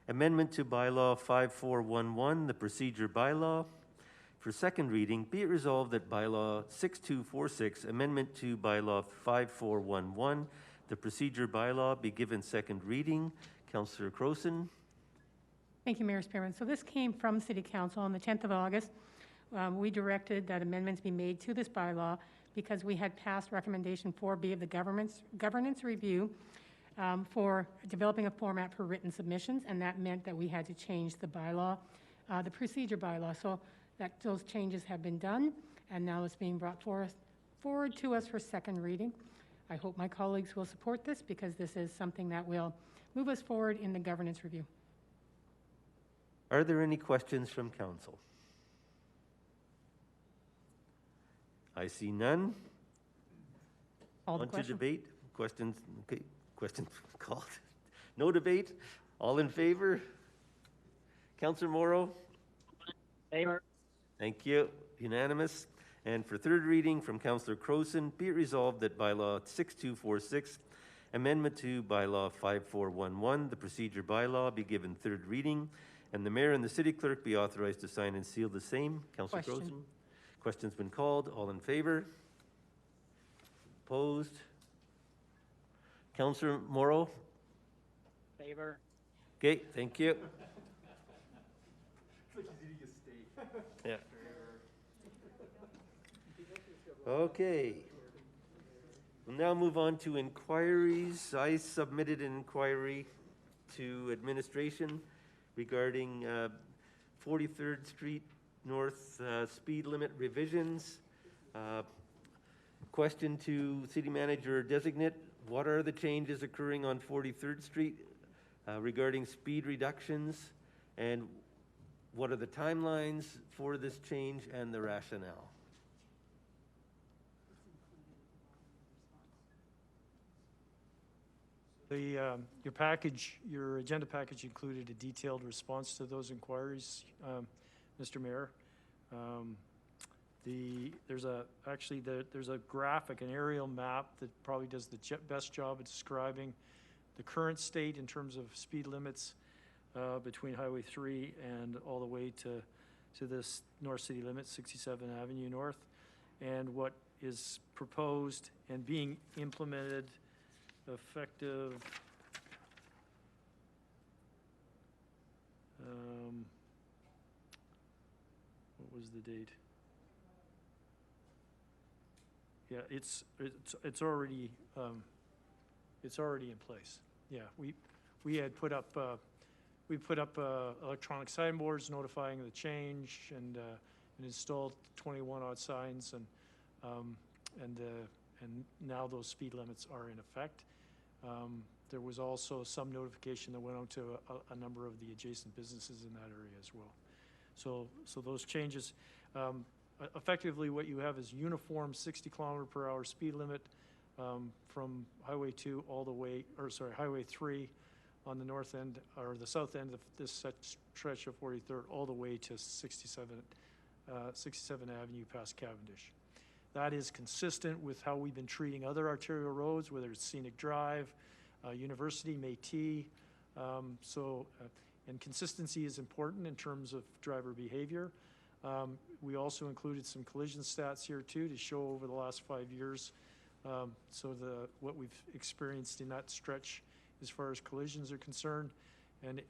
Speaker 1: Amendment to bylaw 5411, the procedure bylaw. For second reading, be it resolved that bylaw 6246, amendment to bylaw 5411, the procedure bylaw, be given second reading. Councillor Crowson.
Speaker 13: Thank you, Mayor Spearman. So this came from City Council on the 10th of August. We directed that amendments be made to this bylaw because we had passed recommendation 4B of the governance review for developing a format for written submissions, and that meant that we had to change the bylaw, the procedure bylaw. So that those changes have been done, and now it's being brought forward to us for second reading. I hope my colleagues will support this because this is something that will move us forward in the governance review.
Speaker 1: Are there any questions from council? I see none.
Speaker 13: All the
Speaker 1: On to
Speaker 13: questions.
Speaker 1: debate. Questions, okay, questions called. No debate. All in favor? Councillor Morrow?
Speaker 14: Favor.
Speaker 1: Thank you. Unanimous. And for third reading from Councillor Crowson, be it resolved that bylaw 6246, amendment to bylaw 5411, the procedure bylaw, be given third reading, and the mayor and the city clerk be authorized to sign and seal the same. Councillor
Speaker 13: Question.
Speaker 1: Crowson? Question's been called. All in favor? Opposed? Councillor Morrow?
Speaker 14: Favor.
Speaker 1: Okay, thank you. Yeah. Okay. We'll now move on to inquiries. I submitted an inquiry to administration regarding 43rd Street North speed limit revisions. Question to City Manager Designate, what are the changes occurring on 43rd Street regarding speed reductions, and what are the timelines for this change and the rationale?
Speaker 16: Your package, your agenda package included a detailed response to those inquiries, Mr. Mayor. There's a graphic, an aerial map that probably does the best job of describing the current state in terms of speed limits between Highway 3 and all the way to this North City limit, 67 Avenue North, and what is proposed and being implemented effective what was the date? Yeah, it's already in place. Yeah, we had put up, electronic signboards notifying of the change and installed 21 odd signs and now those speed limits are in effect. There was also some notification that went out to a number of the adjacent businesses in that area as well. So those changes, effectively what you have is uniform 60 kilometer per hour speed limit from Highway 2 all the way, or sorry, Highway 3 on the north end, or the south end of this stretch of 43rd, all the way to 67th Avenue past Cavendish. That is consistent with how we've been treating other arterial roads, whether it's Scenic Drive, University, Métis. And consistency is important in terms of driver behavior. We also included some collision stats here too to show over the last 5 years. What we've experienced in that stretch as far as collisions are concerned. And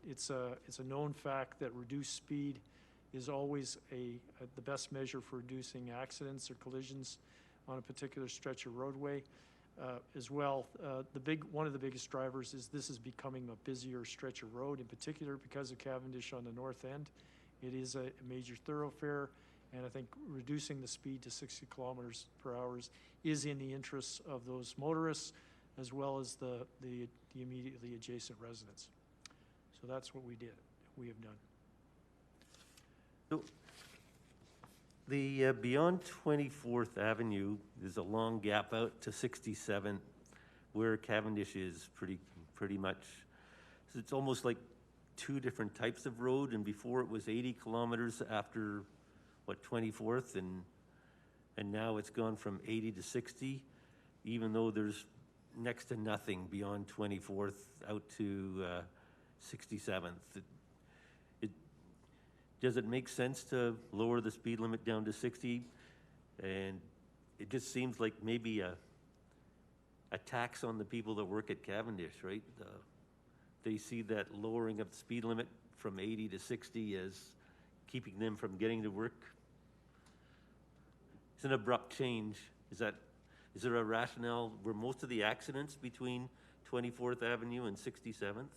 Speaker 16: it's a known fact that reduced speed is always the best measure for reducing accidents or collisions on a particular stretch of roadway. As well, one of the biggest drivers is this is becoming a busier stretch of road, in particular because of Cavendish on the north end. It is a major thoroughfare, and I think reducing the speed to 60 kilometers per hour is in the interests of those motorists as well as the immediately adjacent residents. So that's what we have done.
Speaker 1: So the beyond 24th Avenue, there's a long gap out to 67th where Cavendish is pretty much. So it's almost like two different types of road, and before it was 80 kilometers after, 24th, and now it's gone from 80 to 60, even though there's next to nothing beyond 24th out to 67th. Does it make sense to lower the speed limit down to 60? And it just seems like maybe a tax on the people that work at Cavendish, right? They see that lowering of the speed limit from 80 to 60 as keeping them from getting to work. It's an abrupt change. Is there a rationale? Were most of the accidents between 24th Avenue and 67th?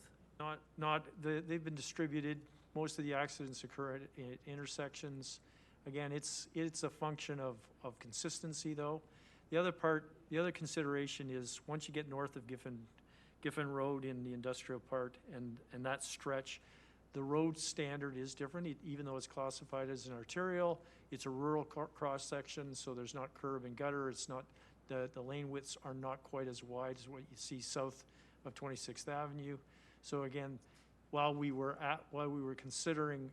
Speaker 16: They've been distributed. Most of the accidents occur at intersections. Again, it's a function of consistency, though. The other consideration is once you get north of Giffen Road in the industrial part and that stretch, the road standard is different. Even though it's classified as an arterial, it's a rural cross-section, so there's not curb and gutter. It's not, the lane widths are not quite as wide as what you see south of 26th Avenue. So again, while we were considering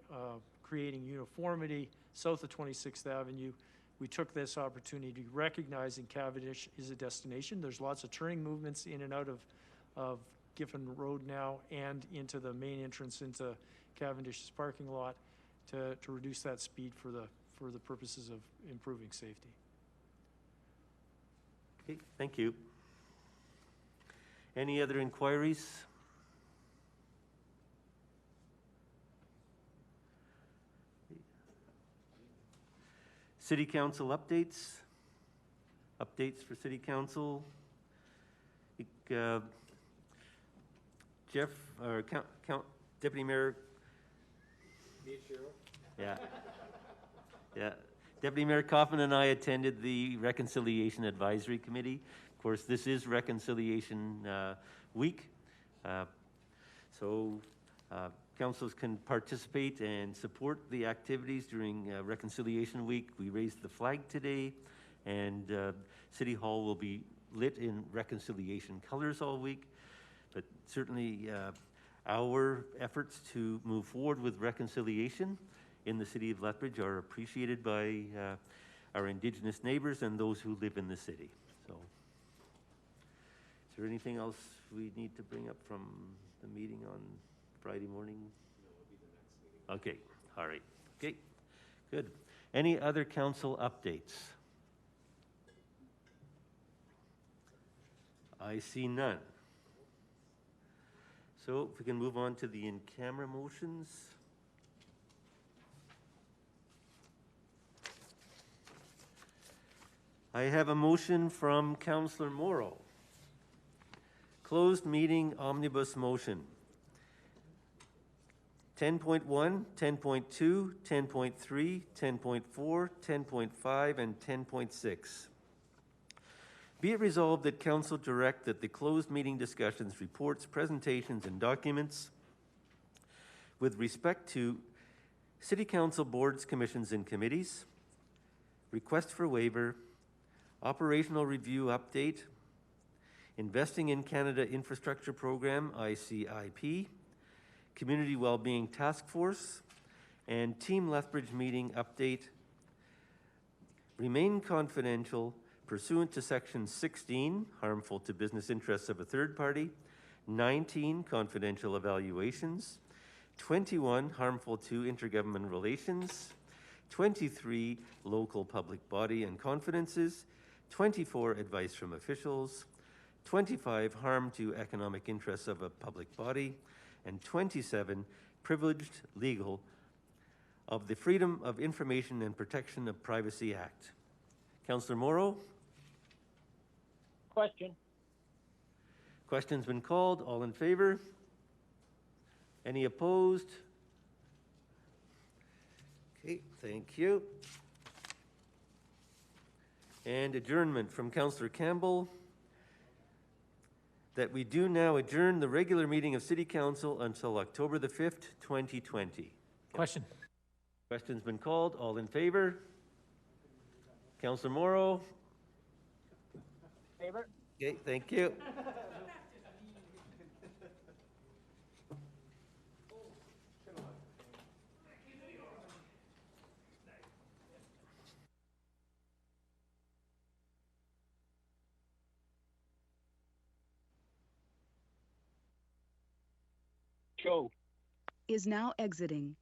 Speaker 16: creating uniformity south of 26th Avenue, we took this opportunity recognizing Cavendish is a destination. There's lots of turning movements in and out of Giffen Road now and into the main entrance into Cavendish's parking lot to reduce that speed for the purposes of improving safety.
Speaker 1: Okay, thank you. Any other inquiries? City Council updates. Updates for City Council. Jeff, or Deputy Mayor. Yeah. Yeah. Deputy Mayor Kaufman and I attended the Reconciliation Advisory Committee. Of course, this is Reconciliation Week. Councils can participate and support the activities during Reconciliation Week. We raised the flag today, and City Hall will be lit in reconciliation colors all week. But certainly our efforts to move forward with reconciliation in the city of Lethbridge are appreciated by our Indigenous neighbors and those who live in the city. So, is there anything else we need to bring up from the meeting on Friday morning? No, it'll be the next meeting. Okay, all right. Okay, good. Any other council updates? I see none. So if we can move on to the in-camera motions. I have a motion from Councillor Morrow Closed meeting omnibus motion. 10.1, 10.2, 10.3, 10.4, 10.5, and 10.6. Be it resolved that council direct that the closed meeting discussions, reports, presentations, and documents with respect to City Council boards, commissions, and committees, request for waiver, operational review update, Investing in Canada Infrastructure Program, ICIP, Community Wellbeing Task Force, and Team Lethbridge meeting update remain confidential pursuant to Section 16, harmful to business interests of a third party, 19, confidential evaluations, 21, harmful to intergovernmental relations, 23, local public body and confidences, 24, advice from officials, 25, harm to economic interests of a public body, and 27, privileged legal of the Freedom of Information and Protection of Privacy Act. Councillor Morrow?
Speaker 14: Question.
Speaker 1: Question's been called. All in favor? Any opposed? Okay, thank you. And adjournment from Councillor Campbell, that we do now adjourn the regular meeting of City Council until October the 5th, 2020.
Speaker 3: Question.
Speaker 1: Question's been called. All in favor? Councillor Morrow?
Speaker 14: Favor?
Speaker 1: Okay, thank you.
Speaker 14: Joe.
Speaker 7: Is now exiting.